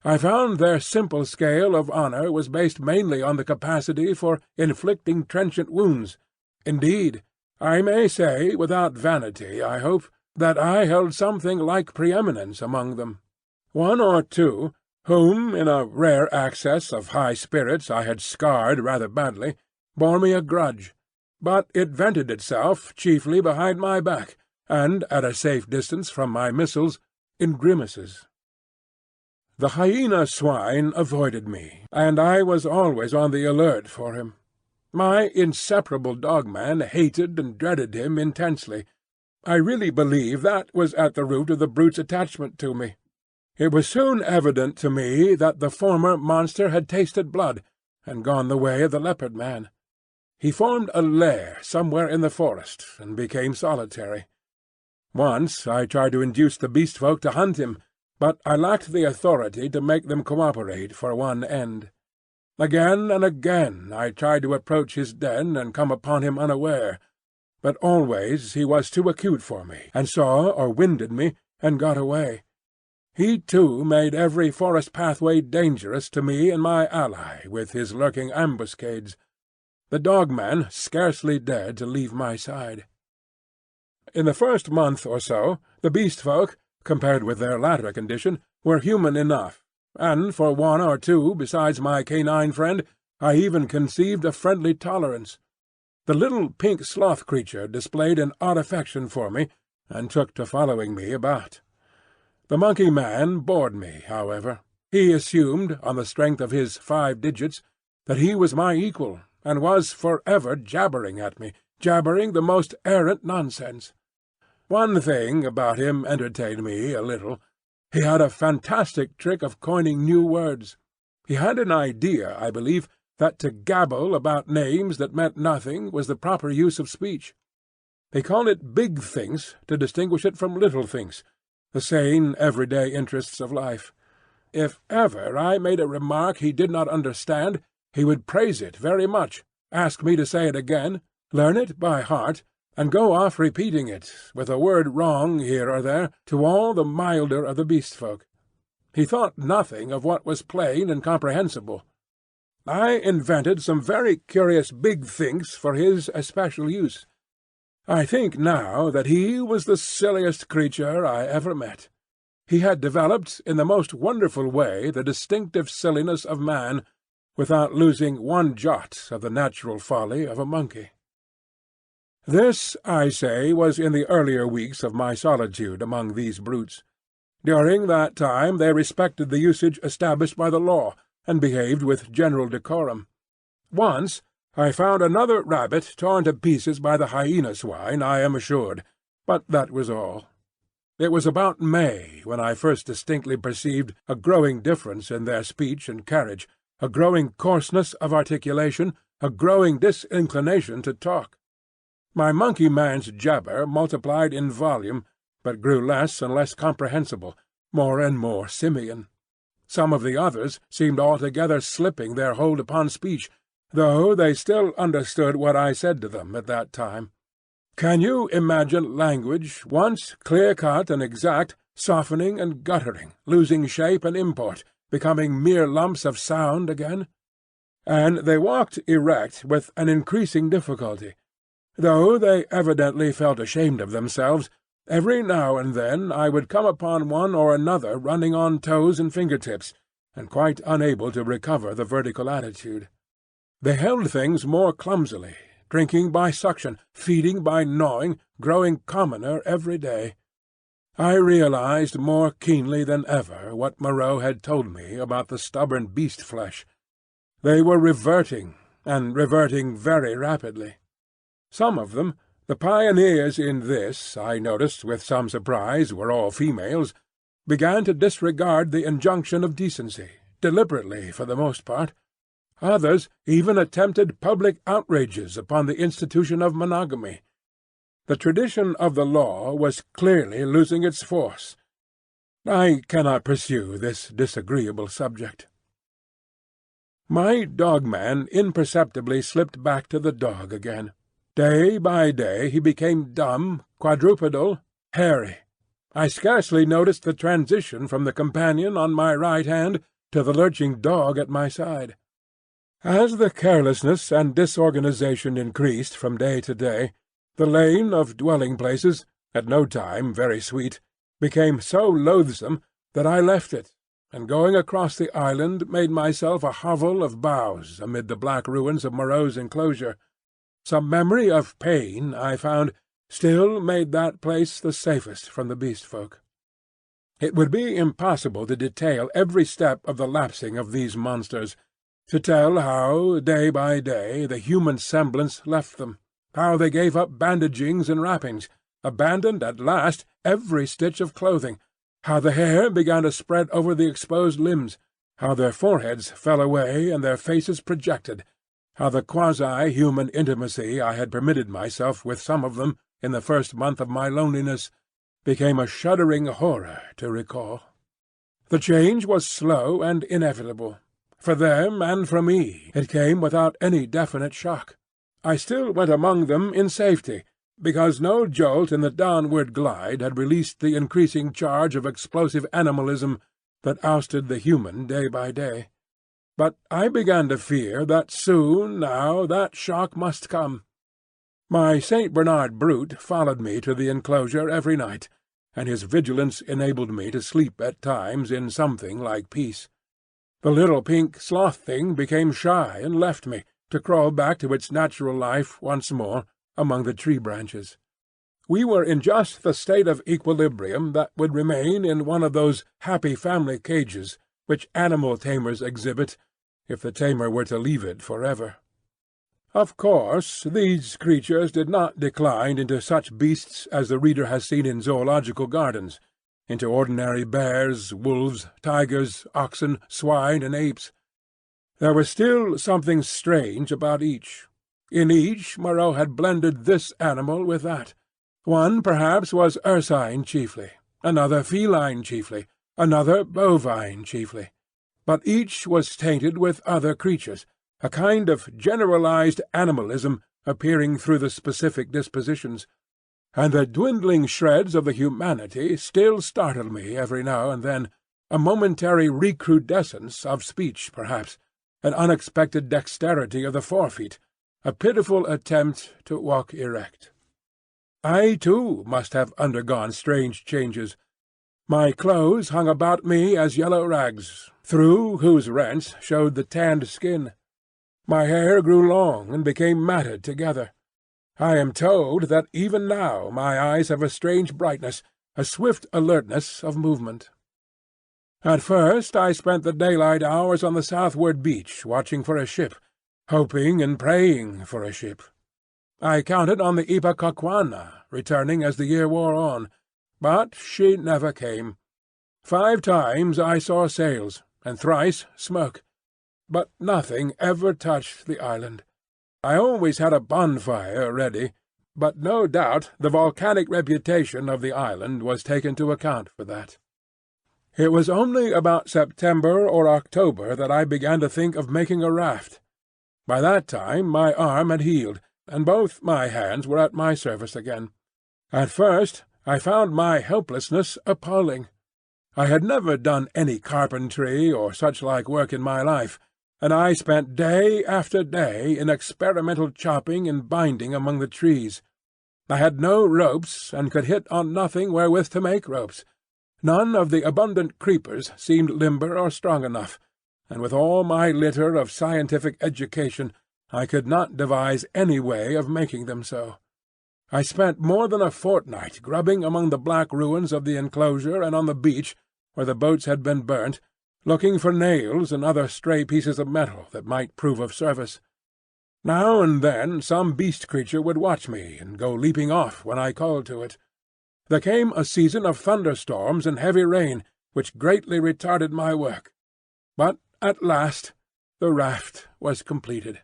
I found their simple scale of honour was based mainly on the capacity for inflicting trenchant wounds. Indeed, I may say, without vanity, I hope, that I held something like preeminence among them. One or two, whom in a rare access of high spirits I had scarred rather badly, bore me a grudge, but it vented itself chiefly behind my back, and at a safe distance from my missiles, in grimaces. The hyena swine avoided me, and I was always on the alert for him. My inseparable dog-man hated and dreaded him intensely. I really believe that was at the root of the brute's attachment to me. It was soon evident to me that the former monster had tasted blood, and gone the way of the leopard man. He formed a lair somewhere in the forest, and became solitary. Once I tried to induce the beast folk to hunt him, but I lacked the authority to make them cooperate for one end. Again and again I tried to approach his den and come upon him unaware, but always he was too acute for me, and saw or winded me, and got away. He too made every forest pathway dangerous to me and my ally with his lurking ambuscades. The dog-man scarcely dared to leave my side. In the first month or so, the beast-folk, compared with their latter condition, were human enough, and for one or two besides my canine friend I even conceived a friendly tolerance. The little pink sloth creature displayed an odd affection for me, and took to following me about. The monkey-man bored me, however. He assumed, on the strength of his 5 digits, that he was my equal, and was for ever jabbering at me, jabbering the most arrant nonsense. One thing about him entertained me a little. He had a fantastic trick of coining new words. He had an idea, I believe, that to gabble about names that meant nothing was the proper use of speech. They called it big things to distinguish it from little things, the sane, everyday interests of life. If ever I made a remark he did not understand, he would praise it very much, ask me to say it again, learn it by heart, and go off repeating it, with a word wrong here or there, to all the milder of the beast-folk. He thought nothing of what was plain and comprehensible. I invented some very curious big things for his especial use. I think now that he was the silliest creature I ever met. He had developed in the most wonderful way the distinctive silliness of man, without losing one jot of the natural folly of a monkey. This, I say, was in the earlier weeks of my solitude among these brutes. During that time they respected the usage established by the law, and behaved with general decorum. Once I found another rabbit torn to pieces by the hyena swine, I am assured, but that was all. It was about May when I first distinctly perceived a growing difference in their speech and carriage, a growing coarseness of articulation, a growing disinclination to talk. My monkey-man's jabber multiplied in volume, but grew less and less comprehensible, more and more simian. Some of the others seemed altogether slipping their hold upon speech, though they still understood what I said to them at that time. Can you imagine language, once clear-cut and exact, softening and guttering, losing shape and import, becoming mere lumps of sound again? And they walked erect with an increasing difficulty. Though they evidently felt ashamed of themselves, Every now and then I would come upon one or another running on toes and finger-tips, and quite unable to recover the vertical attitude. They held things more clumsily, drinking by suction, feeding by gnawing, growing commoner every day. I realized more keenly than ever what Moreau had told me about the stubborn beast-flesh. They were reverting, and reverting very rapidly. Some of them, the pioneers in this, I noticed with some surprise, were all females, began to disregard the injunction of decency, deliberately for the most part. Others even attempted public outrages upon the institution of monogamy. The tradition of the law was clearly losing its force. I cannot pursue this disagreeable subject. My dog-man imperceptibly slipped back to the dog again. Day by day he became dumb, quadrupedal, hairy. I scarcely noticed the transition from the companion on my right hand to the lurching dog at my side. As the carelessness and disorganization increased from day to day, the lane of dwelling-places, at no time very sweet, became so loathsome that I left it, and going across the island made myself a hovel of boughs amid the black ruins of Moreau's enclosure. Some memory of pain, I found, still made that place the safest from the beast-folk. It would be impossible to detail every step of the lapsing of these monsters, to tell how, day by day, the human semblance left them, how they gave up bandagings and wrappings, abandoned at last every stitch of clothing, how the hair began to spread over the exposed limbs, how their foreheads fell away and their faces projected, how the quasi-human intimacy I had permitted myself with some of them in the first month of my loneliness became a shuddering horror to recall. The change was slow and inevitable. For them and for me it came without any definite shock. I still went among them in safety, because no jolt in the downward glide had released the increasing charge of explosive animalism that ousted the human day by day. But I began to fear that soon now that shock must come. My St. Bernard brute followed me to the enclosure every night, and his vigilance enabled me to sleep at times in something like peace. The little pink sloth thing became shy and left me, to crawl back to its natural life once more among the tree branches. We were in just the state of equilibrium that would remain in one of those happy family cages which animal tamers exhibit if the tamer were to leave it forever. Of course, these creatures did not decline into such beasts as the reader has seen in zoological gardens, into ordinary bears, wolves, tigers, oxen, swine, and apes. There was still something strange about each. In each Moreau had blended this animal with that. One perhaps was ursine chiefly, another feline chiefly, another bovine chiefly. But each was tainted with other creatures, a kind of generalized animalism appearing through the specific dispositions. And the dwindling shreds of the humanity still startled me every now and then, a momentary recrudescence of speech perhaps, an unexpected dexterity of the forefeet, a pitiful attempt to walk erect. I too must have undergone strange changes. My clothes hung about me as yellow rags, through whose rents showed the tanned skin. My hair grew long and became matted together. I am told that even now my eyes have a strange brightness, a swift alertness of movement. At first I spent the daylight hours on the southward beach watching for a ship, hoping and praying for a ship. I counted on the Ipecacuanha returning as the year wore on, but she never came. 5 times I saw sails, and thrice smoke, but nothing ever touched the island. I always had a bonfire ready, but no doubt the volcanic reputation of the island was taken to account for that. It was only about September or October that I began to think of making a raft. By that time my arm had healed, and both my hands were at my service again. At first I found my helplessness appalling. I had never done any carpentry or such-like work in my life, and I spent day after day in experimental chopping and binding among the trees. I had no ropes, and could hit on nothing wherewith to make ropes. None of the abundant creepers seemed limber or strong enough, and with all my litter of scientific education I could not devise any way of making them so. I spent more than a fortnight grubbing among the black ruins of the enclosure and on the beach, where the boats had been burnt, looking for nails and other stray pieces of metal that might prove of service. Now and then some beast creature would watch me and go leaping off when I called to it. There came a season of thunderstorms and heavy rain, which greatly retarded my work. But at last the raft was completed.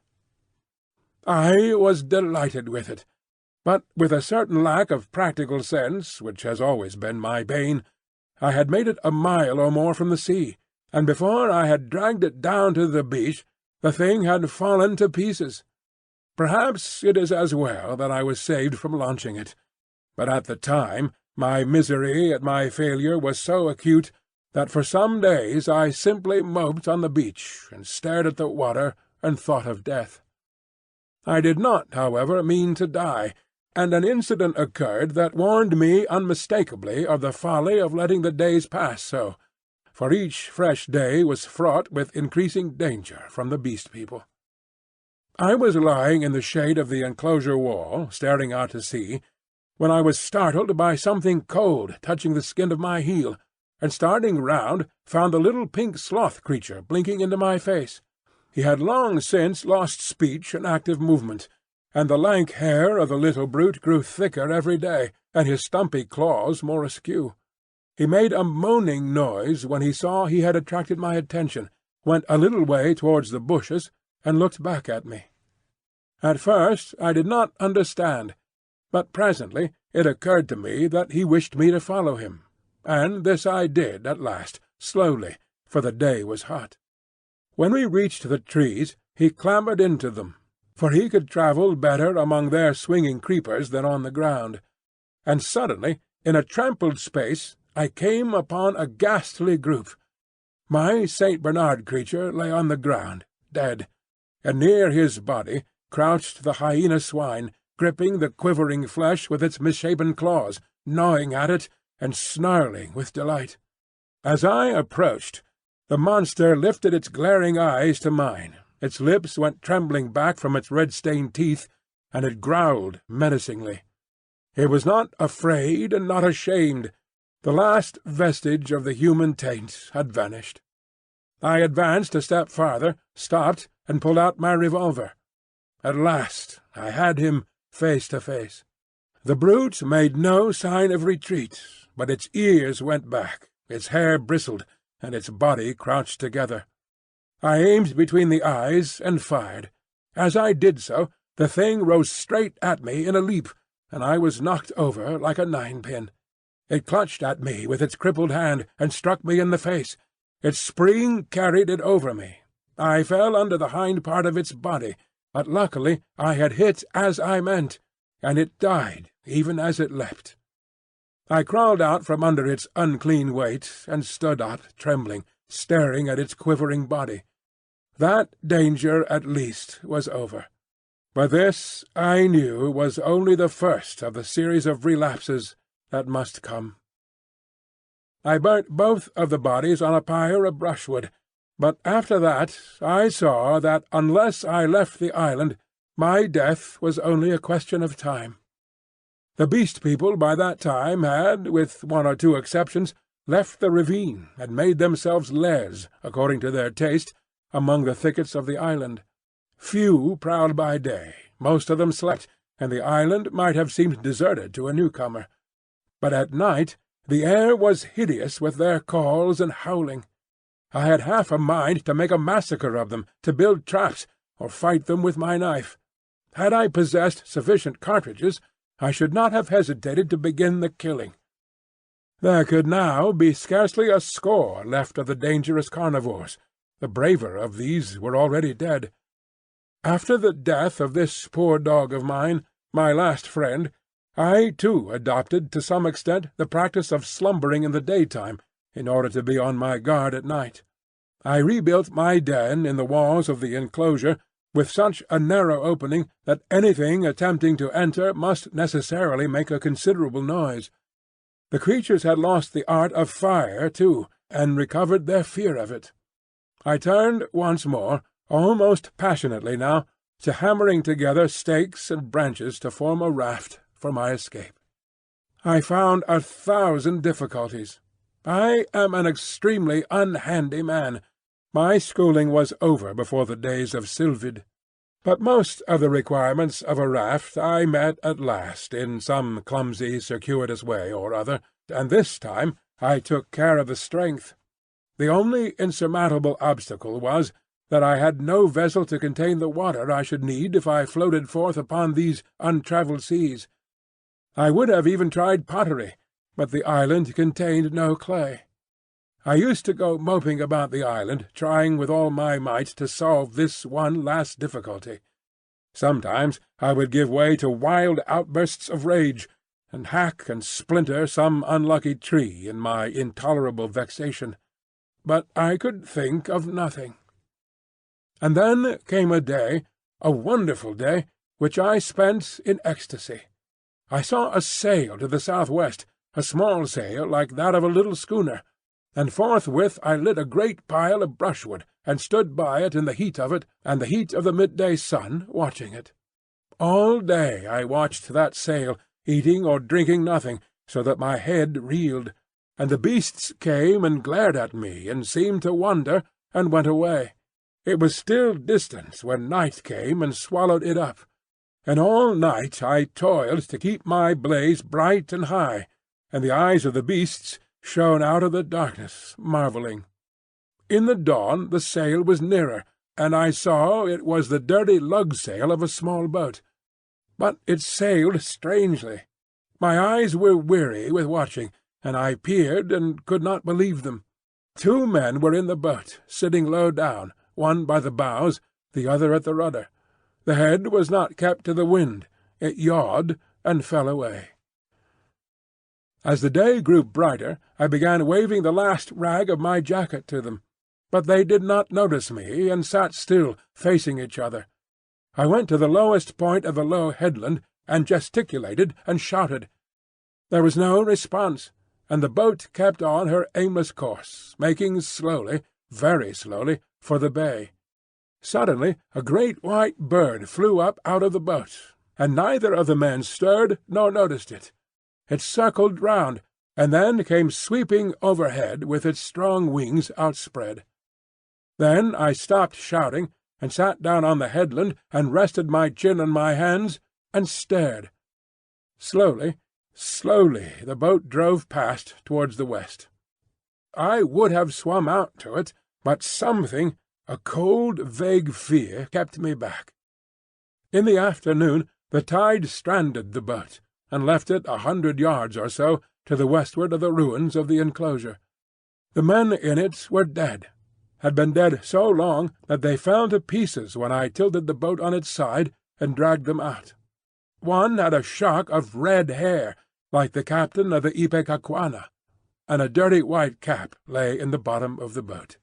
I was delighted with it, but with a certain lack of practical sense, which has always been my bane, I had made it a mile or more from the sea, and before I had dragged it down to the beach, the thing had fallen to pieces. Perhaps it is as well that I was saved from launching it, but at the time my misery at my failure was so acute that for some days I simply moped on the beach and stared at the water and thought of death. I did not, however, mean to die, and an incident occurred that warned me unmistakably of the folly of letting the days pass so, for each fresh day was fraught with increasing danger from the Beast People. I was lying in the shade of the enclosure wall, staring out to sea, when I was startled by something cold touching the skin of my heel, and starting round found the little pink sloth creature blinking into my face. He had long since lost speech and active movement, and the lank hair of the little brute grew thicker every day, and his stumpy claws more askew. He made a moaning noise when he saw he had attracted my attention, went a little way towards the bushes, and looked back at me. At first I did not understand, but presently it occurred to me that he wished me to follow him, and this I did at last, slowly, for the day was hot. When we reached the trees, he clambered into them, for he could travel better among their swinging creepers than on the ground. And suddenly, in a trampled space, I came upon a ghastly group. My St. Bernard creature lay on the ground, dead, and near his body crouched the hyena swine, gripping the quivering flesh with its misshapen claws, gnawing at it, and snarling with delight. As I approached, the monster lifted its glaring eyes to mine, its lips went trembling back from its red-stained teeth, and it growled menacingly. It was not afraid and not ashamed. The last vestige of the human taint had vanished. I advanced a step farther, stopped, and pulled out my revolver. At last I had him face to face. The brute made no sign of retreat, but its ears went back, its hair bristled, and its body crouched together. I aimed between the eyes and fired. As I did so, the thing rose straight at me in a leap, and I was knocked over like a ninepin. It clutched at me with its crippled hand, and struck me in the face. Its spring carried it over me. I fell under the hind part of its body, but luckily I had hit as I meant, and it died even as it leapt. I crawled out from under its unclean weight, and stood up, trembling, staring at its quivering body. That danger, at least, was over. But this, I knew, was only the first of the series of relapses that must come. I burnt both of the bodies on a pyre of brushwood, but after that I saw that unless I left the island, my death was only a question of time. The Beast People by that time had, with one or two exceptions, left the ravine and made themselves lairs, according to their taste, among the thickets of the island. Few prowled by day, most of them slept, and the island might have seemed deserted to a newcomer. But at night the air was hideous with their calls and howling. I had half a mind to make a massacre of them, to build traps, or fight them with my knife. Had I possessed sufficient cartridges, I should not have hesitated to begin the killing. There could now be scarcely a score left of the dangerous carnivores. The braver of these were already dead. After the death of this poor dog of mine, my last friend, I too adopted to some extent the practice of slumbering in the daytime, in order to be on my guard at night. I rebuilt my den in the walls of the enclosure, with such a narrow opening that anything attempting to enter must necessarily make a considerable noise. The creatures had lost the art of fire, too, and recovered their fear of it. I turned once more, almost passionately now, to hammering together stakes and branches to form a raft for my escape. I found 1,000 difficulties. I am an extremely unhandy man. My schooling was over before the days of Sylvid. But most of the requirements of a raft I met at last in some clumsy, circuitous way or other, and this time I took care of the strength. The only insurmountable obstacle was that I had no vessel to contain the water I should need if I floated forth upon these untravelled seas. I would have even tried pottery, but the island contained no clay. I used to go moping about the island, trying with all my might to solve this one last difficulty. Sometimes I would give way to wild outbursts of rage, and hack and splinter some unlucky tree in my intolerable vexation. But I could think of nothing. And then came a day, a wonderful day, which I spent in ecstasy. I saw a sail to the southwest, a small sail like that of a little schooner, and forthwith I lit a great pile of brushwood, and stood by it in the heat of it, and the heat of the midday sun, watching it. All day I watched that sail, eating or drinking nothing, so that my head reeled, and the beasts came and glared at me, and seemed to wonder, and went away. It was still distant when night came and swallowed it up, and all night I toiled to keep my blaze bright and high, and the eyes of the beasts shone out of the darkness, marvelling. In the dawn the sail was nearer, and I saw it was the dirty lug-sail of a small boat. But it sailed strangely. My eyes were weary with watching, and I peered and could not believe them. 2 men were in the boat, sitting low down, one by the bows, the other at the rudder. The head was not kept to the wind. It yawed and fell away. As the day grew brighter, I began waving the last rag of my jacket to them. But they did not notice me, and sat still, facing each other. I went to the lowest point of the low headland, and gesticulated and shouted. There was no response, and the boat kept on her aimless course, making slowly, very slowly, for the bay. Suddenly a great white bird flew up out of the boat, and neither of the men stirred nor noticed it. It circled round, and then came sweeping overhead with its strong wings outspread. Then I stopped shouting, and sat down on the headland, and rested my chin on my hands, and stared. Slowly, slowly the boat drove past towards the west. I would have swum out to it, but something, a cold, vague fear, kept me back. In the afternoon the tide stranded the boat, and left it 100 yards or so to the westward of the ruins of the enclosure. The men in it were dead, had been dead so long that they fell to pieces when I tilted the boat on its side and dragged them out. One had a shock of red hair, like the captain of the Ipecacuanha, and a dirty white cap lay in the bottom of the boat.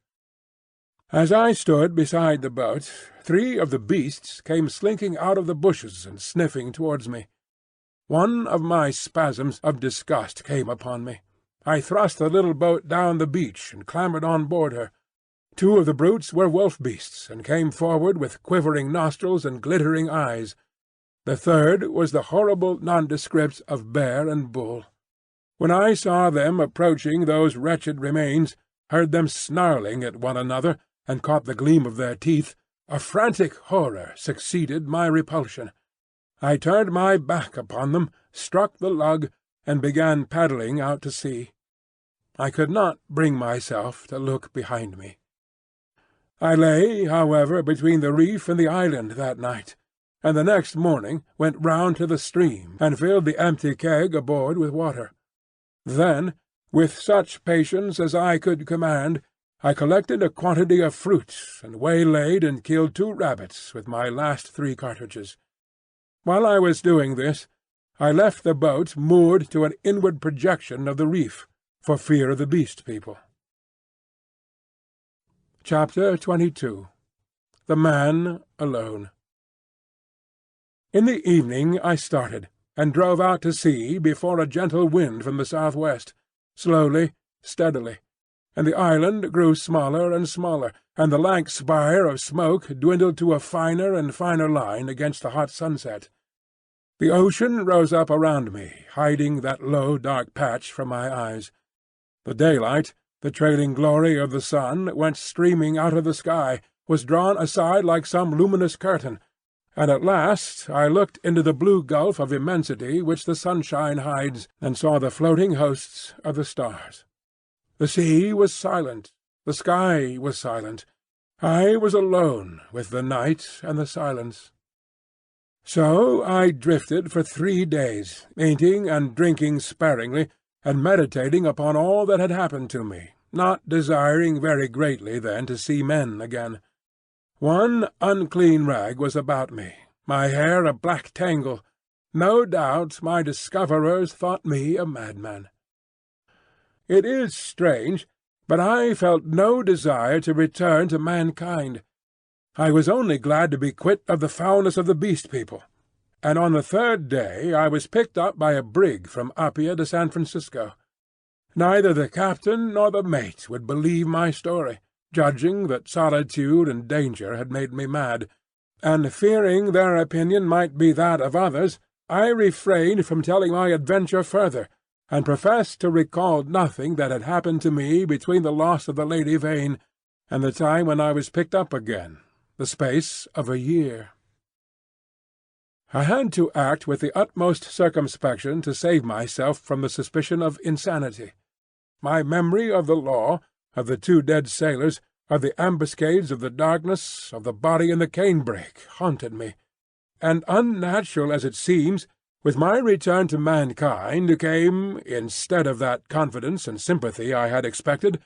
As I stood beside the boat, 3 of the beasts came slinking out of the bushes and sniffing towards me. One of my spasms of disgust came upon me. I thrust the little boat down the beach and clambered on board her. 2 of the brutes were wolf-beasts, and came forward with quivering nostrils and glittering eyes. The 3rd was the horrible nondescript of bear and bull. When I saw them approaching those wretched remains, heard them snarling at one another, and caught the gleam of their teeth, a frantic horror succeeded my repulsion. I turned my back upon them, struck the lug, and began paddling out to sea. I could not bring myself to look behind me. I lay, however, between the reef and the island that night, and the next morning went round to the stream and filled the empty keg aboard with water. Then, with such patience as I could command, I collected a quantity of fruit, and waylaid and killed 2 rabbits with my last 3 cartridges. While I was doing this, I left the boat moored to an inward projection of the reef, for fear of the Beast People. Chapter 22. The Man alone. In the evening I started, and drove out to sea before a gentle wind from the southwest, slowly, steadily, and the island grew smaller and smaller, and the lank spire of smoke dwindled to a finer and finer line against the hot sunset. The ocean rose up around me, hiding that low dark patch from my eyes. The daylight, the trailing glory of the sun, went streaming out of the sky, was drawn aside like some luminous curtain, and at last I looked into the blue gulf of immensity which the sunshine hides, and saw the floating hosts of the stars. The sea was silent, the sky was silent. I was alone with the night and the silence. So I drifted for 3 days, eating and drinking sparingly, and meditating upon all that had happened to me, not desiring very greatly then to see men again. One unclean rag was about me, my hair a black tangle. No doubt my discoverers thought me a madman. It is strange, but I felt no desire to return to mankind. I was only glad to be quit of the foulness of the Beast People, and on the 3rd day I was picked up by a brig from Apia to San Francisco. Neither the captain nor the mate would believe my story, judging that solitude and danger had made me mad, and fearing their opinion might be that of others, I refrained from telling my adventure further, and professed to recall nothing that had happened to me between the loss of the Lady Vain and the time when I was picked up again, the space of a year. I had to act with the utmost circumspection to save myself from the suspicion of insanity. My memory of the law, of the 2 dead sailors, of the ambuscades of the darkness, of the body in the canebrake, haunted me, and unnatural as it seems, with my return to mankind came, instead of that confidence and sympathy I had expected,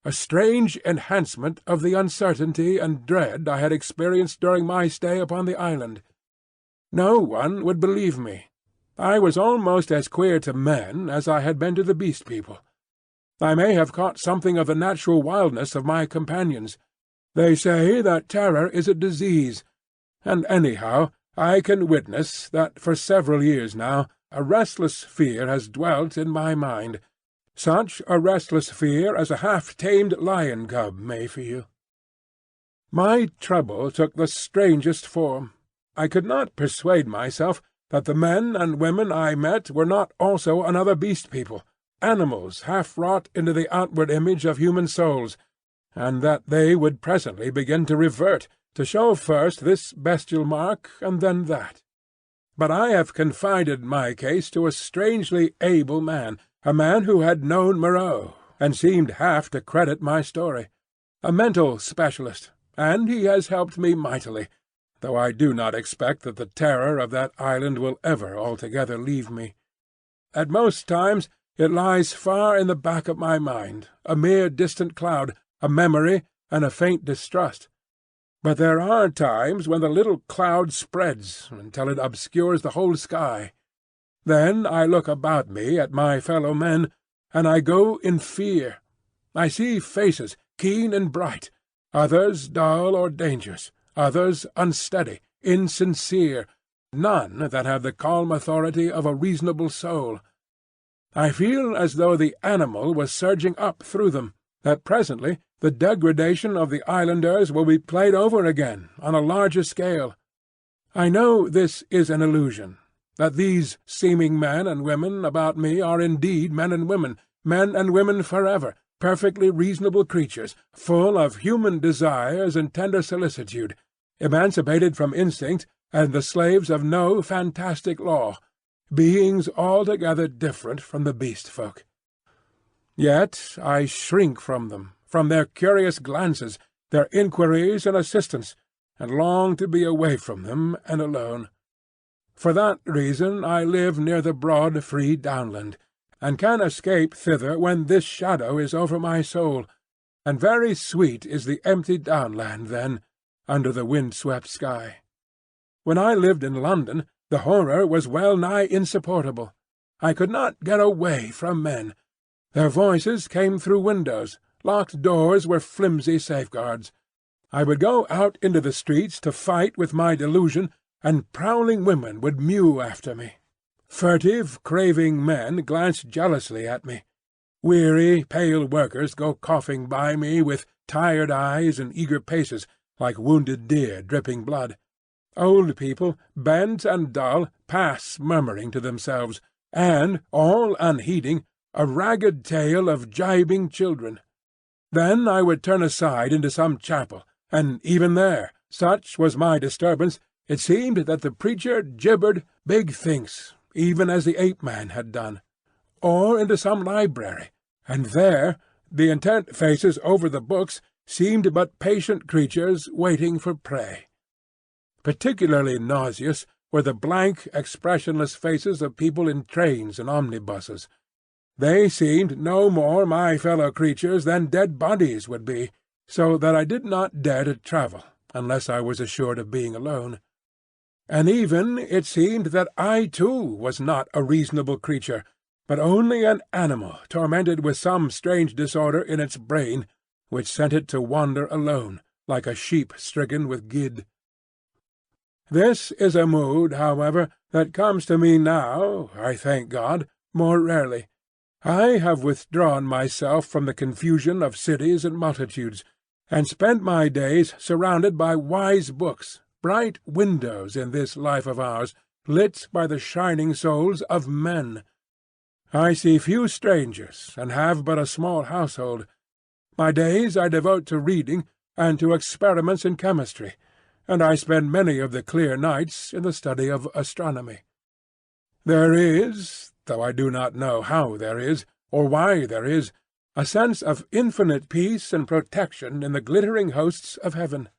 a strange enhancement of the uncertainty and dread I had experienced during my stay upon the island. No one would believe me. I was almost as queer to men as I had been to the Beast People. I may have caught something of the natural wildness of my companions. They say that terror is a disease, and anyhow I can witness that for several years now a restless fear has dwelt in my mind, such a restless fear as a half-tamed lion-cub may feel. My trouble took the strangest form. I could not persuade myself that the men and women I met were not also another Beast People, animals half wrought into the outward image of human souls, and that they would presently begin to revert, to show first this bestial mark and then that. But I have confided my case to a strangely able man, a man who had known Moreau, and seemed half to credit my story, a mental specialist, and he has helped me mightily, though I do not expect that the terror of that island will ever altogether leave me. At most times it lies far in the back of my mind, a mere distant cloud, a memory and a faint distrust. But there are times when the little cloud spreads until it obscures the whole sky. Then I look about me at my fellow men, and I go in fear. I see faces, keen and bright, others dull or dangerous, others unsteady, insincere, none that have the calm authority of a reasonable soul. I feel as though the animal was surging up through them, that presently the degradation of the islanders will be played over again on a larger scale. I know this is an illusion, that these seeming men and women about me are indeed men and women forever, perfectly reasonable creatures, full of human desires and tender solicitude, emancipated from instinct and the slaves of no fantastic law, beings altogether different from the beast folk. Yet I shrink from them, from their curious glances, their inquiries and assistance, and long to be away from them and alone. For that reason I live near the broad free downland, and can escape thither when this shadow is over my soul, and very sweet is the empty downland then, under the wind-swept sky. When I lived in London, the horror was well-nigh insupportable. I could not get away from men. Their voices came through windows, locked doors were flimsy safeguards. I would go out into the streets to fight with my delusion, and prowling women would mew after me. Furtive, craving men glanced jealously at me. Weary, pale workers go coughing by me with tired eyes and eager paces, like wounded deer dripping blood. Old people, bent and dull, pass murmuring to themselves, and, all unheeding, a ragged tale of gibing children. Then I would turn aside into some chapel, and even there, such was my disturbance, it seemed that the preacher gibbered big thinks, even as the ape-man had done. Or into some library, and there the intent faces over the books seemed but patient creatures waiting for prey. Particularly nauseous were the blank, expressionless faces of people in trains and omnibuses. They seemed no more my fellow creatures than dead bodies would be, so that I did not dare to travel unless I was assured of being alone. And even it seemed that I too was not a reasonable creature, but only an animal tormented with some strange disorder in its brain, which sent it to wander alone, like a sheep stricken with gid. This is a mood, however, that comes to me now, I thank God, more rarely. I have withdrawn myself from the confusion of cities and multitudes, and spent my days surrounded by wise books, bright windows in this life of ours, lit by the shining souls of men. I see few strangers, and have but a small household. My days I devote to reading, and to experiments in chemistry, and I spend many of the clear nights in the study of astronomy. There is, though I do not know how there is, or why there is, a sense of infinite peace and protection in the glittering hosts of heaven.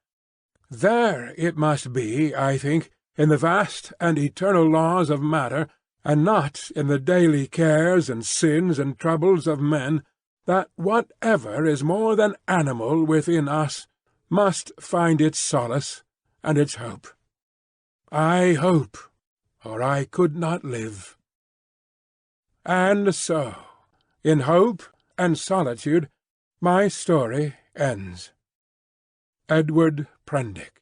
There it must be, I think, in the vast and eternal laws of matter, and not in the daily cares and sins and troubles of men, that whatever is more than animal within us must find its solace and its hope. I hope, or I could not live. And so, in hope and solitude, my story ends. Edward Prendick.